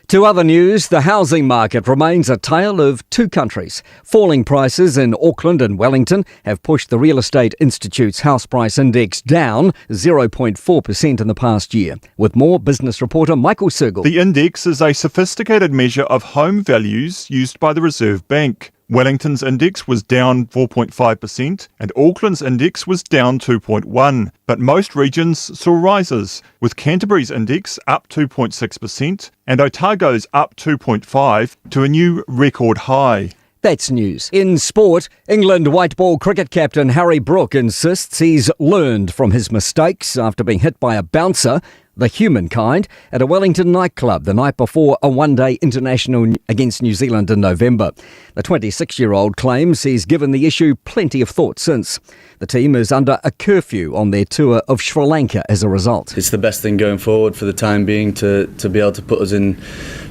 To other news, the housing market remains a tale of 2 countries. Falling prices in Auckland and Wellington have pushed the Real Estate Institute's house price index down 0.4% in the past year. With more, business reporter Michael Sergel. The index is a sophisticated measure of home values used by the Reserve Bank. Wellington's index was down 4.5% and Auckland's index was down 2.1%. But most regions saw rises, with Canterbury's index up 2.6% and Otago's up 2.5% to a new record high. That's news. In sport, England white ball cricket captain Harry Brook insists he's learned from his mistakes after being hit by a bouncer, the human kind, at a Wellington nightclub the night before a one-day international against New Zealand in November. The 26-year-old claims he's given the issue plenty of thought since. The team is under a curfew on their tour of Sri Lanka as a result. It's the best thing going forward for the time being to be able to put us in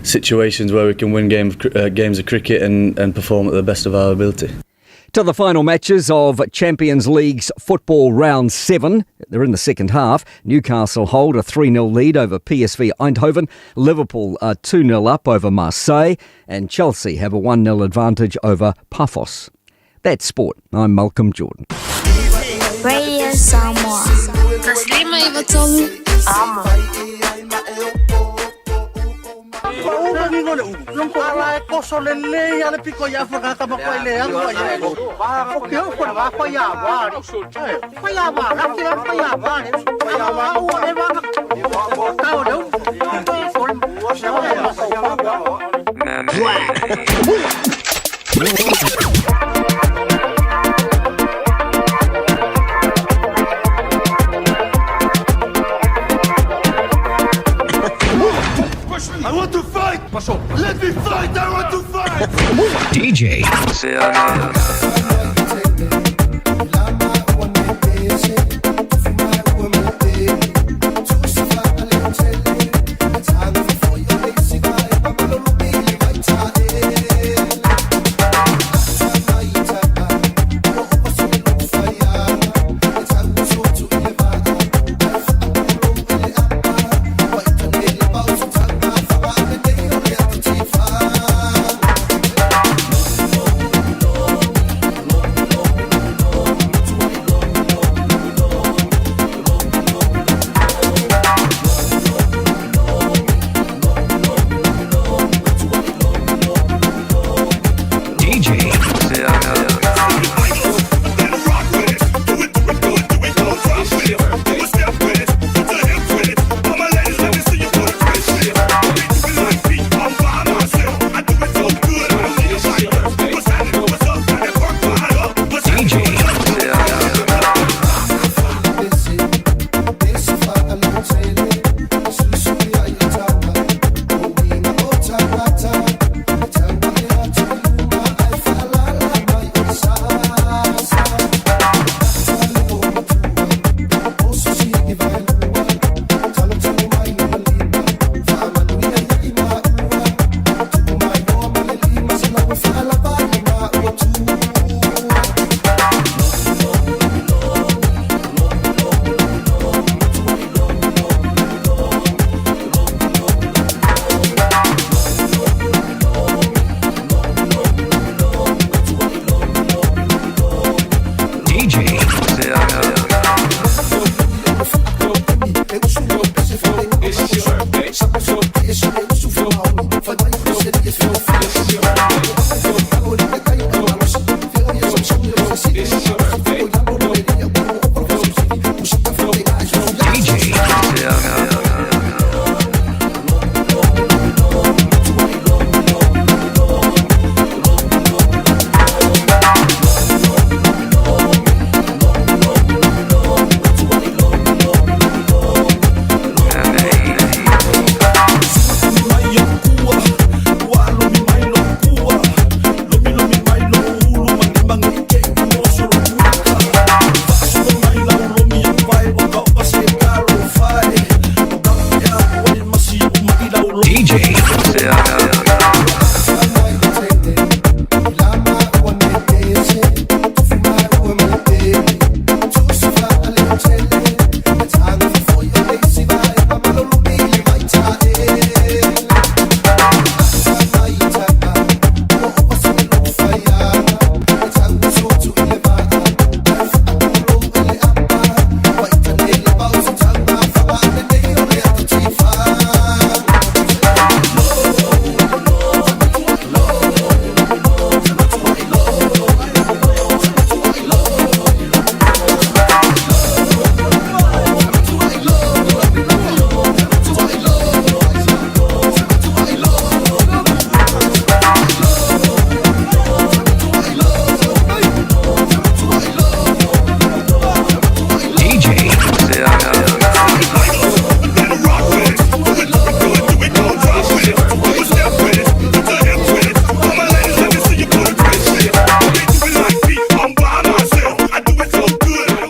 situations where we can win games of cricket and perform at the best of our ability. To the final matches of Champions League's football round 7. They're in the second half. Newcastle hold a 3-0 lead over PSV Eindhoven. Liverpool are 2-0 up over Marseille. And Chelsea have a 1-0 advantage over Paphos. That's sport. I'm Malcolm Jordan. Radio Samoa. Taslima ivatolu. Amo. I want to fight. Let me fight. I want to fight. DJ.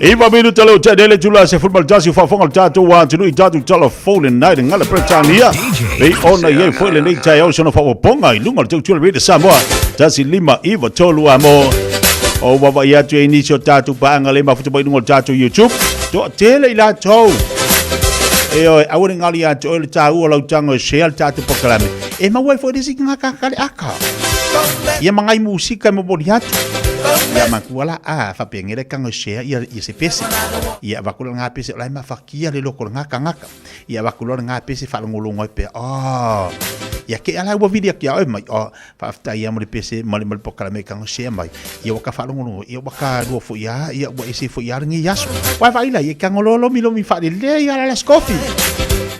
Iva minuta leo tadele jula se football jasi fa fonga tatu wa tunu itatu tala falling night ngala Britania. They ona ye foile ni Taeao sono fa ponga ilunga tu tu le Samoa. Jasi lima Iva tolu amo. O baba ya tu inicio tatu pa ngale ma football ilunga tatu YouTube. To tele ila to. Eo awuri ngali ya to le tau la tango share tatu pokalame. E ma wai fo disi ngaka kale aka. Ia mangai musika mo bodiatu. Ia makuala fa pengere kanga share ia se pese. Ia vakula nga pese lai ma fakia le loko nga kangaka. Ia vakula nga pese fa ngolongo pe. Ia ke ala wa video kia o mai fa afta ia mo pese mal pokala me kanga share mai. Ia waka fa ngolongo ia waka do fo ia wa isi fo ia ngi yaso. Wa fa ila ia kanga lolo mi fa le ia la coffee.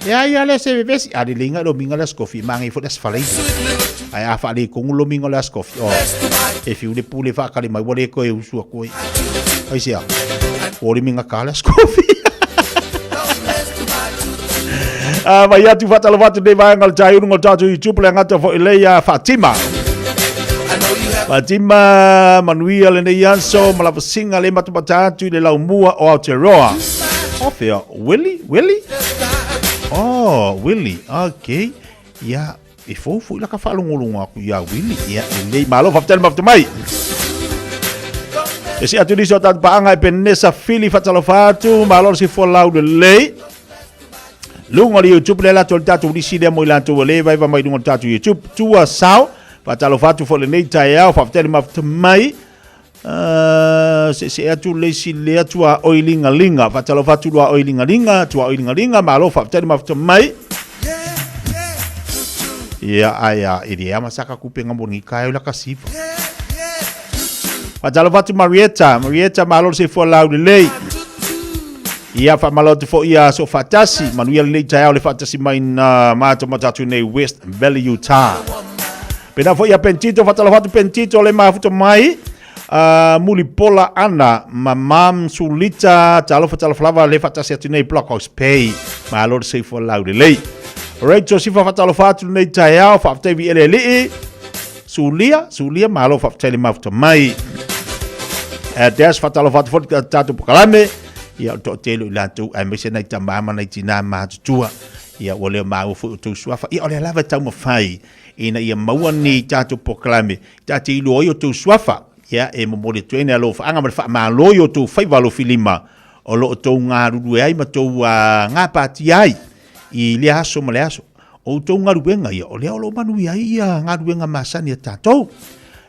Ia le se besi ali linga lo minga la coffee mangi fo das falei. Ai a fa le kong lo minga la coffee. If you le pule fa kali mai wale ko e usu ko. Ai sia. Ori minga kala coffee. Mai atu whatalawatu nei vai ngal tai urungo tātou YouTube le ngata fo Ilea Fatima. Fatima manuia le nei anso malapasinga le matamatatu le laumua o Aotearoa. Ofia, Willie? Oh, Willie, okay. Ya, ifofu ila ka whalongolonga aku ya Willie. Ya, nei malo whaptele maftamai. E si atu niso tatu paanga e penesa fili whatalawatu malo si folau de lei. Lunga li YouTube le lato le tatu nisi le mo ilanto le vai va mai lunga tatu YouTube tua sao whatalawatu fo le nei Taeao whaptele maftamai. Se atu le si le atu a oilinga whatalawatu lua oilinga malo whaptele maftamai. Ia aya iria masaka kupenga moni kai la kasifa. Whatalawatu Marietta malo se fo lau de lei. Ia fa malo te fo ia so fatasi manuia le Taeao le fatasi mai na matatu nei West Valley Utah. Pena fo ia pentito whatalawatu pentito le mafuta mai. Muli pola ana mamam sulita talo fatalaflava le fatasi atu nei Blockhouse Pay malo se fo lau de lei. Rachel sifa fatalawatu nei Taeao whaptevi ele Sulia malo whaptele mafuta mai. Des fatalawatu fo tatu pokalame. Ia to telo ilatou ai mese nei tamama nei tina matutua ia ole mau fu tu swafa ia ole lava tau mafai ina ia maua ni tatu poklame tatu loyo tu swafa ia e momole tuene alo fa anga fa ma loyo tu fai valo filima o lo to ngaru ai ma to nga pati ai I le aso ma le aso o to ngaru benga ia ole lo manu ia ngaru benga masani tatu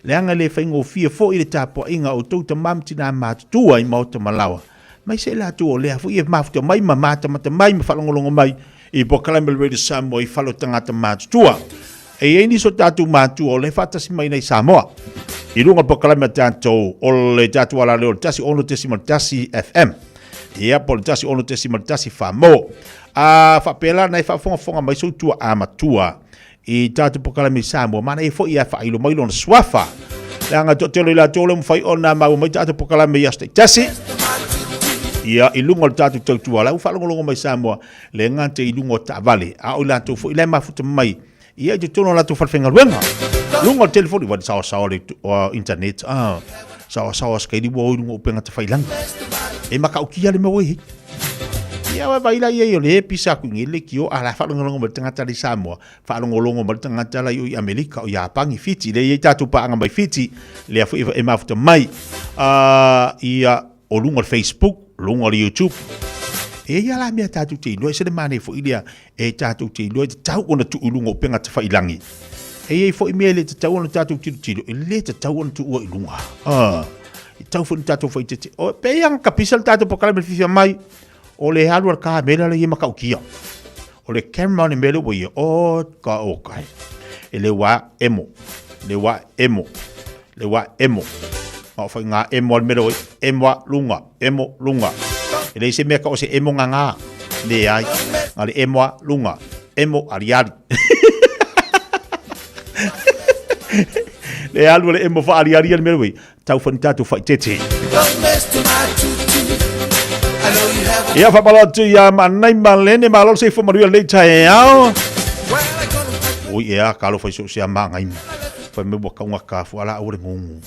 le anga le faingo fia fo ile tapo inga o to tamam tina matutua I mo malawa mai se la tu o le fu I mafuta mai mata mai ma falongolongo mai I pokalame radio Samoa I falo tangata matua e ni so tatu matu o le fatasi mai nei Samoa I lunga pokalame tanto o le tatu ala le tasi ono tasi FM ia po tasi ono tasi famo fa pela nei fa fonga mai so tua amatua I tatu pokalame Samoa mana e fo ia fa ilo mai lon swafa langa totelo la tole mo fai ona ma mai tatu pokalame ia tasi ia ilungo tatu tatu ala ufalongolongo mai Samoa le ngate ilungo tavale a o lato fo ile mafuta mai ia je tono lato falfenga luenga lungo telefoni wa sawa le internet sawa skedi wo ilungo penga te failang e maka ukia le mewe ia wa baila ia yo le pisa ku ngile kio ala falongolongo mai tangata le Samoa falongolongo mai tangata la yo Amerika o Japan fiti le ia tatu pa anga mai fiti le afu e mafuta mai ia o lungo Facebook lungo le YouTube e ia la mea tatu te ino e se le mane fo ilia e tatu te ino e te tau ona tu ulungo penga te whailangi e fo imea le te tau ona tatu tiro e le te tau ona tu ua ilunga e tau fo ni tatu fo itete o pe yang kapisa le tatu pokalame fifia mai o le halu al kaha mele le yema kaukia o le camera ne mele wo ia o ka o kai e le wa emo o fa nga emo al mele emo lunga ele se meka o se emo nga le ai ale emo lunga emo ariari le alu le emo fa ariari al mele tau fantatu fa tete ia fa balatu ia manai malene malol se fo maria le Taeao o ia kalo fa so se manga im fa me boka nga ka fu ala o le ngungu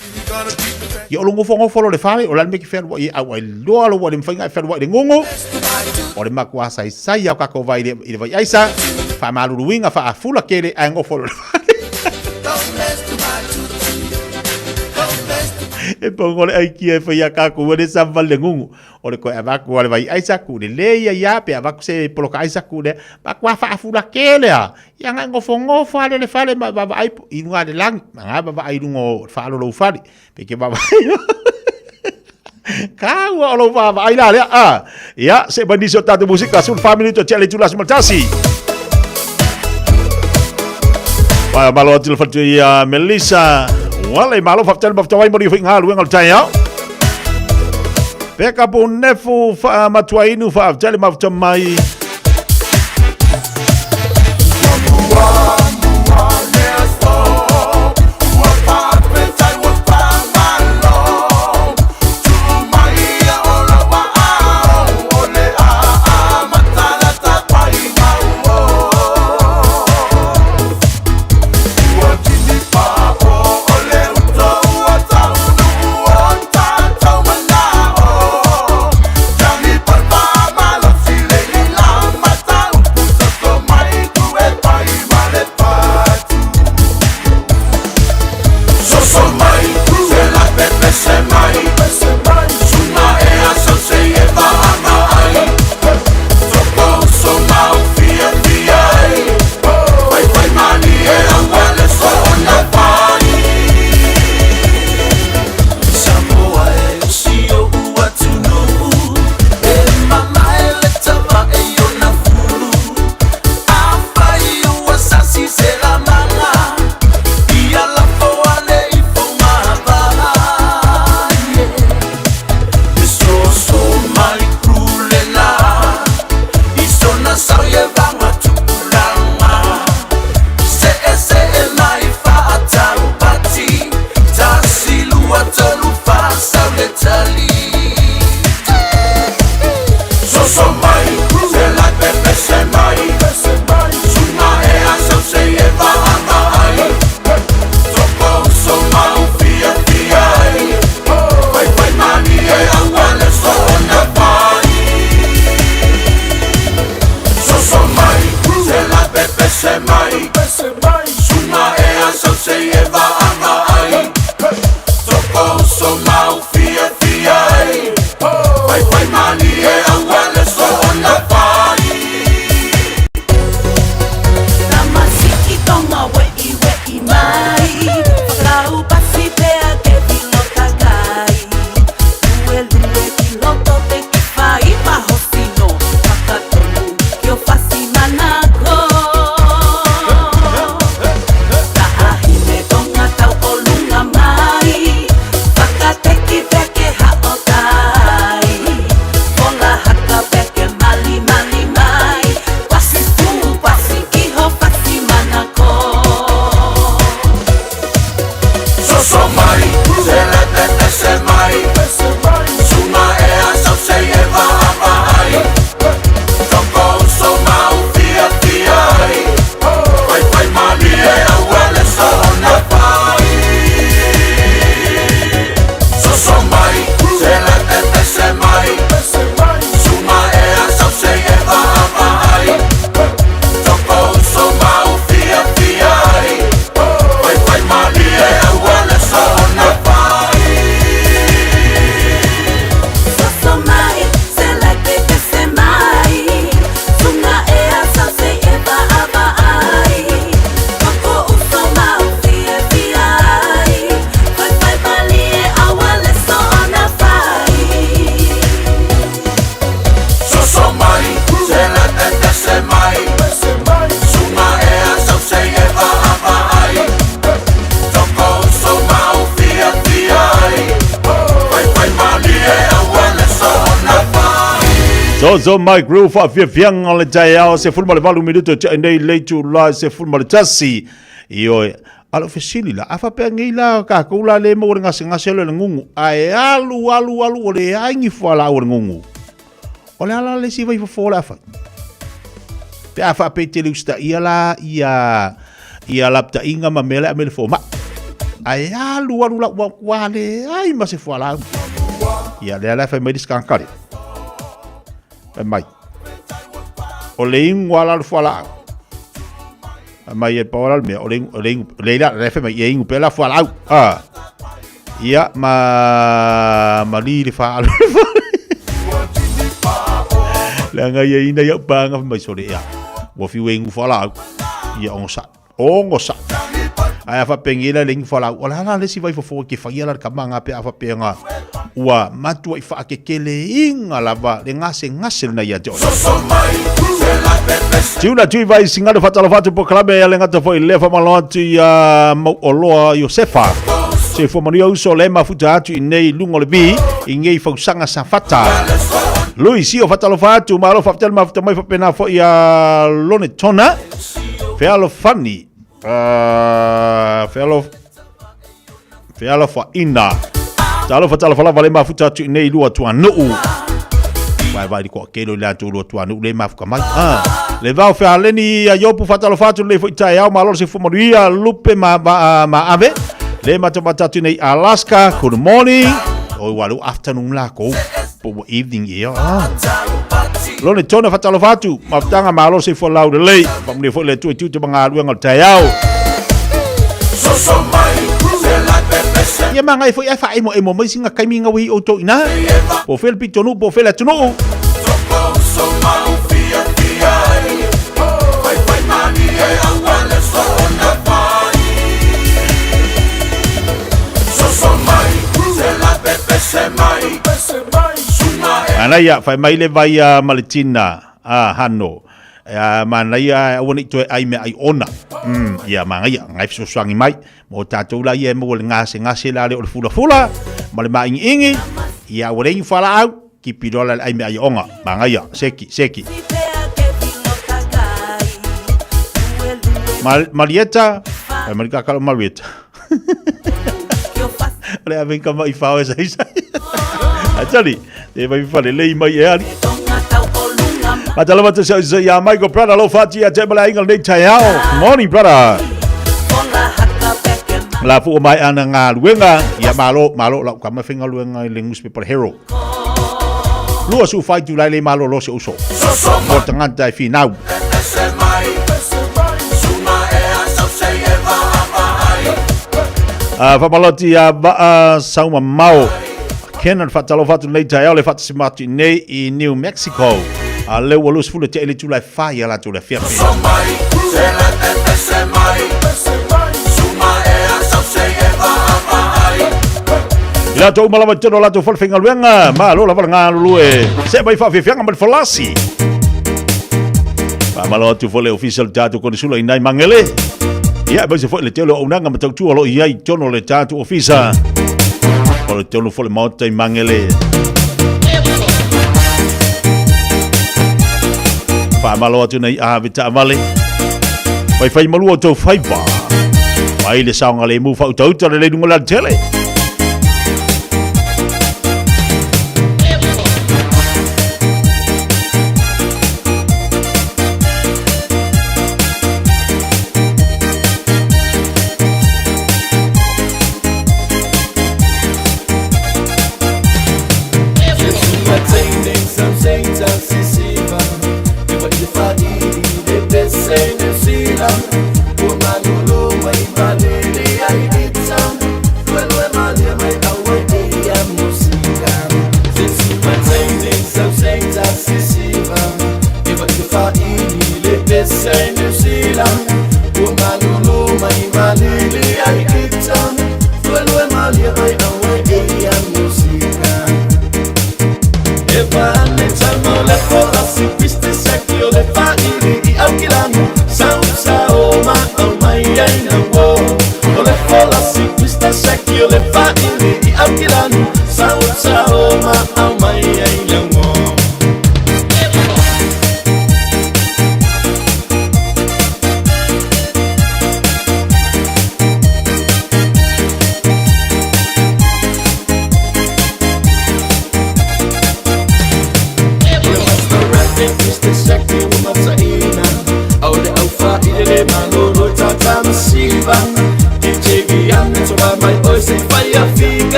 ia o longo fongo folo le fale o la me ki fer wa ia wa lo alo wa le mfinga fer wa le ngungu o le makwa sai ya ka ko vai le vai aisa fa malu winga fa afula kele ango folo e pongo le ai ki fa ya ka ko le sa val le ngungu o le ko ava ko le vai aisa ku le ya pe ava se polo ka aisa ku le makwa fa afula kele ya ngo fongo fa le fale ba ai inga de lang nga ba ai lungo fa lo fale pe ke ba ka wa lo ba ai la ya se bandisio tatu musika sul family to chele tulas maltasi pa malo til fatu ya Melissa wale malo faftel baftawai mori finga lu ngal Taeao peka po nefu fa matuainu fa faftel maftamai So my group fa Fiafia le Taeao se fulma le valu minuto cha nei leitu la se fulma le tasi io alo fesili la afa pe ngila ka kula le mo nga singa selo le ngungu ai alu le aingi fala o ngungu ole ala le si vai fo la fa pe afa pe te lusta ia lapta inga mamela amel fo ma ai alu la wa le ai ma se fala ia le ala fa me diskankari mai o le ingwala le fala mai e paola me o le la refe mai e ingu pela fala ia ma li le fala la nga ia ina ia banga mai sore ia wo fi wengu fala ia onsa ai fa pengila le ingu fala ola le si vai fo ke fa ia la kamanga pe afa penga ua matua i whaakekele inga lava le ngase na ia jo. Tiuna tui vai singare whatala whatu po klame ya le ngata fo i lefa maloatu ia oloa Josefa. Se fo mani auso le mafuta atu i nei lungo le bi i ngei fausanga sa whata. Lui si o whatala whatu ma alo whaptel mafuta mai whapena fo ia lone tona. Fealo fani. Fealo fa ina. Talo fatala vale mafuta tu nei lua tu anu. Vai ko kelo la tu lua tu anu le mafuka mai. Le va fa leni ya yopu fatalo fatu le Taeao malo se fumaria lupe ma ave. Le mata tu nei Alaska. Good morning. O walu afternoon la ko. Po evening here. Lo ne tona fatalo fatu mafutanga malo se fo lau de le. Pamne fo le tu te banga luenga Taeao. So mai. Ia manga foi ai fai mo mai singa kai minga wi o to ina po fel pitonu po fel atunu so mau Fiafia vai mani e angwale so na pai so mai se la pepe se mai ana ia fai mai le vai a Maletina hano mana ia woni to ai me ai ona ia manga ia ngai so sangi mai mo tatou la ia mo le ngase la le fula ma le mai ingi ia wore fala au ki pidola ai me ai onga manga ia seki Marieta Amerika kalo Marieta le aven kama i fao esa atali e vai fale lei mai e ali Matala mata sa ya mai go brother lo fati ya tebala ingal nei Taeao. Morning brother. La fu mai ana nga luenga ya malo la kama finga luenga le newspaper hero. Lua su fight tu le malo lo se uso. Mo tangan tai finau. Fa maloti ya sauma mau. Kenan fatalo fatu nei Taeao le fatu simati nei i New Mexico. Le walus fulu te ele tu la fire la tu la Fiafia. La tu malama tono la tu fol finga luenga ma lo la nga lue. Se vai fa Fiafia ngam falasi. Pa malo tu fole official tatu kon sula inai mangele. Ya ba se fole te lo unanga ma tu lo ia tono le tatu official. Ko te lo fole mauta mangele. Fa malo atu nei vita vale. Vai fai malu o tau fai ba. Vai le saunga le mu fa utau le dunga la tele.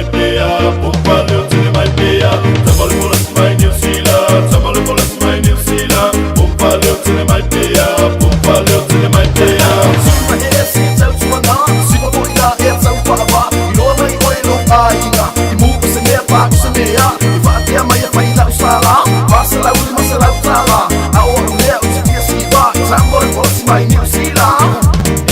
mai pea, pumpa leo tele mai pea. Tamale bola mai New Zealand, tamale bola mai New Zealand. Pumpa leo tele mai pea, pumpa leo tele mai pea. Suma esi tau tuana, sima moina e tau whaapa. I roa mai oe no ainga, I mūku se mea pāku se mea. I whaatea mai a whaila usala, masalau ni masalau tala. A oru lea o te tia siwa, I tamore bosi mai New Zealand.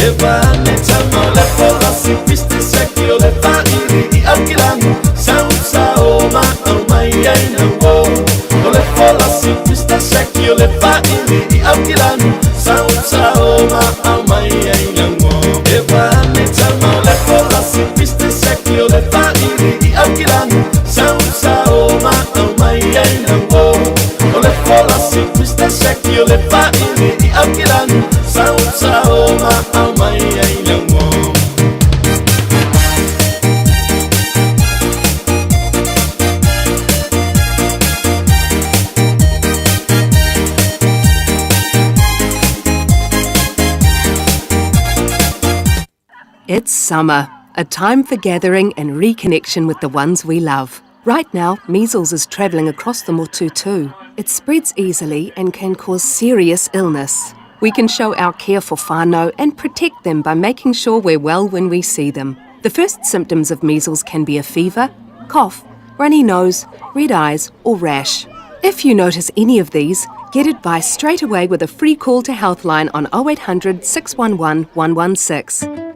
E vane tamale bola si piste seki o le whairi I aukilangi. Sausa o ma au mai ai na wo. O le bola si piste seki o le whairi I aukilangi. Sausa o ma au mai ai na wo. E vane tamale bola si piste seki o le whairi I aukilangi. Sausa o ma au mai ai na wo. O le bola si piste seki o le whairi I aukilangi. Sausa o ma au mai ai na wo. It's summer, a time for gathering and reconnection with the ones we love. Right now, measles is travelling across the Motu too. It spreads easily and can cause serious illness. We can show our care for whānau and protect them by making sure we're well when we see them. The first symptoms of measles can be a fever, cough, runny nose, red eyes or rash. If you notice any of these, get advice straight away with a free call to Healthline on 0800 611 116.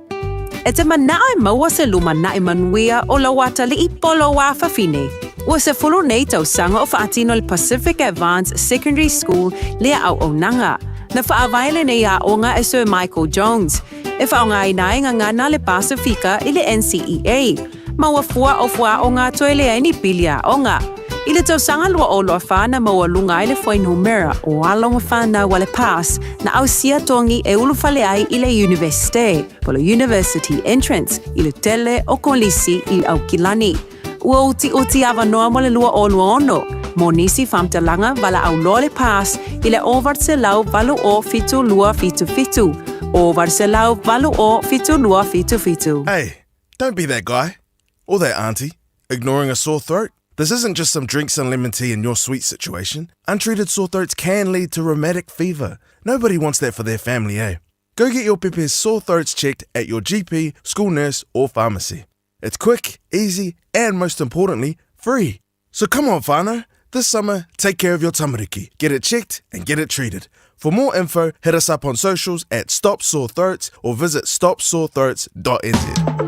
E te manae maua se luma nae manuia o la wata li I polo wa Fiafia. Ua se fulu nei tau sanga o whaatino le Pacific Advanced Secondary School lea au Onanga. Na whaawaile nei a onga e Sir Michael Jones. E whaonga I nae ngana le Pasifika I le NCEA. Maua fua o fua o ngā toe lea ni pilia onga. I le tau sanga lua o loa whana maua lunga I le whainumera o alonga whana wale pass na au sia tongi e ulu whale ai I le universite, polo university entrance I le tele o kolisi I au kilani. Ua uti awa noa mo le lua o lua ono. Mo nisi whamtalanga wala au loa le pass I le over se lau walu o fitu lua fitu fitu. Over se lau walu o fitu lua fitu fitu. Hey, don't be that guy or that auntie ignoring a sore throat. This isn't just some drinks and lemon tea in your sweet situation. Untreated sore throats can lead to rheumatic fever. Nobody wants that for their family, eh? Go get your Pepe's sore throats checked at your GP, school nurse or pharmacy. It's quick, easy and most importantly, free. So come on, whānau. This summer, take care of your tamariki. Get it checked and get it treated. For more info, hit us up on socials at Stop Sore Throats or visit stopsorethroats.nz.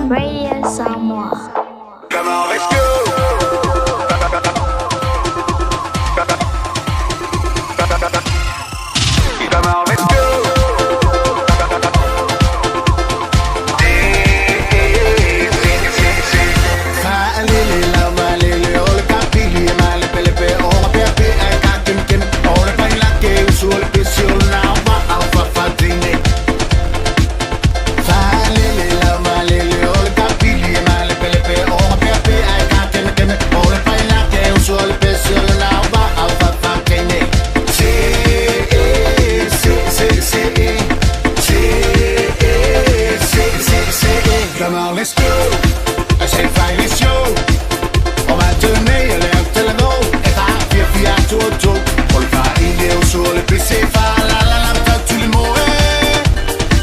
Radio Samoa. Come on, let's go. Come on, let's go. Come on, let's go. I say fine, let's go. On va tourner, elle est te la go. Et fa Fiafia toto. On va il est au sol, le PC fa la la la ta tout le monde.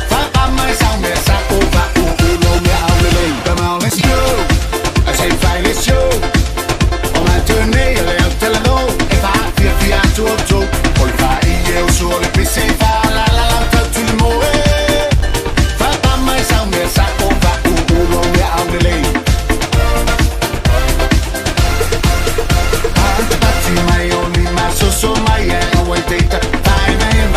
Fa pas mai ça mais ça on va ou no me out. Come on, let's go. I say fine, let's go. On va tourner, elle est te la go. Et fa Fiafia toto. On va il est au sol, le PC fa la la la ta tout le monde. Fa pas mai ça mais ça on va my only maso so my away data fine and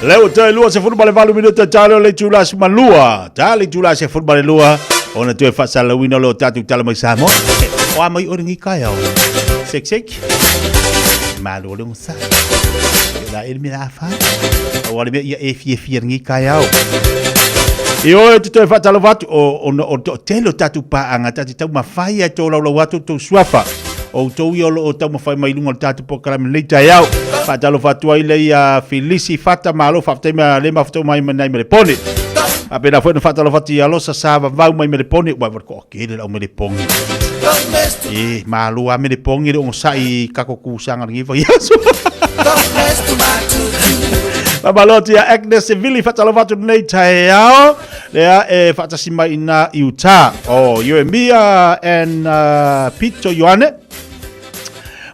Leo te lua se futbol e valu minuta talo le tula se malua. Tali tula se futbol e lua. Ona te fa sala wino lo tatu tala mai samo. O mai o ngi kai au. Sek. Malu le musa. La il mi la fa. O le ia e Fiafia ngi kai au. Io te fa talo vatu o te lo tatu pa anga tatu tau mafai to lo watu to swafa. O to yo lo tau mafai mai lunga tatu po kala le Taeao. Pa talo fatua ile ia Filisi fata malo fata le mafto mai mai me pone. Apena foi no fata lo fati alo sa sava vau mai me pone wa ko kele la me pone. Malu a me pone o sai kako kusanga ngi fa yaso. Babaloti ya Agnes Sevilla fata lo fatu nei Taeao. Lea e fata sima ina Utah. Oh, you Mia and Pito Yohane.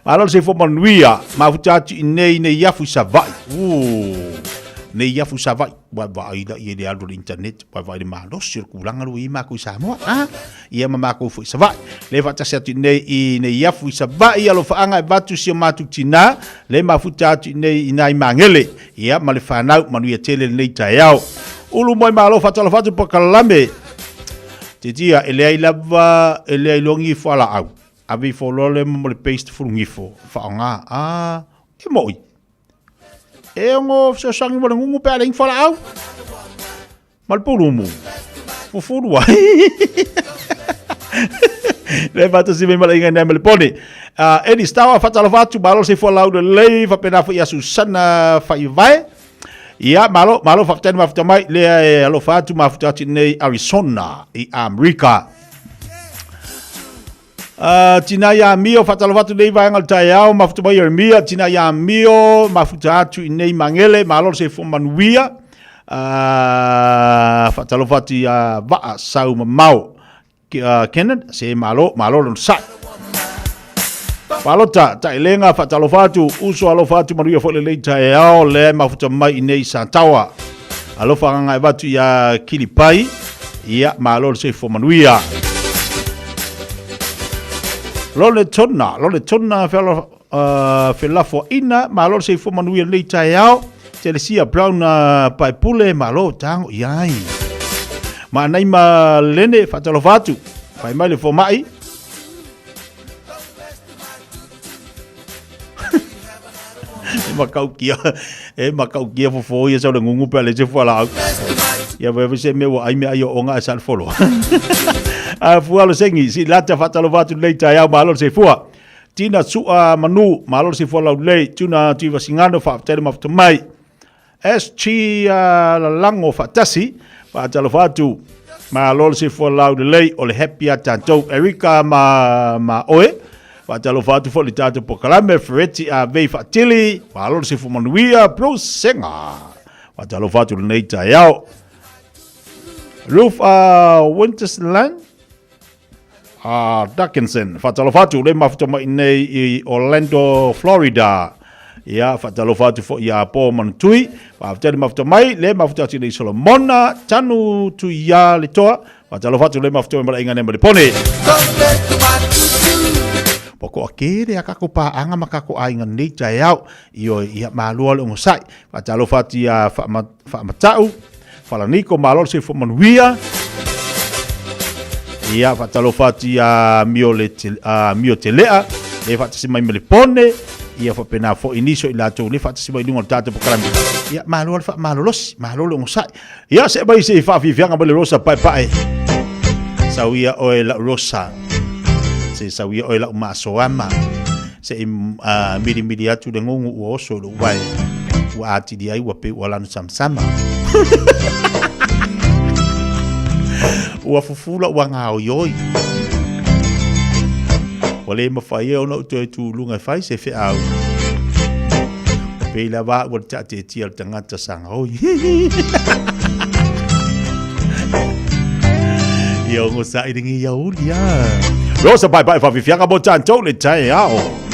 Alol se fo manuia, ma futatu nei yafu savai. Nei yafu savai. Wa ida ia de aldo internet, wa de malo circulanga lu ima ku Samoa. Ia mama ku fu savai. Le fata satu nei yafu savai alo faanga batu si matu tina, le ma futatu nei inai mangele. Ia ma le fanau manuia tele nei Taeao. Ulu moi malo fata lo fatu pokalame. Titia ele lava ele longi fala au. Abi folole mo le paste furungifo faanga e moi e ngo so sangi mo ngungu pe aling fala au mal pulumu fufurua le vata si me mal inga na me pone edi stawa fatala vatu malo se fola au de le va pena fo ya Susana fa vai ia malo fakten mafta mai le alo fatu mafta nei Arizona i America. Tina ya mio fatalo fatu nei vai ngal Taeao mafuta mai mia tina ya mio mafuta atu nei mangele malo se fo manuia fatalo fatu ya va sau mau Canada se malo lon sa palota tailenga fatalo fatu uso alo fatu manuia fo le Taeao le mafuta mai nei Santawa alo fanga vatu ya Kilipai ia malo se fo manuia. Lole tona fela fo ina malo se fo manuia nei Taeao Telesia Brown pai pule malo tango iai ma nai ma lene fatalo fatu pai mai le fo mai makau kia fo ia sa le ngungu pe le se fo la ia ve se me wa ai me ayo onga sal folo fualo sengi si lata fatalo vatu nei Taeao malo se fua tina sua manu malo se fua le tuna tiva singano fa tele mafta mai SG la lango fatasi fatalo vatu malo se fua le o le happy tanto Erika ma oe fatalo vatu fo le tato pokalame freti a vei fatili malo se fua manuia pro senga fatalo vatu nei Taeao Roof Wintersland Dickinson fatalo fatu le mafuta mai nei Orlando Florida ia fatalo fatu fo ia po mantui mafuta mai le mafuta nei Solomona tanu tu ia le toa fatalo fatu le mafuta mai inga nei pone Poko akere a kako paanga ma kako ainga nei Taeao io ia malua le ngosai fa talo fati a fa matau fala niko malol se fo manuia ia fa talo fati a mio telea le fa tsi mai melepone ia fa pena fo iniso ila to le fa tsi mai lungo tata pokaram ia malua fa malolos malol ngosai ia se bai se fa Fiafia ngabele rosa pai sauia o la rosa se sauia o la masoama se miri atu de ngongu o so lo vai wa ati dia i wa pe wala no samsama wa fufula wa ngao yoi wale ma fai o no tu lunga fai se fe au pe la va wa te tia tangata sanga oi yo ngo sa idingi ya ulia Rosa bye fa Fiafia ka botan to le Taeao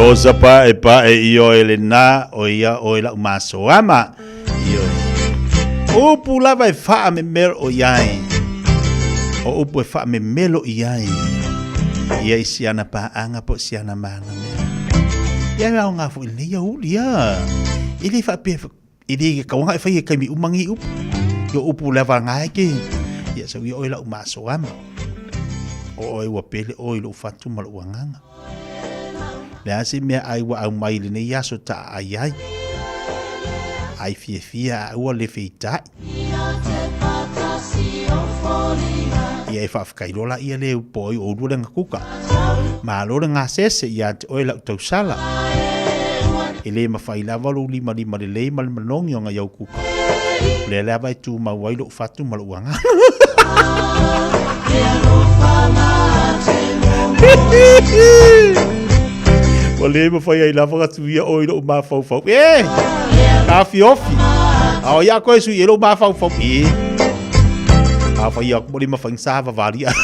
Rosa pa io elena o ia o la masoama io o pula vai fa me mer o iai o pu fa me melo iai ia siana pa anga po siana mana me ia nga nga fu le ia ulia ili fa pe ili ka nga fa ia ka mi umangi up yo upu la va nga ke ia so io la masoama o wa pele o lo fatu mal wanganga le asi me ai wa au mai le ia so ta ai Fiafia o le feita ia fa fkailola ia le poi o lu nga kuka ma lo nga sese ia o la to sala ele ma fai la valu lima le mal manong nga yau kuka le la vai tu ma wai lo fatu mal wanga Wale ma fai ai lava tu ia o ilo ma fau ka fiofi au ia ko su ilo ma fau Fiafia mo lima fang sa varia.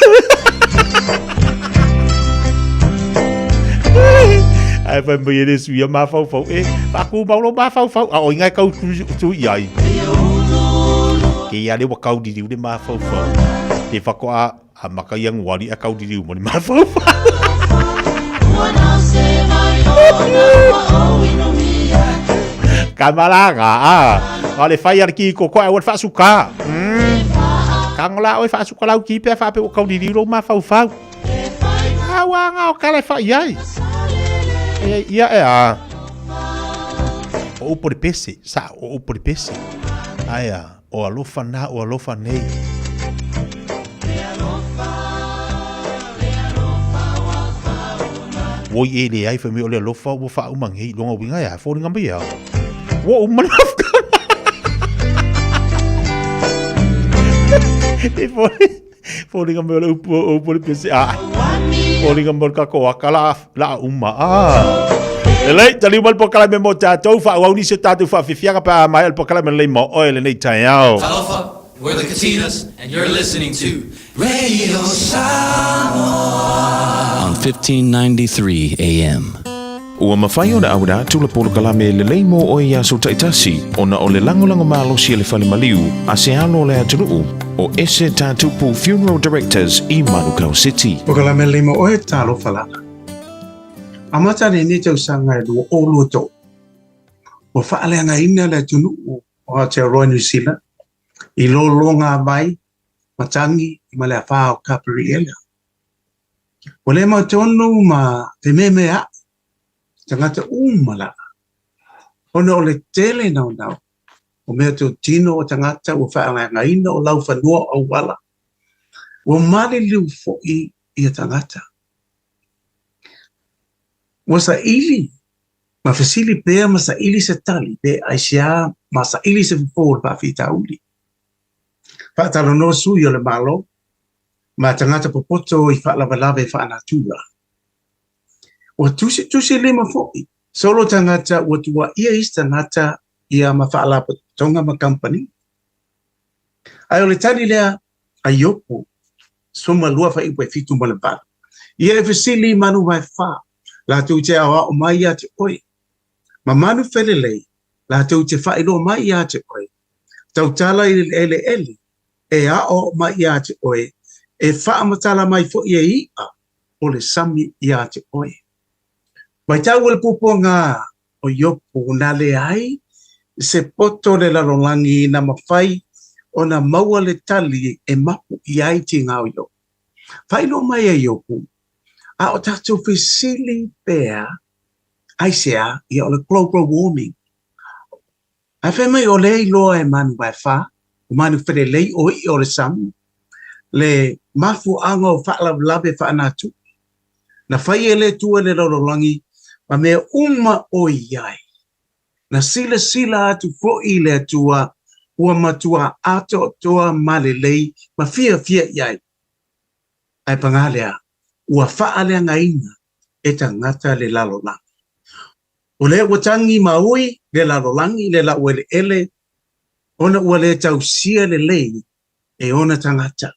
Ai fa mo yele su ya ma fau fa ku mau lo ma fau o ngai kau tu yai ke ya le wa kau di le ma fau te fa ko a maka yang wali a kau di mo le ma fau Kamalanga ole fai ar ki ko ai wa fa suka kang la oi fa suka lau ki pe fa pe kau di lo ma fau awanga o kala fa yai ia o por pese sa o por pese aya o alofa na o alofa nei wo ele ai fa mi ole alofa wo fa umangi longa winga ya fo ninga bia wo manaf e fo ninga me ole o por pese Olinga morka ko akala la umma Elei tali mal pokala me mo tatou fa wa ni se tatou fa Fiafia pa mai el pokala me le mo oil nei Taeao. Alpha, we're the Katinas and you're listening to Radio Samoa on 1593 AM. Ua mawhai o na awada tula polo kalame le leimo o ia so taitasi o na o le langolango malo si le fale maliu a se alo le atunuu o ese tatupu Funeral Directors i Malu City. O kalame leimo o e talo falana. Amata ni tau sanga e lua o luto. O whaale anga ina le atunuu o Aotearoa New Zealand i lo longa mai matangi i male a whao kapiri ele. O le mau tonu ma te meme a tangata umala. Ona o le tele nau nau. O mea tō tino o tangata o whaanga ina o lau whanua o wala. O mali liu fo'i i a tangata. O sa ili. Ma fasili pēr ma sa ili se tali. Pē aisia ma sa ili se fōr pa whita uli. Whaatalo no sui o le malo. Ma tangata popoto i whaalawalawe whaanatura. O tusi lima fo'i. Solo tangata o tua ia is tangata ia mawhaala tonga ma company. Ai o le tani lea a yopo. Soma lua wha iwe fitu ma le bala. Ia e fasili manu mai wha. La tau te awa o mai ia te oi. Ma manu whelelei. La tau te wha ilo mai ia te oi. Tau tala i ele ele. E a o mai ia te oi. E wha amatala mai fo ia ia. O le sami ia te oi. Mai tau le puponga o yopo na le ai. Se poto le larolangi na mawhai o na maua le tali e mapu i ai ti ngau yo. Whailo mai e yopo. A o tatou fesili pēr aisea i o le global warming. A whemai o le iloa e manu vai wha. O manu where lei o i o le samu. Le mafu anga o whaalawe whaanatu. Na whai e le tua le larolangi ma mea uma o iai. Na sila atu fo i le atua ua matua ato toa malelei ma Fiafia iai. Ai pangalea, ua whaalea ngaina e tangata le lalolangi. O le watangi maui le lalolangi le la uele ele, ona ua le tausia le lei e ona tangata.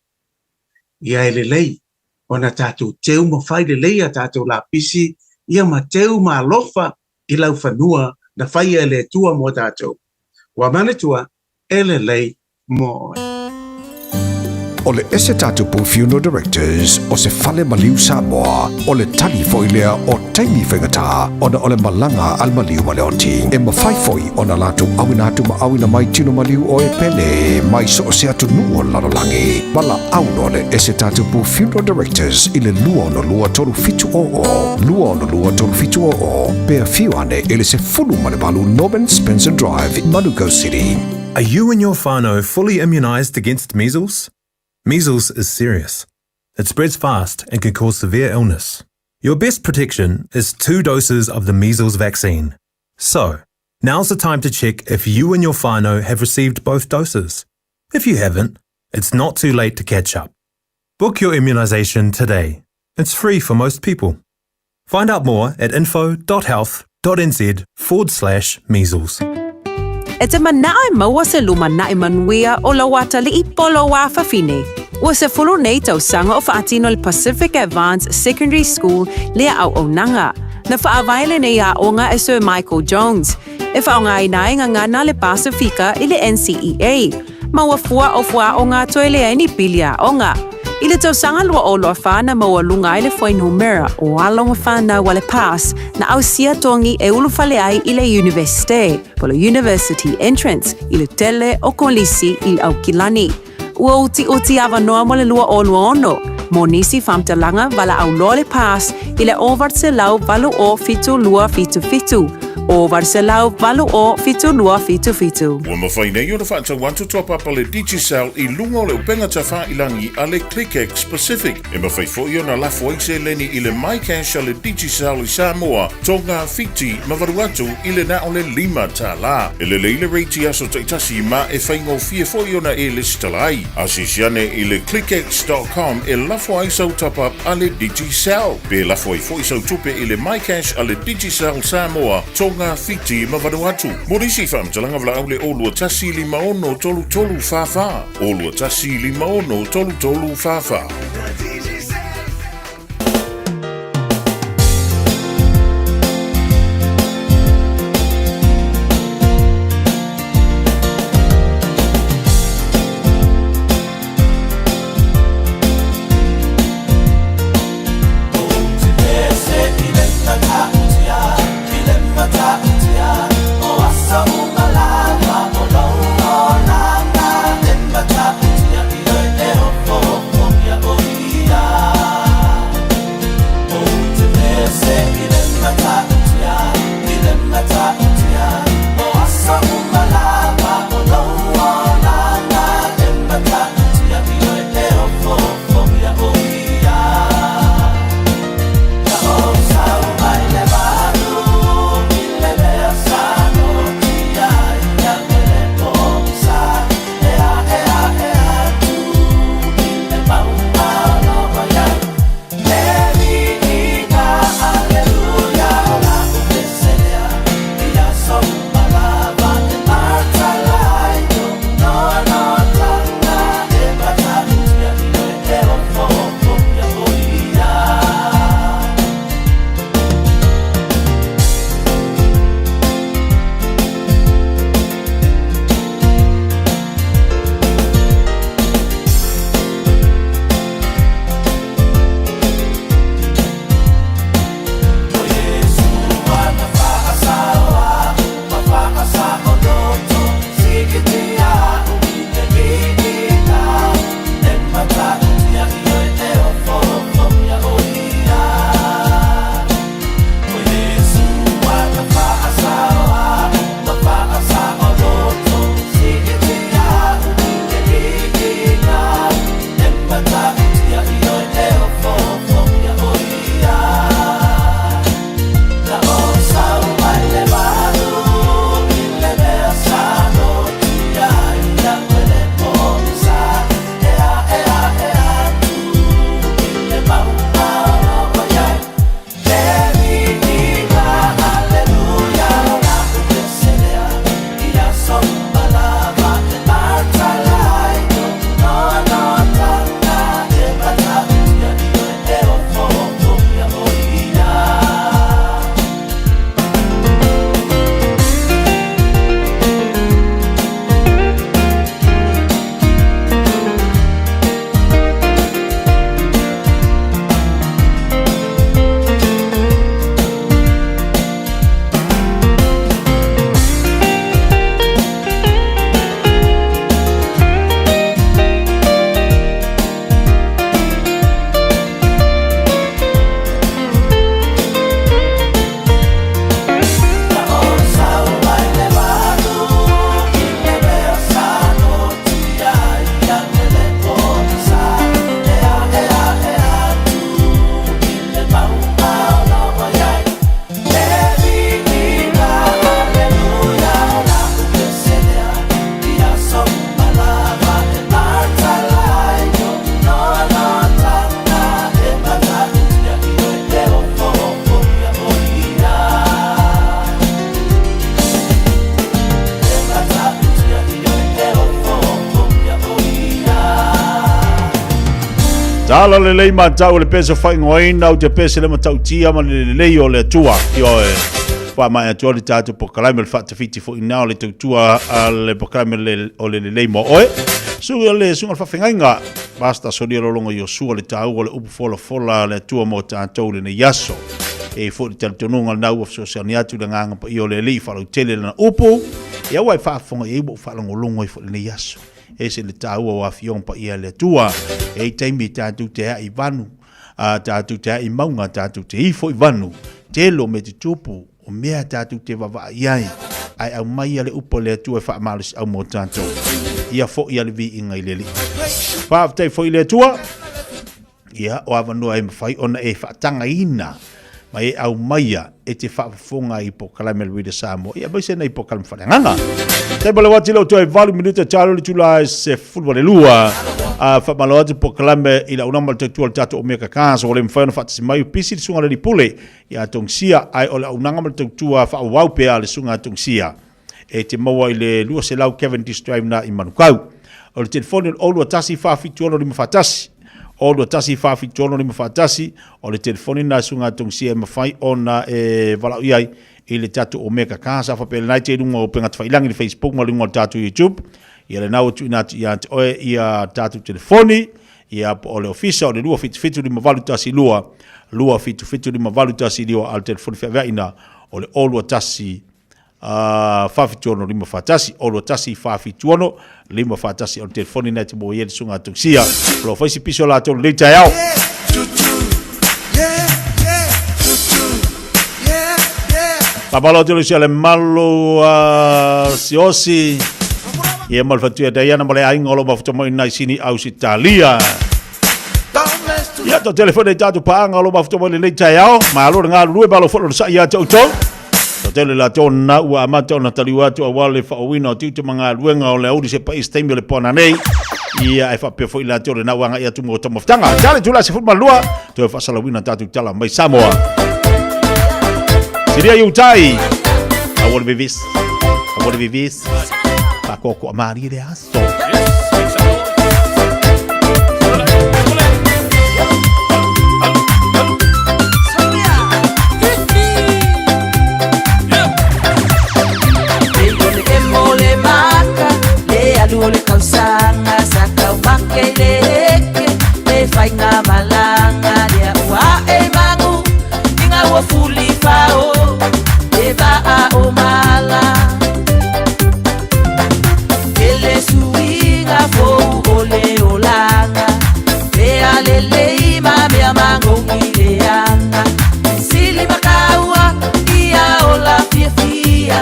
Ia le lei, ona tātou teu mawhai le lei a tātou la pisi, ia ma teu ma alofa i lau whanua na whaia le tua mo tātou. Wa manatua, ele lei mo. O le ese tatupu Funeral Directors o se fale maliu Samoa o le tali foilea o taimi whengata o na o le malanga al maliu ma leonti e mawhai foi o na latu awina atu ma awina mai tino maliu o e pene mai so o se atu nuo lalolangi mala auno le ese tatupu Funeral Directors i le lua no lua toru fitu o pea fiu ane ele se fulu ma le balu Norman Spencer Drive in Malu City. Are you and your whānau fully immunised against measles? Measles is serious. It spreads fast and can cause severe illness. Your best protection is 2 doses of the measles vaccine. So, now's the time to check if you and your whānau have received both doses. If you haven't, it's not too late to catch up. Book your immunisation today. It's free for most people. Find out more at info.health.nz/measles. E te manae maua se luma nae manuia o la wata li I polo wa fafine. Ua se fulu nei tau sanga o faatino le Pacific Advanced Secondary School lea au onanga. Na whaavaile nei a onga e Sir Michael Jones. E whaonga inai ngana le Pasifika I le NCEA. Maua fua o fua o ngā toile ai ni pilia onga. I le tau sanga lua o loa whana maua lunga I le whainumera o alonga whana wale pass na au sia tongi e ulu whale ai I le universite. Polo university entrance I le tele o kolisi I au kilani. Ua uti awa noa mo le lua o lua ono. Mo nisi whamtalanga wala au loa le pass I le ovart se lau valu o fitu lua fitu fitu. Over se lau valu o fitu lua fitu fitu. Ua mawhai nei o na whaata wantu top up le Digicel I lunga o le upenga ta whailangi a le ClickX Pacific. E mawhai fo I o na lafu aise leni I le MyCash a le Digicel I Samoa. Tonga fiti mawaru atu I le na o le 5 ta la. E le leile reiti aso taitasi ma e whaingo fia fo I o na e listalai. Asisiane I le clickx.com e lafu aise au top up a le Digicel. Pe lafu ai fo I sau tupe I le MyCash a le Digicel Samoa. Tonga fiti mawaruatu. Morisi whamtalanga wala au le olua tasi 5 tolu tolu whawha. Olua tasi 5 tolu tolu whawha. Oh Tala le lei matau le pesa fai ngoina o te pesa le matau tia ma le lei o le tua. Io pa mai atua le tatu po kalame le fata fiti fo ina o le tua le po kalame o le lei mo oe. Sunga le whawhengainga. Basta so lia lolonga i o sua le tau o le upu fola le tua mo tātou le ne yaso. E fo le talitonunga nau of social ni atu le nganga pa i o le li whalau tele na upu. Ia wai whaafonga i ibo whalangolongo i fo le ne yaso. E se le tau o afiong pa ia le tua. E teimi tātou te a i vanu. Tātou te a i maunga tātou te ifo i vanu. Telo me te tupu o mea tātou te wawa iai. Ai au mai ale upo le tua e whaamalis au mo tātou. Ia fo ia le vi inga i leli. Whaaftai fo i le tua. Ia o avanua e mawhai ona e whaatanga ina. Ma e au maia e te whaafunga i po kalame le wida Samoa. Ia bai sena i po kalame whanenganga. Te bale wati lau tua e valu minuta talo le tula se fulwa le lua. Whamalo atu po kalame i la unama le tautua le tato o mea kakasa. O le mwhaina whaatasi mai upisi le sunga le pule. Ia tong sia ai o le unanga le tautua whaawau pea le sunga tong sia. E te maua i le lua se lau Kevin Drive na i manukau. O le telefoni o lua tasi whaafituono li mawhatasi. O lua tasi whaafituono li mawhatasi. O le telefoni na sunga tong sia mawhai ona e walau iai. I le tatu o meka kasa whapele nai te runga o penga tawhailangi ni Facebook ma runga o tatu YouTube. Ia le nau tu inatu i ante oe ia tatu telefoni. Ia o le ofisa o le lua fitu li mavalu tasi lua. Lua fitu li mavalu tasi lua al telefoni whiawea ina o le o lua tasi whawhituono lima whatasi. O lua tasi whawhituono lima whatasi o le telefoni nai te mo ieri sunga tungsia. Lo whaisi piso la tonu le Taeao. Papalo tolo sia le Malu siosi. Ia mal fatua Diana mole ainga lo mafuta mo ina sini aus Italia. Ia to telefone tatu paanga lo mafuta mo le Taeao. Malu nga lue balo folo sa ia to. To tele la tona ua amata na taliwa to wale fa wina tute manga luenga o le audi se país tembe le pona nei. Ia e fa pe foi la tole na wanga ia tu mo to mofutanga. Tale tula se futma lua. To fa sala wina tatu tala mai Samoa. Seria Yutai. I want to be this. Pakoko amari de aso. Mole maka, le alule kausanga, saka umakeleke, le fainga malanga, le ua e mangu, inga ua fuli fao. Eba o mala ele suinga fo ole olanga be alele ima me amango ileanga sili makaua ia ola fiafia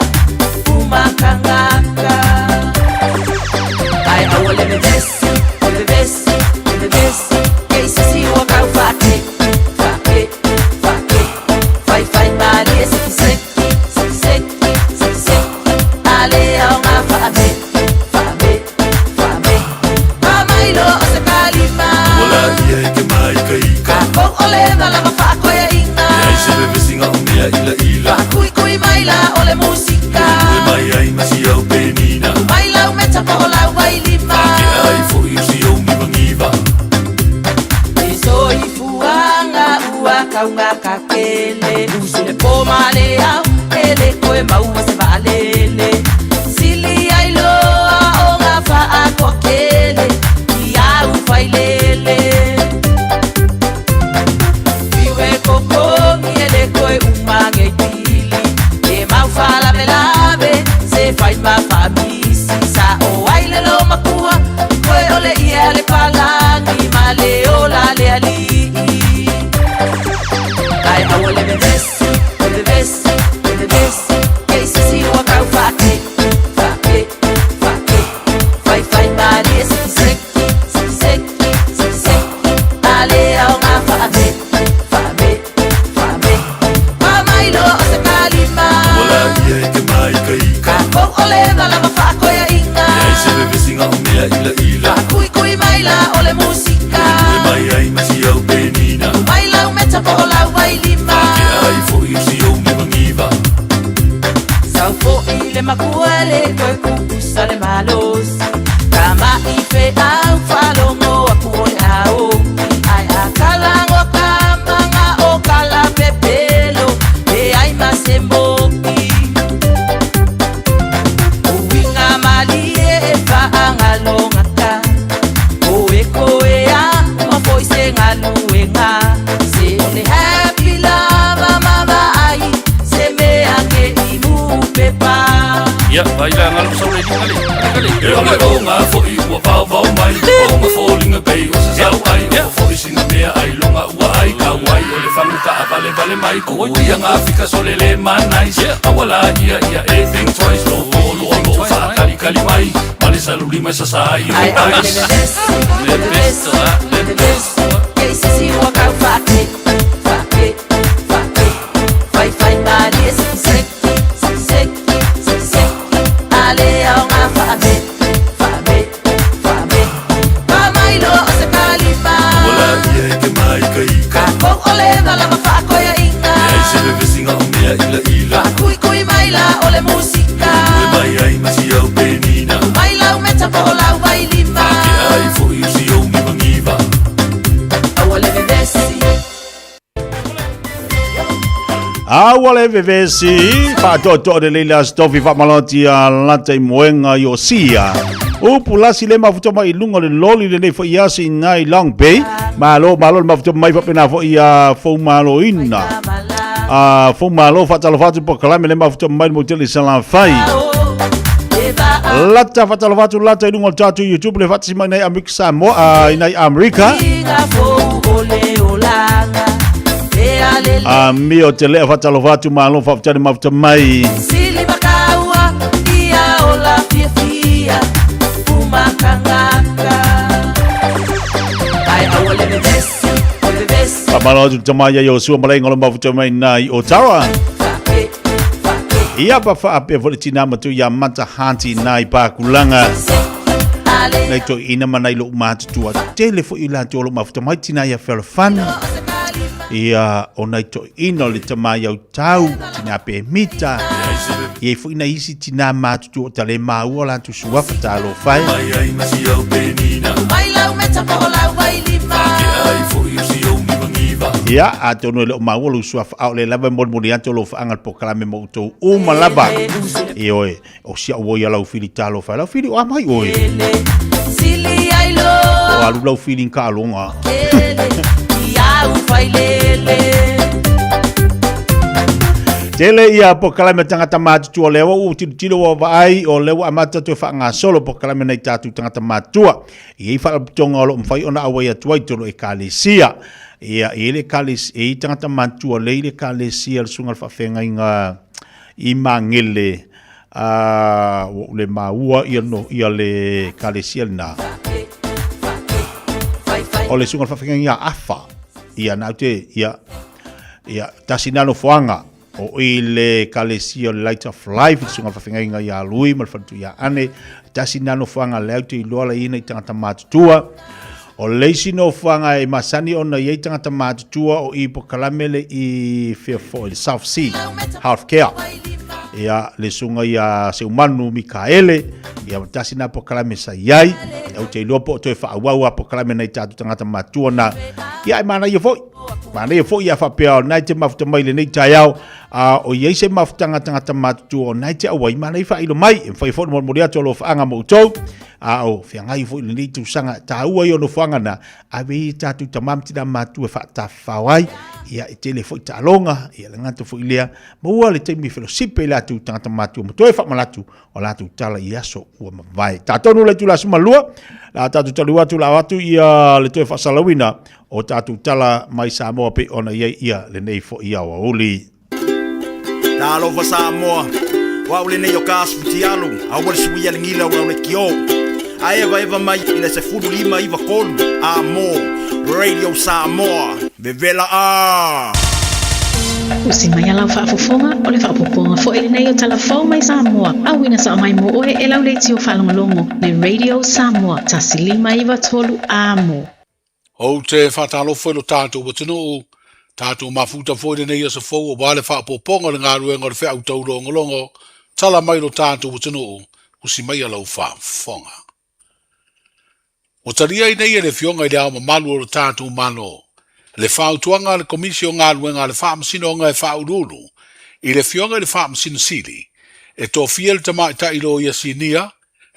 umakangaka ai awole me besi que si waka fate fai mali ese ole mala mafako ya inga ya sebe visinga umia ila kui maila ole musika mai ai masia upenina maila umeta pola wailima ke ai fo yusi o mi bangiva iso ifuanga ua kaunga kakele usile pomale au ele koe maua se valele sili ai loa o ngafa akokele ia ufailele fai ma famisi sa o aile lo makua koe ole ia le palangi ma le ola le ali ai awole me besi que si waka fake fai ma le seki ale au ma fame mama ilo se kalima ola ia ke mai kai ole mala mafako ya inga ya sebe visinga umia ila kui maila ole musika mai ai masia upenina maila umeta pola wailima ke ai fo yusi o me bangiva sa fo ile makuele koe kukusale malos kama ife au falongo apole ao ai Ia, vai la ngalo sau le kali. E o le o ngā fo i ua pau mai. O ngā fo linga pei o sa sau ai. O fo i singa mea ai longa ua ai. Ka wai o le whangu ka vale mai. Ko ia ngā fika so le manais. Awala ia e think twice. Lo wha kali mai. Male salu lima sa sai. Ai au le beso. Que si wa ka fake. Fai mali sek. Ale au nga fame. Pamailo se kalima. Wala ia ke mai ka. Kok ole ngala mafako ya inga. Ia se bebe singa o mea ila. Kui maila ole musika. Kui mai ai masi au penina. Maila umeta po ola wai lima. Ake ai fo i usi o mi mangiva. Awale bebesi. Awale vevesi pa toto de leila stofi fa maloti a lata i moenga yo sia. Upu lasi le mafuto mai lunga le loli le fo iasi nai Long Bay. Malo mafuto mai fa pena fo ia fo malo ina. Fo malo fa talo fatu po kalame le mafuto mai mo tele salan fai. Lata fa talo fatu lata i lunga tatu YouTube le fatu mai nai Amerika Samoa nai Amerika. Mio tele fatalo fatu malo fatale mafuta mai. Sili makaua ia ola fiafia umakangaka. Ai awale bebesi. Pamalo tu tamaya yo sua malai ngolo mafuta mai nai Ottawa. Ia pa fa ape volitina matu ya mata hanti nai pa kulanga. Nai to ina manai lo matu tua telefo ila to lo mafuta mai tina ya felfan. Ia ona to ino le tamaya tau tina pe mita. Ia fu ina isi tina matu tu tale mau la tu sua fatalo fai. Mai ai masi au penina. Mai lau meta po la wai lima. Ai fo i usi o mi mangiva. Ia atono le mau lu sua fa le lava mo ato lo fa angal pokalame mo to uma lava. Io o sia o ia lau fili talo fa lau fili o mai oi. Sili ai lo. O alu lau fili ka longa. Tele ia po kalame tangata matu tua lewa u tilo wa vai o lewa amata tu fa nga solo po kalame nei tatu tangata matua. Ia fa tonga lo mfai ona awai atuai tolo e kalesia. Ia ele kalis e tangata matua leile kalesia le sungal fa fenga inga imangele le maua ia no ia le kalesia na. O le sungal fa fenga inga afa. Ia naute ia tasinano foanga o ile kalesia Light of Life sunga fa fenga inga ia lui mal fatu ia ane tasinano foanga laute lola ina tangata matua o leisino foanga e masani ona ia tangata matua o ipo kalamele i Fiafia South Sea Healthcare ia le sunga ia se umanu Mikaele ia tasina po kalame sayai au te lopo to fa awa po kalame nei tatu tangata matua na ia mana ia foi ia fa pea nai te mafuta mai le nei Taeao o ia se mafuta tangata matua nai te awai mana fa ilo mai e fai fo mo moria to lo fa anga mo to o fianga i foi le nei tu sanga ta ua yo no fanga na ave tatu tamam tina matua fa ta fawai ia e tele foi ta longa ia le ngata foi lea mo le te mi fellowship la tu tangata matua mo to fa malatu o la tu tala ia so ua vai ta tonu le tu la suma lua la tatu talua tu la watu ia le to fa salawina o tatu tala mai Samoa pe ona ia le nei fo ia wa uli Talo fa Samoa wa uli nei o kasu tialu a wale suia le ngila wa le kio a eva mai ina se fulu lima iva kolu amo Radio Samoa vevela Usi mai ala fa fofonga o le fa poponga fo ele nei o telefon mai Samoa au ina sa mai mo oe e lau le tio falongolongo le Radio Samoa tasilima iva tolu amo O te whatalo foi no tātou watino, tātou mafuta foi nei asa fau o wale wha poponga le ngā ruenga le whea utau rongo, tala mai no tātou watino, usi mai alau wha whonga. O taria i nei e le fionga i le ama malu o le tātou mano, le wha utuanga le komisio ngā ruenga le wha masino ngā e wha urulu, i le fionga i le wha masino sili, e tō fiel tamai ta ilo i a sinia,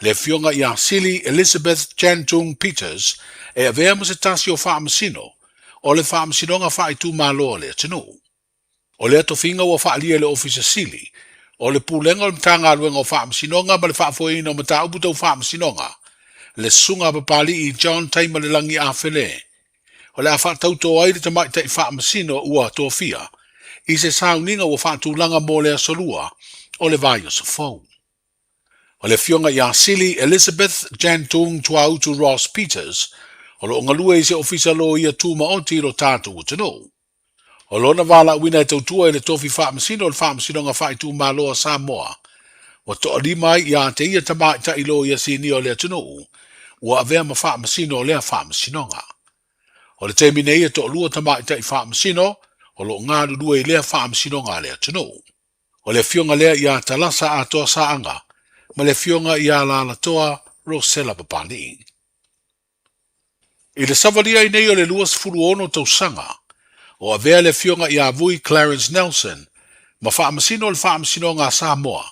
le fionga i a sili Elizabeth Chantung Peters, e avea mo se tasi o whaamasino, o le whaamasino ngā whai tū māloa le atinu. O le ato whinga ua whaalia le ofisa sili, O le pulenga o le tanga luenga o whaamasinonga ma le whaafoina o mata upu tau whaamasinonga. Le sunga papali I John Taima le langi a whele. O le a whaatauto ai le tamai tai whaamasino ua tōwhia. I se sauninga o whaatulanga mō le asolua o le vai o sa fau. O le fionga ia Sili Elizabeth Jantung Tuautu Ross Peters o lo ngalua I se ofisa lo ia tūma o tiro tātu o tano. O lona wala wina e tautua I le tofi whaamasino o le whaamasinonga whai tūma loa Samoa. O to alimai ia te ia tamai ta ilo ia sini o le tano. Ua avea ma whaamasino o lea whaamasinonga. O le teimine ia to lua tamai ta I whaamasino o lo ngā rurua I lea whaamasinonga lea tano. O le fionga lea ia talasa a toa saanga. Ma le fionga ia la la toa Rosella Papani. I le savaria I nei o le luas furu ono tausanga. O avea le fionga ia vui Clarence Nelson. Ma whaamasino o le whaamasinonga Samoa.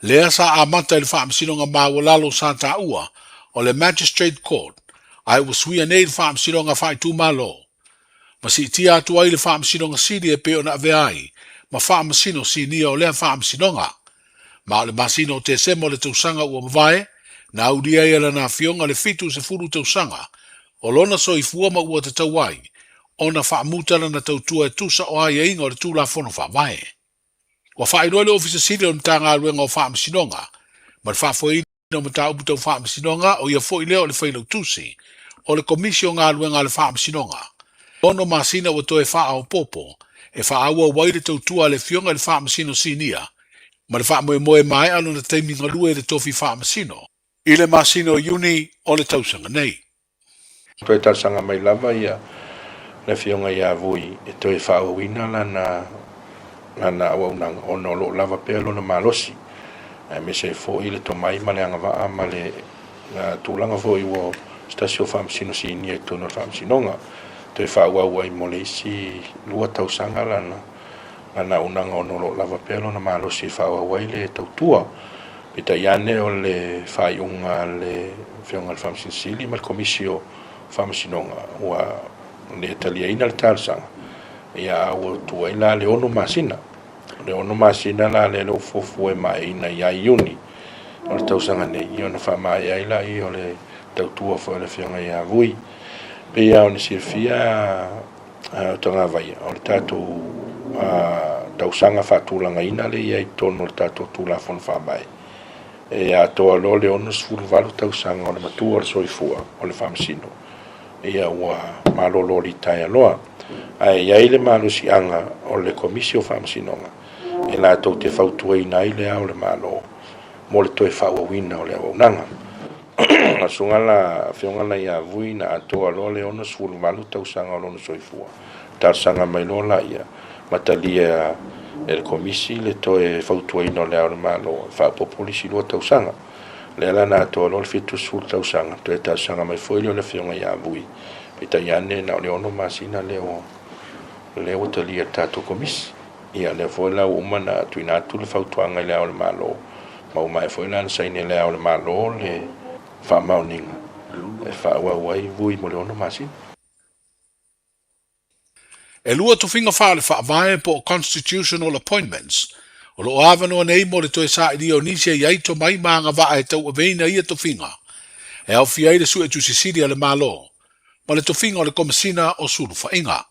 Lea sa amata I le whaamasinonga mawalalo sa taua o le Magistrate Court. Ai waswia nei le whaamasinonga whai tūmalo. Ma si tia atu ai le whaamasinonga sidi e peo na avea ai. Ma whaamasino si nia o lea whaamasinonga. Ma le masino te semo le tausanga ua mwae, na audia ia lana fionga le fitu se furu tausanga, o lona so I fua ma ua te tauai, ona whaamutala na tautua e tusa o ai e inga o le tūla fono whawae. Wa whaeroa le ofisa siri o mtanga aluenga o whaamasinonga, ma le whafoina o mta uputa o whaamasinonga o ia fo I leo le whailo tusi, o le komisio ngā aluenga le whaamasinonga. Ono masina ua toe wha o popo, e wha aua waire tautua le fionga le whaamasino sinia, ma le whaamoe mai alo na teimi ngalue le tofi whaamasino, I le masino uni o le tausanga nei. Toi tausanga mai lava ia le fionga ia vui e toi whaauina lana awaunanga ono lo lava pea lo na malosi. Me se fo I le to mai ma le anga waa ma le tūlanga fo I wo stasio whaamasino si inia I tono whaamasinonga. Toi whaauau ai mo le isi lua tausanga lana unanga ono lo lava pea lo na malosi whaauau ai le tautua. Pita iane o le whaiunga le fionga le whaamasinsili ma le komisio whaamasinonga ua le talia ina le tārsanga. Ia ua tua ila le ono masina. Le ono masina la le lo fofu e mai ina ia iuni. O le tausanga nei I ona whamai aila I o le tautua fo le fionga ia vui. Pe ia o ni sirfia o tanga vai. O le tātou tausanga whatulanga ina le ia I tono le tātou tūla fon whamai. E a toa lo le ono sfuru valu tausanga o le matua o le soifua o le whamasino. Ia ua malolo li tai aloa. Ai ia le malo si anga o le komisio whamasinonga. E la tau te whautua ina I le au le malo. Mo le toi whauawina o le awaunanga. A sunga la fionga la ia vui na atoa lo le ono sfuru valu tausanga o lono soifua. Tarsanga mai lo la ia. Matalia el komisi le toe fautua ino le au le malo fa popolisi lo tausanga le ala na to lo fitu sul tausanga to tausanga mai foi le fionga ia vui pita iane na le ono masina le o talia tato komisi ia le foi la umana tuina tu le fautuanga le au le malo ma mai foi la sai le au le malo le fa mauninga e fa wa vui mo le ono masina. E lua tu finga whaale whaavae po constitutional appointments. O lo avano nei mo le toe sa I o nisia I aito mai maanga waa e tau aveina ia tu finga. E au fiai le su e tu sisiri ale malo. Ma le tu finga o le komisina o sulu whainga.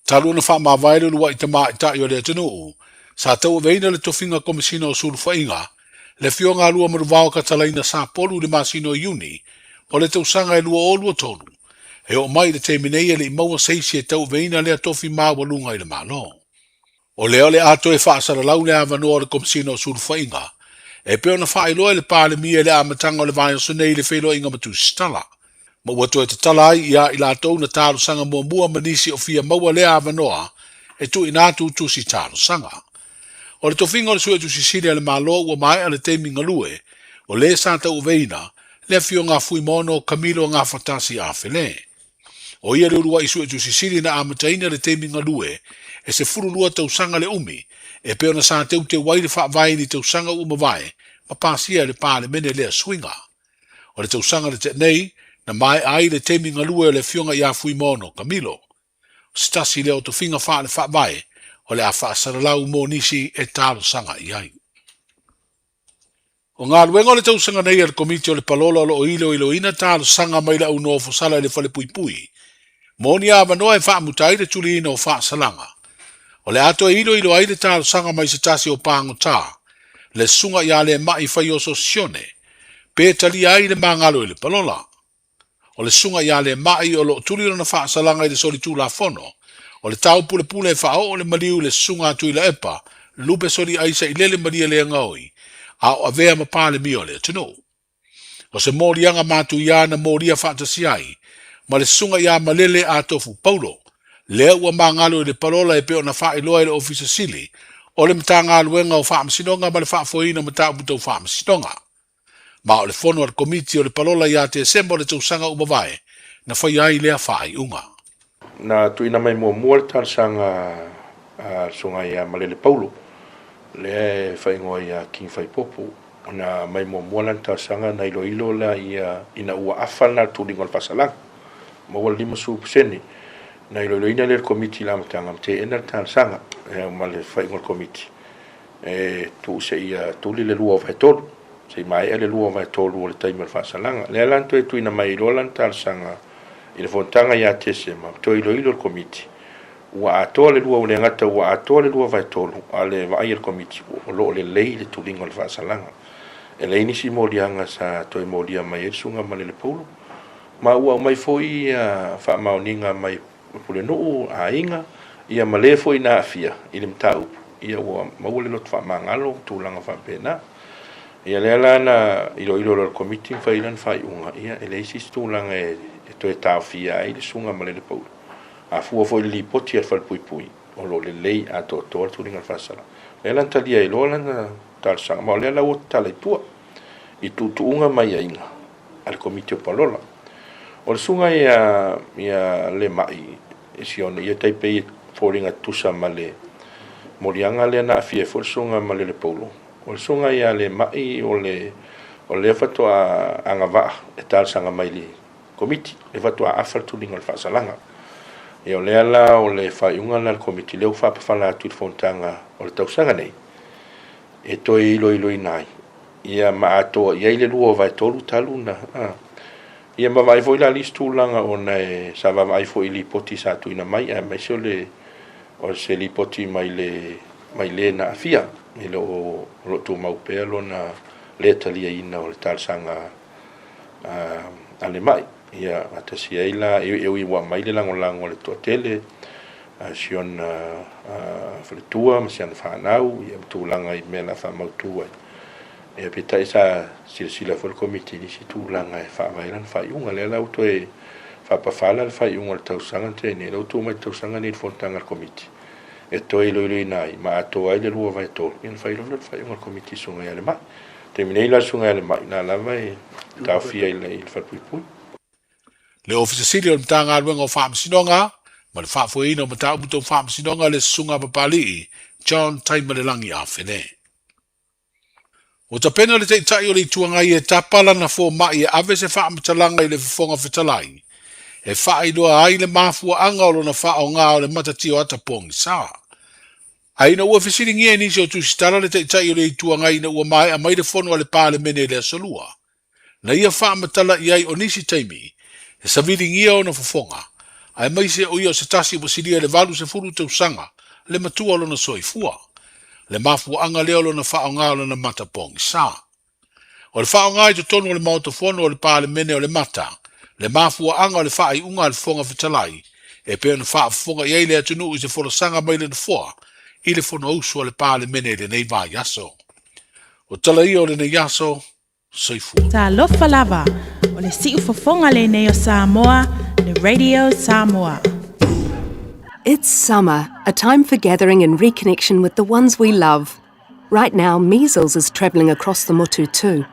Talu na wha mawai le lua I tama I tai o le atunuu. Sa tau aveina le tu finga komisina o sulu whainga. Le fionga lua maruvao katalaina sa polu le masino Iuni. O le tausanga e lua o lua tonu. E o mai le teminei le maua seisi e tau veina lea tofi mawalunga I le malo. O leo le ato e whaasara lau le avanoa le komisina o suru whainga. E peo na whaeloa le pāle mia le amatanga o le vai o sunei le whelo inga matu stala. Ma ua toe te tala ai ia I la tau na tāru sanga mua manisi o fia maua le avanoa e tu inatu tu si tāru sanga. O le tofinga o le sua tu si siri le malo ua mai a le teimi ngalue o le sa tau veina le fio ngā fui mono kamilo ngā fatasi a whele. O ia le urua isu e tu sisiri na amataina le teimi ngalue, e se furu lua tausanga le umi, e peo na sa teu te waire whaavai ni tausanga umawai, ma pasia le pāle mene lea swinga. O le tausanga le te nei, na mai ai le teimi ngalue le fionga ia fui mono, Camilo. Stasi leo to finga whaale whaavai, o le a whaasaralau mo nisi e talo sanga i ai. O ngā luenga o le tausanga nei al komiti o le palola o ilo ina tālo sanga mai la uno fo sala le fale pui pui. Moni a manoa e wha mutai le tuli ina o wha salanga. O le ato ilo ai le tālo sanga mai se tasi o pāngo tā. Le sunga ia le mai whai o sosione. Pe tali ai le mangalo le palola. O le sunga ia le mai o lo tuli na wha salanga i le soli tū la fono. O le tau pule pule e wha o le maliu le sunga tui la epa. Lupe soli aisa i lele maria le ngaoi. A o avea ma pāle mi o le tino. O se morianga mātu ia na moria whaatasi ai. Ma le sunga ia malele a tofu paulo. Lea ua mangalo i le parola e peo na wha iloa i le ofisa sili. O le mta ngā luenga o wha amasinonga ma le wha foina ma tau butou wha amasinonga. Ma o le fono al komiti o le parola ia te sembo le tausanga umawai. Na whai ai lea wha ai unga. Na tuina mai mua le tarsanga sunga ia malele paulo. Le fai ngoi ia king fai popo na mai mo lan tarsanga na ilo la ia ina ua afana tulingo le pasalang mo wal 5% na ilo ina le komiti la matanga te ena tarsanga ma le fai ngol komiti tu se ia tuli le lua vai tol se mai ele lua vai tol le taimel pasalang le lan tu ina mai ilo lan tarsanga ile fontanga ia tese ma to ilo le komiti wa atoa le lua o le ngata wa atoa le lua vai tolu a le vai el komiti o lo le lei le tulingo le fasalanga e le inisi molianga sa toi molia mai e sunga ma le polo ma ua mai foi fa maoninga mai pule no a inga ia male foi na fia i le mtau ia ua mau le lot fa mangalo tulanga fa pena ia le lana ilo le komiti fa ilan fa unga ia ele isi tulanga e toi ta fia i le sunga ma le polo a fua foi li poti al fal pui pui o lo le lei a to tulinga fasala le lan talia i lo lan tal sang ma le la o tale tua i tuunga mai ainga al komite palola o le sunga ia le mai e siona ia taipe foringa tusa male morianga le na fie for sunga male le polo o le sunga ia le mai o le fatua angava e tal sanga mai li komite le fatua afal tulinga fasalanga e o lea la o le whaiunga na le komiti leo whapawhala atu i fontanga o le tausanga nei. E toi ilo nai. Ia maatoa, ia ile lua vai tolu talu na. Ia ma vai foi la listu langa o na e sa vai foi li poti sa tu ina mai. Mai se o se li poti mai le na afia. E lo tu maupea lo na le talia ina o le talsanga ale mai. Ia atasi aila e wa mai le lango le totele sion fletua ma sian fanau ia tulanga i mena fa mautua e pita isa silsila for committee ni situlanga e fa vai lan fa unga le lau to e fa pa fala fa unga le tausanga te ne lo tu mai tausanga ni fontanga committee e to ilo nai ma to ai le lua vai to in fa ilo fa unga committee sunga ia le mai terminei la sunga ia le mai na lava e tafia il fa pui Le ofisa sili o le mtanga luenga o whaamasinonga, ma le whaafueina o matau buto whaamasinonga le sunga papali, John Taimalelangi a whene. O ta pena le teitai o le tuangai e tapala na fo mai e ave se whaamatalanga i le fifonga whitalai. E whaaidoa ai le mafua anga o na whao ngā o le matati o atapongi saa. Aina ua whisiringi e nisi o tusitara le teitai o le tuangai na ua mai a mai le fono a le pāle mene le asalua. Na ia whaamatala i ai o nisi taimi, e saviringia o na fofonga, ai mai se o ia se tasi o basilia le valu se furu te usanga, le matua lo na soifua, le mafua anga leo lo na whaonga lo na matapongi sa. O le whaonga i to tonu o le maotofono o le pāle mene o le mata, le mafua anga o le whaai unga le fonga vitalai, e peo na whaafonga i eile atunu i se forasanga mai le na foa, i le fono usu o le pāle mene le nei vā yaso. O tala i o le nei yaso, soifua. Ta lofa lava. O le si'u fofonga le nei o Samoa, le Radio Samoa. It's summer, a time for gathering and reconnection with the ones we love. Right now, measles is travelling across the motu too.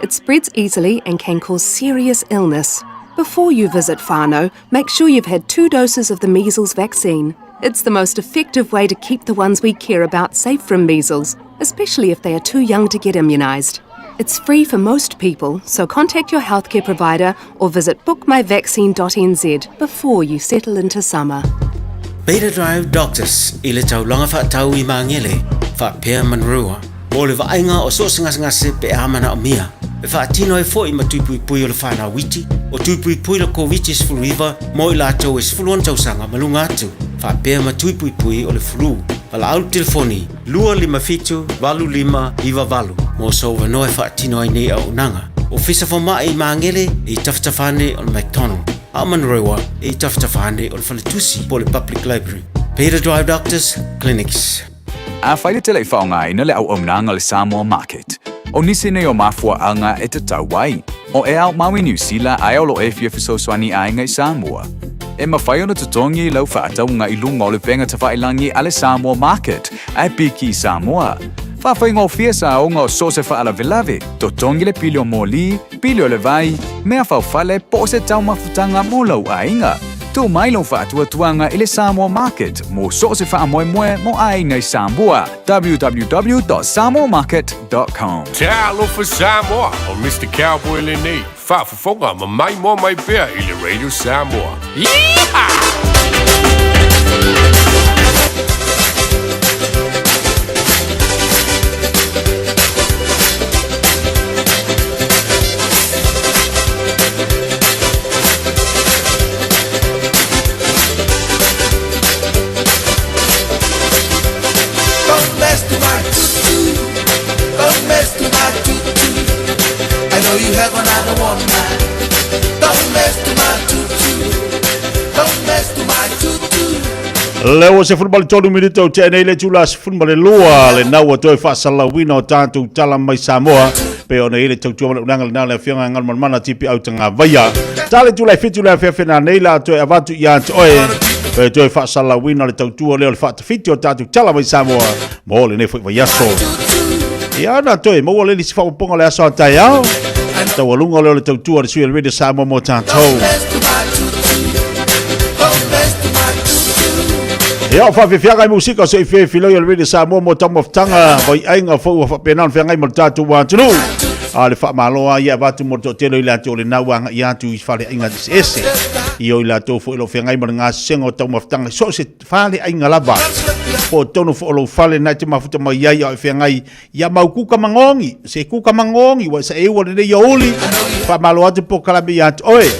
It spreads easily and can cause serious illness. Before you visit whānau, make sure you've had 2 doses of the measles vaccine. It's the most effective way to keep the ones we care about safe from measles, especially if they are too young to get immunised. It's free for most people, so contact your healthcare provider or visit bookmyvaccine.nz before you settle into summer. Beta Drive Doctors i le taulanga wha tau I mangele, wha pēr manrua. mo le vainga o so singa se pe amana o mia e fa tino e foi ma tui pui o le fana witi o tui pui le ko witi sfulu river mo ila to is fulu on tausanga malunga tu fa pe ma tui pui o le flu ala au telefoni lua lima fitu valu lima iva valu mo so va no e fa tino ai nei au nanga o fisa fo mai mangele e taftafane on McDonald aman rewa e taftafane on falitusi po le public library Peter Drive Doctors Clinics a whaile te lei whaonga ina le au omnanga le Samoa Market. O nisi nei o mafua anga e te tauai. O e au Maui New Zealand ai au lo e fiafisoswani ai ngai Samoa. E mawhai ona tutongi lau whaataunga i lunga o le venga te whailangi ale Samoa Market ai piki Samoa. Whawhai ngō fiesa o ngō sose whaala velave, totongi le pilio mōli, pilio le vai, mea whawhale po se tau mafutanga mō lau ainga. Tu mai lo whaatuatuanga i le Samoa Market, mō sose whaamoemoe mō ai ngai Samoa. www.samoamarket.com Taeao for Samoa o Mr. Cowboy le nei. Whaafafonga ma mai mō mai bea i le Radio Samoa. Yeehaw! You have another one man. Don't mess to my tutu. Don't mess to my tutu. Leo se football tolu minuto tene le tulas football lua le naua toi fasala wino tantu tala mai Samoa pe ona ile tautua nanga na le fianga ngal mana tipi au tanga vaya tale tu le fitu le fefena neila toi avatu ya toi pe toi fasala wino le tautua le fat fitu tantu tala mai Samoa mo le ne foi vayaso ya na toi mo le si fa ponga le aso Taeao Tawa lunga le tautua le sui le Samoa mo tanto Ya fa Fiafia ga musika so ife filo yo le Samoa mo tam of tanga vai ainga fo fa penan fa ngai mo tatu wa tunu ale fa maloa ya batu mo telo ila to le nawa ya tu fa le ainga ese io ila to fo lo fa ngai mo nga sengo tam of tanga so se fa le ainga lava o tonu fo lo fa le na te mafuta mo ya ya fa ngai ya mau ku ka mangongi se ku ka mangongi wa se e wo le yo oli fa maloa te po kala bi ya oe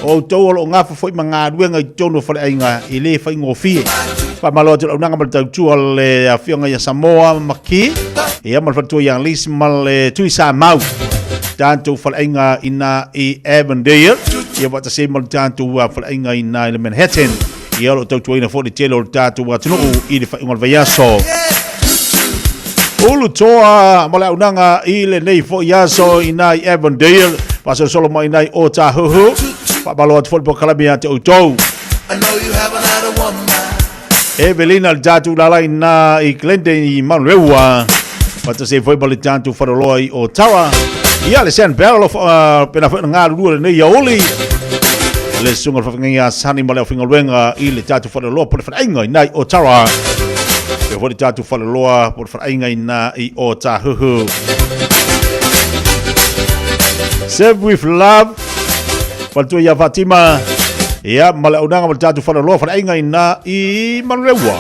o tōlo ngafa foi manga ruenga i tono fale ainga i le fai ngofie pa malo te unanga mal tautua le afionga ya Samoa maki e amal fatu yang lis mal tui sa mau tanto fale ainga ina i Avondale ia wata se mal tanto fale ainga ina i Manhattan i alo tautua ina fo de telo tanto wa tunu i le fai ngol vayaso ulu toa mala unanga i le nei fo yaso ina i Avondale paso solo mai nai o tahuhu pa balo football kalabia te utou. I know you have another one man. Evelina jatu la ina I Glendon I Malu. Pata se foi bali tanto faroloi o tawa. Ia le sen barrel of pena foi nga rua ne yaoli. Le sunga fa nga sani mala finga wenga I le tatu faroloi por fa inga nai o tawa. E foi tatu faroloi por fa inga na I o tahu. Serve with love. Paltu ya Fatima ya mala unanga maltatu fala lo fala inga ina I Manuwa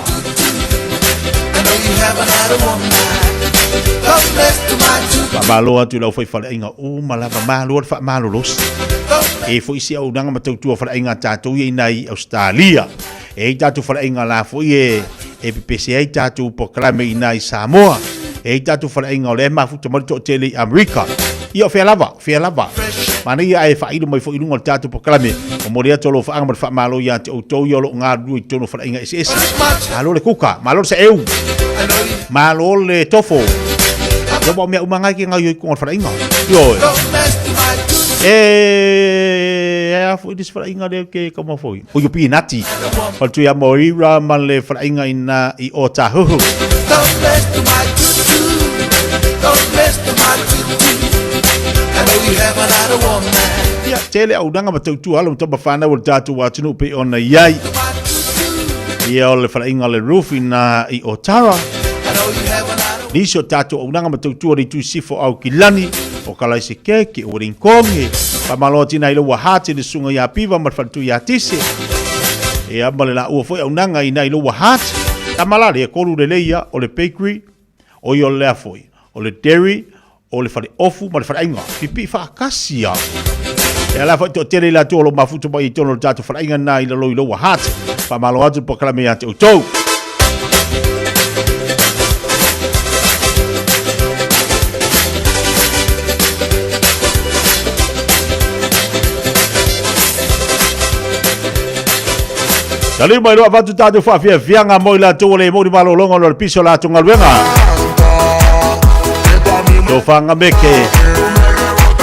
Pamalo atu la foi fala inga o malava malo fa malo los e foi si unanga matautua fala inga tatu ina I Australia e tatu fala inga la foi e PSA tatu proclame ina I Samoa e tatu fala inga le mafuta mo tele America io fe lava mana ia e faido mai fo ilunga tatu proclame o moria tolo fa anga fa malo ya o to yo lo nga du tono fa inga ss malo le kuka malo se eu malo le tofo do bo me umanga ki nga yo ko fa inga yo e fo dis fa inga de ke como foi o yo pinati pa tu ya moira man le fa inga ina I otahu ya tele au danga matautu alo mtaba fana wal tatu wa tunu pe ona yai ia ole fala inga le roof ina I Otara nisho tatu au danga matautu ri tu sifo au kilani o kala se keke o rinkonge pa maloti na ilo wahati le sunga ya piva matfatu ya tise ia male la u foi au nanga ina ilo wahati Tamalare e kolu le leia o le bakery o yo lea foi. O le dairy o le fale ofu ma le fale ainga. Pipi whaakasia. E ala fa to tere la tolo mafuto mai tono tato fale ainga na ila loi loa hate. Pa malo atu po kalame ate o tau. Dali mai loa vatu tātou Fiafia ngā moi la tō le mōri malo longa lo le piso la tunga luenga. Tō whanga meke.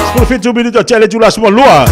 Spulu fitu minuto tele tula simo lua.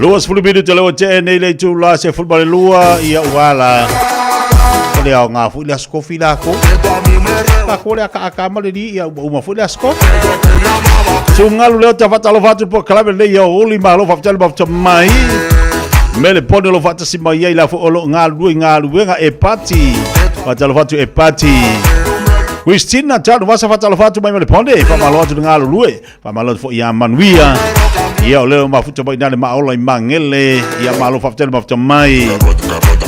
Luas fulu bidu te lewa te nei le tu la se fulbale lua ia uala. Ole au ngā fu ila skofi la ko. Ka kole aka male di ia uma fu ila skofi. So ngalu leo te fatalo fatu po kalabe le ia oli malo fatalo bafta mai. Mele pone lo fata si mai ia la fu olo ngalu nga e pati. Fatalo fatu e pati. Christina tau wasa fatalo fatu mai mele pone fa malo atu ngalu lue. Fa malo fo ia manuia. Ia o leo mafuta mai nale maola I mangele ia malo faftele mafta mai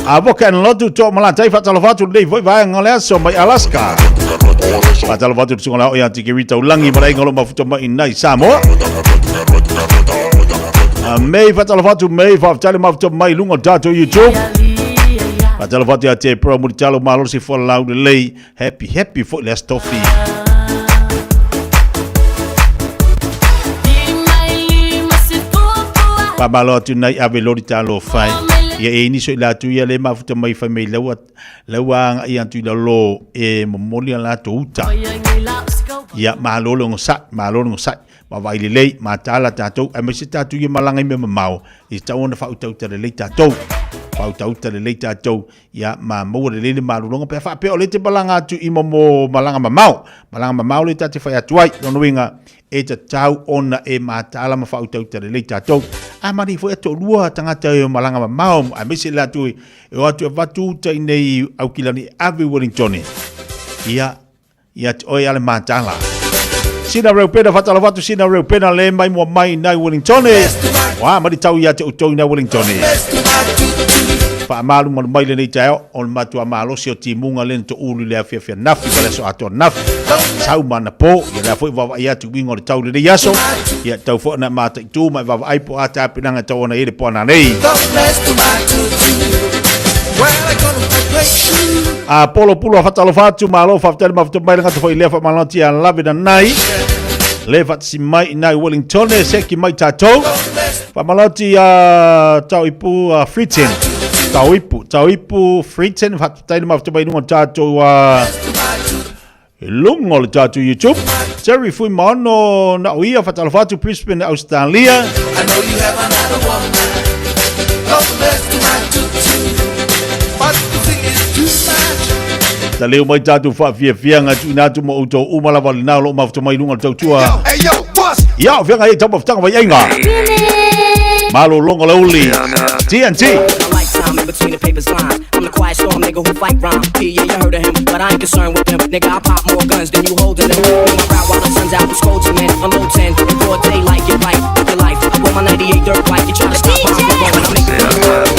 avoka en lotu to malatai fatalo fatu dei voi vai ngole so mai Alaska fatalo fatu tsungola o ia tikirita ulangi mai ngolo mafuta mai nai Samoa mei fatalo fatu mei faftele mafta mai lungo dato YouTube fatalo fatu ya te pro multalo malo si for loud lei happy for less toffee. Pabalo tu nai ave lori talo fai. Ia e ni so la tu ia le mafuta mai fa mai lawa ia tu la lo e momoli la tu uta. Ia malolo ngosat ma vai le ma tala tatou e mesi tatou ia malanga me mau i tau na fa uta le tatou fa uta le tatou ia ma mo le malolo pe fa pe o le te balanga tu i mo malanga mau le tatou fa atuai no winga e tau ona e ma tala ma fa uta le tatou a mari fo e to lua tangata e malanga mau a mesi la tu e o atu vatu tai nei au kilani ave Wellington ia o ia le ma tala Sina reu pena fatala fatu sina reu pena le mai mo mai nai Wellington. Wa mari tau ia te utoi na Wellington. Fa malu mo mai le nei Taeao on matua malo si o timunga len to ulu le Fiafia nafi vale so ato nafi. Sau mana po ia la foi va ia tu bingo le tau le yaso. Ia tau fo na mata tu mai va ai po ata pinanga tau na ile po na nei. A polo pulo fatalo fatu malo faftele mafto mai ngata foi lefa malati an lavina nai lefa si mai nai Wellington seki mai tato pa malati tau ipu Fritzen tau ipu Fritzen faftele mafto mai nunga tato lungo le tato YouTube Jerry fui mano na uia fatalo fatu Brisbane Australia I know you have another one Ta leo mai tatu Fiafia ngatu inatu mo uto umala wali na lo mafto mai lunga tau tua. Hey yo, boss. Ya, fianga e tapa ftanga mai ainga. Malu longa lauli. TNT. In between the papers line, I'm the quiet storm nigga who fight rhyme. Yeah, you heard of him, but I ain't concerned with him. Nigga, I pop more guns than you holding them. With my route while the sun's out, scolding man. I'm low 10, in broad daylight, get right, live your life. I roll my 98 dirt bike, you try to stop my rolling, I'm making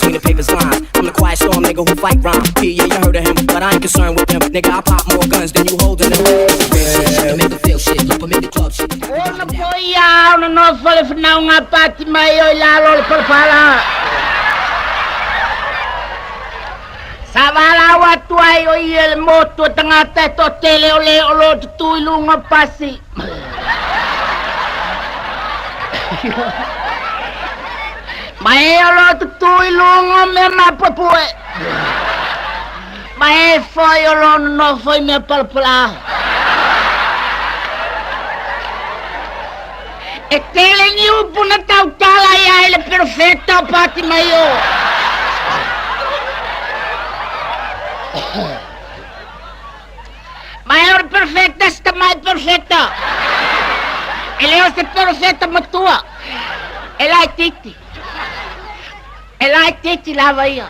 bring the papers lines. I'm the quiet storm nigga who fight rhyme. Yeah, you heard of him, but I ain't concerned with them. Nigga, I pop more guns than you holding them. Shit, make them feel shit, you permit the club shit. Una poia, una non fole fina una pati maio lalo le palpala. Savala watu ayo il moto tengah teto tele ole olo tu ilunga pasi. Mae olo tu ilunga me mapapue. Mae foi olo no foi me palpala. E telling you puna tautala ya ele perfetta pati maio. Maior perfetta sta mai perfetta. E leo se perfetta matua. E lai titi lava io.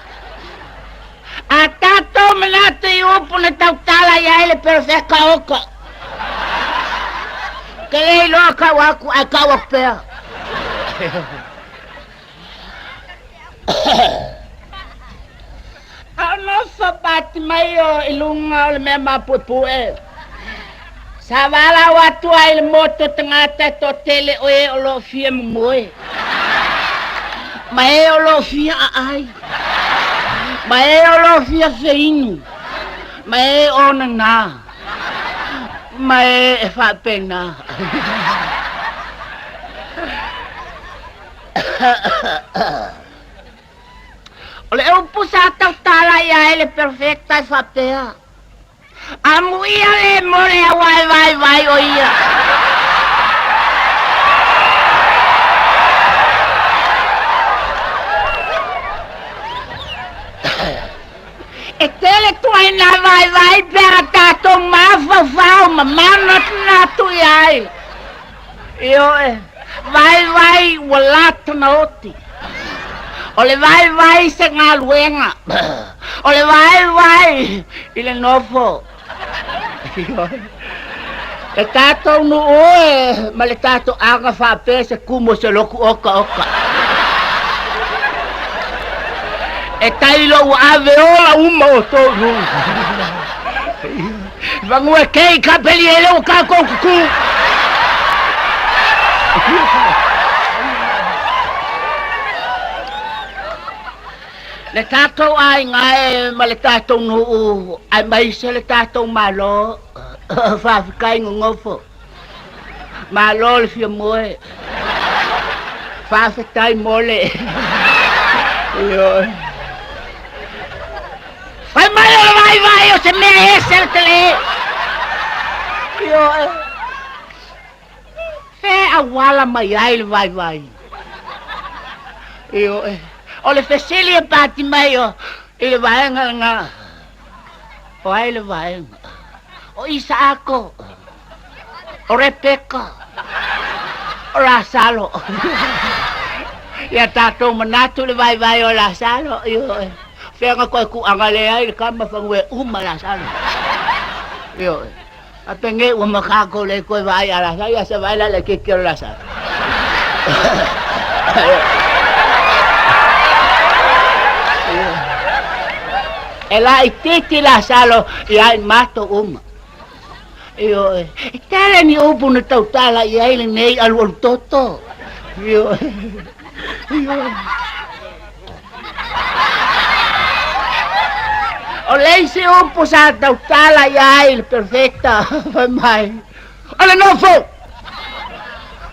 A tato menato io puna tautala ya ele perfetta oka. Che lei lo akawaku akawapea. Ano fa bati mayo ilunga le mema pupue. Savala watu ai moto tengah teto tele oe olo fie moe. Mae olo fie ai. Mae olo fie feinu. Mae ona na. Mae fa pena. Ole eu pusata tala ya ele perfecta fa pea. Amuia le more vai oia. E tele tu ai na vai per tato ma fa mamma na tu ai. Io vai walat noti. Ole vai se ngaluenga. Ole vai ile nofo. E tato no oe, ma le tato anga fa pese kumo se loku oka. E tailo ave ola uma o todo. Vangue kei kapeli ele o kako kuku. Le tato ai ngai ma le tato no ai mai se le tato malo fa kai ngofo malo le fio moe fa tai mole yo vai o se me ese tele yo fe awala mai ai vai yo ole fesili pati mayo ile vaenga o ile vaenga o Isaako o Rebecca o Lazaro ya tato manatu le vai o Lazaro yo fenga ko ku angale ai kama fangwe Lazaro yo atenge o makako le ko vai a Lazaro ya se baila le que quiero Lazaro. Ela ititi la salo ia mato Io tele ni upu na tautala ia ile nei alu toto. Io o lei se upu sa tautala ia ile perfecta mai. Ala nofo.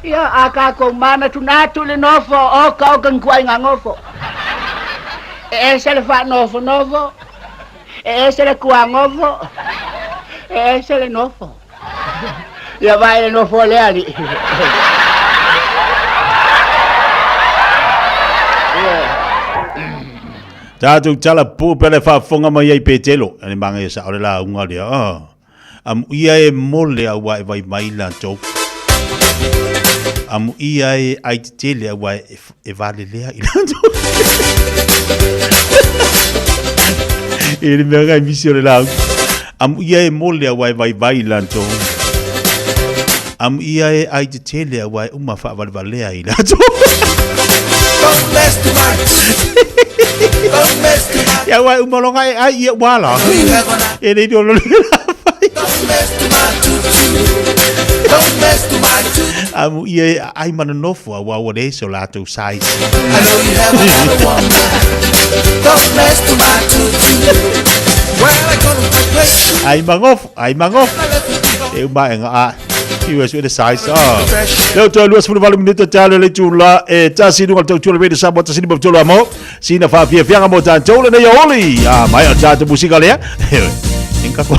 Ia aka ko mana tunatu le nofo o ka kan kuai ngofo. Se le fa nofo. Ese le kuangovo. Ese le nofo. Ya va el nofo le ali. Tātou tala pū pere whaafonga mai ei pētelo. Ane manga e sa ore la unga lea. Ia e mole a wai vai mai la tau. Ia e aititele a wai e vale lea i la tau. Ele me agai misi ore la. Ia e mole a wai vai la tau. Ia e aititele a wai uma wha vale valea i la tau. Don't mess too much. Ia wai umalonga ai ia wala. E nei do Don't mess to my tutu. Don't mess to my tutu. Amu ia ai mana nofu a wa wale so lato size. I know you have another one. Don't mess to my tutu. Well, I gonna break. Ai mangof. E uma nga US with the size. Leo to luas fu valu minuto talo le tula e tasi dunga to tula radio Samoa tasi bo tula mo. Sina fa Fiafia mo tan tula ne yoli. Mai ta te musika le. Inka ko.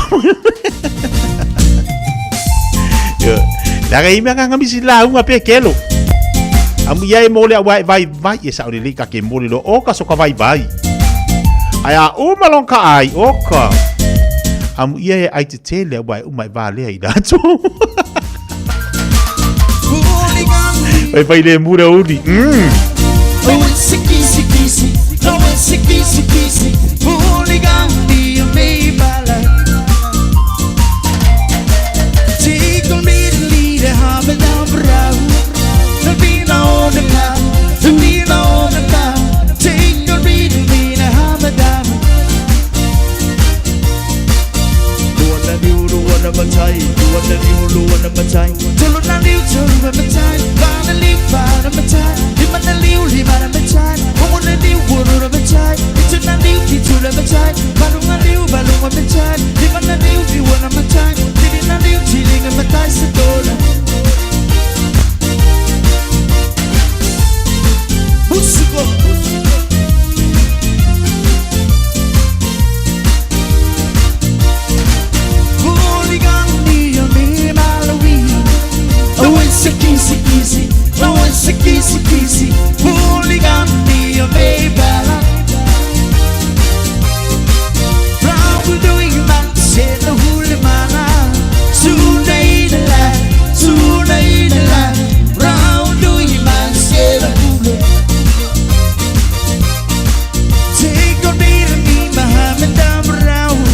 Daga ime nga misi la unga pe kelo. Amu ia mo le vai e sa ori lika ke mo le lo o ka so ka vai. Aya uma lonka ai oka. Amu ia ai te tele vai uma vale ai dato. Vai le mura udi. Oh, it's a kissy kissy. Oh, it's a kissy kissy. Hooligan, be a mayballa. Take on me to lead a hammer down brown. The bean on the ground. The bean on the ground. Take on me to lead a hammer down. Do one of a time. Do one of a time. Till on a new turn of a time. Find a time. Live on a time. I want a new world of a time. It's a new picture of a time. Balloon of a time. Live on a new view of a time. Living a new feeling of a time. Oh, it's a kissy kissy. No, it's a kissy kissy. Hooligan, be a mayballa. Proud we're doing man, say the hooliman. Soon the land. Proud doing man, say the hooliman. Take on me to me, Muhammad down around.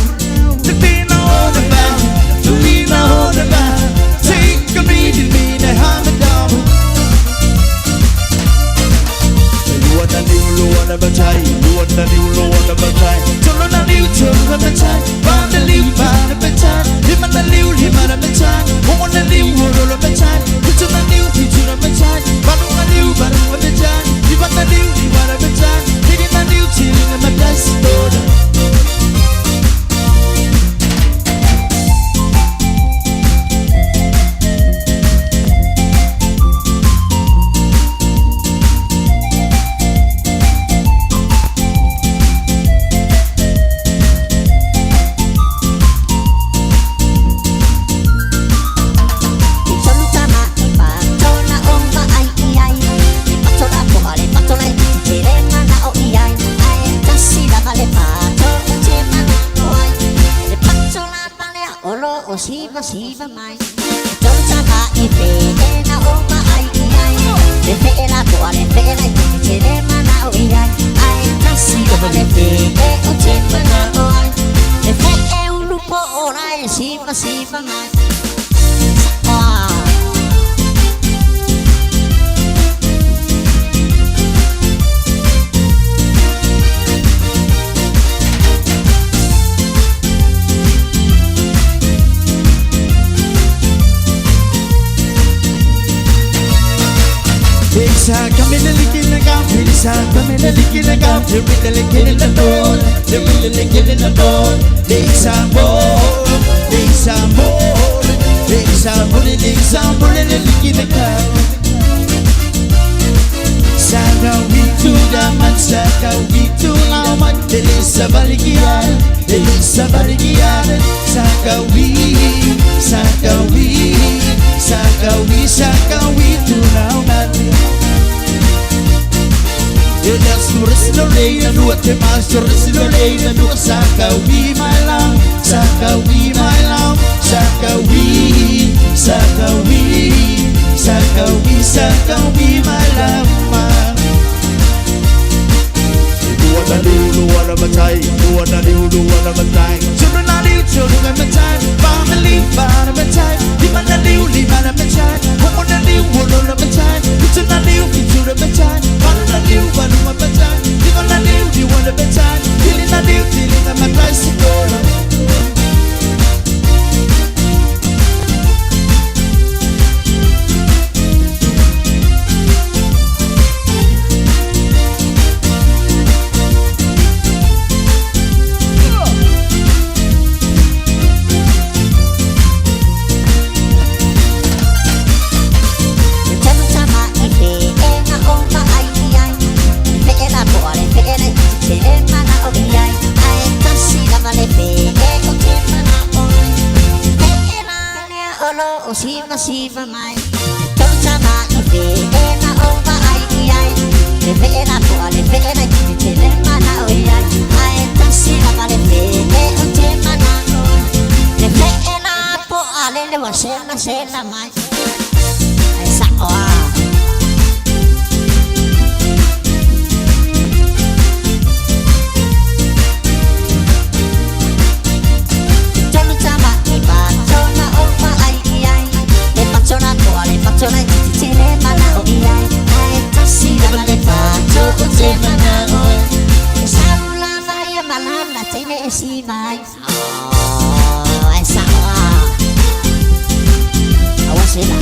The bean on the bound, the bean on the bound. Take on me to me, the hammer down. You want a time. You want a time. Turn on a new turn of a time. Find a new part of a time. Him and a new time. I want a new world of a time. Put on a new picture of a time. Bottom a new of a time. You want a new of a time. Living a new feeling of a dice order. Siva mai Dolce va e fede na oma ai ai Le fede la tua le fede ce le mana o ai ai Nasiva le fede o ce mana o ai Le fede un lupo ora e siva mai Come in the lick in the gum, come in the lick in the gum, they're really licking in the door, they're really licking in the door. There's some more, there's some more, there's some more, there's some more, and they're licking the gum. Saka we to the man, Saka we to now man, there is somebody here, there is somebody here. Saka we, Saka we, Saka we, Saka we to now man. E adesso restino lei, non è master, restino lei, non è Saka we my love, Saka we my love, Saka we, Saka we, Saka we, Saka we my love, man. Do what I'm a time, do what I'm a time. Children are new, children are a time. Family, man, I'm a time. Live on a new, man, I'm a time. Home on a new, world of a time. It's a new, future of a time. Man on a new, man, I'm a time. Live on a new, you want a time. Feeling a new, siva mai Tolu chama I fe na ova ai ai Le fe na po le fe na te le mana o ai Ai tasi na le fe o te mana Le fe na po ale le wa sena mai Ai sa oa Faccio la tele mana o ai ai tassi la le faccio o te mana o saula vai malanda te me si vai oh ai sa awasela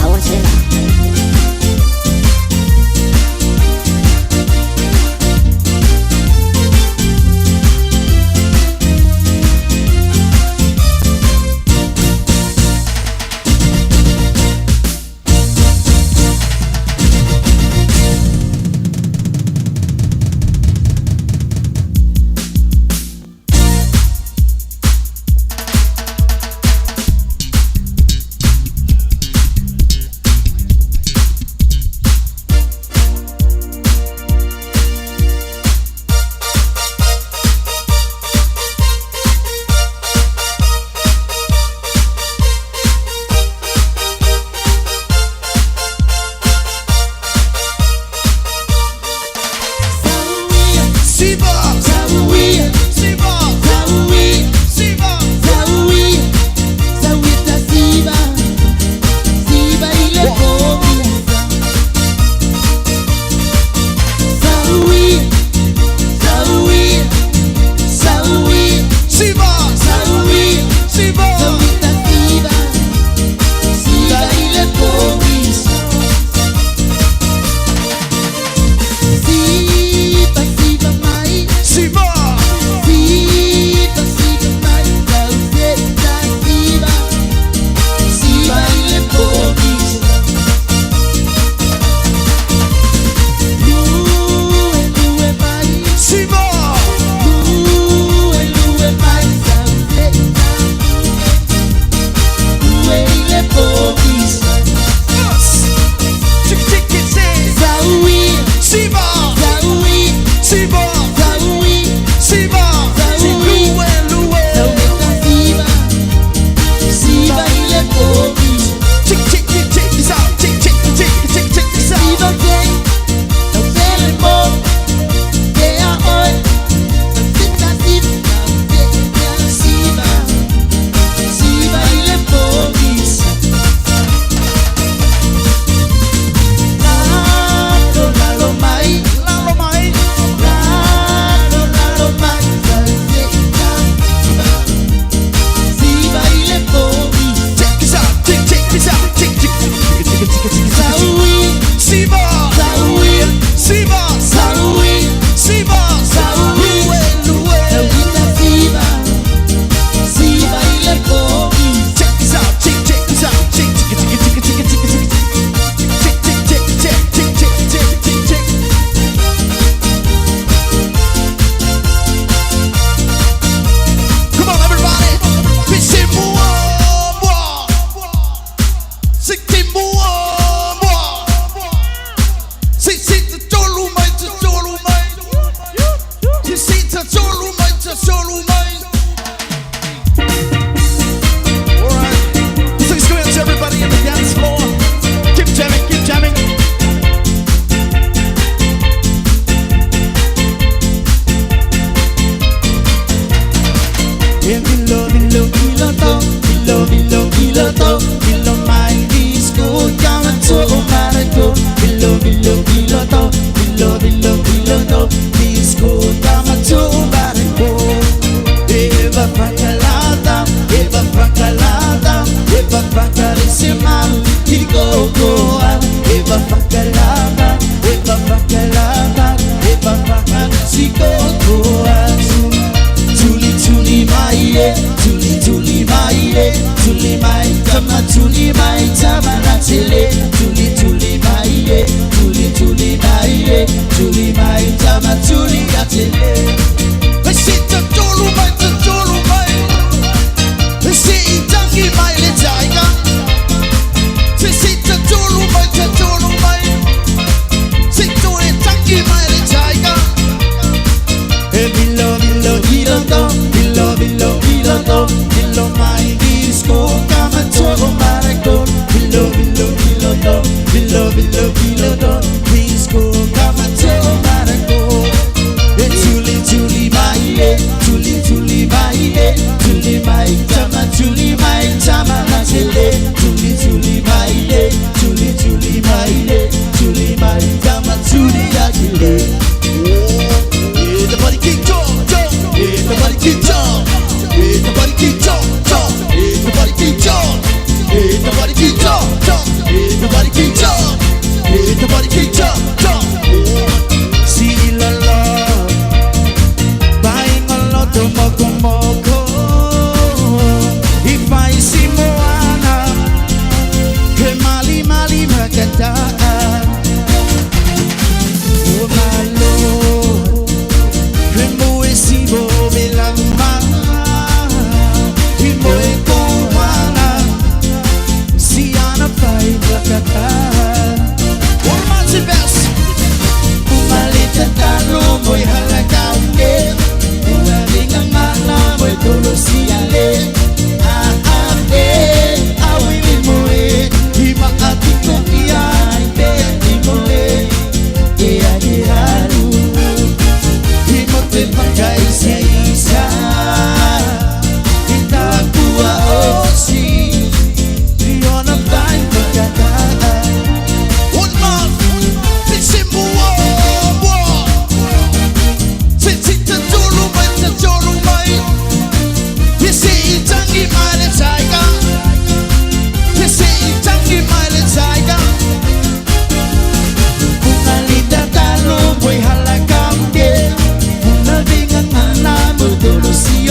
Tuli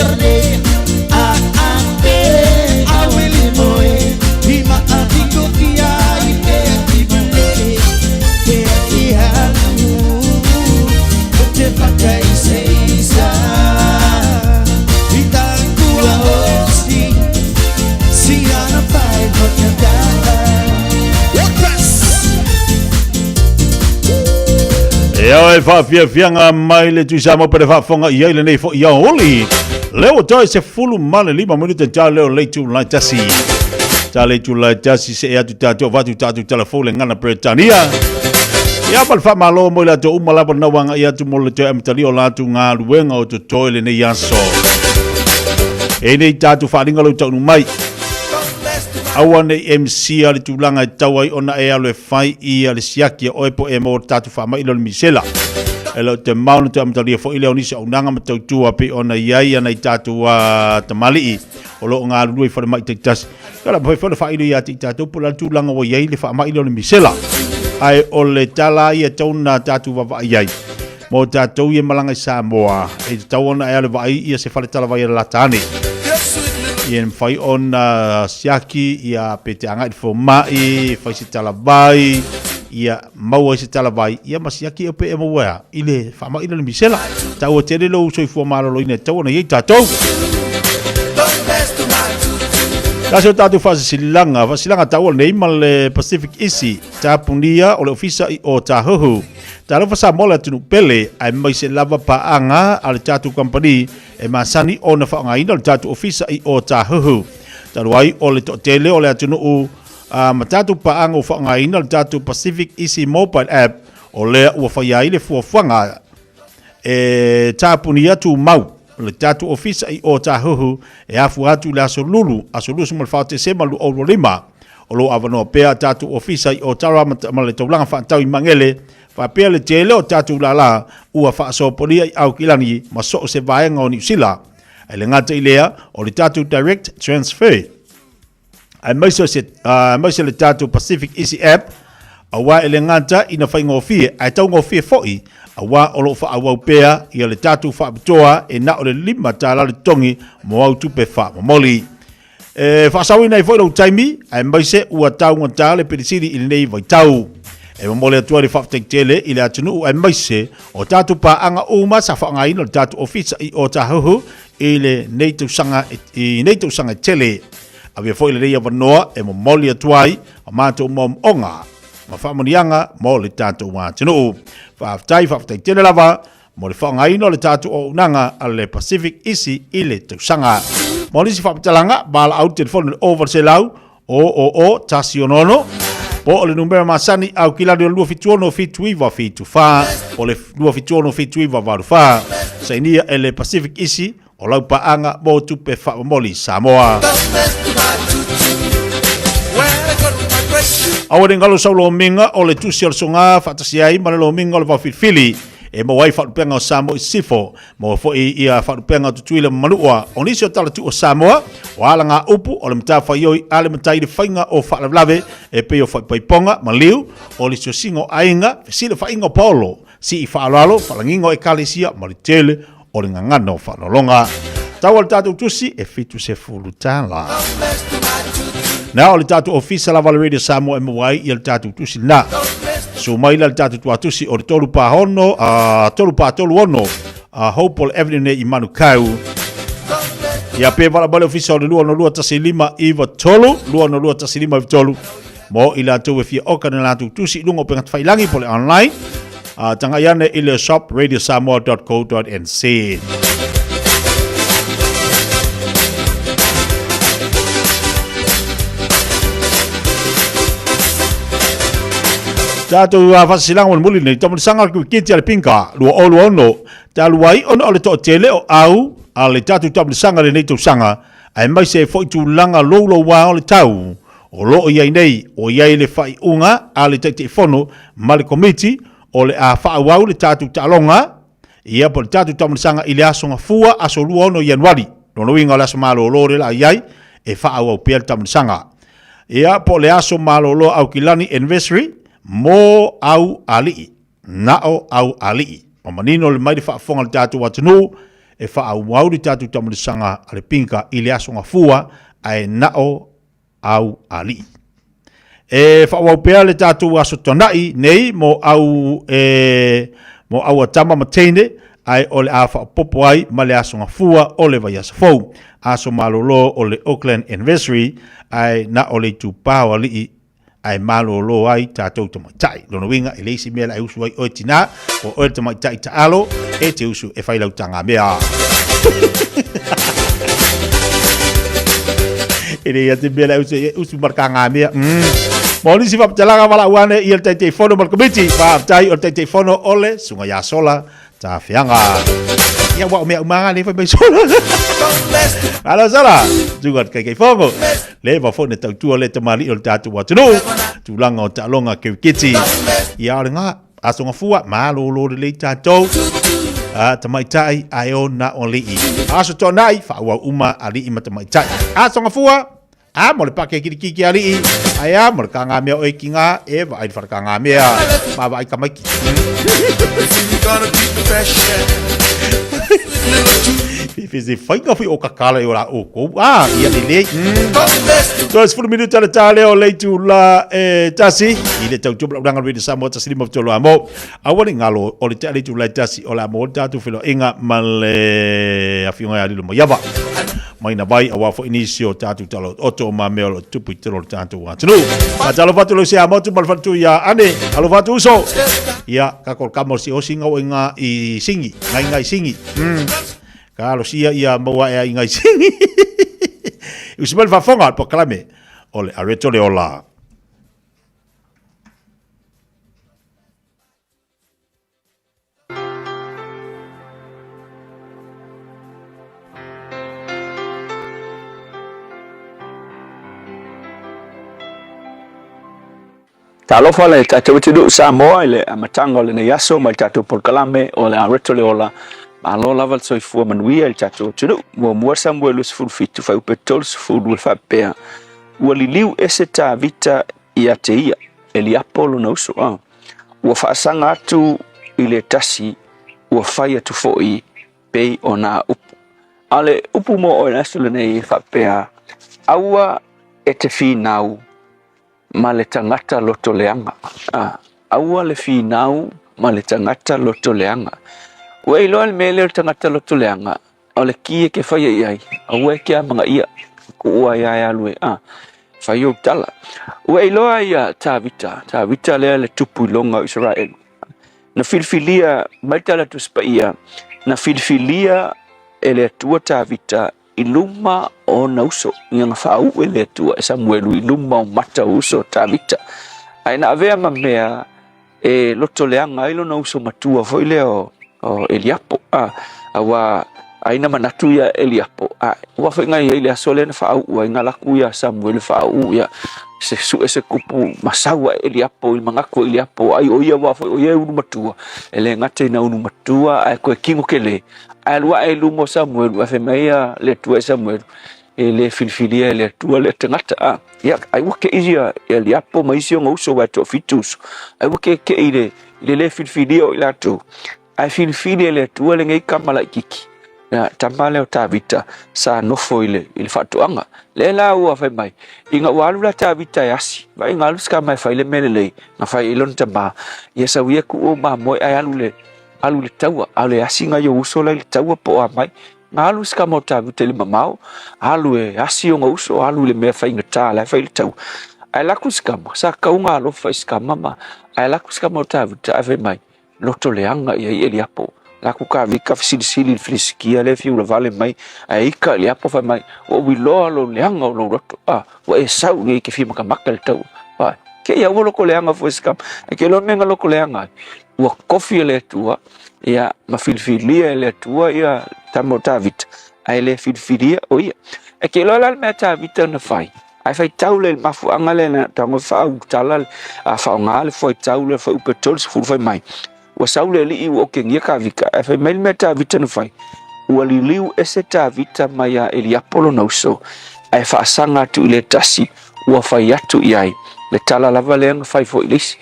Yole, Ape, Awele Moe, Hima Atiko Kia, Ike Atibule, Ke Atihalu, Te Pakai Seisa, Itangua Hosti, Siana Pai Kotanda. Ia e Fiafia mai le tuisa mo pere whafonga ia ile nei fo ia holi. Leo toi se fulu male 5 minuta ja leo leitu lai tasi. Ja leitu lai tasi se ea tu tātou watu tātou telefone ngana Britania. Ia pal wha malo mo la to umalapa na wanga ia tu mo le te amitali o latu ngā luenga o tu toi le nei aso. E nei tātou wharinga lau taunu mai. Awa nei MC ale tūlanga e tauai ona e alo e whai I ale siaki o epo e mo tātu wha mai ilo ni misela. E lau te mauna te amatalia fo ileo nisi au nanga matau tua pe ona iai anai tātu tamali I. O loo ngā lului whare mai te tasi. Kala pwai whare wha ilo ia te tātu pula tūlanga o iai le wha mai ilo ni misela. Ai o le tala ia tauna tātu wa iai. Mo tātou ia malanga I Samoa. E tau ona e ale vai ia se whare tala vai la tani. Ien fai on siaki ia pete anga I fo mai fai se tala vai ia maua se tala vai ia masiaki o pe e maua ile fa mai ile misela tau te lo so I fo malo ine tau na ye tatou Kaso tatu fasilanga tau nei mal Pacific Isi tapunia o le ofisa I o tahohu talo fasa mola tunu pele ai mai se lava paanga al tatu company e masani ona whaangaina le tatu ofisa I o tahohu talo ai o le tele o le atunu u matatu paanga o whaangaina le tatu Pacific Isi mobile app o le ua whaiai le fuafanga e tapunia tu mau le tatu ofisa I o tahohu e afu atu le asolulu su malfate se malu o lima o lo avano pea tatu ofisa I o tara male taulanga whaantau I mangele fa pea le tele o tatu lala ua whaasopolia I au kilani ma so se vaenga o New Zealand e le ngata I lea o le tatu direct transfer ai maise le tatu Pacific Easy app awa ele ngata ina whaingofie ai tau ngofie foi awa o lo fa awa pea ia le tatu fa bitoa e na o le lima tala le tongi mo au tupe fa moli e fa sawi nei foi lo taimi ai maise ua tau ngata le pedisiri I nei vai tau e mole atua le fa tele ile atunu ai maise o tatu pa anga uma sa fa ngai no tatu ofisa I o tahohu ile nei tu sanga tele avia foi le ia vanoa e mole atuai o mato mom onga ma whamanianga mo le tātou wā tino. Whaafitai tele lava mo le whaangaino le tātou o unanga a le Pacific Isi I le tausanga. Mo lisi whaapitalanga bala au telefonu le over se lau o tasi onono po o le numera masani au kilari o lua fituono fituiva fitufa o le lua fituono fituiva varufa sa inia e le Pacific Isi o lau paanga mo tupe whaamoli Samoa. Awa ngalo sa lo minga o le tusi al songa fatasiai ma lo minga o le fili e mo wai falupenga o Samoa I sifo mo fo ia falupenga tutuile manua o nisi o tala tu o Samoa o alanga upu o le mtafa yoi ale mtai le fainga o falalave e pe o faiponga maliu o le singo ainga sile fainga polo si I faalalo falangingo e kalisia ma le tele o le ngangano falalonga tawal tatu tusi e fitu se fulutala na o le tatu ofisa la Valeria Samoa e mwai I le tatu tusi na so mai le tatu tuatusi o le tolu pa hono tolu ono Hopewell Avenue I Manukau ia pe vala bale ofisa o le lua tasi lima iwa tolu lua tasi lima iwa tolu mo I la tau e fia oka na tatu tusi lungo pengat failangi pole online tanga iane I le shop radiosamoa.co.nz Tātou whasilango muli nei tamu sanga ku kiti ale pinka lua olu ono ta luai ono ale to tele o au ale tātou tamu sanga le nei tau sanga ai mai se foi tu langa lolo wa ole tau o lo ia nei o ia le fai unga ale te fono male committee o le a fa wa le tātou talonga ia po tātou tamu sanga ile asonga fua aso lua ono Januari no winga la smalo lore la iai e fa wa pe tamu sanga ia po le aso malo lo au kilani anniversary mo au ali nao au ali o manino le mai fa fonga tatu watunu e whaau di tātou tamurisanga a le pinka i le asonga fua ai nao au ali. E whaau pēa le tātou aso tonai nei mo au atama matene ai o le a whaopopo ai ma le asonga fua o le vai asa fau. Aso malolo o le Auckland Anniversary ai na o le tupao ali ai malolo ai tātou tamaitai. Lono winga e leisi mea la e usu ai o tina o o tamaitai taalo e te usu e whailau tanga mea. E rei ate mea la usu markanga mea. Moni si whapatalaga wala uane i el taitei fono markamiti. Whaptai o taitei fono ole sunga ya sola ta whianga. Ia wao mea umanga le whai mai sola. Alo sala, jugat kai fongo. Le wa fone tau tua le tamali o tatu watunu. Tulanga o talonga ke kiti. Ia nga asonga fua malo lo le tatu. Tamai tai ai na only i. Aso to nai fa wa uma ali i matamai tai. Asonga fua mo le pake kiki ali i. Aya mo kanga mea o kinga e va ai farkanga mea. Ma vai kamai ki. Fizi whainga whi o kakala i ora o kou. Ia ni lei. 12 minuta le tale o leitu la tasi. I le tau tupla uranga rei de Samoa tasi lima tolo amo. Awani ngalo o le tale leitu la tasi o la mo tatu filo inga ma le awhionga ya lilo mo yava. Maina vai a wafo inisio tatu talo oto ma meo lo tupu talo tatu watunu. Ma talo fatu lo sia motu malfatu ya ane. Alo fatu uso. Ia kakol kamo si o singa o inga i singi. Ngai singi. Kalau sia ia maua e ingai singi. Usibal fa fonga po klame. Ole areto le ola. Talofa le tātou tudu Samoa le amatanga le ne yaso mai tātou polkalame o le areto le ola malo lava le soifua manuia le tātou tudu mua Samuel us full fitu fa upe tols full will fa pea ua liliu ese tā vita ia te ia e li apolo na uso ua whaasanga atu i le tasi ua whai atu foi pei o nā upu ale upu mo o naso le nei fa pea aua e te whinau ma le tangata loto leanga. Aua le whinau ma le tangata loto leanga. Ua iloa le mele le tangata loto leanga. O le kie ke whaia iai. Aua e kia mga ia. Ko ua iai alue. Whaia o tala. Ua iloa ia tā vita. Tā vita lea le tupu longa Israel. Na filfilia maitala tu spa ia. Na filfilia e le tua tā vita iluma o na uso nga whau e le tua e Samuelu iluma o mata uso tavita ai na avea mamea e loto leanga ilo na uso matua foi leo o Eliapo awa aina manatu ya Eliapo wa foi ngai ile asole na whau wa ngalaku ya Samuel whau ya se su ese kupu masawa Eliapo il mangako Eliapo ai o ia wa foi o ia unu matua ele ngate na unu matua ai ko kingo kele alwa e lumo Samuel wa femeia le tua Samuel e le filfilia le tua le tangata ya ai wa ke ia Eliapo maisio ngauso wa to fitus ai wa ke ile le filfilia o ilato ai filfilia le tua le ngai kamala kiki ya tamale o tavita sa no foile il fatuanga le la u fa mai inga walu la tavita yasi va inga lu ska mai faile melele na fa ilon tamba yesa wie ku o ma mo ai alu le taua ale asinga yo uso le taua po mai alu ska mo tavita le mamau alu e asi o uso alu le me fa inga ta la fa il tau ai la ku ska mo sa ka unga lo fa ska mama ai la ku ska mo tavita fa mai loto leanga ia Eliapo la ku ka vika sili friskia le fiu la vale mai ai ka le apo fa mai o wi lo leanga lo roto o e sau ngi ke fi maka makal tau ke ia wo lo ko leanga fo skam ke lo menga lo ko leanga o kofi le tua ia ma filfilia le tua ia tamotavit ai le filfilia o ia ke lo la meta vita na fai ai fai tau le mafu angale na tango fa u talal fa ngale foi tau le fa upetols fu fai mai wa saule li o ke ngia ka vika e fa mail meta vita no fai wa li liu ese ta vita maya Eliapolo no so ai fa sanga tu le tasi wa fai atu iai le tala lava leanga fai fo ilisi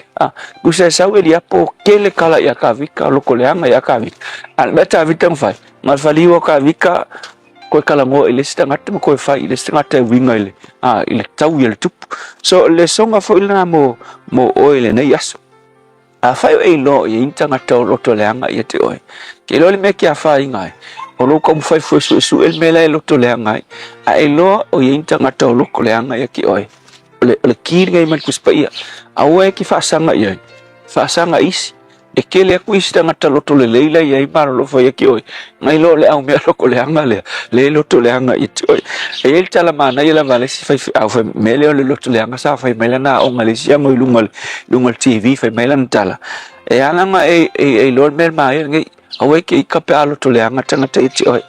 kusa sau e lia po kele kala ia ka vika loko leanga ia ka vika al beta vitang fai ngal faliwa ka vika ko kala ngo ile stangata ko fai ile stangata winga ile tau ile tup so le songa fo ile mo oile na yaso fai e lo ye intanga to loto leanga ia te oi ke lo le me kia fai ngai o lo ko fai fo su el mela loto leanga e lo o ye intanga to loko leanga ia ki oi le kiri ngai man kuspaia awe ki fasanga ia fasanga isi e kele aku isi tanga taloto le leila ia imaro lo fa ki oi ngai lo le au me loko leanga le loto leanga itu oi e el tala mana ia la vale si fai au fa mele le loto leanga sa fai mele na o ngalesia mo lungal TV fai mele tala e alanga e lo mer mai ngai awe ki ka pe loto leanga tanga te itu oi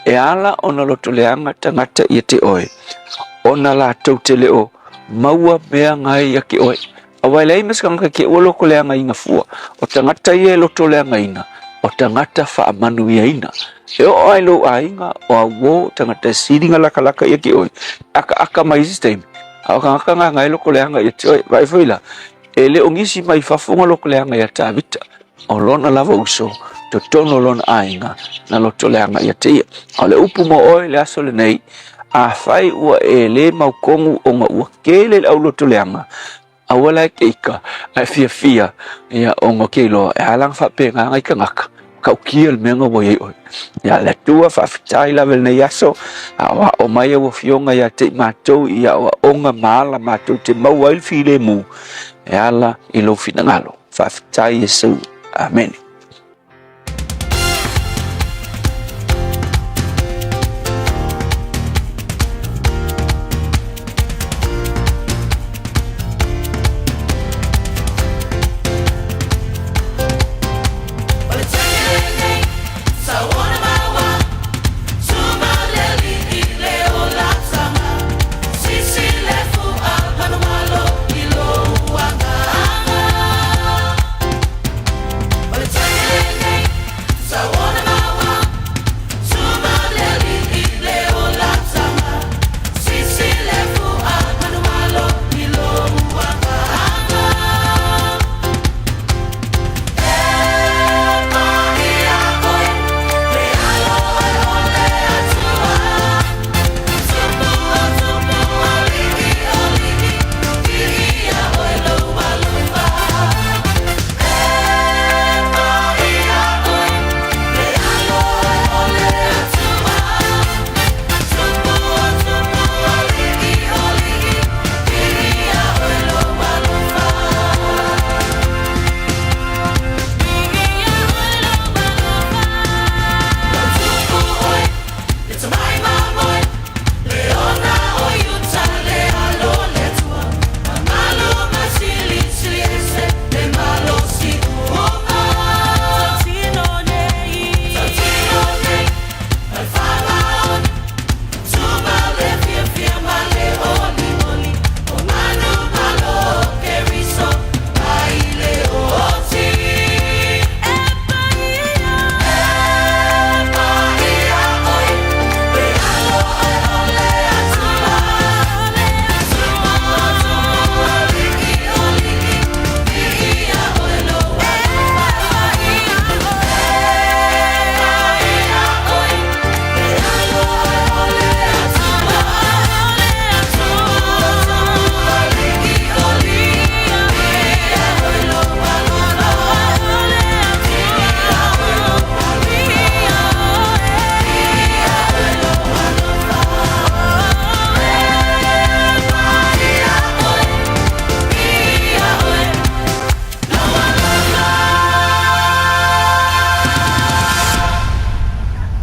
e ala ona loto leanga tanga te itu oi ona la totele o maua mea ngai ya ki oi awai lai mas kang ke olo ko leanga inga fua o tangata ye loto leanga ina o tangata fa manu ya ina e o ai lo ainga o wo tangata sidinga laka ya ki oi aka mai system aka ngai loko leanga ya oi vai foila ele ongisi mai fa funga loko leanga ya tabita o lona lava uso to tono lona ainga na loto leanga ya te ale upu mo oi le asole nei a fai ua ele mau kongu o nga ua kele au loto leanga awala keika a fiafia ia o nga kelo e alang fa penga ngai kangaka kau kiel menga wo ye oi ya le tua fa fitai level ne yaso awa o mai o fionga ya te matou ia o onga mala matou te mau ai file mu e ala i lo finangalo fa fitai yesu amen.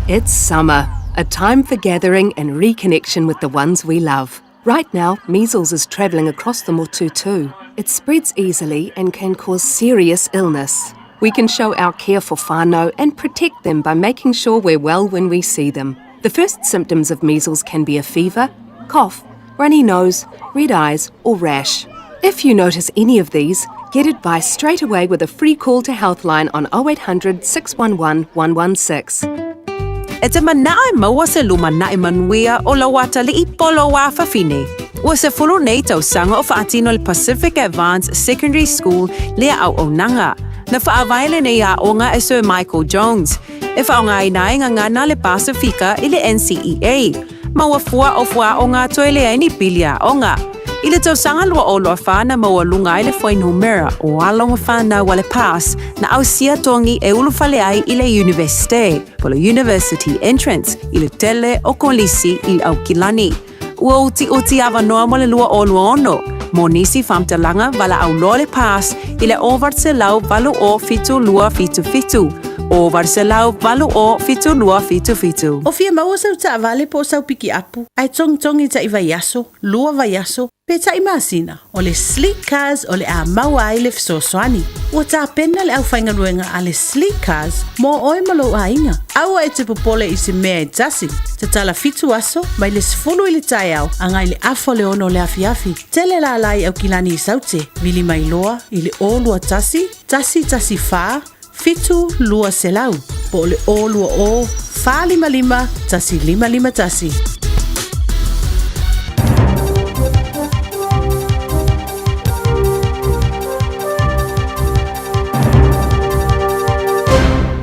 It's summer, a time for gathering and reconnection with the ones we love. Right now, measles is travelling across the Motu too. It spreads easily and can cause serious illness. We can show our care for whānau and protect them by making sure we're well when we see them. The first symptoms of measles can be a fever, cough, runny nose, red eyes or rash. If you notice any of these, get advice straight away with a free call to Healthline on 0800 611 116. E te manae maua se luma nae manuia o la wata li i polo wa fafine. Ua se fulu nei tausaga o whaatino le Pacific Advanced Secondary School lea au nanga. Na whaavaile nei a onga e Sir Michael Jones. E whaonga inai ngana le Pasifika i le NCEA. Maua fua o fua o ngā toe lea ni pilia onga. I le tausanga lua o loa whana maua lunga i le whainumera o alonga whana wale pass na au sia tongi e ulufale ai i le universite, po le university entrance, i le tele o kolisi i au kilani. Ua uti awa noa mo le lua o lua ono. Mo nisi whamtalanga wala au loa le pass i le ovart se lau valu o fitu lua fitu fitu. Ovart se lau valu o fitu lua fitu fitu. O fia maua sau ta avale po sau piki apu. Ai tongi ta i vaiaso, lua vaiaso, pe ta i masina. O le sleek cars o le a maua ai le fisoswani. Ua ta pena le au whaingaruenga a le sleek cars mo oi malo a inga. Aua e te popole i se mea e tasi. Te tala fitu aso, mai le sifulu i le Taeao, angai le afo le ono le afiafi. Tele la lai au kilani i saute, vili mai loa, i le o lua tasi faa, fitu lua selau, po le o lua o, faa lima, tasi lima tasi.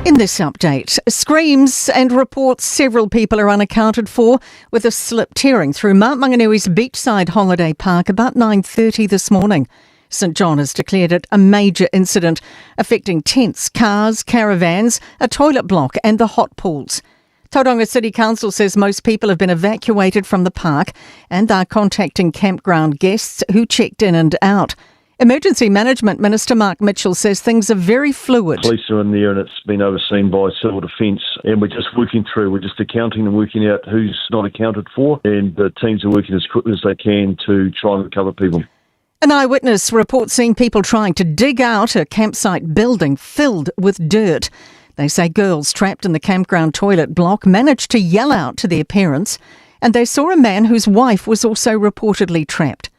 In this update, screams and reports several people are unaccounted for with a slip tearing through Mount Manganui's beachside holiday park about 9:30 this morning. St John has declared it a major incident affecting tents, cars, caravans, a toilet block and the hot pools. Tauranga City Council says most people have been evacuated from the park and are contacting campground guests who checked in and out. Emergency Management Minister Mark Mitchell says things are very fluid. Police are in there and it's been overseen by Civil Defence and we're just accounting and working out who's not accounted for, and the teams are working as quickly as they can to try and recover people. An eyewitness reports seeing people trying to dig out a campsite building filled with dirt. They say girls trapped in the campground toilet block managed to yell out to their parents, and they saw a man whose wife was also reportedly trapped.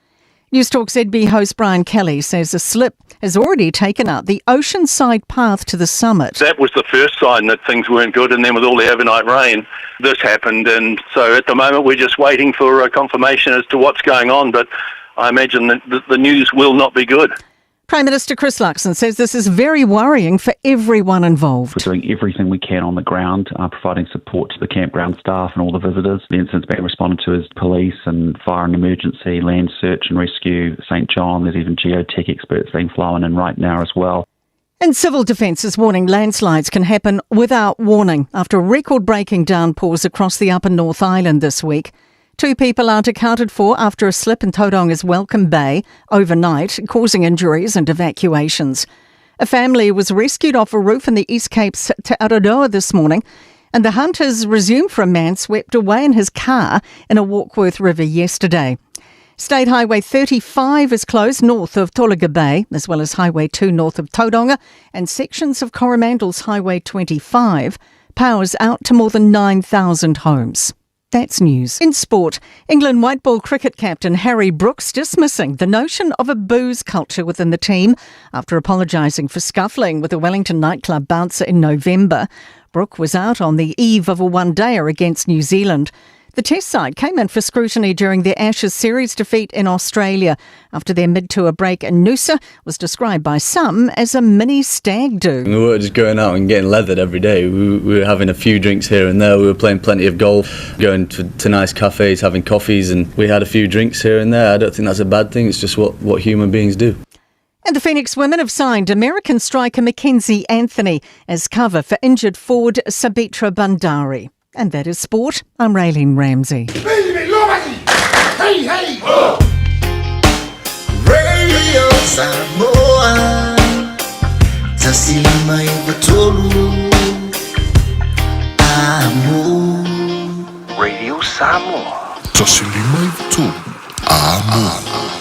News Talk ZB host Brian Kelly says a slip has already taken out the oceanside path to the summit. That was the first sign that things weren't good, and then with all the overnight rain, this happened. And so at the moment we're just waiting for a confirmation as to what's going on, but I imagine that the news will not be good. Prime Minister Chris Luxon says this is very worrying for everyone involved. We're doing everything we can on the ground, providing support to the campground staff and all the visitors. The incident's being responded to as police and fire and emergency, land search and rescue, St John. There's even geotech experts being flown in right now as well. And Civil Defence is warning landslides can happen without warning after record-breaking downpours across the upper North Island this week. 2 people aren't accounted for after a slip in Tauranga's Welcome Bay overnight, causing injuries and evacuations. A family was rescued off a roof in the East Cape's Te Araroa this morning, and the hunt has resumed for a man swept away in his car in a Warkworth River yesterday. State Highway 35 is closed north of Tolaga Bay, as well as Highway 2 north of Tauranga, and sections of Coromandel's Highway 25. Power's out to more than 9,000 homes. That's news. In sport, England white ball cricket captain Harry Brooks dismissing the notion of a booze culture within the team after apologising for scuffling with a Wellington nightclub bouncer in November. Brooke was out on the eve of a one-dayer against New Zealand. The Test side came in for scrutiny during their Ashes series defeat in Australia after their mid-tour break in Noosa was described by some as a mini stag do. We weren't just going out and getting leathered every day. We were having a few drinks here and there. We were playing plenty of golf, going to nice cafes, having coffees, and we had a few drinks here and there. I don't think that's a bad thing. It's just what human beings do. And the Phoenix women have signed American striker Mackenzie Anthony as cover for injured forward Sabitra Bandari. And that is sport. I'm Raylene Ramsey. Hey, hey! Radio Samoa Tasilima Ivatolu Amo Radio Samoa Tasilima Ivatolu Amo.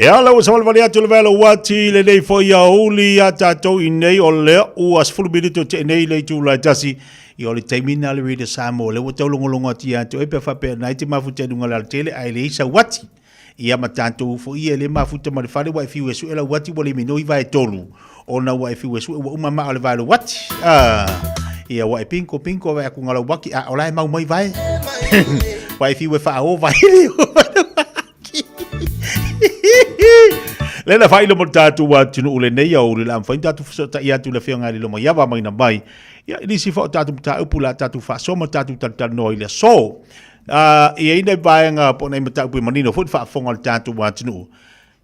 E ala ua samalvali atu le vela wati le nei fo ia uli a tatou I nei o lea ua sfulu minito te nei le tu la tasi I o le taimina le rida Samoa le ua taulongolongo ati atu e pe whape nai te mafuta nunga la tele ai le isa wati ia matantou fo ia le mafuta ma le whare wa fiu esu e la wati wa le minoi vai tolu o na wa fiu esu e wa umama o le vai wati ia wa pinko vai aku ngala waki a ola mau mai vai wa fiu e wha o vai Lena fai le mo tatu wa tinu ule nei au le am fai tatu ta ia tu le fionga le mo yava mai na mai ya ni si fo tatu ta upula tatu fa so mo tatu ta no ile so ia ina vai nga po nei mata pu manino fo fa fonga tatu wa tinu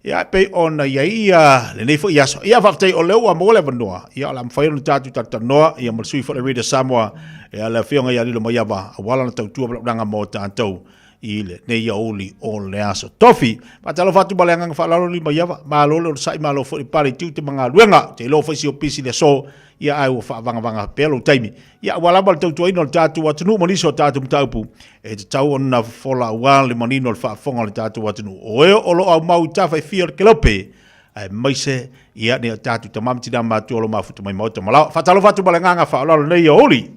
ya pe on ia le nei fo ia so ia fa te o le wa mo le vanoa ia lam fai le tatu ta no ia mo sui fo le rida Samoa ia le fionga ia le mo yava wala na tau ranga mo tatu ile nei oli o le aso tofi patalo fatu balenga fa lalo lima yava malo lo sai malo fo pare tu te manga luenga te lo fa si opisi le so ia ai fa vanga pelo taimi ia wala bal tau ino tatu watunu moniso tatu mtaupu e te tau ona fola wan le manino fa fonga le tatu watunu o e o lo au mau tafa fior kelope ai maise ia ne tatu tamam tina matu lo mafutu mai moto mala fatalo fatu balenga fa lalo nei oli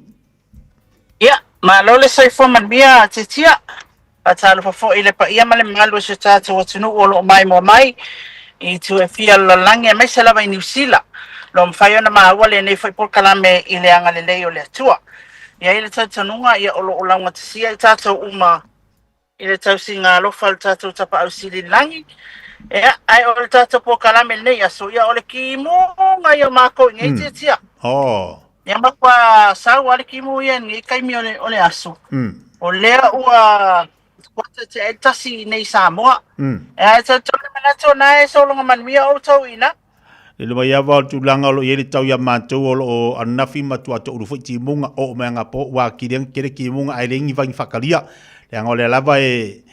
ia malo le sai fo man bia titia Atalo fo ile pa ia male malu se tata watunu o lo mai mo mai I tu e fia la lange mai se lava I New Zealand lo mfaio na maawale nei foi por kalame ile anga le leo le tua ia ile tata nunga ia o lo langa tsia tata uma ile tau singa lo fal tata tapa au sili langi ai o le tātou po kalame nei aso ia o le ki munga ia mako ngai tia. Oh. Ia makwa sau ale ki mu ia ngai kaimi o le aso. O lea ua kwata te tasi nei Samoa. E ta tole manato na e solonga manuia o tau ina. Le mai ava tu langa lo yele tau ya matou o anafi matua to uru fiti munga o menga po wa kireng kere ki munga ai lengi vai fakalia. Le anga le lava e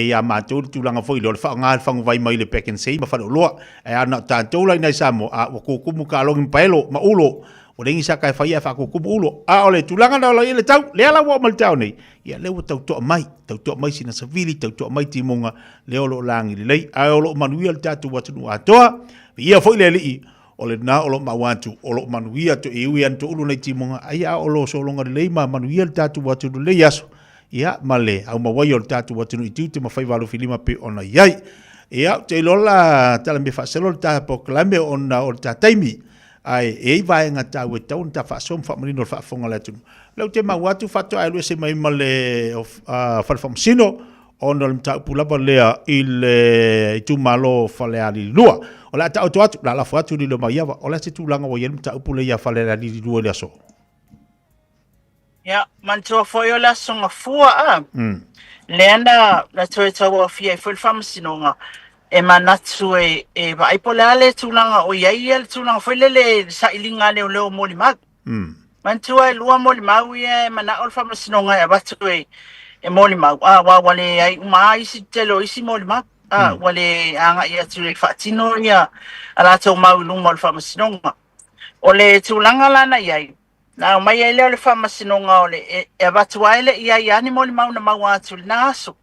ya matou tu langa foi lo fa nga fa vai mai le peken sei ma fa lo e ana tantou lai nei Samoa a ko kumu ka lo mpelo ma ulo o lengi sa kai fai fa ko kumu ulo a ole tu langa lo yele tau le ala wo mal tau nei ia le tau to mai sina savili tau to mai ti munga le lo langi le lei a lo manuia tatu watu atoa ia foi le li o le na o lo mawatu o lo manuia to iwi an to ulu nei timonga ia o lo solonga le ma manuia tatu watu le yaso ia male au mawai o tatu watu no itu te mafai valo filima pe ona iai ia te lola tala me fa selo ta poklame ona o ta taimi ai e vai nga ta we tau ta fa som fa marino fa fonga le tu lo te mawatu fa to ai se mai male fa fam sino ona le ta pula balea il tu malo fa le ali lua o la ta atu la fatu ni lo maiava o la se tu langa o yel ta upule ya fa le ali lua le so ya mantua foi o la songa fua lena la toi tau fia foi fam sinonga e manatu e vai polale tu langa o yai tu langa foi le sa ilinga le o moli mag mantua e lua moli mau e mana o fam sinonga e batu e moli mau wa wale ai uma isi telo isi moli mau wale anga ia tu le fatino ia ala tau mau lunga o fam sinonga o le tu langa lana iai na mai ele le fama sinonga ole e batua ele ia ani moli mau na mau atu na aso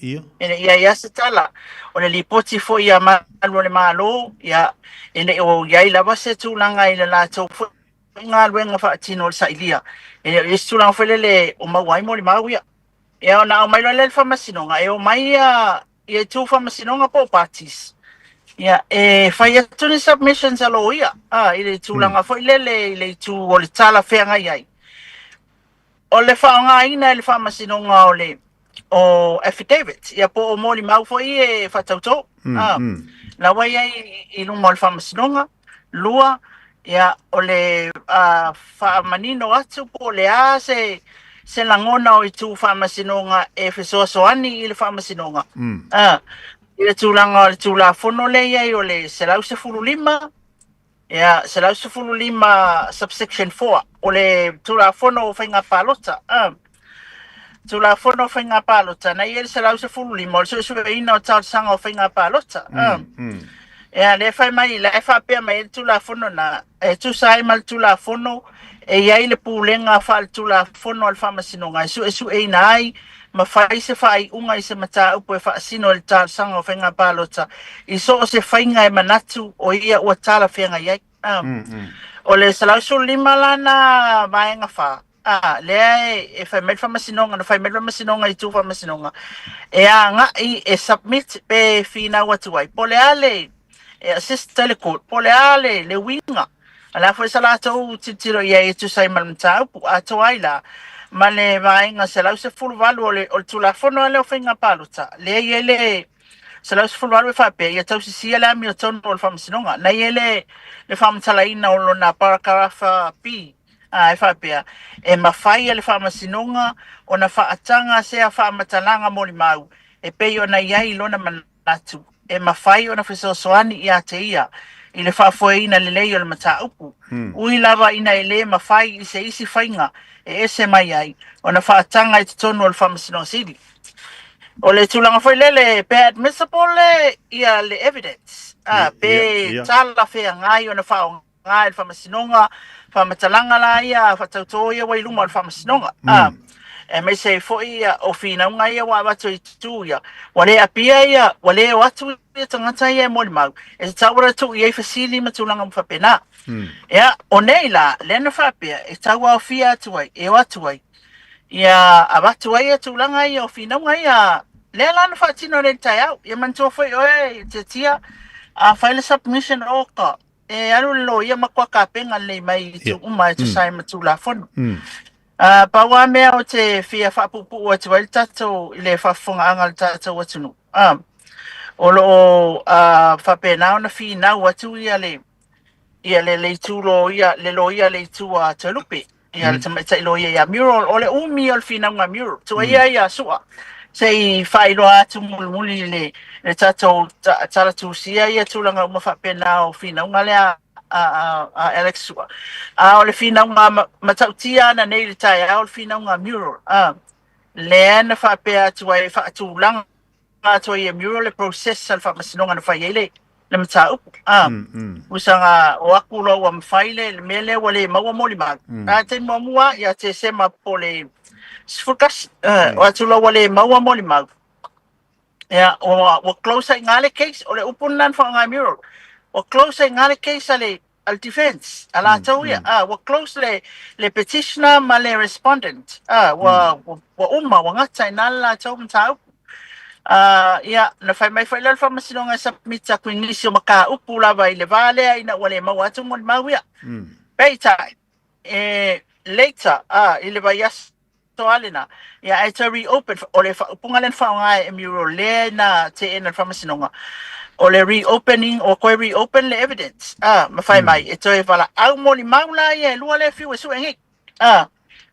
ia ia se tala o le lipoti fo ia Malu le malo ia ele o ia ila base tu langa ile la to fo nga luenga fa tino sa ilia e tu langa fo le o mau ai moli mau ia ia na mai le fama sinonga e o mai ia tu fama sinonga po parties ia fai atu ni submissions alo ia ile tūlanga fo ile tu o le tala whenga iai o le whaonga ina le whamasinonga o affidavit ia po o moli mau fo i e whatauto la wai ai i lunga o le whamasinonga lua ia o le whamanino atu po le se langona o i tu whamasinonga e whesoasoani i le whamasinonga ile tūlanga le tūla fono le iai o le selau se fulu lima ia selau se fulu lima subsection 4 o le tūla fono o whainga palota tūla fono o whainga palota na ia le selau se fulu lima o le suwe ina o tau sanga o whainga palota ia le whai mai la e whapea mai le tūla fono na e tu sai mal tūla fono e iai le pūlenga wha le tūla fono al whamasinonga e su e ina ai ma fai se fai unga i se mata upo e whaasino le tāl sanga o whenga pālota i so o se whainga e manatu o ia ua tāla whenga iai o le salausu lima lana vaenga wha lea e whai melfa masinonga na whai melfa masinonga i tūwha masinonga e a nga i e submit pe whina watuai po le ale e assist telecourt po le ale le winga ala fo salato titiro ia e tu sai malmata upo ato ai la ma le vaenga se lau se fulu valu o le tula fono le o whainga palota le iele se lau se fulu valu e whape ia tau si sia le ami o tono o le whamasinonga na iele le whamatalaina o lona parakarafa pi e whapea e mawhai le whamasinonga o na whaatanga se a whamatalanga moli mau e pei o na iai lona manatu e mawhai o na whesosoani i a te ia i le whafoeina le lei o le mata upu ui lava ina e le mawhai i se isi whainga e ese mai ai o na whaatanga i te tonu o le whamasinonga siri o le tūlanga foi le pe admissible le ia le evidence pe tala whea ngai o na whao ngai le whamasinonga whamatalanga la ia whatauto ia wai luma o le whamasinonga e me se foi ia o whina unga ia wa watu i tutu ia wale apia ia wale o atu ia tangata ia e moli mau e se tawara tu ia i fasili ma tūlanga mwhapena ia o nei la lena whapea e tawa o fia atuai e o atuai ia a watu ai tūlanga ia o whina unga ia le lana whaatino le Taeao ia mantua foi oe te tia a file submission oka e alu lo ia makua kapenga le mai i tu uma e tu sai matula fono pa wa mea o te fia whapupu o te wail tato i le whafunga anga le tato watunu O lo whapena o na whina watu ia le tulo ia le lo ia le tua te lupi. Ia le tamai tai lo ia mural o le umi o le whina ngā mural. Tua ia sua. Sei whairo atu muli le tatou tala tusia ia tūlanga uma whapena o whina unga lea a Alex sua. O le whina unga matautia na nei le Taeao o le whina unga mural. Lea na whapea atu ai whaatūlanga atu ai mural le process al whamasinonga na whai ele le mata upu. Usanga o aku lo wa mawhaile le mele wale maua moli mag. Te mua ia te sema po le sfukas o atu lo wale maua moli mag. Ia o close ai ngale case o le upunan wha ngai mural. O close ai ngale case ale al defense ala tau ia wa close le petitioner ma le respondent wa umma wa ngata nala tau mta upu. Ia na fai mai fai lalfa masinonga sa mitsa ku English o maka upu lava i le vale ai na wale mau atu mon mau ia. Paytime. Later, i le vai aso alena. Ia ai ta reopen o le upunga len whaonga e mural le na te ena fa masinonga. O le reopening o koe reopen le evidence. Ma fai mai e toi wala au moli maula ia lua le fiu e su engik.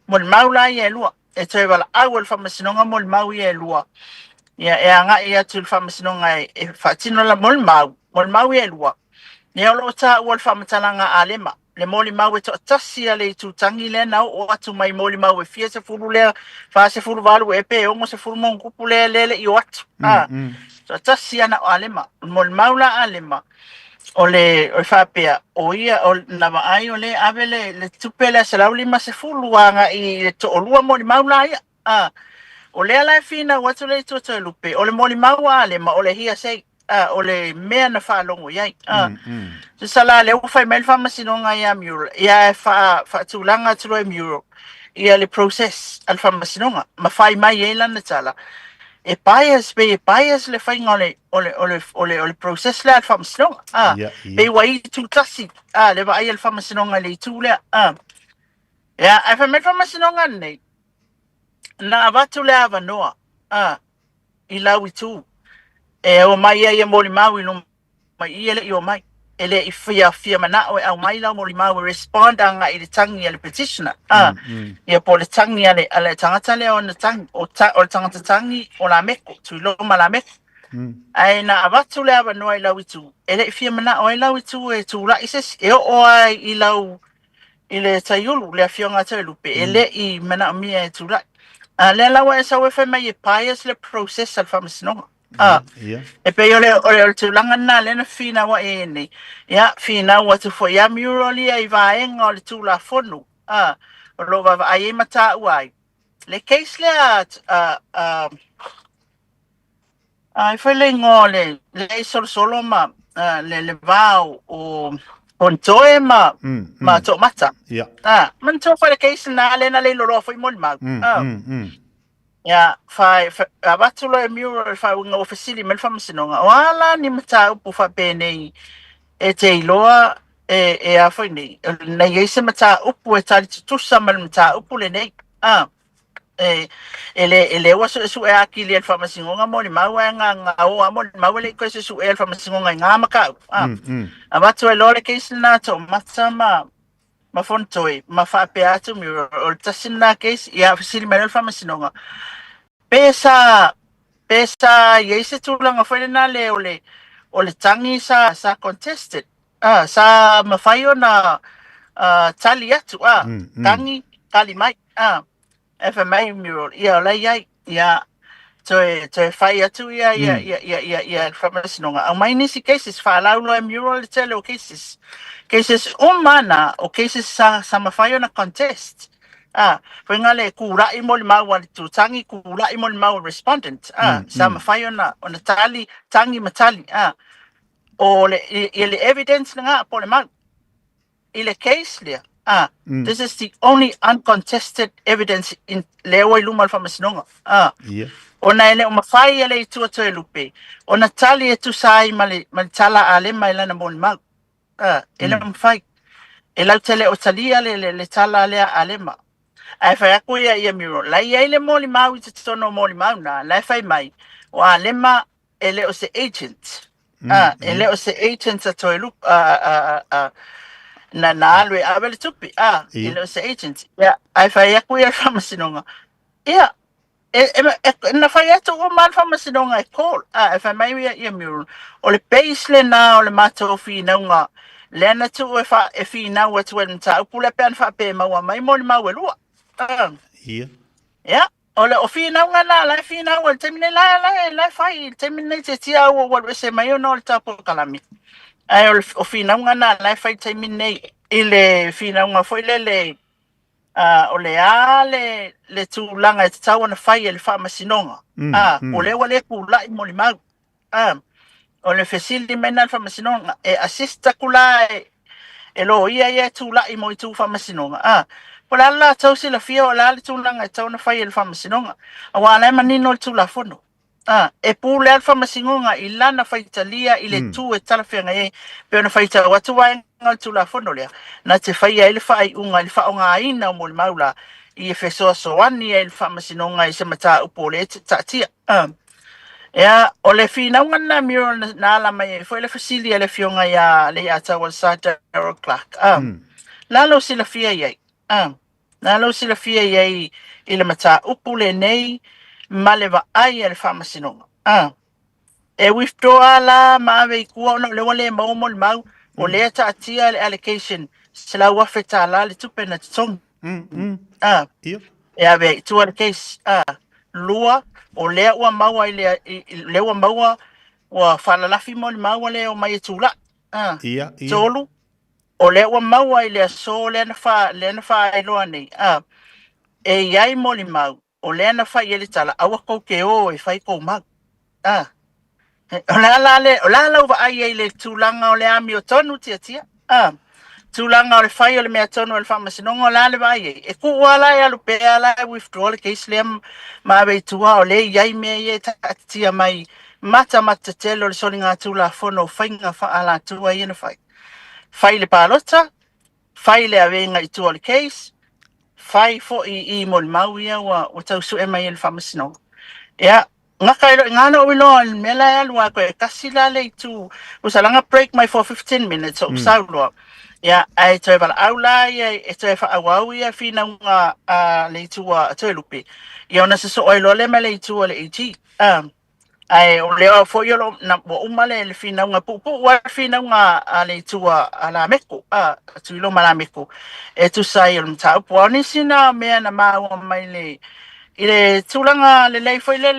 Moli maula ia lua. E toi wala au el fa masinonga moli mau ia lua. Ia e anga ia tu le whamasinonga e whaatino la mol mau e lua. Nea lo ta ua le whamatalanga a lema. Le moli mau e to atasi a le tu tangi le nau o atu mai moli mau e fia se furu lea, wha se furu walu e pe ongo se furu mongu kupu lea lele i o atu. So atasi ana o a lema. Moli mau la a lema. O le whapea o ia o lava ai o le ave le tupele se lau lima se furu wanga i le to o lua moli mau la ia. O le ala fina watu le toto lupe o le moli maua le ma o le hia sei o le mea na whaalongo iai so sala le ufai mail whamasinonga ia mural ia whaatulanga turo e mural ia le process al whamasinonga ma whai mai e lana tala e bias le whai o le process le al whamasinonga pe wai tu tasi le wa ai al whamasinonga le tu le ia ai whai mail whamasinonga nei na avatu le ava noa i lau i tū e o mai ia ia moli mau i no mai ia le i o mai ele i Fiafia mana o au mai lau moli mau respond anga i le tangi ale petitioner ia po le tangi ale tangata le o na tangi o tangata tangi o la meko tu lo ma la meko ai na avatu le ava noa i lau i tū ele i Fia mana o i lau i tū e tū la ises e o ai i lau i le taiulu le afionga te lupe ele i mana o mia e tū la le lawa e sa wefe mai e bias le process al whamasinonga. E pe o le tūlanga nā le na whina wa e nei. Ia, whina wa tu fo ia mural ia i vaenga o le tūla whonu. O lo wa ai e mata uai. Le case le ai whai le ngō le solo ma le vau o pontoe ma to mata. Man to fa le case na le na le loro foi mol mag. Ya fa abatulo e mural fa unga ofisili mel famasinonga. Wala ni mata upu fa pene e te iloa e a foi nei. Na yese mata upu e tali tusa mal mata upu le nei. Ele wa su e akili el famasinonga moli mau nga o moli mau le ko su e el famasinonga nga maka. Abatu e lole case na to mata ma fontoi ma fa pe atu mi o tasina case ia fasili mel famasinonga pesa yese tulanga foi na le o le tangi sa contested sa mafaio na tali atu tangi tali mai FMA mural ia la ia toe fai atu ia famasinonga au mai nisi cases fa laulo e mural tele o cases umana o cases sa mafaio na contest foi ngale kura i moli mau ali tu tangi kura i moli mau respondent sa mafaio na ona tangi matali o le evidence nga po le mau ile case le this is the only uncontested evidence in lewa iluma famasinonga ona ele o mafai ele tu to lupe ona tali e tu sai mali tala ale mai lana moli mau ele mafai ela tele o talia le tala ale alema ai fa ko ia miro la ia le moli mau te tono moli mau na la fai mai o alema ele o se agent. Ele o se agent sa toi lup na alwe abele tupi. Ele o se agent. Ya, ai fai aku ia whamasinonga. Ia, na fai atu o man whamasinonga e call. E fai mai ia miuru. O le base le na o le mata o whinaunga. Lena tu e whinaunga tu e mta. Upule pean wha pe maua mai mo le mau e lua. Ia. Ya, ole o whinaunga na, lai whinaunga, temine lai whai, temine te tia o wal se mai o no le tapo kalami. Ai o whinaunga na, lai whai temine i le whinaunga foi le o le a le tūlanga e te tau ana whai e le whamasinonga. O le wale kulai mo le mau. O le fesili mena le whamasinonga, e asista kulai e lo ia tūlai mo i tū whamasinonga. Po la la tau sila fia o la le tūlanga e tau na whai e le whamasinonga. A wālai manino le tūla whono. E pū le al whamasinonga i lana whaitalia i le tū e talawhianga e peo na whaita watu waenga le tūla whono lea. Na te whaia e le whai unga i le whaonga aina o mo le maula i e whesoa soani e le whamasinonga i se mata upo le te tatia. Ea, o le whinaunga na miro na ala mai e fwoi le fasili e le fionga ia le ata wal sa Daryl Clark. Lalo sila fia iei. Lalo sila fia iei i le mata upu le nei ma le va ai e le whamasinonga. E withdraw la ma ave i kua ono le wale mau mo le mau o le ata atia le allocation sila wafeta la le tupe na titong. E ave i tua le case. Lua o lea ua maua i le ua maua ua whalalafi mo le maua le o mai e tūla. Tolu o lea ua maua i lea so lea na wha e loa nei. E iai mo le mau o lea na wha i ele tala awa kou ke o e whai kou mau. O la lau wa ai e le tūlanga o le ami o tonu tia. Tūlanga o le whai o le mea tonu o le whamasinonga o la le vai e. E ku wala e alu pea la e withdraw le case lea mawe tua o le iai mea i e tia mai mata telo le soli ngā tūla whono whainga whaala tua i ena whai. Whai le pālota, whai le awenga i tua le case, whai fo i mo le mau ia o tau su e mai e le whamasinonga. Ea, ngaka ilo, ngana o ilo, mela e alua koe, kasi la le i tu, usalanga break mai for 15 minutes o usaulua. Ia, ai toi wala au la ia, e toi wha awau ia whina unga le i tua toi lupi. Ia ona se so oilo le me le i tua le AG. Ai, o leo fo iolo na wa umale le whina unga pupu, wa whina unga le i tua la meko, tu ilo ma la meko. E tu sai o mta upu, o nisina mea na maa mai le, i le tūlanga le lei foi le,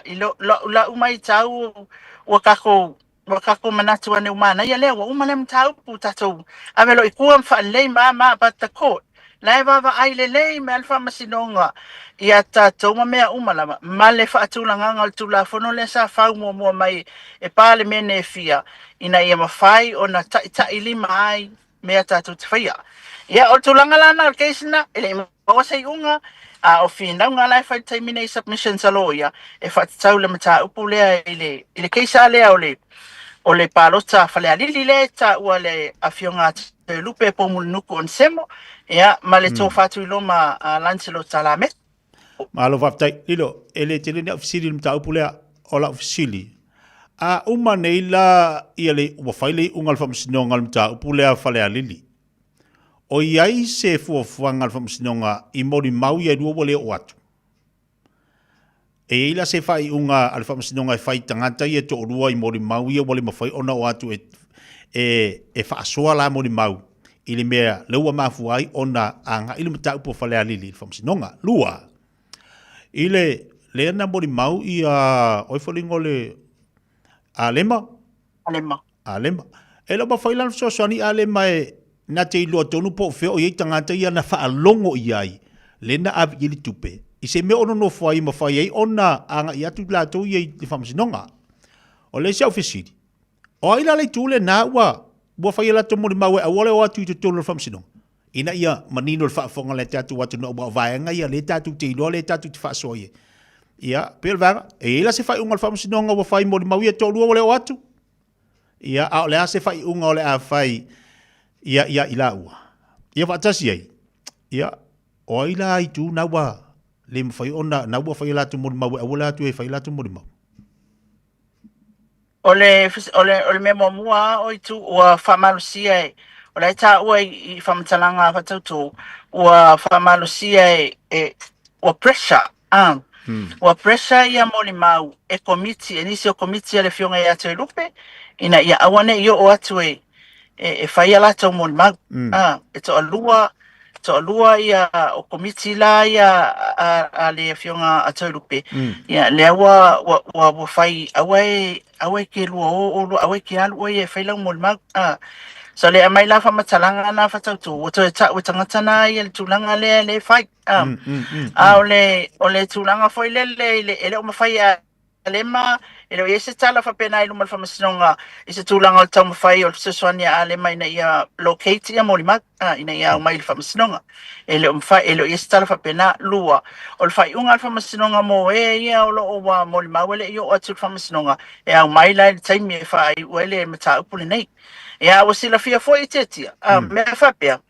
i la umai tau, wakako manatu ane umana ia lea wa umale mtau pu tatou avelo ikua mfa lei ma but the court lai vava ai le lei me alfa masinonga ia tatou ma mea umala ma le whaatulanga ngal tula fono le sa fau mua mai e pale mene e fia ina ia mawhai o na tai lima ai mea tatou te whaia ia o tulanga lana al keisina ele mawa sei unga o fina nga lai whai taimine submissions alo ia e whaatau le mata upu lea ile keisa lea o le palota falea lili le ta ua le afionga te lupe po mulunuku on semo ia ma le tō whatu ilo ma Lancelo Talame. Ma alo whaftai, lilo, ele te lene ofisili le mta upulea o la ofisili. A uma nei la ia le ua whaile ungal whamsinonga le mta upulea falea lili. O iai se fuafuanga le whamsinonga I mori mau ia rua wale o atu. E ila se whai unga ale whamasinonga e whai tangata ia to orua I mori mau ia wale mawhai ona o atu e whaasoa la mori mau. Ili mea leua mafu ai ona anga ili mta upo whalea lili il whamasinonga. Lua. Ile lea na mori mau I oifolingo le alema. Alema. E la mawhai lana soani alema e na te ilua tonu po feo iei tangata ia na whaalongo iai. Lena avi ili tupe. I se me ono no fai ma fai ei ona anga I atu la tau iei te whamasinonga. O le se ofisiri. O ila le tūle nā ua fai la tomo le maue a wale o atu I te tōlu le whamasinonga. Ina ia manino le whaafonga le tatu watu na ua vaenga ia le tatu te iloa le tatu te whaasoa ia. Ia, pēr vanga, e ila se fai unga le whamasinonga ua fai mo le maue a tōlua wale o atu. Ia, a le a se fai unga o le a fai ia ila ua. Ia whaatasi ei. Ia, o ila I tū na ua le mawhai ona na ua whai latu mori mau e wala atu e whai latu mori mau. ole me mua o tu o famalusia e o le ta o I famatalanga fa tu o famalusia o pressure o pressure ia moli mau e committee e nisi o committee le fionga ia te lupe ina ia awane io o atu e fai ala tau moli mau e to alua ia o committee la ia a le fionga a te lupe ia le wa fai awai ke lua o awai ke alu e fai lau moli mau so le mai la fa matalanga na fa tau o to ta o tangata na ia le tulanga le fai ole tulanga foi le o mafai lema ele ese tala fa pena ilu mal fa masnonga ese tulanga tau mafai o seswani ale mai na ia locate ia molima ina ia mai fa masnonga ele o mafai ele ese tala fa pena lua o fai unga fa masnonga mo ia o lo wa molima wele io o tu fa masnonga e au mai la taimi fa ai wele mata upule nei ia o sila fia foi tetia me fa pea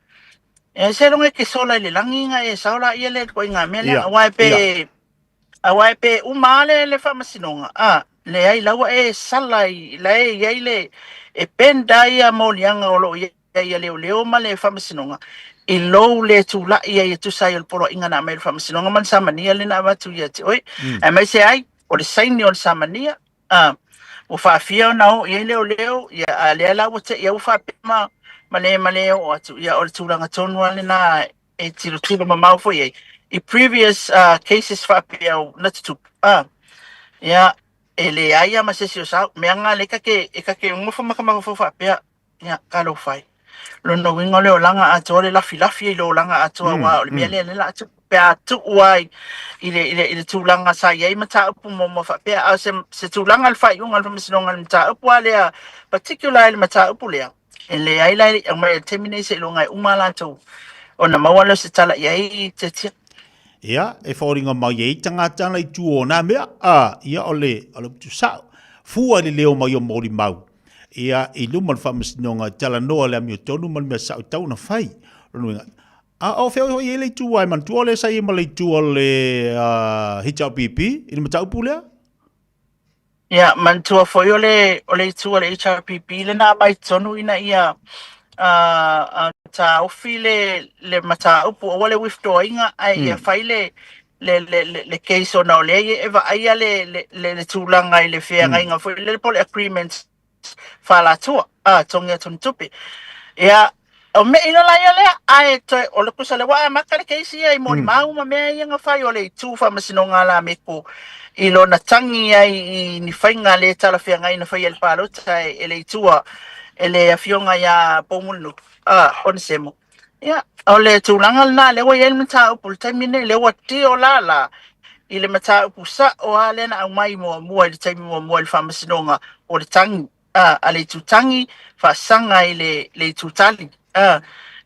e se longe ke sola le langinga e saula ia le ko inga mele awai pe umale le famasinonga le ai lawa e salai le ai le e penda ia molianga o lo ia leo male famasinonga I lo le tu la ia tu sai el poro inga na me famasinonga man samania le na watu ia te oi e mai se ai o le saini o samania o Fiafia na ia leo ia le la o te ia o fa ma male o atu ia o tulanga tonu ale na e tiro mamau fo ia I previous cases Fiafia na tu ia ele aia masesi o sa me anga le ka ke ngofa makama fo Fiafia ia kalo fai lo no wingo le langa atu le la filafi lo langa atu wa o me le la atu pe atu wai ile tulanga sa ia mata upu mo Fiafia a se tulanga al fai unga al msinonga mata upu ale particular le mata upu le ele ai lai ang mai terminate se lo ngai umala tu ona mawalo se tala ia te Ia, e whaoringa mai e tangata nei tu o nā mea, ia ole tu sao, fua le leo mai o mori mau. Ia, I luman whamastinonga tala noa le ami o tonu man mea sao tau na whai. Ronuinga, o wheo hoi e le tu ai man tu ole sa i ma le tu ole HRPP, i le matau pulea? Ia, man tua foi ole tu ole HRPP, le nā mai tonu ina ia, ta ofi le mata upu o wale withdraw-inga ai ia whai le case o nao le eva aia le tūlanga I le whea inga fo le pole agreements whala tua tongia tupi ia o me ina la ia lea ai toi o le kusa le waa maka le case ia I moni mau ma mea ia nga whai o le tū whamasinonga la meko I lo na tangi ai I ni whainga le tala whea ngai na whai el palota e le tua ele afionga ya pomulu on semo ya ole tulanga na le wa yel mata upul tamine le wa ti o la ile mata upusa o ale na mai mo le tami mo le famasinonga o le tangi ale tutangi fa sanga ile le tutali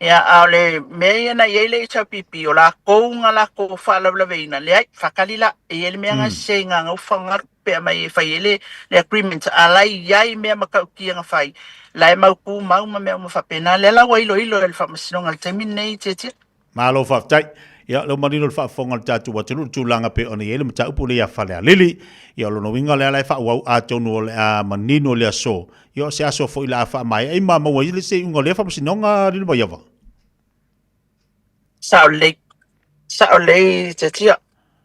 ya ole me na yele chapipi o la ko ngala ko fa la veina le fakalila ele me nga senga nga ufanga pe mai fa yele le agreement alai yai me makauki nga fai lai mau ku mau ma me mo fa pena le la wa ilo el famasinonga le tami nei tete Malo fa tai ia lo marino fa fonga tatu wa tu langa pe ona ele mata upu le ya fale lili ia lo no winga le fa wa a tonu le a manino le so ia se aso fo ila fa mai ai ma mo ile se unga le fa sinonga le ba yava sao le tete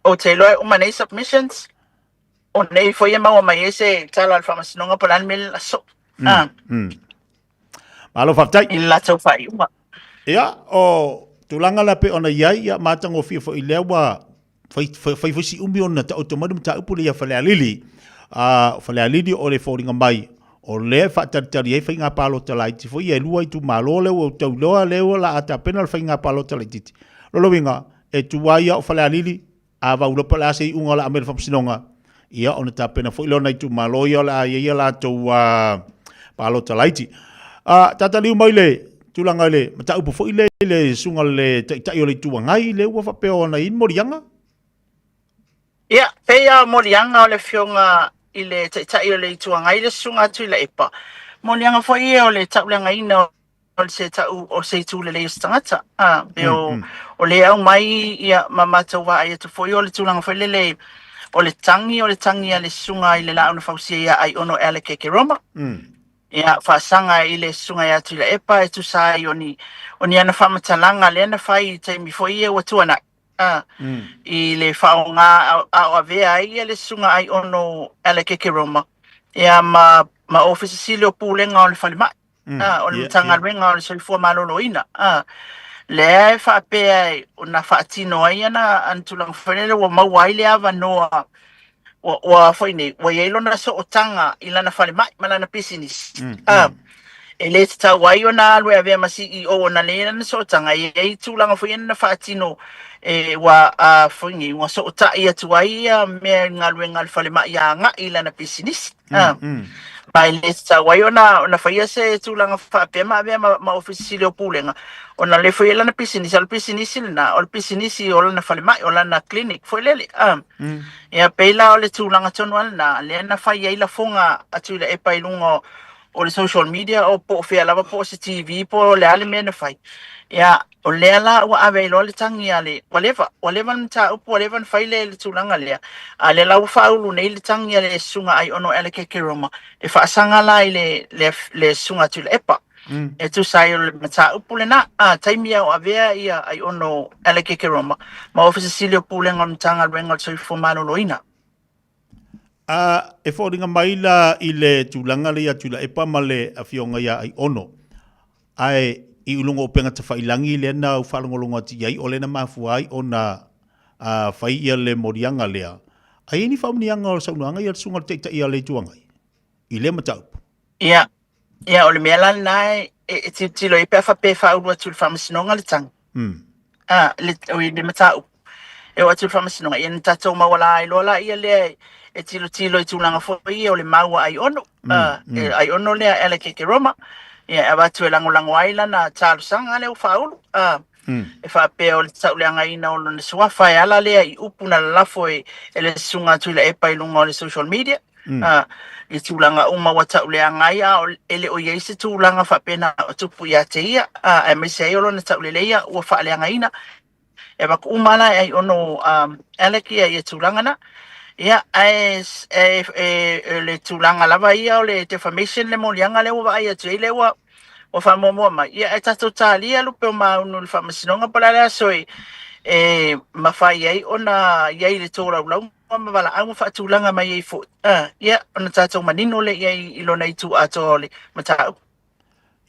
o te lo o mane submissions o nei fo ia ma mai ese tala al famasinonga polan mil so Malo fa tai illa tau fa uma ia o tulanga la pe ona iai ia matango fia fo ilewa fai si umi ona ta otomadu ta upule ia fale alili fale alili o le foringa mai o le fa tatari e fai nga palo talai ti fo ia lua I tu malo le o tau loa le o la ata penal fai nga palo talai titi lo winga e tu waia o fale alili a va ulo pala se unga la amer famsinonga ia ona ta pena fo ilona I tu malo ia la tu palo talai ti tatali mai le tulanga le mata upu fo ile sunga le tai o le tuangai le ua fa peo na in morianga ia pea morianga o le fionga I le tai o le tuangai le sunga tu le epa morianga fo ia o le taulenga ina o se tau o se tu le stangata o le au mai ia mamata wa ia tu fo o le tulanga fo le o le tangi a le sunga i le la ona fausia ia ai ono ele ke Roma. Ia whaasanga i le sunga ia tu la epa e tu sai oni ana whamatalanga le ana whai te mi fo ia watuana. I le whaonga a avea ai le sunga ai ono ele ke Roma. Ia ma office silio pulenga o le whalimai. O le tanga renga o le soifua malolo ina. Le e whaapea o na whaatino ai ana antulang whanele wa mawai le awa noa wa whaine wa yeilo na so o tanga ilana whalimai malana business. E le te tau wai o na alwe avea ma CEO o na le na so o tanga e tūlanga whaine na whaatino wa whaine wa so o ta ia tuai mea ngalwe ngal whalimai a nga ilana business. Mai le tau wai o na whaia se tūlanga whaapea ma avea ma office silio pulenga. Ona le foi lana business al business na ol business o lana falimai o lana clinic foi lele ia peila o le tūlanga tonu na le na fai ai la fonga atu le epa ilungo o le social media o po fea lava po se TV po le ale mena fai ia o le ala wa ave lo le tangi ale whatever mta upo whatever fai le tūlanga lea a le lau faulu nei le tangi ale sunga ai ono ele ke Roma e whaasanga la i le sunga tu le epa e tu sai o le mata upule na taimia o avea ia ai ono ele ke Roma ma office silio pulenga on tanga renga so fo mano loina e fōringa maila i le tūlanga le atu la e pamale a fionga ia ai ono ai i ulungo penga te whailangi le na u whalongolonga ti ai o le na mafuai o na whai ia le morianga lea ai ni whamnianga o saunuanga ia sunga te ia le tuangai i le mataupu ia o le mea lana nai e tilo i pea whape whaurua tu le whamasinonga le tang. O i le matau. E o tu le whamasinonga. Ia ni tatou mawala ai lola ia le e tilo i tūlanga fwoi o le maua ai ono. Ai ono lea ele ke Roma. Ia e watu e langolango ai lana tālu sanga le o whaulu. E whape o le tau leanga ina o le suafa e ala lea i upu na lafo e le sunga tu le epa ilunga o le social media. I tūlanga uma wa tau lea ngai a ele o iei se tūlanga whapena o tupu ia te ia e me se eolo na tau leia ua wha lea ngai na e waka umana e ono eleki e tūlanga na ia le tūlanga lava ia o le defamation le molianga le ua ai atu e le ua wha mua mai ia e tato tālia lupe o maunu le whamasinonga pala lea soi e mawhai ei ona iei le tōrau lau mawala au whaatūlanga mai ei fo ia ona tātou manino le iei ilona i tu ato le matau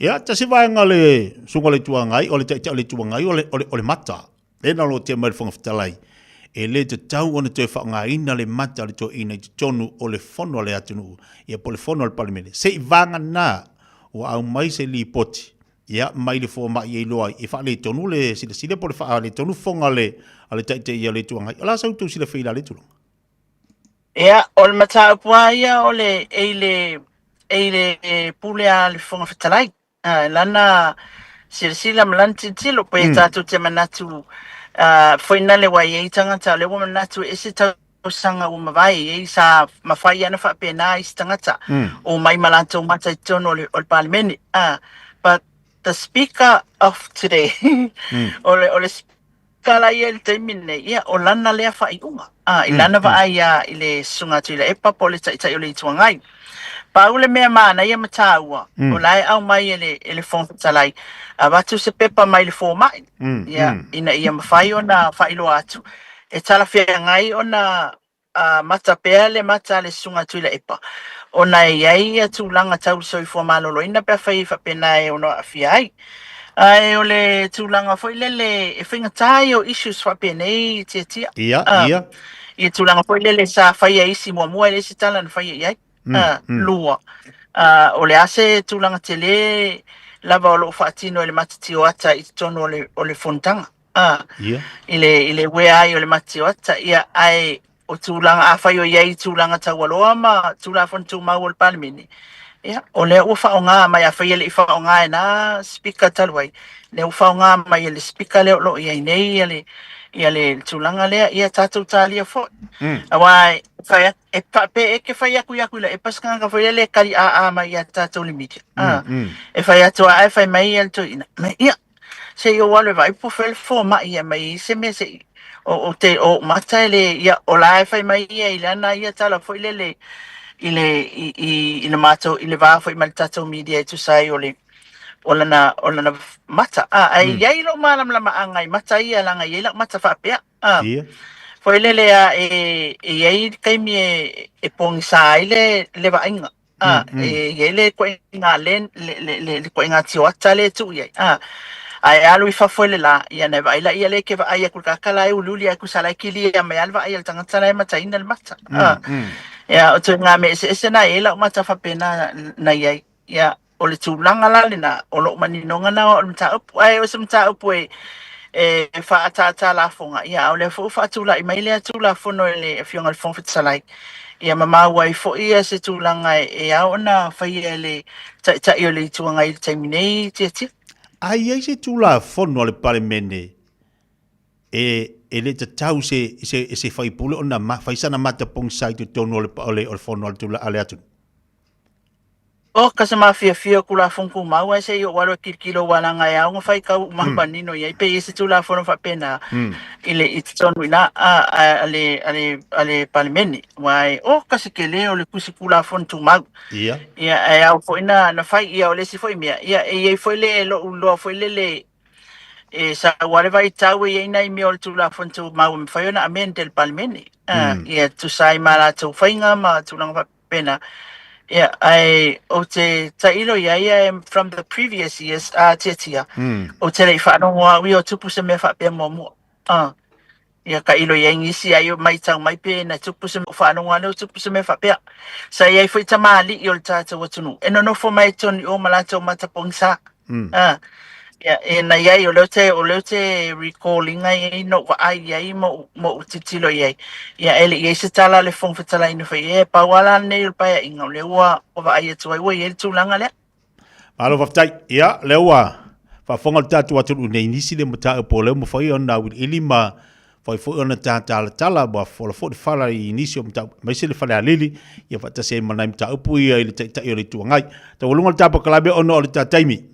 ia tasi vaenga le sunga le tuangai o le te le tuangai o le mata e na lo te mai whanga whatalai e le te tau ona te whaanga ina le mata le to ina i te tonu o le fono le atunu ia po le fono le palimene se i vanga na o au mai se li poti ia mai le fo mai e loa e fa le tonu le sile po le fa le tonu fonga le ale te ia le tuangai ala sa tu sile feila le tulunga ia o le matau pua ia o le eile pule a le fonga whatalai lana sila malanti tilo po e tātou te manatu whaina le wai e tangata le wa manatu e se tau sanga o mawai e sa mawhai ana whapena i tangata o mai malantou mata i tono o le palimene but the speaker of today o le kala ia le taimine ia o lana lea whaiunga i lana wa ia i le sunga tu i le epa po le tai o le ituangai pa ule mea mana ia mataua o lai au mai ele fon talai a watu se pepa mai le fo mai ia ina ia mawhai o na whailo atu e tala fia ngai o na mata pea le mata le sunga tu i le epa o na iai atu langa tau soi fo malolo ina pea whai whapena e ono a fia ai ai o le tūlanga foi lele e whinga tai o issues whapenei tia ia i tūlanga foi lele sa whaia isi mua ele si tala na whaia iai lua o le ase tūlanga te le lava o loo whaatino le matatio ata i tono o le fontanga i le wea ai o le matatio ata ia ai o tūlanga a whai o iai tūlanga tawaloa ma tūlanga fontu mau o le palimini ia o le ua whaonga mai a whaia le i whaonga e na speaker taluai le ua whaonga mai le speaker leo lo ia nei ia le tūlanga lea ia tātou tālia fo awai whaia e pape e ke whaia kuiaku la e paskanga whaia le kari a mai ia tātou le media e whaia toa ai whai mai ia to ina ia se yo wale vai po fel fo ma ia mai se me se o te o mata le ia o la fai mai ia ila na ia tala fo ile ile mato ile va fo mal tato media to sai o lana mata ai ia lo malam lama angai mata ia langa ia mata fa pe foi le ai kai mi e pong sai le va inga le ko inga le ko inga tio tale tu ia ai alu fa foi la ia ne vai la ia le ke va ai ku ka kala u luli ku sala kili ia me alva ai tanga tala mata ina mata ia o tu nga me se na ela mata fa pena na ia o le tūlanga la lina o lo mani nonga na o mta up ai o mta up e fa ata la fonga ia o le fo fa tula i mai le tula fono le fionga le fon fitsalai ia mama wai fo ia se tūlanga e a ona fa ia le ta i le tuanga i taimine ti ai se tula fono le palemene e le tau se fai pule ona ma fai sana mata pong sai tu tono le fono le tula ale atu. O kasa Fiafia kula funku mau se yo walo kilo wala nga ya nga fai ka mabanino ya pe ese tula fono fa pena ile itson wina ale palmeni wai o kasa kele o le kusikula fon tu mau ya ya fo ina na fai ya ole si foi mia ya e foi le lo foi le sa whatever itawe ye ina mi ol tula fon tu mau me fai na amen del palmeni ya tu sai mala tu fainga ma tu lang fa pena. Yeah, o te tailo ia from the previous years tiatia. O te rei whanau hoa wi o tupu se me whapea momo. Ia ka ilo ia ngisi ai o mai tau mai pe na tupu se whanau hoa leo tupu se me whapea. Sa ia fwoi ta maali i o le tata watunu. E no fo mai toni o malata o matapongsa. Ia na iai o leo te recalling ai no wa ai iai mo titilo iai. Ia ele iai se tala le fong fitala inu fai e pawala ne il paya inga le ua o wa ai atu ai ua iai tūlanga lea. Malo whaftai, ia le ua whafonga tatu atu unei nisi le mata e po leo mo fai ona wili ili ma fai fai ona tala wa fola fo fala i nisi o mata mai se le fale alili ia whata se manai mata upu ia ili tai o le tuangai. Ta walunga le tapa kalabe ono o le tataimi.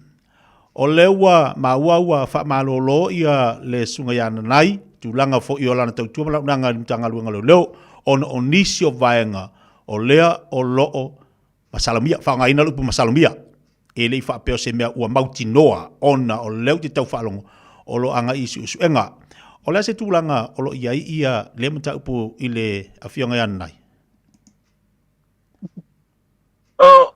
O lewa maua fa malolo ia le sunga yana nai tulanga fo iola na tautua mala unanga mtanga luanga leo on onisio vaenga o lea o loo masalamia fa ngaina lupu masalamia e le fa peo se mea ua mauti noa ona o leo te tau falongo o lo anga isu enga o lea se tulanga o lo ia le mta upu ile afionga yana nai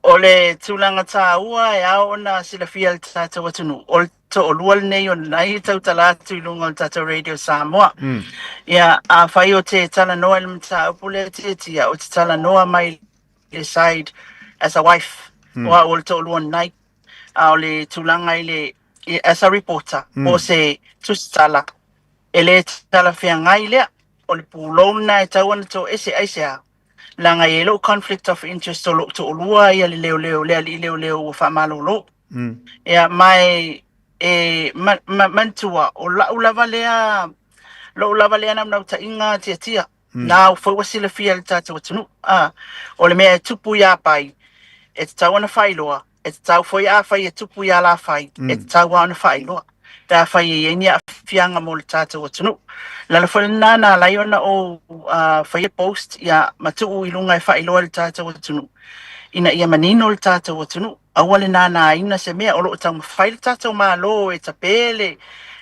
O le tūlanga tā ua e ao na sila fia le tata watunu. O le to o lual nei o nai tau talatu i lunga o tata Radio Samoa. Ia a whai o te tala noa le mta upule te tia o te tala noa mai le side as a wife. O le to o lual nai. A o le tūlanga i le as a reporter. O se tusitala. E le tala fia ngai lea. O le pūlona e tau ana to ese aise a. Langa yellow conflict of interest to look to olua ia le leo o fa malolo ia mai mantua o la lava lea na ta inga tia now for wasila fia tata watunu o le mea tupu ya pai e tau ana whailoa e tau foi a whai e tupu ya la whai e tau ana whailoa ta whai e nia fianga mo le tata watunu la fa nana la yona o fa ye post ya matu ilunga fa ilo le tata watunu ina ia manino le tata watunu awale nana ina se me o lo tang fail tata ma lo e tapele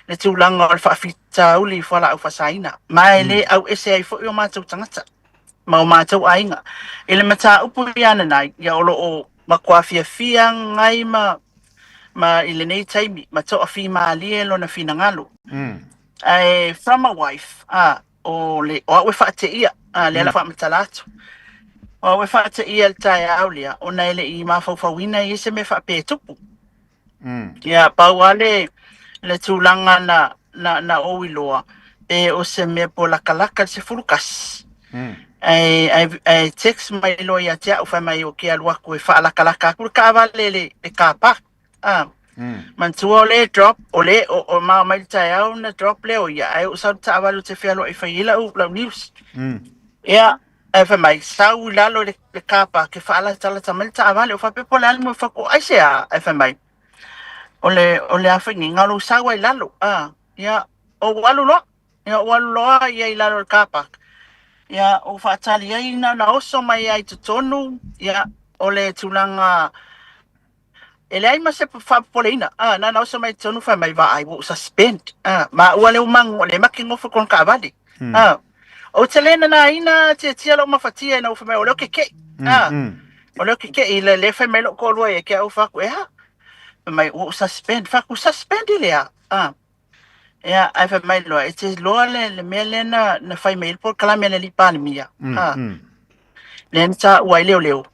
le tulanga al fa fita uli fa la fa saina mai le au ese ai fo yo matu tangata ma matu ainga ile mata upu yana nai ya o lo makwa Fiafia ngai ma ile nei taimi mato afi ma lielo na fina ngalo from a wife o we fate ia le la fa matalatu o we fate ia el Taeao lia ona ele I ma fa wina I se me fa pe tupu ia pa wale le tulanga na o iloa e o se me po la kalaka se fulukas ai text mai lo ia tia o fa mai o ke alwa ko fa la kalaka ku ka vale le ka pa Mantua le drop ole o ma mai Taeao na drop le o ia ai o sa ta avalu te fialo I faila o la news ia e fa mai sa u la lo le kapa ke fa la tala ta mal ta avale o fa pe pola mo fa ko ai se a e fa mai ole afengi ngalo sawa lalo ya o walu lo ya walu lo ya lalo kapa ya o fatali ya na oso mai ai tonu ya ole tulanga ele ai ma se fa polina na oso mai tonu fa mai va ai wo suspend ma wale umang ole makingo fo kon kabali o telena na ina tia lo mafatia na ufa mai ole keke ole keke ile le fa mai lo ko lo ye ke o fa ko mai o suspend fa ku suspend ile ya ai fa mai lo it is lo le mele na fa mail por kala mele li palmia len sa wa leo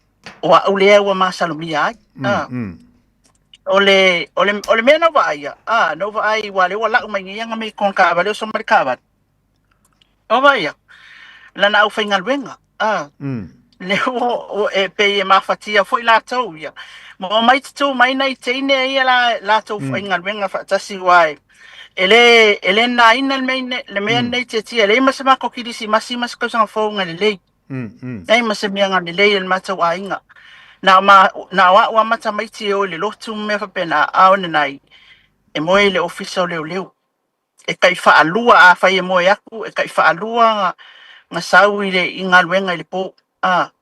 wa ule wa masalumia ole me no va ya no va ai wa le wala mai nga me kon ka ba le so mar ka ba o va ya la na u fa ngal wenga le o e pe ma fatia foi la tau ya mo mai tu mai nei teine ia la tau fa ngal wenga fa tasi wai ele na ina le me nei te tia le ma sama ko kidisi mas ko sang fo ngal le nei ma se mianga le el mata wa inga na wa mata mai ti o le lotu me fa pena a on nai e mo le official le e kai fa alua a fa e mo yaku e kai fa alua nga sau ile ingal wenga le po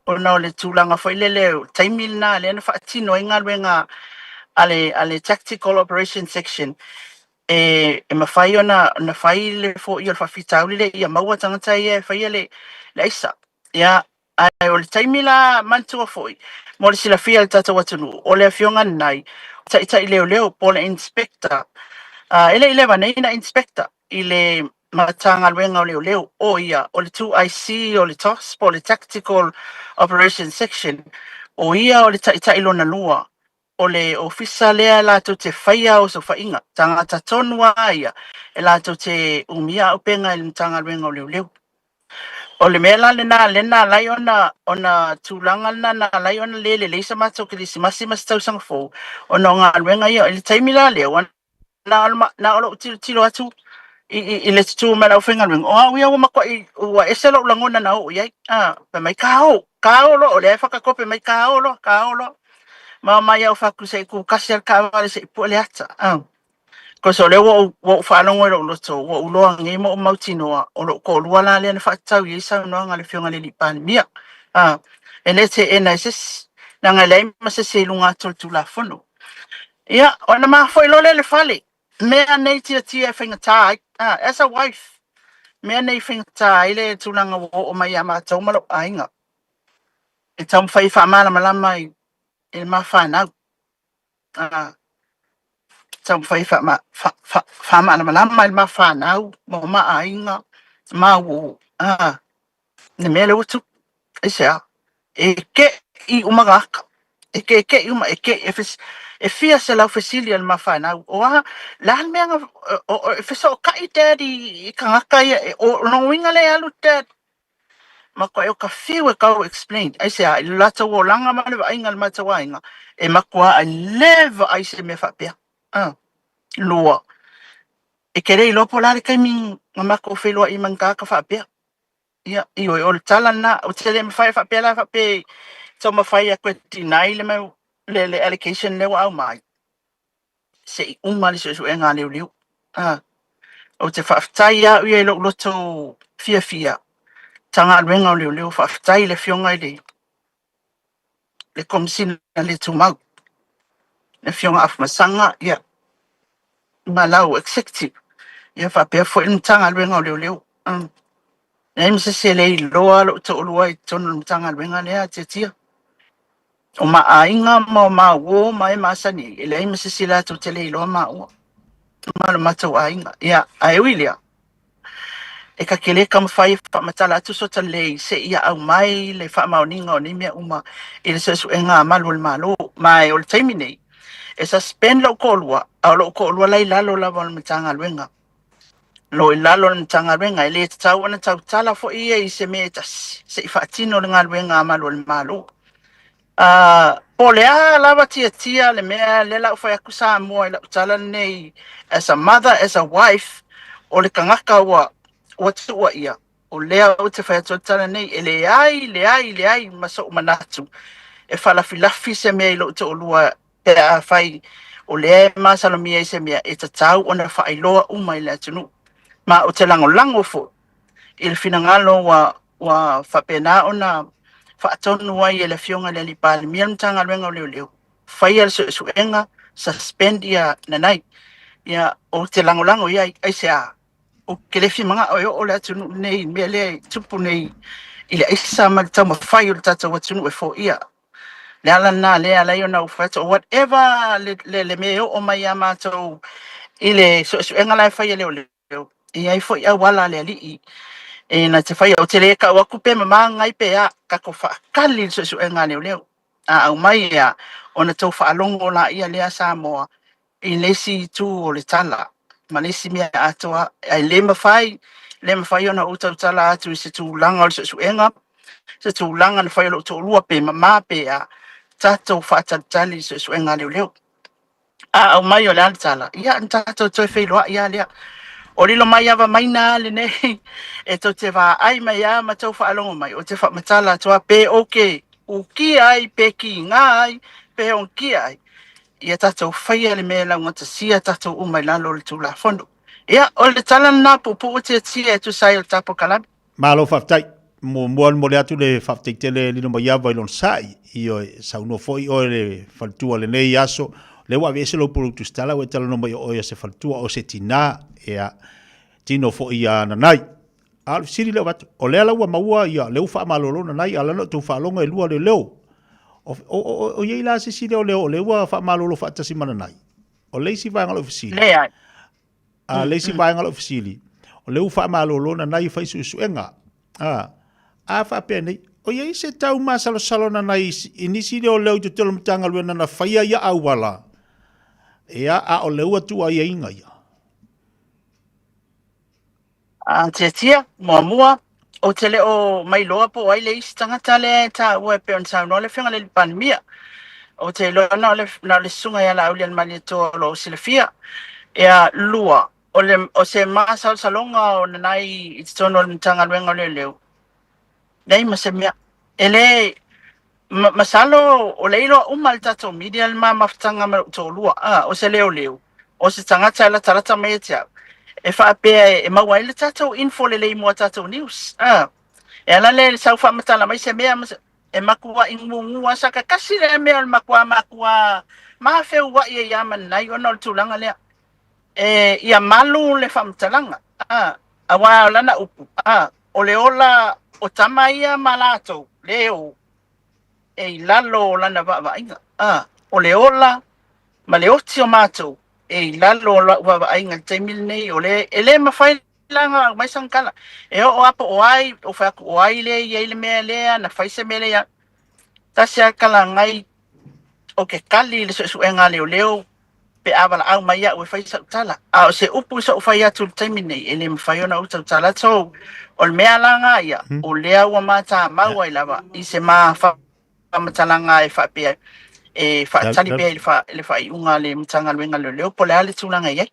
ona le tulanga fa le taimil na le na fa tino ingal wenga ale tactical operation section ma fai ona na fai le fo yo fa fitau le ia maua tangata ia fai le isa ya ai o le taimila mantua foi mo le sila fia tata watunu o le fionga nai tai leo pole inspector ele va nei na inspector ile matanga luenga o leo o ia o le 2IC o le TOS o le tactical operation section o ia o le tai lona lua o le ofisa lea la to te whaia o so whainga, tangata tonua ia, e la to te umia o penga i tanga luenga o leo. O le mea lena lai ona tūlanga na lai ona le leisa mato ki lisi masi tau sanga fō, ona ngā luenga ia, ili taimila leo, na olo tilo atu, i le tutu mena o whenga luenga, o awia o makwa i ua eselo langona na o iai, pe mai kao lo, o le whakakope mai kao lo, ma mai au faku se ku kasi al ka vale se po le ata ko so le wo fa no ngoro lo to wo lo ngi mo mautino o lo ko lo la le na fa tau yi sa no ngale fionga le lipan mia ene se NSS na ngale ma se lunga tu la fono ya ona ma foi lo le fale me anei tia finga tai as a wife me anei finga tai le tu langa o mai ama tau malo ainga e tam fai fa mala mai il ma fa na tam fai fa ma il ma fa na mo ma ainga ma wo ne me le utu esa e ke I umaga e ke e fia se la facility il ma fa na o la me o e so ka I daddy ka ka o no winga le alu dad ma ko e ka fiu e ka explain ai se I la to langa ma le ainga ma to ainga e ma ko I live ai se me fa pia loa e kere I lopo la kai min ma ko fe loa I man ka fa pia ia I o tala na o tele me fa pia la fa pe so ma fa ia ko tinai le allocation le wa mai se umali se so enga le o te fa tai ia I lo to fiafia tanga renga le fa tai le fionga le komsina le tumau le fionga af masanga ia Malu executive ia fa pe fo tanga renga le nem se le loa lo to loa I tonu tanga renga le tia o ma ainga ma wo mai masani ele im se la to tele lo ma o ma lo mata ainga ia ai wilia e ka kele kam fai fa matala tu so tele se ia au mai le fa maoninga o ni me uma ele se su enga malu mai o terminate e suspend lo kolwa lo kolwa lai lalo la vol mtanga lwenga lo lalo mtanga lwenga ele tau na tau tala fo I se metas se fa tino nga lwenga malu polea lava tia le mea le la fa kusa mo la tala nei as a mother as a wife o le kangaka wa tu ia o le o te fa tala nei le ai maso manatu e fala filafi se me lo to lua pe a fai o le masalomia se mea e tatau ona whaailoa umai le atunu. Ma o te lango fo, il finangalo wa whapena ona whaatonu ai e le fionga le lipali, mia mtanga luenga o leo. Whai al suenga, suspend ia nanai, ia o te lango ia ai se a. O ke le manga o le atunu nei, mea le tupu nei, ile aisa ma tau ma whai o le tata watunu e fo ia. Le ala na le ala yo na ufata whatever le me o mai ama to ile so engala fa ile o e ai fo ia wala le ali e na te fa o te le ka wa kupe mama ngai pe a ka ko fa kali so engale le a o mai ya ona to fa longo la ia le Samoa i le si tu o le tala ma le si mia atoa ai le mafai ona uta tala atu se tu langa so enga se tu langa le fa lo to lua pe mama pe a tato whaatatali so e ngā leo. O mai o le altala. Ia, tato toi whailoa, ia lea. O lilo mai awa mai nā le nei. E to te wā ai mai a ma tau whaalongo mai. O te whaamatala toa pe oke. O ki ai, pe ki ngā ai, pe on ki ai. Ia tato whaia le mea lau ngata sia tato umai lalo le tūla fondo. Ia, o le tala nā pupu o te tia e tu sai o tapo kalami. Malo whaftai. Mo le atu le whafteitele lino mai awa ilon sai i o sauno foi o le whaltua le nei aso le wa vese lo puru tustala we tala no mai o se whaltua o se tina ea tino foi a nanai al siri le watu o le ala ua maua ia le ufa malolo nanai ala no tu whalonga e lua le leo o yei la se siri o leo o le ua wha malolo whaatasi mananai o leisi vai ngalo fisili le ai leisi vai ngalo fisili o le ufa malolo nanai whaisu suenga a whapene, o iei se tau masalo salona nai inisi leo leo te telo mtanga luena na whaia ia awala. Ea a o leo atua ia inga ia. Te tia, mua, o te leo mai loa po ai le isi tangata le ta ua pe on sa no le whenga le pandemia. O te loa na le sunga ia la aulian mali to lo silafia. Ea lua, o se masalo salonga o nanai i tono le mtanga luenga le leo. Nei mase mea, ele masalo o leilo umal tato media ma maftanga ma to lua o se leo o se tangata la tarata mai tia e fa pe e mawai le tato info le mo tato news e ala le sau fa matala mai se mea e makua ingu saka kasi le mea makua ma fe wa ye yaman nai ono tulanga le e ia malu le fa matalanga awa lana upu o le ola o tamaia malato leo e lalo lana va'inga o le ola ma le oti o matou e lalo va'inga taimil nei o le ele mawhai langa mai sankala e o apo o ai o whaku o ai le i le mea lea na whaise mea lea tasia kala ngai o ke kali le suenga leo pe avala au mai au whaisa utala o se upu sa ufai atu taimil nei ele mawhai ona uta utala so o le mea langa ia o lea ua mata maua i lava i se maa matalanga e whapea e whaatali pia le whaiunga le mtanga luenga leo po le ale tūlanga iai.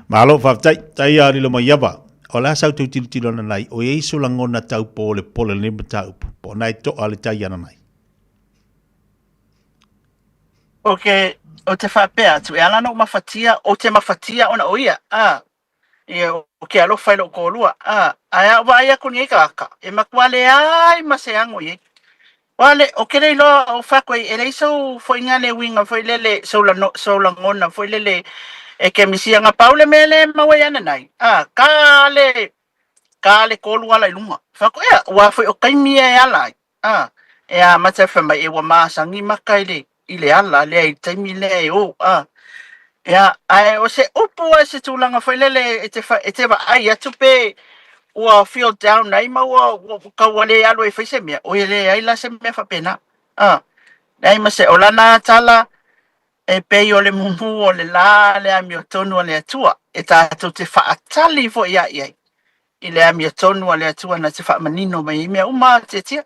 Malo whaftai, tai a rilo mai awa. O la sau tau tilo na nai, o ei so langona tau po le pole le mta upu, po nai to ale tai ana nai. Ok, o te whapea, tu e alana o mawhatia, o te mawhatia ona oia, o ke alo whailo ko lua, aia wa aia kuni e kaka, e makuale ai maseango iei. Wale, o kere lo o whakoi, e reiso foi ngale winga, foi lele sola ngona, foi lele e ke misia ngā paule mele mawe ana nai. Kale kolu ala ilunga. Whako ea, ua foi o kaimia e ala. E a mata whamai e wa maasangi maka i le ala, lea i taimi lea e o. Ai, o se upu a se tūlanga foi lele e te wa ai atu pe ua feel down nei ma ua kawale alo e whaise mea. O ele ai la se mea whapena. Nei ma se o lana tala e pei o le mumu o le la le ami o tonu o le atua. E tātou te whaatali fo ia iai. I le ami o tonu o le atua na te whaamanino mai mea uma te tia.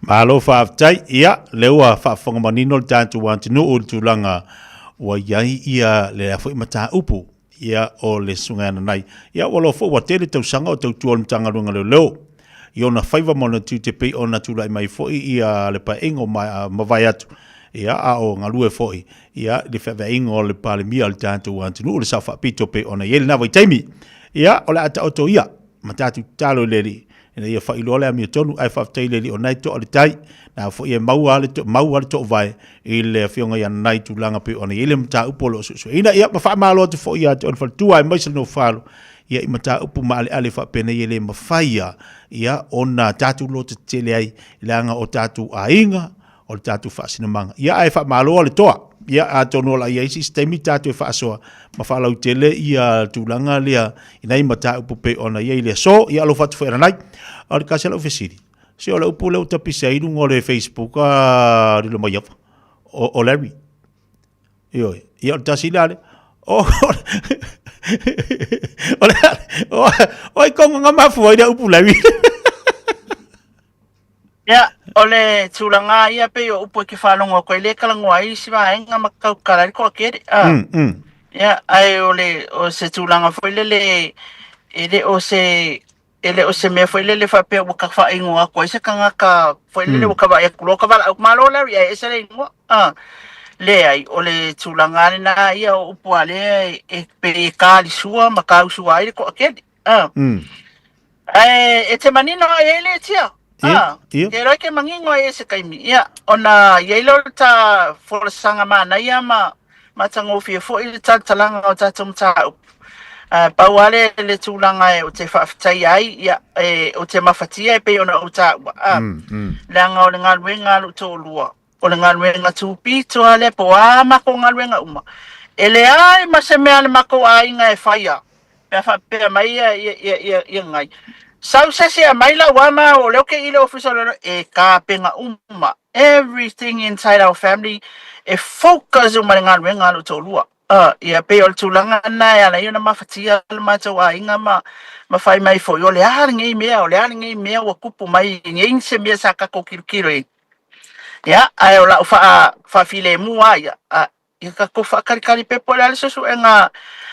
Malo whaaftai, ia, leua whaafonga manino le tātou wantinu o le tūlanga ua iai ia le afo i mata upu. Ia o le sungana nai. Ia walo fo wa tele tau sanga o tau tuol mtanga runga leo. Ia ona whaiva mona tu te pei o na tūlai mai fo ia le pa ingo mawai atu. ia a o ngalue foi ia le whaweinga o le pale mia o le tātou antunu o le sa whapito pe ona yele na vai taimi ia o le ata o to ia ma tātou talo leri ina ia whailo le amia tonu ai whaftai leri o nai to o le tai na fo ia mau ale to vai i le whionga ia nai tūlanga pe ona yele mta upolo so ina ia ma whamalo te fo ia te on whaltua ai maisa no whalo ia i mata upu ma ale whapene yele ma whaia ia ona tātou lo te tele ai ilanga o tātou ainga o le tātou whaasinamanga. Ia ai whaamaloa le toa. Ia a tono la ia isi stemi tātou whaasoa. Ma whaalau tele ia tūlanga lea inai mata upu pe ona ia i lea so. Ia alo whatu whaera nai. A le kasi alo whesiri. Se o le upu leo tapisa inu o le Facebook a rilo mai awa. O Larry. Ioi. Ia o tasi lale. Oi konga nga mafu ai da upu Larry. Ya, ole tulanga ia pe o upo ki whalonga koe le kalango ai si vaenga makau karari ko kere. Ya, ai ole o se tulanga foi le ele o se me foi le fa pe o ka fa ingo ko se kanga ka foi le o ka va e kulo ka va malo la ia ese le ingo. Le ai ole tulanga na ia o upo ale e pe ka li sua makau sua ai ko kere. Ai e te manino ele tia. Ke roi ke mangingo e se kaimi. Ia, ona yeilo ta forasanga mana ia ma tango fia fo i ta talanga o ta tumta. Pauale le tūlanga e o te whaafitai ai, ia, o te mawhatia e pe ona o ta ua. Langa o le ngaluenga lu tō lua. O le ngaluenga tūpi toa le po a mako ngaluenga uma. E le ai ma se mea le mako a inga e whaia. Pea mai ia ngai. Sau sese a maila wama o leo ke ile officer e ka penga uma. Everything inside our family e focus o maringa wenga lo tolua. Ia pe o tulanga na ya la yona mafatia ma to wa inga ma fai mai fo yo le haringa mea o le haringa mea o kupu mai ngin se mea saka ko kirkiro e. Ya ai o la fa file mu ai ia ka ko fa kari pepo la so nga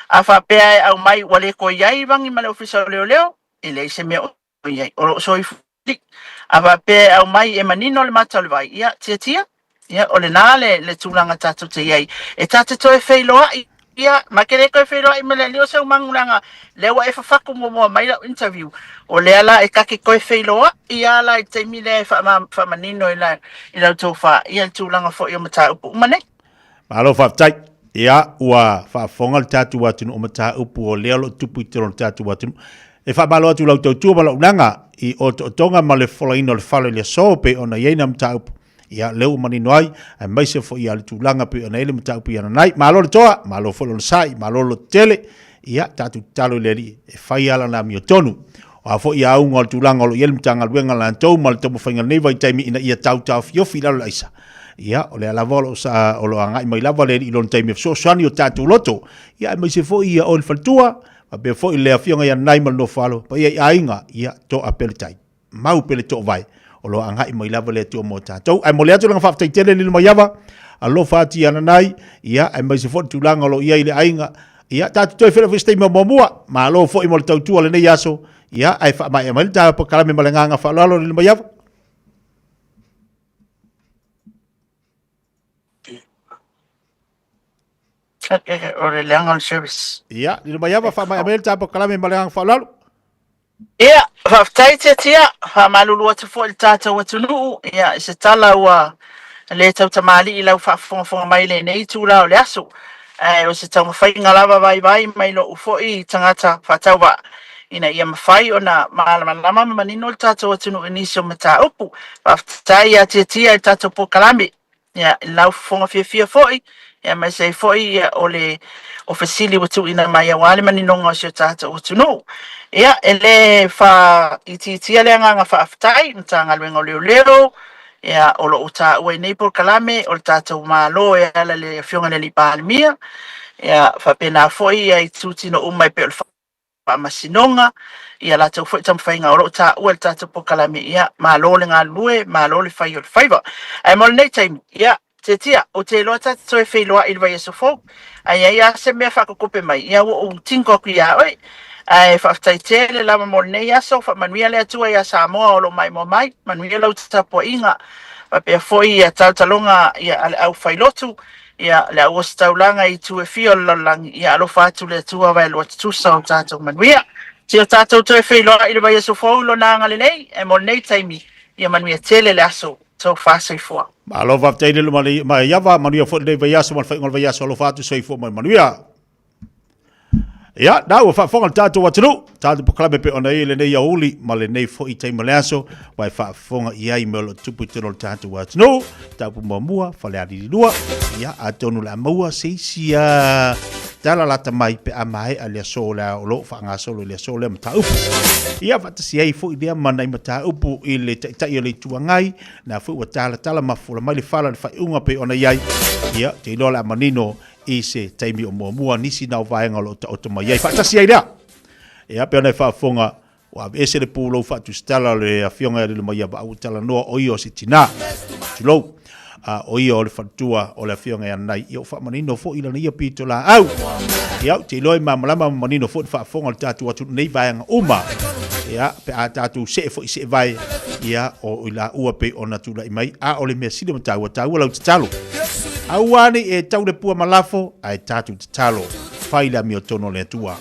a fa pe au mai wale ko yai bangi ma le officer leo ele se me o ia o so i fli ava pe au mai e manino le mata le vai ia tia ia o le nale le tulanga tatu te ia e tatu to e feiloa ia ma kere ko e feiloa i mele leo se mangulanga le wa e fafaku mo mai la interview o le ala e kake ko e feiloa ia la e te mile fa manino ila to fa ia tulanga fo i mata upu mane malo fa tai ia ua fa fonga tatu watu o mata upu o le lo tupu i tatu watu e fa malo atu lau tau tua malo nanga i o tonga ma le folaino le fale le so pe ona yeina mtaupu ia leu manino ai ai mai se fo ia le tulanga pe ona ele mtaupu ia nai malo le toa malo folo sai malo lo tele ia tatu talo le ri e fai ala na mio tonu o a fo ia unga le tulanga lo yele mtanga luenga la tou mal tomo fainga nei vai taimi ina ia tau fiofi la laisa ia o le alavolo sa o lo anga mai lava le ilon taimi so sani o tatu loto ia mai se fo ia o le faltua be fo i le fionga ia nai mal no falo pa ia ainga ia to apelitai mau pele to vai o lo anga i mai lava le to mo tatou ai mo le atu langa fa tai tele ni mo yava a lo fati ana nai ia ai mai se fo tu langa lo ia ile ainga ia tatu to fele feste mo mua ma lo fo i mo tau tu le nei aso ia ai fa mai mai ta pa kala me malanga fa lo ni mo yava o le leanga service ia ni mo yava fa mai mai ta pa kala me malanga fa lo ia faftai tia fa malulu atu fo il tata watu nu ia se tala wa le tau tamali ila fa fo mai le nei tu la le aso o se tau fai ngalava vai mai lo ufo i tangata fa tau wa ina ia mafai ona malama manino il tata watu nu inisio mata upu faftai ia tia il tata po kalami ia lau fo Fiafia foi ia mai sei foi ole o fasili watu ina mai wale manino ngosio tata watu nu ia ele fa iti ale nga fa aftai ntanga lwengo leo ia olo uta we nepal kalame o tata malo ia le fionga le palmia ia fa pena foi ia tuti no umai pe fa masinonga ia la tau foi tam fainga olo ta o tata po kalame ia malo le nga lue malo le fai o favor ai mol nei time ia tia o te lota so e feloa il vai so fo ai ia se me fa ko pe mai ia o tinko ku ia oi ai faftai tele lava mo nei aso fa manuia le atua ia Samoa o lo mai mo mai manuia lau tapo inga pa pe foi ia talonga ia ale au failotu ia le au staulanga I tu e fio lang ia alo fatu le tua vai lo tu sa tato manuia tio tato tu e filo I le vai so fo lo na ngale nei e mo nei taimi ia manuia tele le aso so fa sai fo Alo va tele lo ma yava manuia fo le vai aso mal fa ngol vai aso lo fatu sai fo manuia Ya, now fa fonga tato watunu, tato poklame pe ona ile nei yauli, male nei fo I taima leaso, wai fa fonga iai melo tupu tino tato watunu, tapu mamua, fale adi lua, ya, atonu la maua seisia, tala lata mai pe amae alia so la olo, fa nga solo ilia so le mata upu. Ya, fata si ai fo idea mana I mata upu, ile ta ile tuangai, na fo tala mafula, mai le fala le fa unga pe ona iai, ya, te ilola manino, I se taimi o mua nisi nau vaenga lo ta otoma iai. Whaatasi ai rea. E ape anai whaafonga, wa ese le pūlo whaatu stala le a fionga e le mai aba au tala noa o io se tina. Tulou. O io o le whatua o le fionga e anai. Io whaamanino fo ila na ia pito la au. Iau, te iloi mamalama manino fo whaafonga le tatu atu nei vaenga uma. Ia, pe a tatu se fo I se vai. Ia, o ila ua pe o natula I mai. A o le mea sile matau lau te talo. Auane e tau le pua malafo, ai tatu te talo, whaila mi o tono le tua.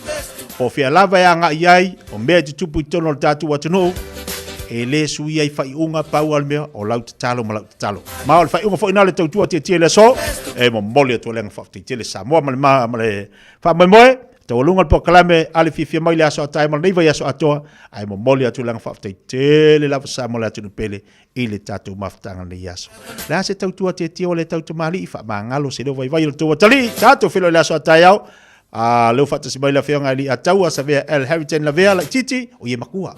O fia lava e anga iai, o mea te tupu I tono le tatu watano, e le sui ai whai unga pau al mea, o lau te talo ma lau te talo. Ma o le whai unga fo ina le tau tua tia le so, e mo mole atua lenga whafti tia le Samoa ma le maa ma le whamoe, tau alunga le po kalame, ale Fiafia mai le aso atai, ma le neiva I aso atoa, ai mo mole atua lenga whafti tia le lava Samoa le atunu pele, I le tatu maftanga le yaso. La se tau tua te tio le tau tamali I wha mangalo se leo vai le tua tali. Tatu filo le aso a Taeao. Leo fata si mai la whionga li a tau a sa vea El Heritage la vea la titi o ye makua.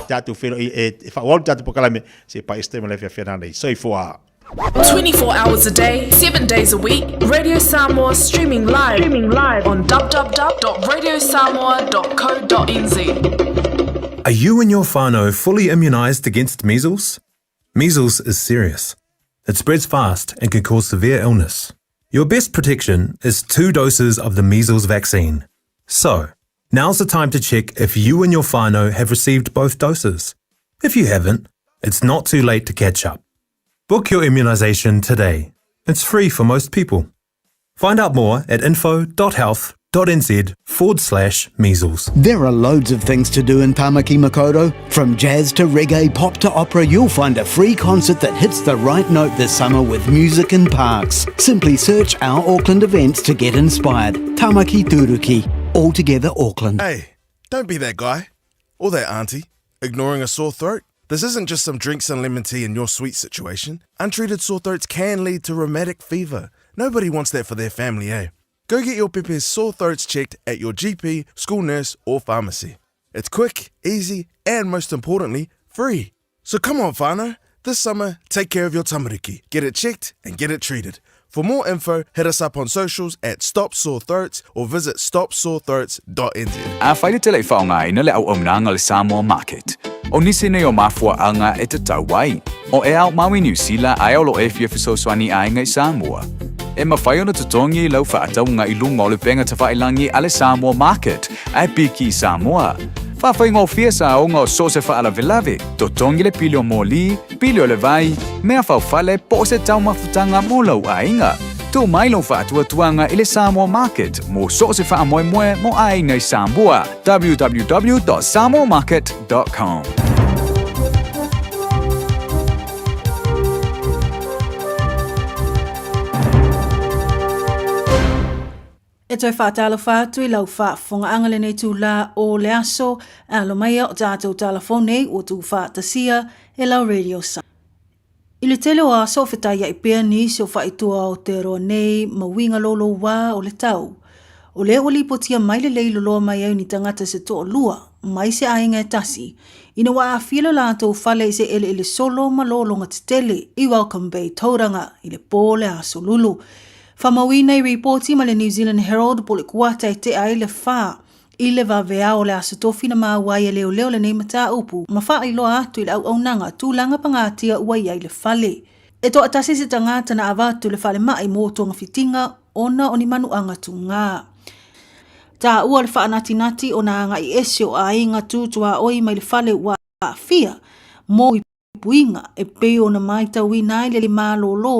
Tatu filo e wha walu tatu pokalame se pa estema le Fiafia nei. Soi fua. 24 hours a day, 7 days a week. Radio Samoa streaming live on www.radiosamoa.co.nz. Are you and your whānau fully immunised against measles? Measles is serious. It spreads fast and can cause severe illness. Your best protection is 2 doses of the measles vaccine. So, now's the time to check if you and your whānau have received both doses. If you haven't, it's not too late to catch up. Book your immunisation today. It's free for most people. Find out more at info.health.nz/measles. There are loads of things to do in Tamaki Makaurau. From jazz to reggae, pop to opera, you'll find a free concert that hits the right note this summer with music in parks. Simply search our Auckland events to get inspired. Tamaki Turuki. All together Auckland. Hey, don't be that guy or that auntie ignoring a sore throat. This isn't just some drinks and lemon tea in your sweet situation. Untreated sore throats can lead to rheumatic fever. Nobody wants that for their family, eh? Go get your Pepe's sore throats checked at your GP, school nurse or pharmacy. It's quick, easy and most importantly, free. So come on whānau, this summer take care of your tamariki. Get it checked and get it treated. For more info, hit us up on socials at Stop Sore Throats or visit stopsorethroats.nz. A whaile te lei whaonga ina le au omnanga le Samoa Market. O nisi nei o mafua anga e te tauai. O e au Maui New Zealand ai au lo e fiafisoswani ai ngai Samoa. E mawhai ona tutongi lau whaataunga I lunga o le penga te whailangi ale Samoa Market ai piki Samoa. Whawhai ngau fiesa o ngau so se whaalavelave, tutongi le pilio moli, pilio le vai, mea whauwhale po se tau mafutanga mo lau ainga. Tu mai lau whaatua tuanga I le Samoa Market, mo so se whaamoemoe mo ai ngai Samoa. www.samoamarket.com. E toi whaatalo whātui lau whaafonga angale nei tū la o le aso, alo mai o tātou telefone o tū whaatasia e lau radio sa. I le tele o aso whetaya I pēr ni so whaitua o te roa nei mawinga lolo wā o le tau. O le oli potia mai le leilo loa mai au ni tangata se to lua, mai se ainga e tasi. Ina wa a whila lātou whale I se ele solo ma lolonga te tele I Welcome Bay tauranga I le pōle aso lulu. Whamawina I reporti ma le New Zealand Herald po le kuata I te ai le wha. I le wawea o le aso tofina maa wai e leo le nei mata upu. Ma wha I loa atu I le au aunanga tūlanga pangatia uai ai le whale. E to atasi se tangata na avatu le whale mai mō tonga fitinga ona o ni manu anga tu ngā. Tā ua le whaanati o na anga I esio a inga tūtua oi mai le whale wa Fiafia. Mō puinga e pe ona mai tauina ai le malolo